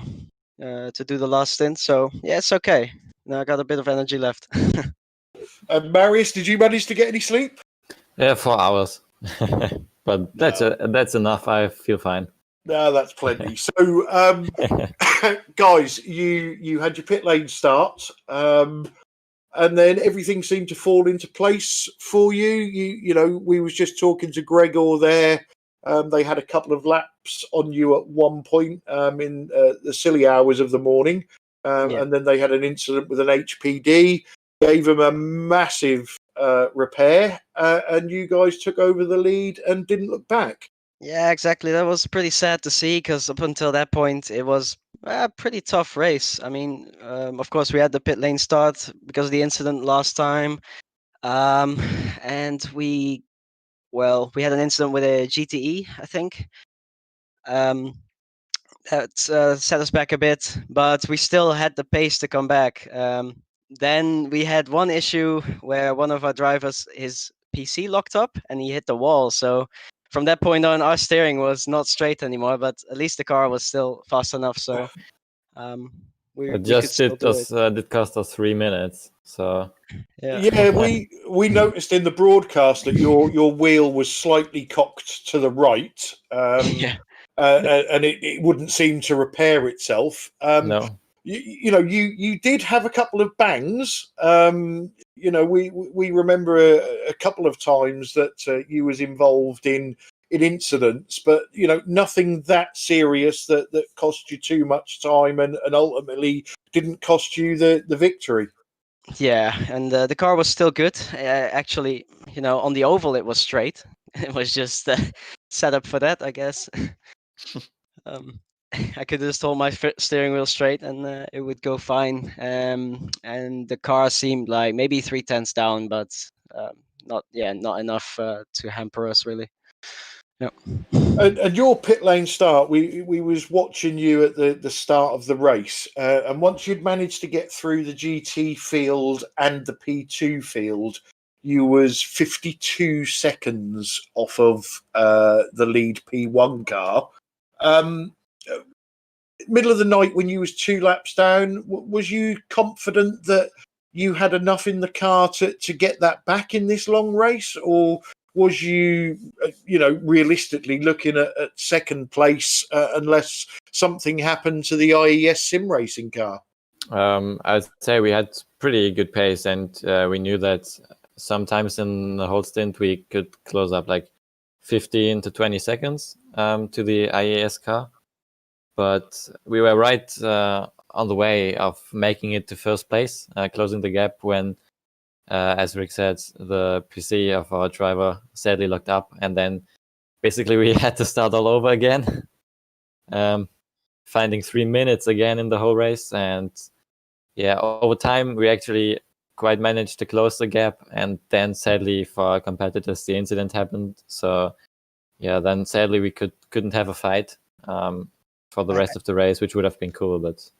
E: to do the last stint. So yeah, it's okay. Now I got a bit of energy left.
A: Marius, did you manage to get any sleep?
F: Yeah, 4 hours. But that's enough. I feel fine.
A: No, that's plenty. So, guys, you had your pit lane start, and then everything seemed to fall into place for you. You know, we was just talking to Gregor there. They had a couple of laps on you at one point in the silly hours of the morning, and then they had an incident with an HPD. Gave them a massive repair, and you guys took over the lead and didn't look back.
E: Yeah, exactly. That was pretty sad to see because up until that point, it was a pretty tough race. I mean, of course, we had the pit lane start because of the incident last time. And we had an incident with a GTE, I think. That set us back a bit, but we still had the pace to come back. Then we had one issue where one of our drivers, his PC locked up and he hit the wall. So from that point on, our steering was not straight anymore, but at least the car was still fast enough. So we could still do it.
F: Did cost us 3 minutes. So
A: yeah, we noticed in the broadcast that your wheel was slightly cocked to the right,
E: Yeah.
A: and it wouldn't seem to repair itself.
F: no.
A: You did have a couple of bangs. We remember a couple of times that you was involved in incidents, but nothing that serious that cost you too much time and ultimately didn't cost you the victory.
E: Yeah, and the car was still good. Actually, on the oval it was straight. It was just set up for that, I guess. I could just hold my steering wheel straight and it would go fine. And the car seemed like maybe 3/10 down, but not enough to hamper us really. No.
A: And your pit lane start, we was watching you at the start of the race, and once you'd managed to get through the GT field and the P2 field, you was 52 seconds off of the lead P1 car. Middle of the night when you was 2 laps down, was you confident that you had enough in the car to get that back in this long race, or was you realistically looking at second place unless something happened to the IES sim racing car?
F: I'd say we had pretty good pace, and we knew that sometimes in the whole stint we could close up like 15 to 20 seconds to the IES car. But we were right on the way of making it to first place, closing the gap when, as Rick said, the PC of our driver sadly locked up, and then basically we had to start all over again, finding 3 minutes again in the whole race. And yeah, over time we actually quite managed to close the gap, and then sadly for our competitors the incident happened. So yeah, then sadly we couldn't have a fight for the rest of the race, which would have been cool. But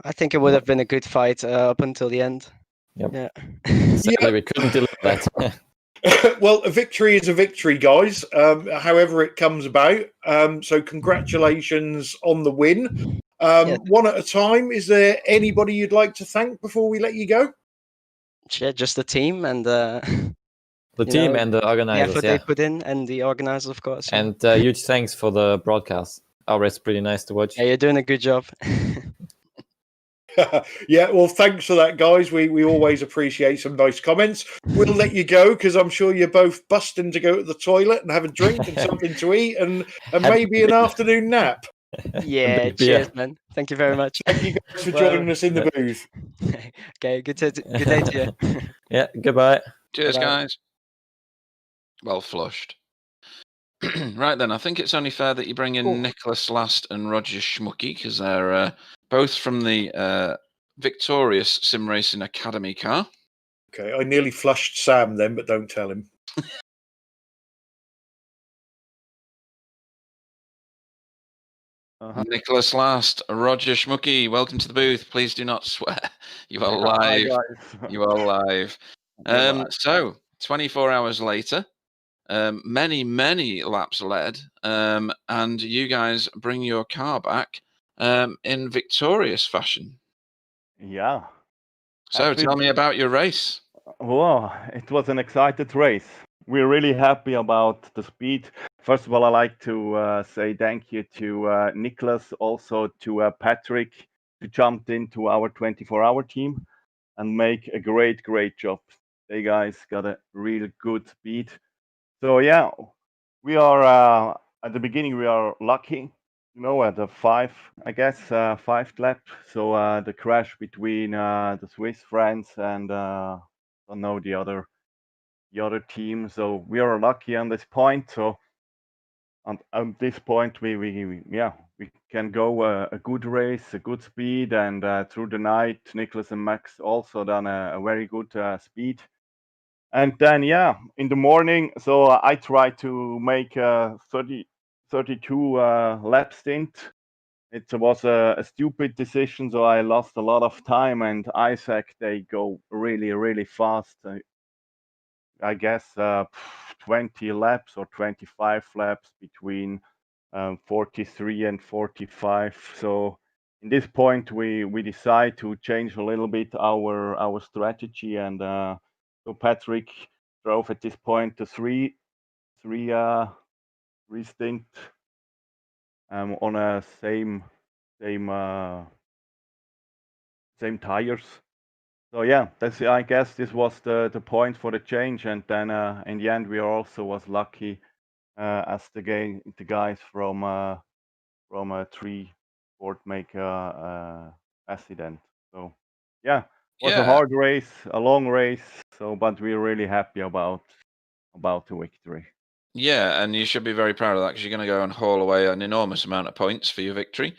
E: I think it would have been a good fight up until the end.
F: Yep.
E: Yeah.
F: Sadly, we couldn't deliver that.
A: Well, a victory is a victory, guys. However it comes about. So congratulations on the win.
E: Yeah.
A: One at a time. Is there anybody you'd like to thank before we let you go?
E: Yeah, just the team and
F: The
E: you
F: team
E: know,
F: and the
E: the
F: organizers,
E: effort they put in, and the organizers, of course. Yeah.
F: And huge thanks for the broadcast. Always pretty nice to watch.
E: Yeah, you're doing a good job.
A: Yeah, well, thanks for that, guys. We always appreciate some nice comments. We'll let you go because I'm sure you're both busting to go to the toilet and have a drink and something to eat and maybe an afternoon nap.
E: Yeah,
F: big beer.
E: cheers, man. Thank you very much.
A: Thank you guys for joining us in the booth.
E: Okay, good day to you.
F: Yeah, goodbye.
C: Cheers,
E: Bye-bye.
C: guys. Well flushed. Right then, I think it's only fair that you bring in Nicholas Last and Roger Schmucky because they're both from the victorious SimRacingAcademy car.
A: Okay, I nearly flushed Sam then, but don't tell him.
C: Nicholas Last, Roger Schmucky, welcome to the booth. Please do not swear. You are live. You are live. So, 24 hours later, many laps led, and you guys bring your car back in victorious fashion.
G: Yeah.
C: So, tell me about your race.
G: Well, it was an excited race. We're really happy about the speed. First of all, I'd like to say thank you to Nicholas, also to Patrick, who jumped into our 24-hour team and make a great job. They guys got a really good speed. So yeah, we are at the beginning. We are lucky, at the 5th lap. So the crash between the Swiss friends and I don't know the other team. So we are lucky on this point. So on this point, we can go a good race, a good speed, and through the night, Nicholas and Max also done a very good speed. And then, in the morning, so I tried to make a 32 lap stint. It was a stupid decision, so I lost a lot of time. And Isaac, they go really fast. I guess 20 laps or 25 laps between 43 and 45. So in this point, we decide to change a little bit our strategy, and so Patrick drove at this point the three stint on a same tires. So I guess this was the point for the change, and then in the end we also was lucky as the guys from a 3 Sport make a accident. So it was a hard race, a long race. So but we're really happy about the victory.
C: Yeah, and you should be very proud of that because you're going to go and haul away an enormous amount of points for your victory.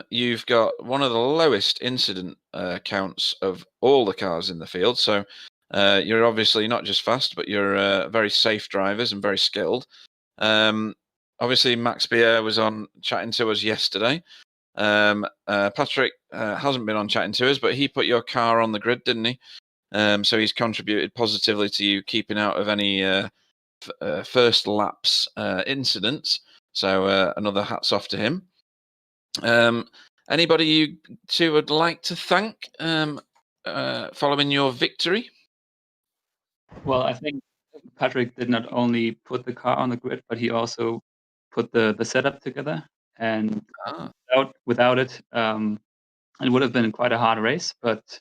C: You've got one of the lowest incident counts of all the cars in the field. So you're obviously not just fast, but you're very safe drivers and very skilled. Obviously, Max Bier was on chatting to us yesterday. Patrick hasn't been on chatting to us, but he put your car on the grid, didn't he? So he's contributed positively to you keeping out of any first laps incidents. So another hats off to him. Anybody you two would like to thank following your victory?
H: Well, I think Patrick did not only put the car on the grid, but he also put the setup together. And without it, it would have been quite a hard race. But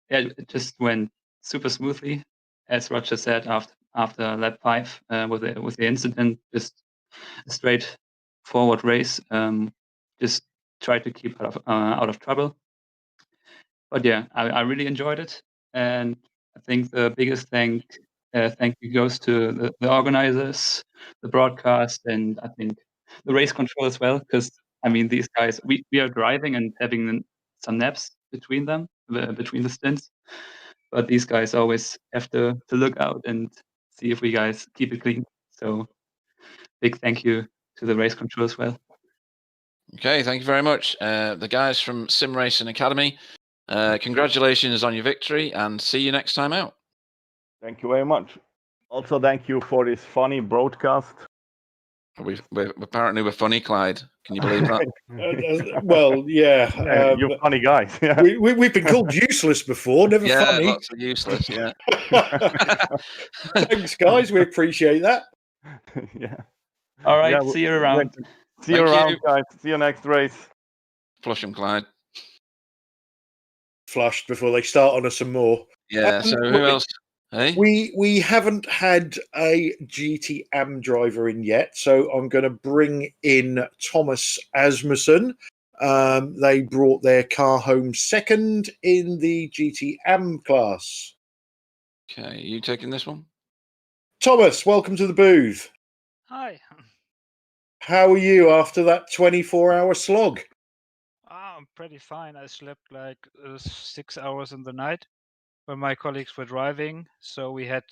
H: it just went super smoothly, as Roger said after lap 5 with the incident. Just a straightforward race. Just try to keep out of trouble. But I really enjoyed it, and I think the biggest thank you goes to the organizers, the broadcast, and I think the race control as well. Because I mean, these guys, we are driving and having some naps between them, between the stints, but these guys always have to look out and see if we guys keep it clean. So big thank you to the race control as well.
C: Okay, thank you very much. The guys from SimRacingAcademy, congratulations on your victory and see you next time out.
G: Thank you very much. Also, thank you for this funny broadcast.
C: We're apparently funny, Clyde. Can you believe that?
A: Well, yeah.
G: Yeah, you're funny guys. Yeah.
A: We've been called useless before, never
C: Yeah,
A: funny.
C: lots of useless. Yeah.
A: Thanks, guys. We appreciate that.
G: Yeah.
H: All right,
G: Yeah,
H: see you around.
G: See you
C: Thank
G: around,
C: you.
G: guys. See you next race.
C: Flush 'em, Clyde.
A: Flushed before they start on us some more.
C: Yeah. So who else? Hey.
A: We haven't had a GT driver in yet, so I'm going to bring in Thomas Asmussen. They brought their car home second in the GT class.
C: Okay, you taking this one?
A: Thomas, welcome to the booth.
I: Hi.
A: How are you after that 24-hour slog?
I: I'm pretty fine. I slept like 6 hours in the night when my colleagues were driving. So we had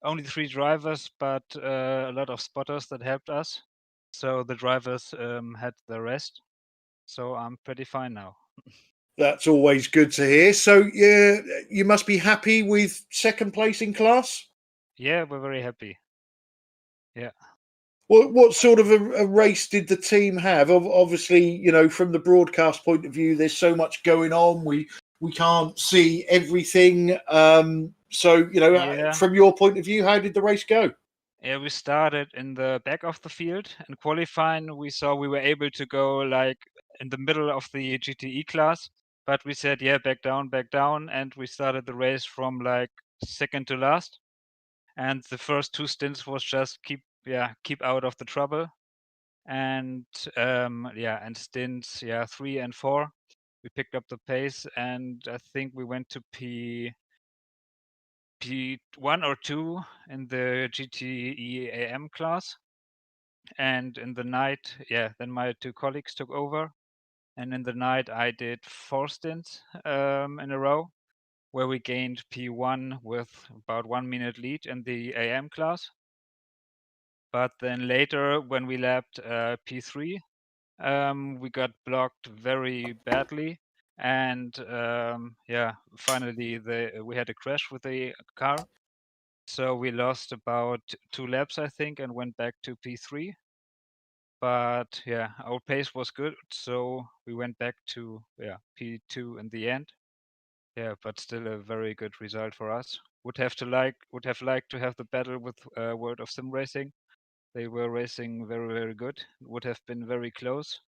I: only 3 drivers, but a lot of spotters that helped us. So the drivers had the rest. So I'm pretty fine now.
A: That's always good to hear. So you must be happy with second place in class?
I: Yeah, we're very happy. Yeah.
A: What sort of a race did the team have? Obviously, you know, from the broadcast point of view, there's so much going on. We can't see everything. So, you know, from your point of view, how did the race go?
I: Yeah, we started in the back of the field. In qualifying, we saw we were able to go like in the middle of the GTE class, but we said, yeah, back down, and we started the race from like second to last. And the first 2 stints was just keep out of the trouble. And and stints 3 and 4, we picked up the pace, and I think we went to P1 or 2 in the GTE AM class. And in the night, then my 2 colleagues took over. And in the night, I did 4 stints in a row, where we gained P1 with about 1 minute lead in the AM class. But then later, when we lapped P3, we got blocked very badly. And finally, we had a crash with the car. So we lost about 2 laps, I think, and went back to P3. But yeah, our pace was good, so we went back to P2 in the end. Yeah, but still a very good result for us. Would have liked to have the battle with World of Sim Racing. They were racing very, very good. Would have been very close.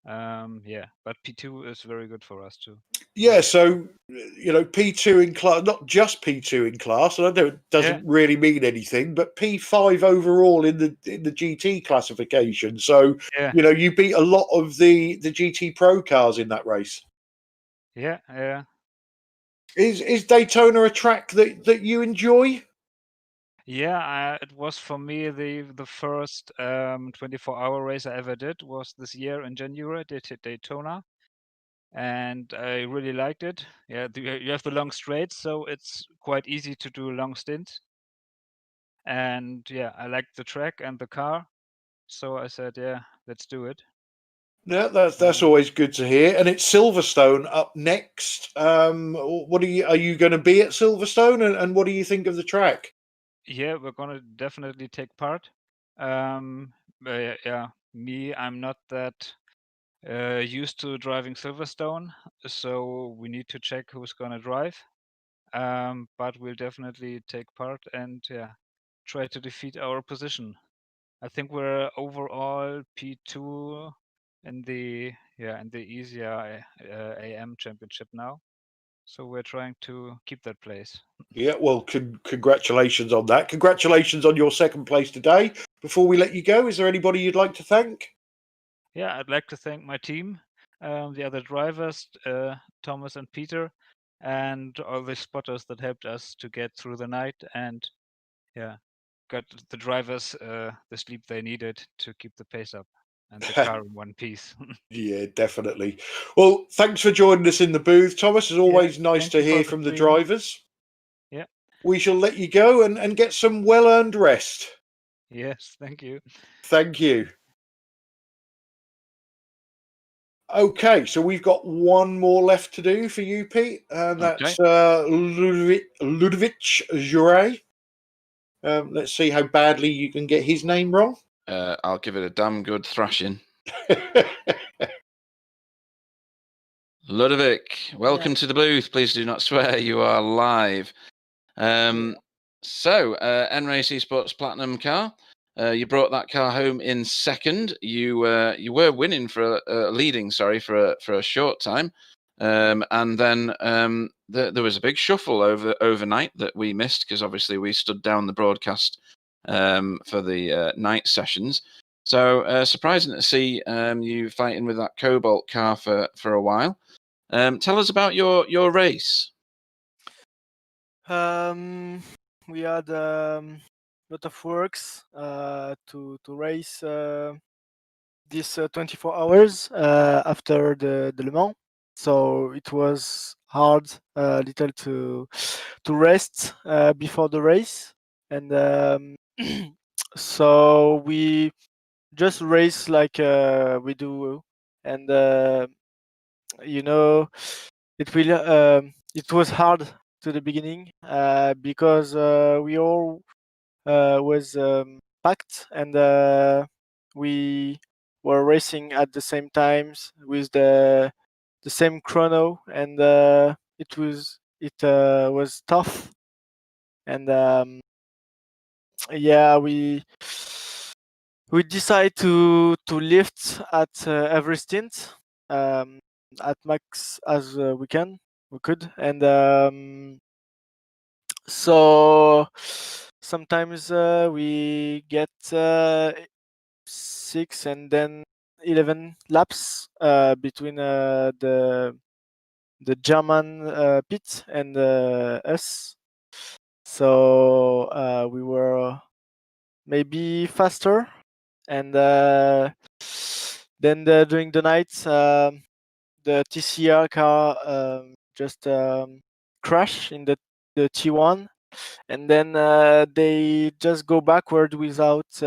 I: But P2 is very good for us too.
A: Yeah, so you know, P2 in class, not just P2 in class, and I know it doesn't really mean anything, but P5 overall in the GT classification. So you know, you beat a lot of the GT Pro cars in that race.
I: Yeah.
A: Is Daytona a track that you enjoy?
I: Yeah, it was for me the first 24-hour race I ever did was this year in January. Did Daytona, and I really liked it. Yeah, you have the long straights, so it's quite easy to do long stints. And yeah, I liked the track and the car, so I said, yeah, let's do it.
A: Yeah, that's always good to hear. And it's Silverstone up next. What are you going to be at Silverstone, and what do you think of the track?
I: Yeah, we're gonna definitely take part. I'm not that used to driving Silverstone, so we need to check who's gonna drive. But we'll definitely take part and try to defeat our position. I think we're overall P2 in the Esia AM championship now. So we're trying to keep that place.
A: Yeah, well, congratulations on that. Congratulations on your second place today. Before we let you go, is there anybody you'd like to thank?
I: Yeah, I'd like to thank my team, the other drivers, Thomas and Peter, and all the spotters that helped us to get through the night and got the drivers the sleep they needed to keep the pace up and the car in one piece.
A: Yeah, definitely. Well, thanks for joining us in the booth, Thomas. It's always nice to hear from the drivers.
I: Yeah.
A: We shall let you go and get some well-earned rest.
I: Yes, thank you.
A: Thank you. Okay, so we've got one more left to do for you, Pete, and that's Ludovic Juret. Let's see how badly you can get his name wrong.
C: I'll give it a damn good thrashing. Ludovic, welcome to the booth. Please do not swear. You are live. So, NRace Esports Platinum car. You brought that car home in second. You were winning for leading, sorry, for a short time, and then there was a big shuffle overnight that we missed because obviously we stood down the broadcast for the night sessions. So surprising to see you fighting with that Cobalt car for a while. Tell us about your race.
J: We had lot of works to race this 24 hours after the Le Mans. So it was hard a little to rest before the race, and so we just race like we do, and you know, it was hard to the beginning because we all was packed, and we were racing at the same times with the same chrono, and it was tough, and yeah, we decide to lift at every stint at max as we could, and so sometimes we get 6 and then 11 laps between the German pit and us. So we were maybe faster, and then during the night the TCR car just crashed in the T1, and then they just go backward without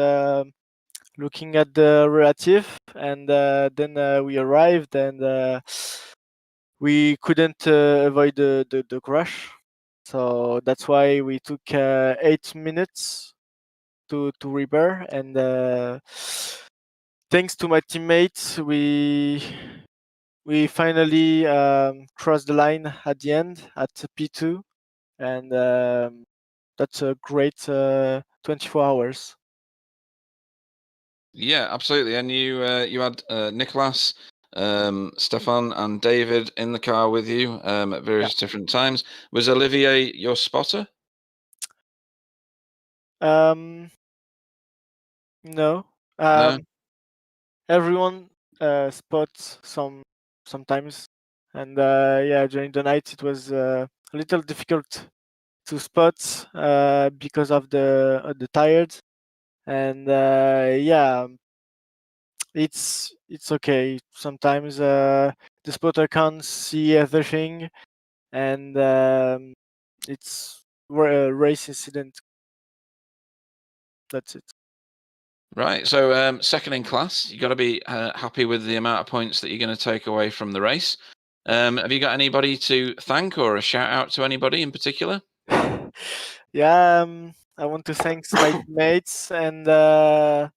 J: looking at the relative, and then we arrived, and we couldn't avoid the crash. So that's why we took 8 minutes to repair, and thanks to my teammates, we finally crossed the line at the end at P2, and that's a great 24 hours.
C: Yeah, absolutely. And you had Nicholas, Stefan, and David in the car with you at various different times. Was Olivier your spotter?
J: No.
C: No?
J: Everyone spots sometimes, and yeah, during the night it was a little difficult to spot because of the tired, and yeah, it's okay. Sometimes the spotter can't see everything, and it's a race incident. That's it.
C: Right. So second in class, you got to be happy with the amount of points that you're going to take away from the race. Have you got anybody to thank or a shout out to anybody in particular?
J: Yeah, I want to thank my teammates and all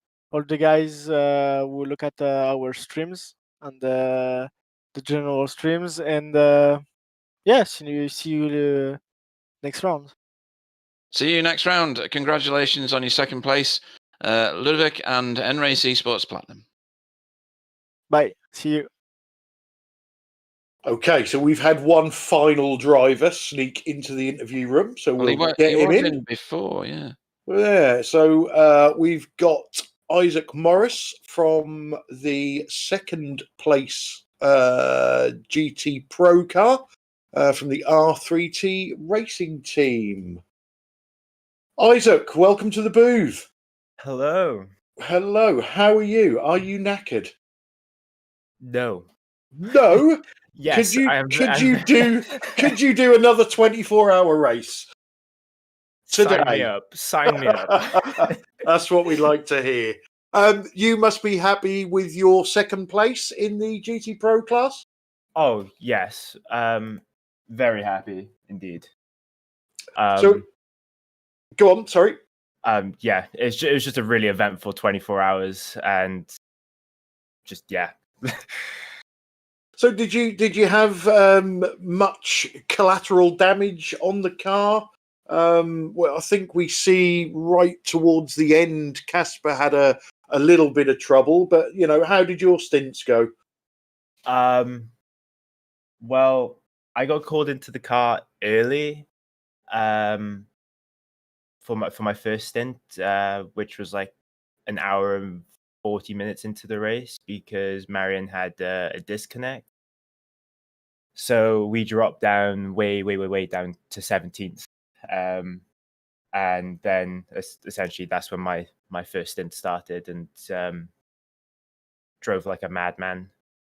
J: the guys who look at our streams and the general streams, and yeah, see you next round.
C: See you next round. Congratulations on your second place, Ludovic and NRace Esports Platinum.
J: Bye. See you.
A: Okay, so we've had one final driver sneak into the interview room, so we'll get him in
C: before, yeah.
A: Yeah, so we've got Isaac Morris from the second place GT Pro car from the R3T racing team. Isaac, welcome to the booth.
K: Hello.
A: Hello, how are you? Are you knackered?
K: No.
A: No?
K: Yes,
A: could you do another 24-hour race today?
K: Sign me up.
A: That's what we'd like to hear. You must be happy with your second place in the GT Pro class.
K: Oh yes, very happy indeed.
A: So, go on. Sorry.
K: Yeah, it was just a really eventful 24 hours, and just yeah.
A: So, did you have much collateral damage on the car? Well, I think we see right towards the end, Casper had a little bit of trouble, but how did your stints go?
K: Well, I got called into the car early, for my first stint, which was like an hour and 40 minutes into the race because Marion had a disconnect. So we dropped down way down to 17th. And then essentially that's when my first stint started, and drove like a madman,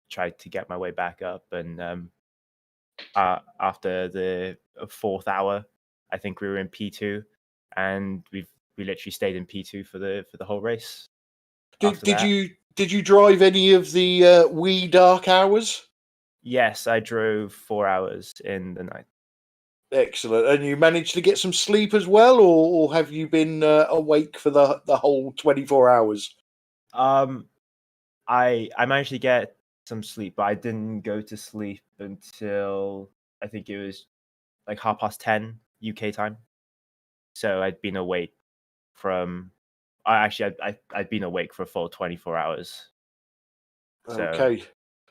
K: tried to get my way back up. And after the fourth hour, I think we were in P2, and we literally stayed in P2 for the whole race.
A: Did you drive any of the wee dark hours?
K: Yes, I drove 4 hours in the night.
A: Excellent. And you managed to get some sleep as well, or have you been awake for the whole 24 hours?
K: I managed to get some sleep, but I didn't go to sleep until I think it was like 10:30 UK time. So I'd been awake from. I'd been awake for a full 24 hours. So.
A: Okay.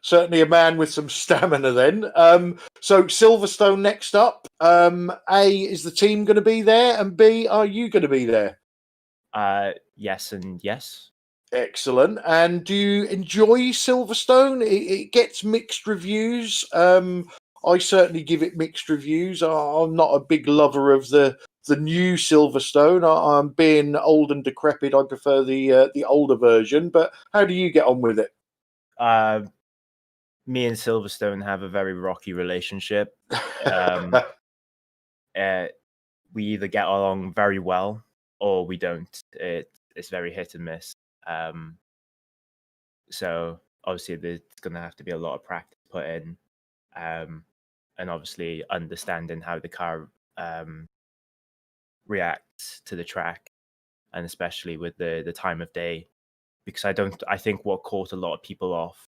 A: Certainly a man with some stamina then. So Silverstone next up. A, is the team going to be there? And B, are you going to be there?
K: Yes and yes.
A: Excellent. And do you enjoy Silverstone? It gets mixed reviews. I certainly give it mixed reviews. I'm not a big lover of the new Silverstone. I'm being old and decrepit. I prefer the older version. But how do you get on with it?
K: Me and Silverstone have a very rocky relationship. We either get along very well or we don't. It's very hit and miss. So obviously there's going to have to be a lot of practice put in, and obviously understanding how the car reacts to the track, and especially with the time of day, because I think what caught a lot of people off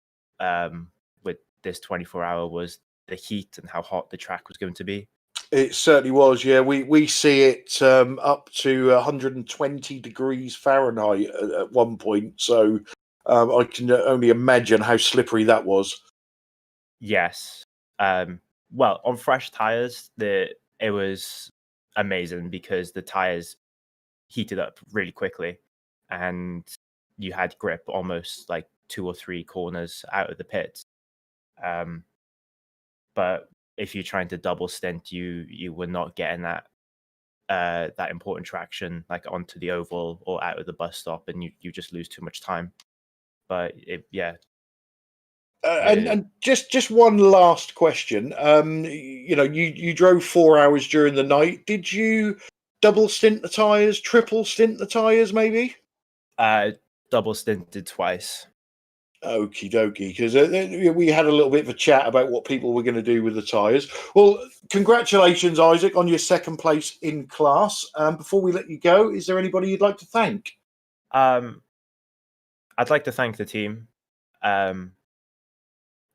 K: with this 24-hour was the heat and how hot the track was going to be.
A: It certainly was, yeah. We see it up to 120 degrees Fahrenheit at one point, so I can only imagine how slippery that was.
K: Yes. Well, on fresh tires, it was amazing because the tires heated up really quickly, and you had grip almost like 2 or 3 corners out of the pits. But if you're trying to double stint, you were not getting that important traction like onto the oval or out of the bus stop, and you just lose too much time. But
A: and just one last question. You drove 4 hours during the night. Did you double stint the tires, triple stint the tires, maybe?
K: Double stinted twice.
A: Okie dokie, because we had a little bit of a chat about what people were going to do with the tyres. Well, congratulations, Isaac, on your second place in class. Before we let you go, is there anybody you'd like to thank?
K: I'd like to thank the team.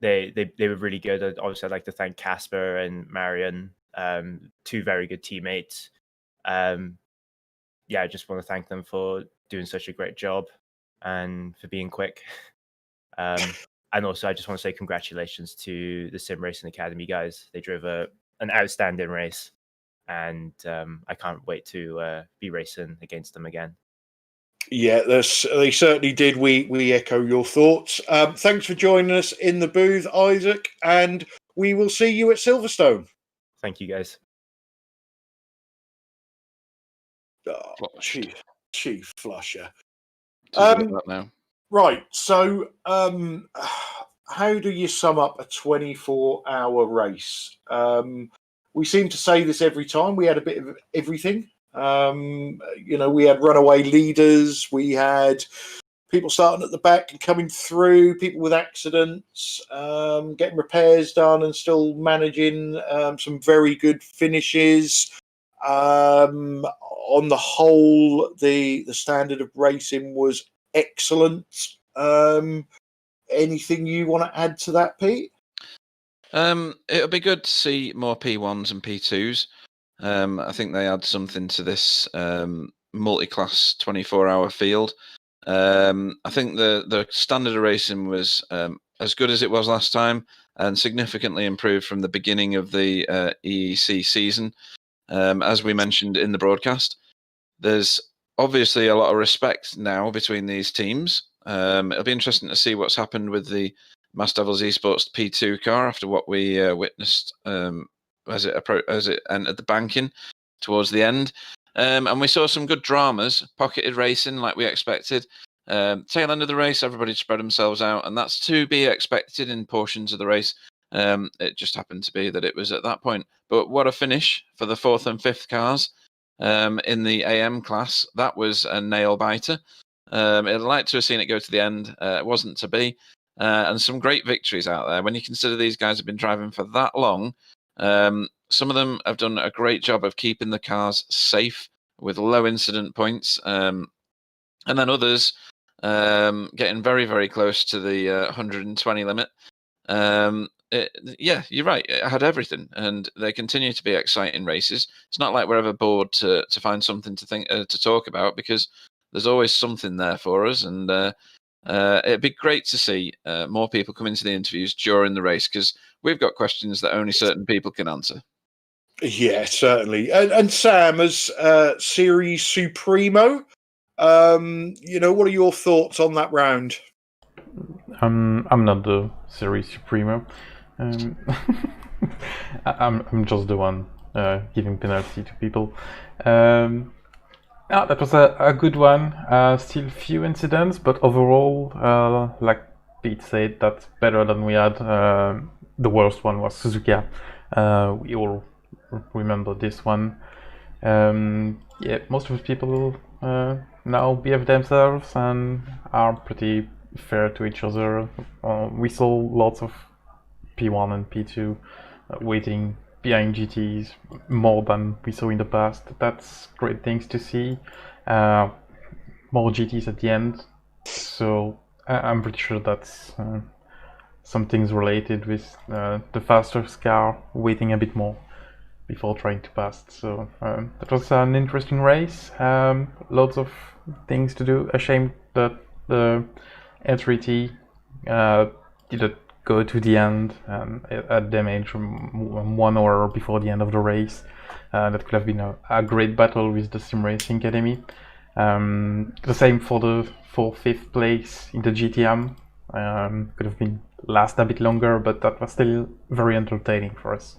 K: They were really good. Obviously, I'd like to thank Casper and Marion, 2 very good teammates. I just want to thank them for doing such a great job and for being quick. And also, I just want to say congratulations to the SimRacingAcademy guys. They drove an outstanding race, and I can't wait to be racing against them again.
A: Yeah, they certainly did. We echo your thoughts. Thanks for joining us in the booth, Isaac, and we will see you at Silverstone.
K: Thank you, guys.
A: Oh, Chief Flusher.
C: Now.
A: Right, so how do you sum up a 24-hour race? We seem to say this every time. We had a bit of everything. We had runaway leaders. We had people starting at the back and coming through, people with accidents, getting repairs done and still managing some very good finishes. On the whole, the standard of racing was excellent. Anything you want to add to that, Pete?
C: It'll be good to see more P1s and P2s. I think they add something to this multi-class 24-hour field. I think the standard of racing was as good as it was last time and significantly improved from the beginning of the EEC season. As we mentioned in the broadcast, there's obviously a lot of respect now between these teams. It'll be interesting to see what's happened with the Mass Devils Esports P2 car after what we witnessed as it entered the banking towards the end. And we saw some good dramas, pocketed racing like we expected. Tail end of the race, everybody spread themselves out, and that's to be expected in portions of the race. It just happened to be that it was at that point. But what a finish for the 4th and 5th cars in the AM class. That was a nail biter. I'd like to have seen it go to the end. It wasn't to be. And some great victories out there. When you consider these guys have been driving for that long, some of them have done a great job of keeping the cars safe with low incident points. And then others getting very, very close to the 120 limit. Yeah, you're right. It had everything, and they continue to be exciting races. It's not like we're ever bored to find something to talk about, because there's always something there for us. And it'd be great to see more people come into the interviews during the race, because we've got questions that only certain people can answer.
A: Yeah, certainly. And Sam, as Series Supremo, what are your thoughts on that round?
B: I'm not the Series Supremo. I'm just the one giving penalty to people. That was a good one. Still few incidents, but overall, like Pete said, that's better than we had. The worst one was Suzuka. We all remember this one. Yeah, most of the people now behave themselves and are pretty fair to each other. We saw lots of P1 and P2 waiting behind GTs more than we saw in the past. That's great things to see. More GTs at the end. So I'm pretty sure that's some things related with the faster car waiting a bit more before trying to pass. So that was an interesting race. Lots of things to do. A shame that the L3T didn't go to the end and had damage from 1 hour before the end of the race. That could have been a great battle with the SimRacingAcademy. The same for the 4th-5th place in the GTM. Could have been last a bit longer, but that was still very entertaining for us.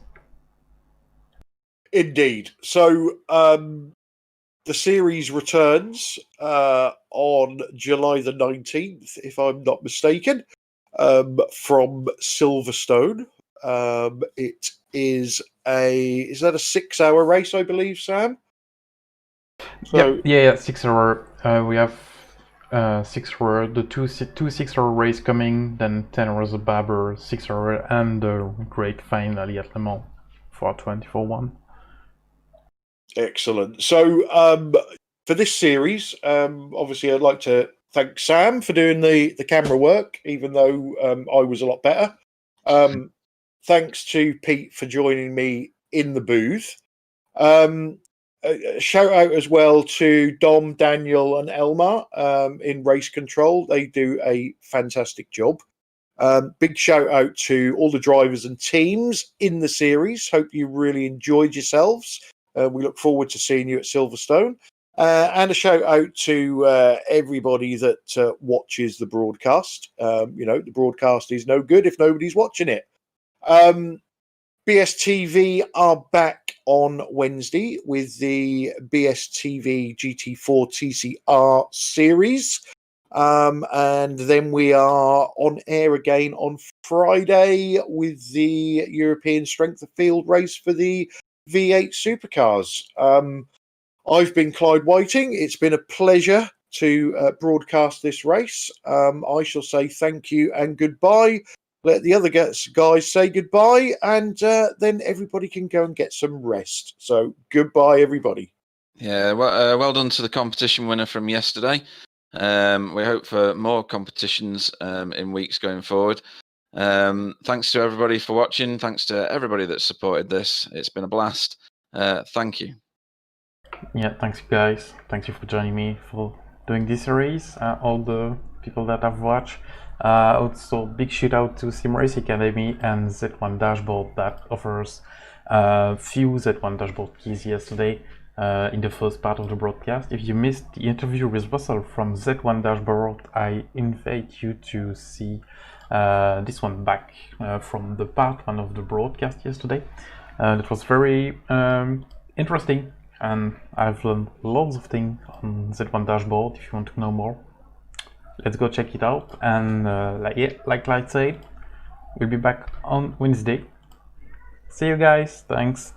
A: Indeed. So the series returns on July the 19th, if I'm not mistaken, from Silverstone. It is that a 6-hour race, I believe, Sam? So,
B: yeah, 6 hour. We have 6 hour, the two 6-hour race coming, then 10 hours of Baber, 6 hour, and the great finale at Le Mans for 24-1.
A: Excellent. So for this series, obviously I'd like to thank Sam for doing the camera work, even though I was a lot better. Thanks to Pete for joining me in the booth. A shout out as well to Dom, Daniel and Elmar in race control. They do a fantastic job. Big shout out to all the drivers and teams in the series. Hope you really enjoyed yourselves. We look forward to seeing you at Silverstone. And a shout out to everybody that watches the broadcast. The broadcast is no good if nobody's watching it. BSTV are back on Wednesday with the BSTV GT4 TCR series. And then we are on air again on Friday with the European Strength of Field race for the V8 supercars. I've been Clyde Whiting. It's been a pleasure to broadcast this race. I shall say thank you and goodbye. Let the other guys say goodbye, and then everybody can go and get some rest. So goodbye, everybody.
C: Yeah, well done to the competition winner from yesterday. We hope for more competitions in weeks going forward. Thanks to everybody for watching. Thanks to everybody that supported this. It's been a blast. Thank you.
B: Yeah, thanks guys. Thank you for joining me for doing this series. All the people that have watched. Also, big shout out to SimRacingAcademy and Z1 Dashboard that offers few Z1 Dashboard keys yesterday in the first part of the broadcast. If you missed the interview with Russell from Z1 Dashboard, I invite you to see this one back from the part 1 of the broadcast yesterday. It was very interesting, and I've learned lots of things on Z1 Dashboard. If you want to know more, let's go check it out. And like Light said, we'll be back on Wednesday. See you guys. Thanks.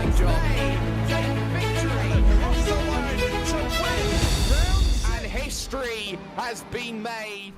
L: Good job. Victory. And history has been made.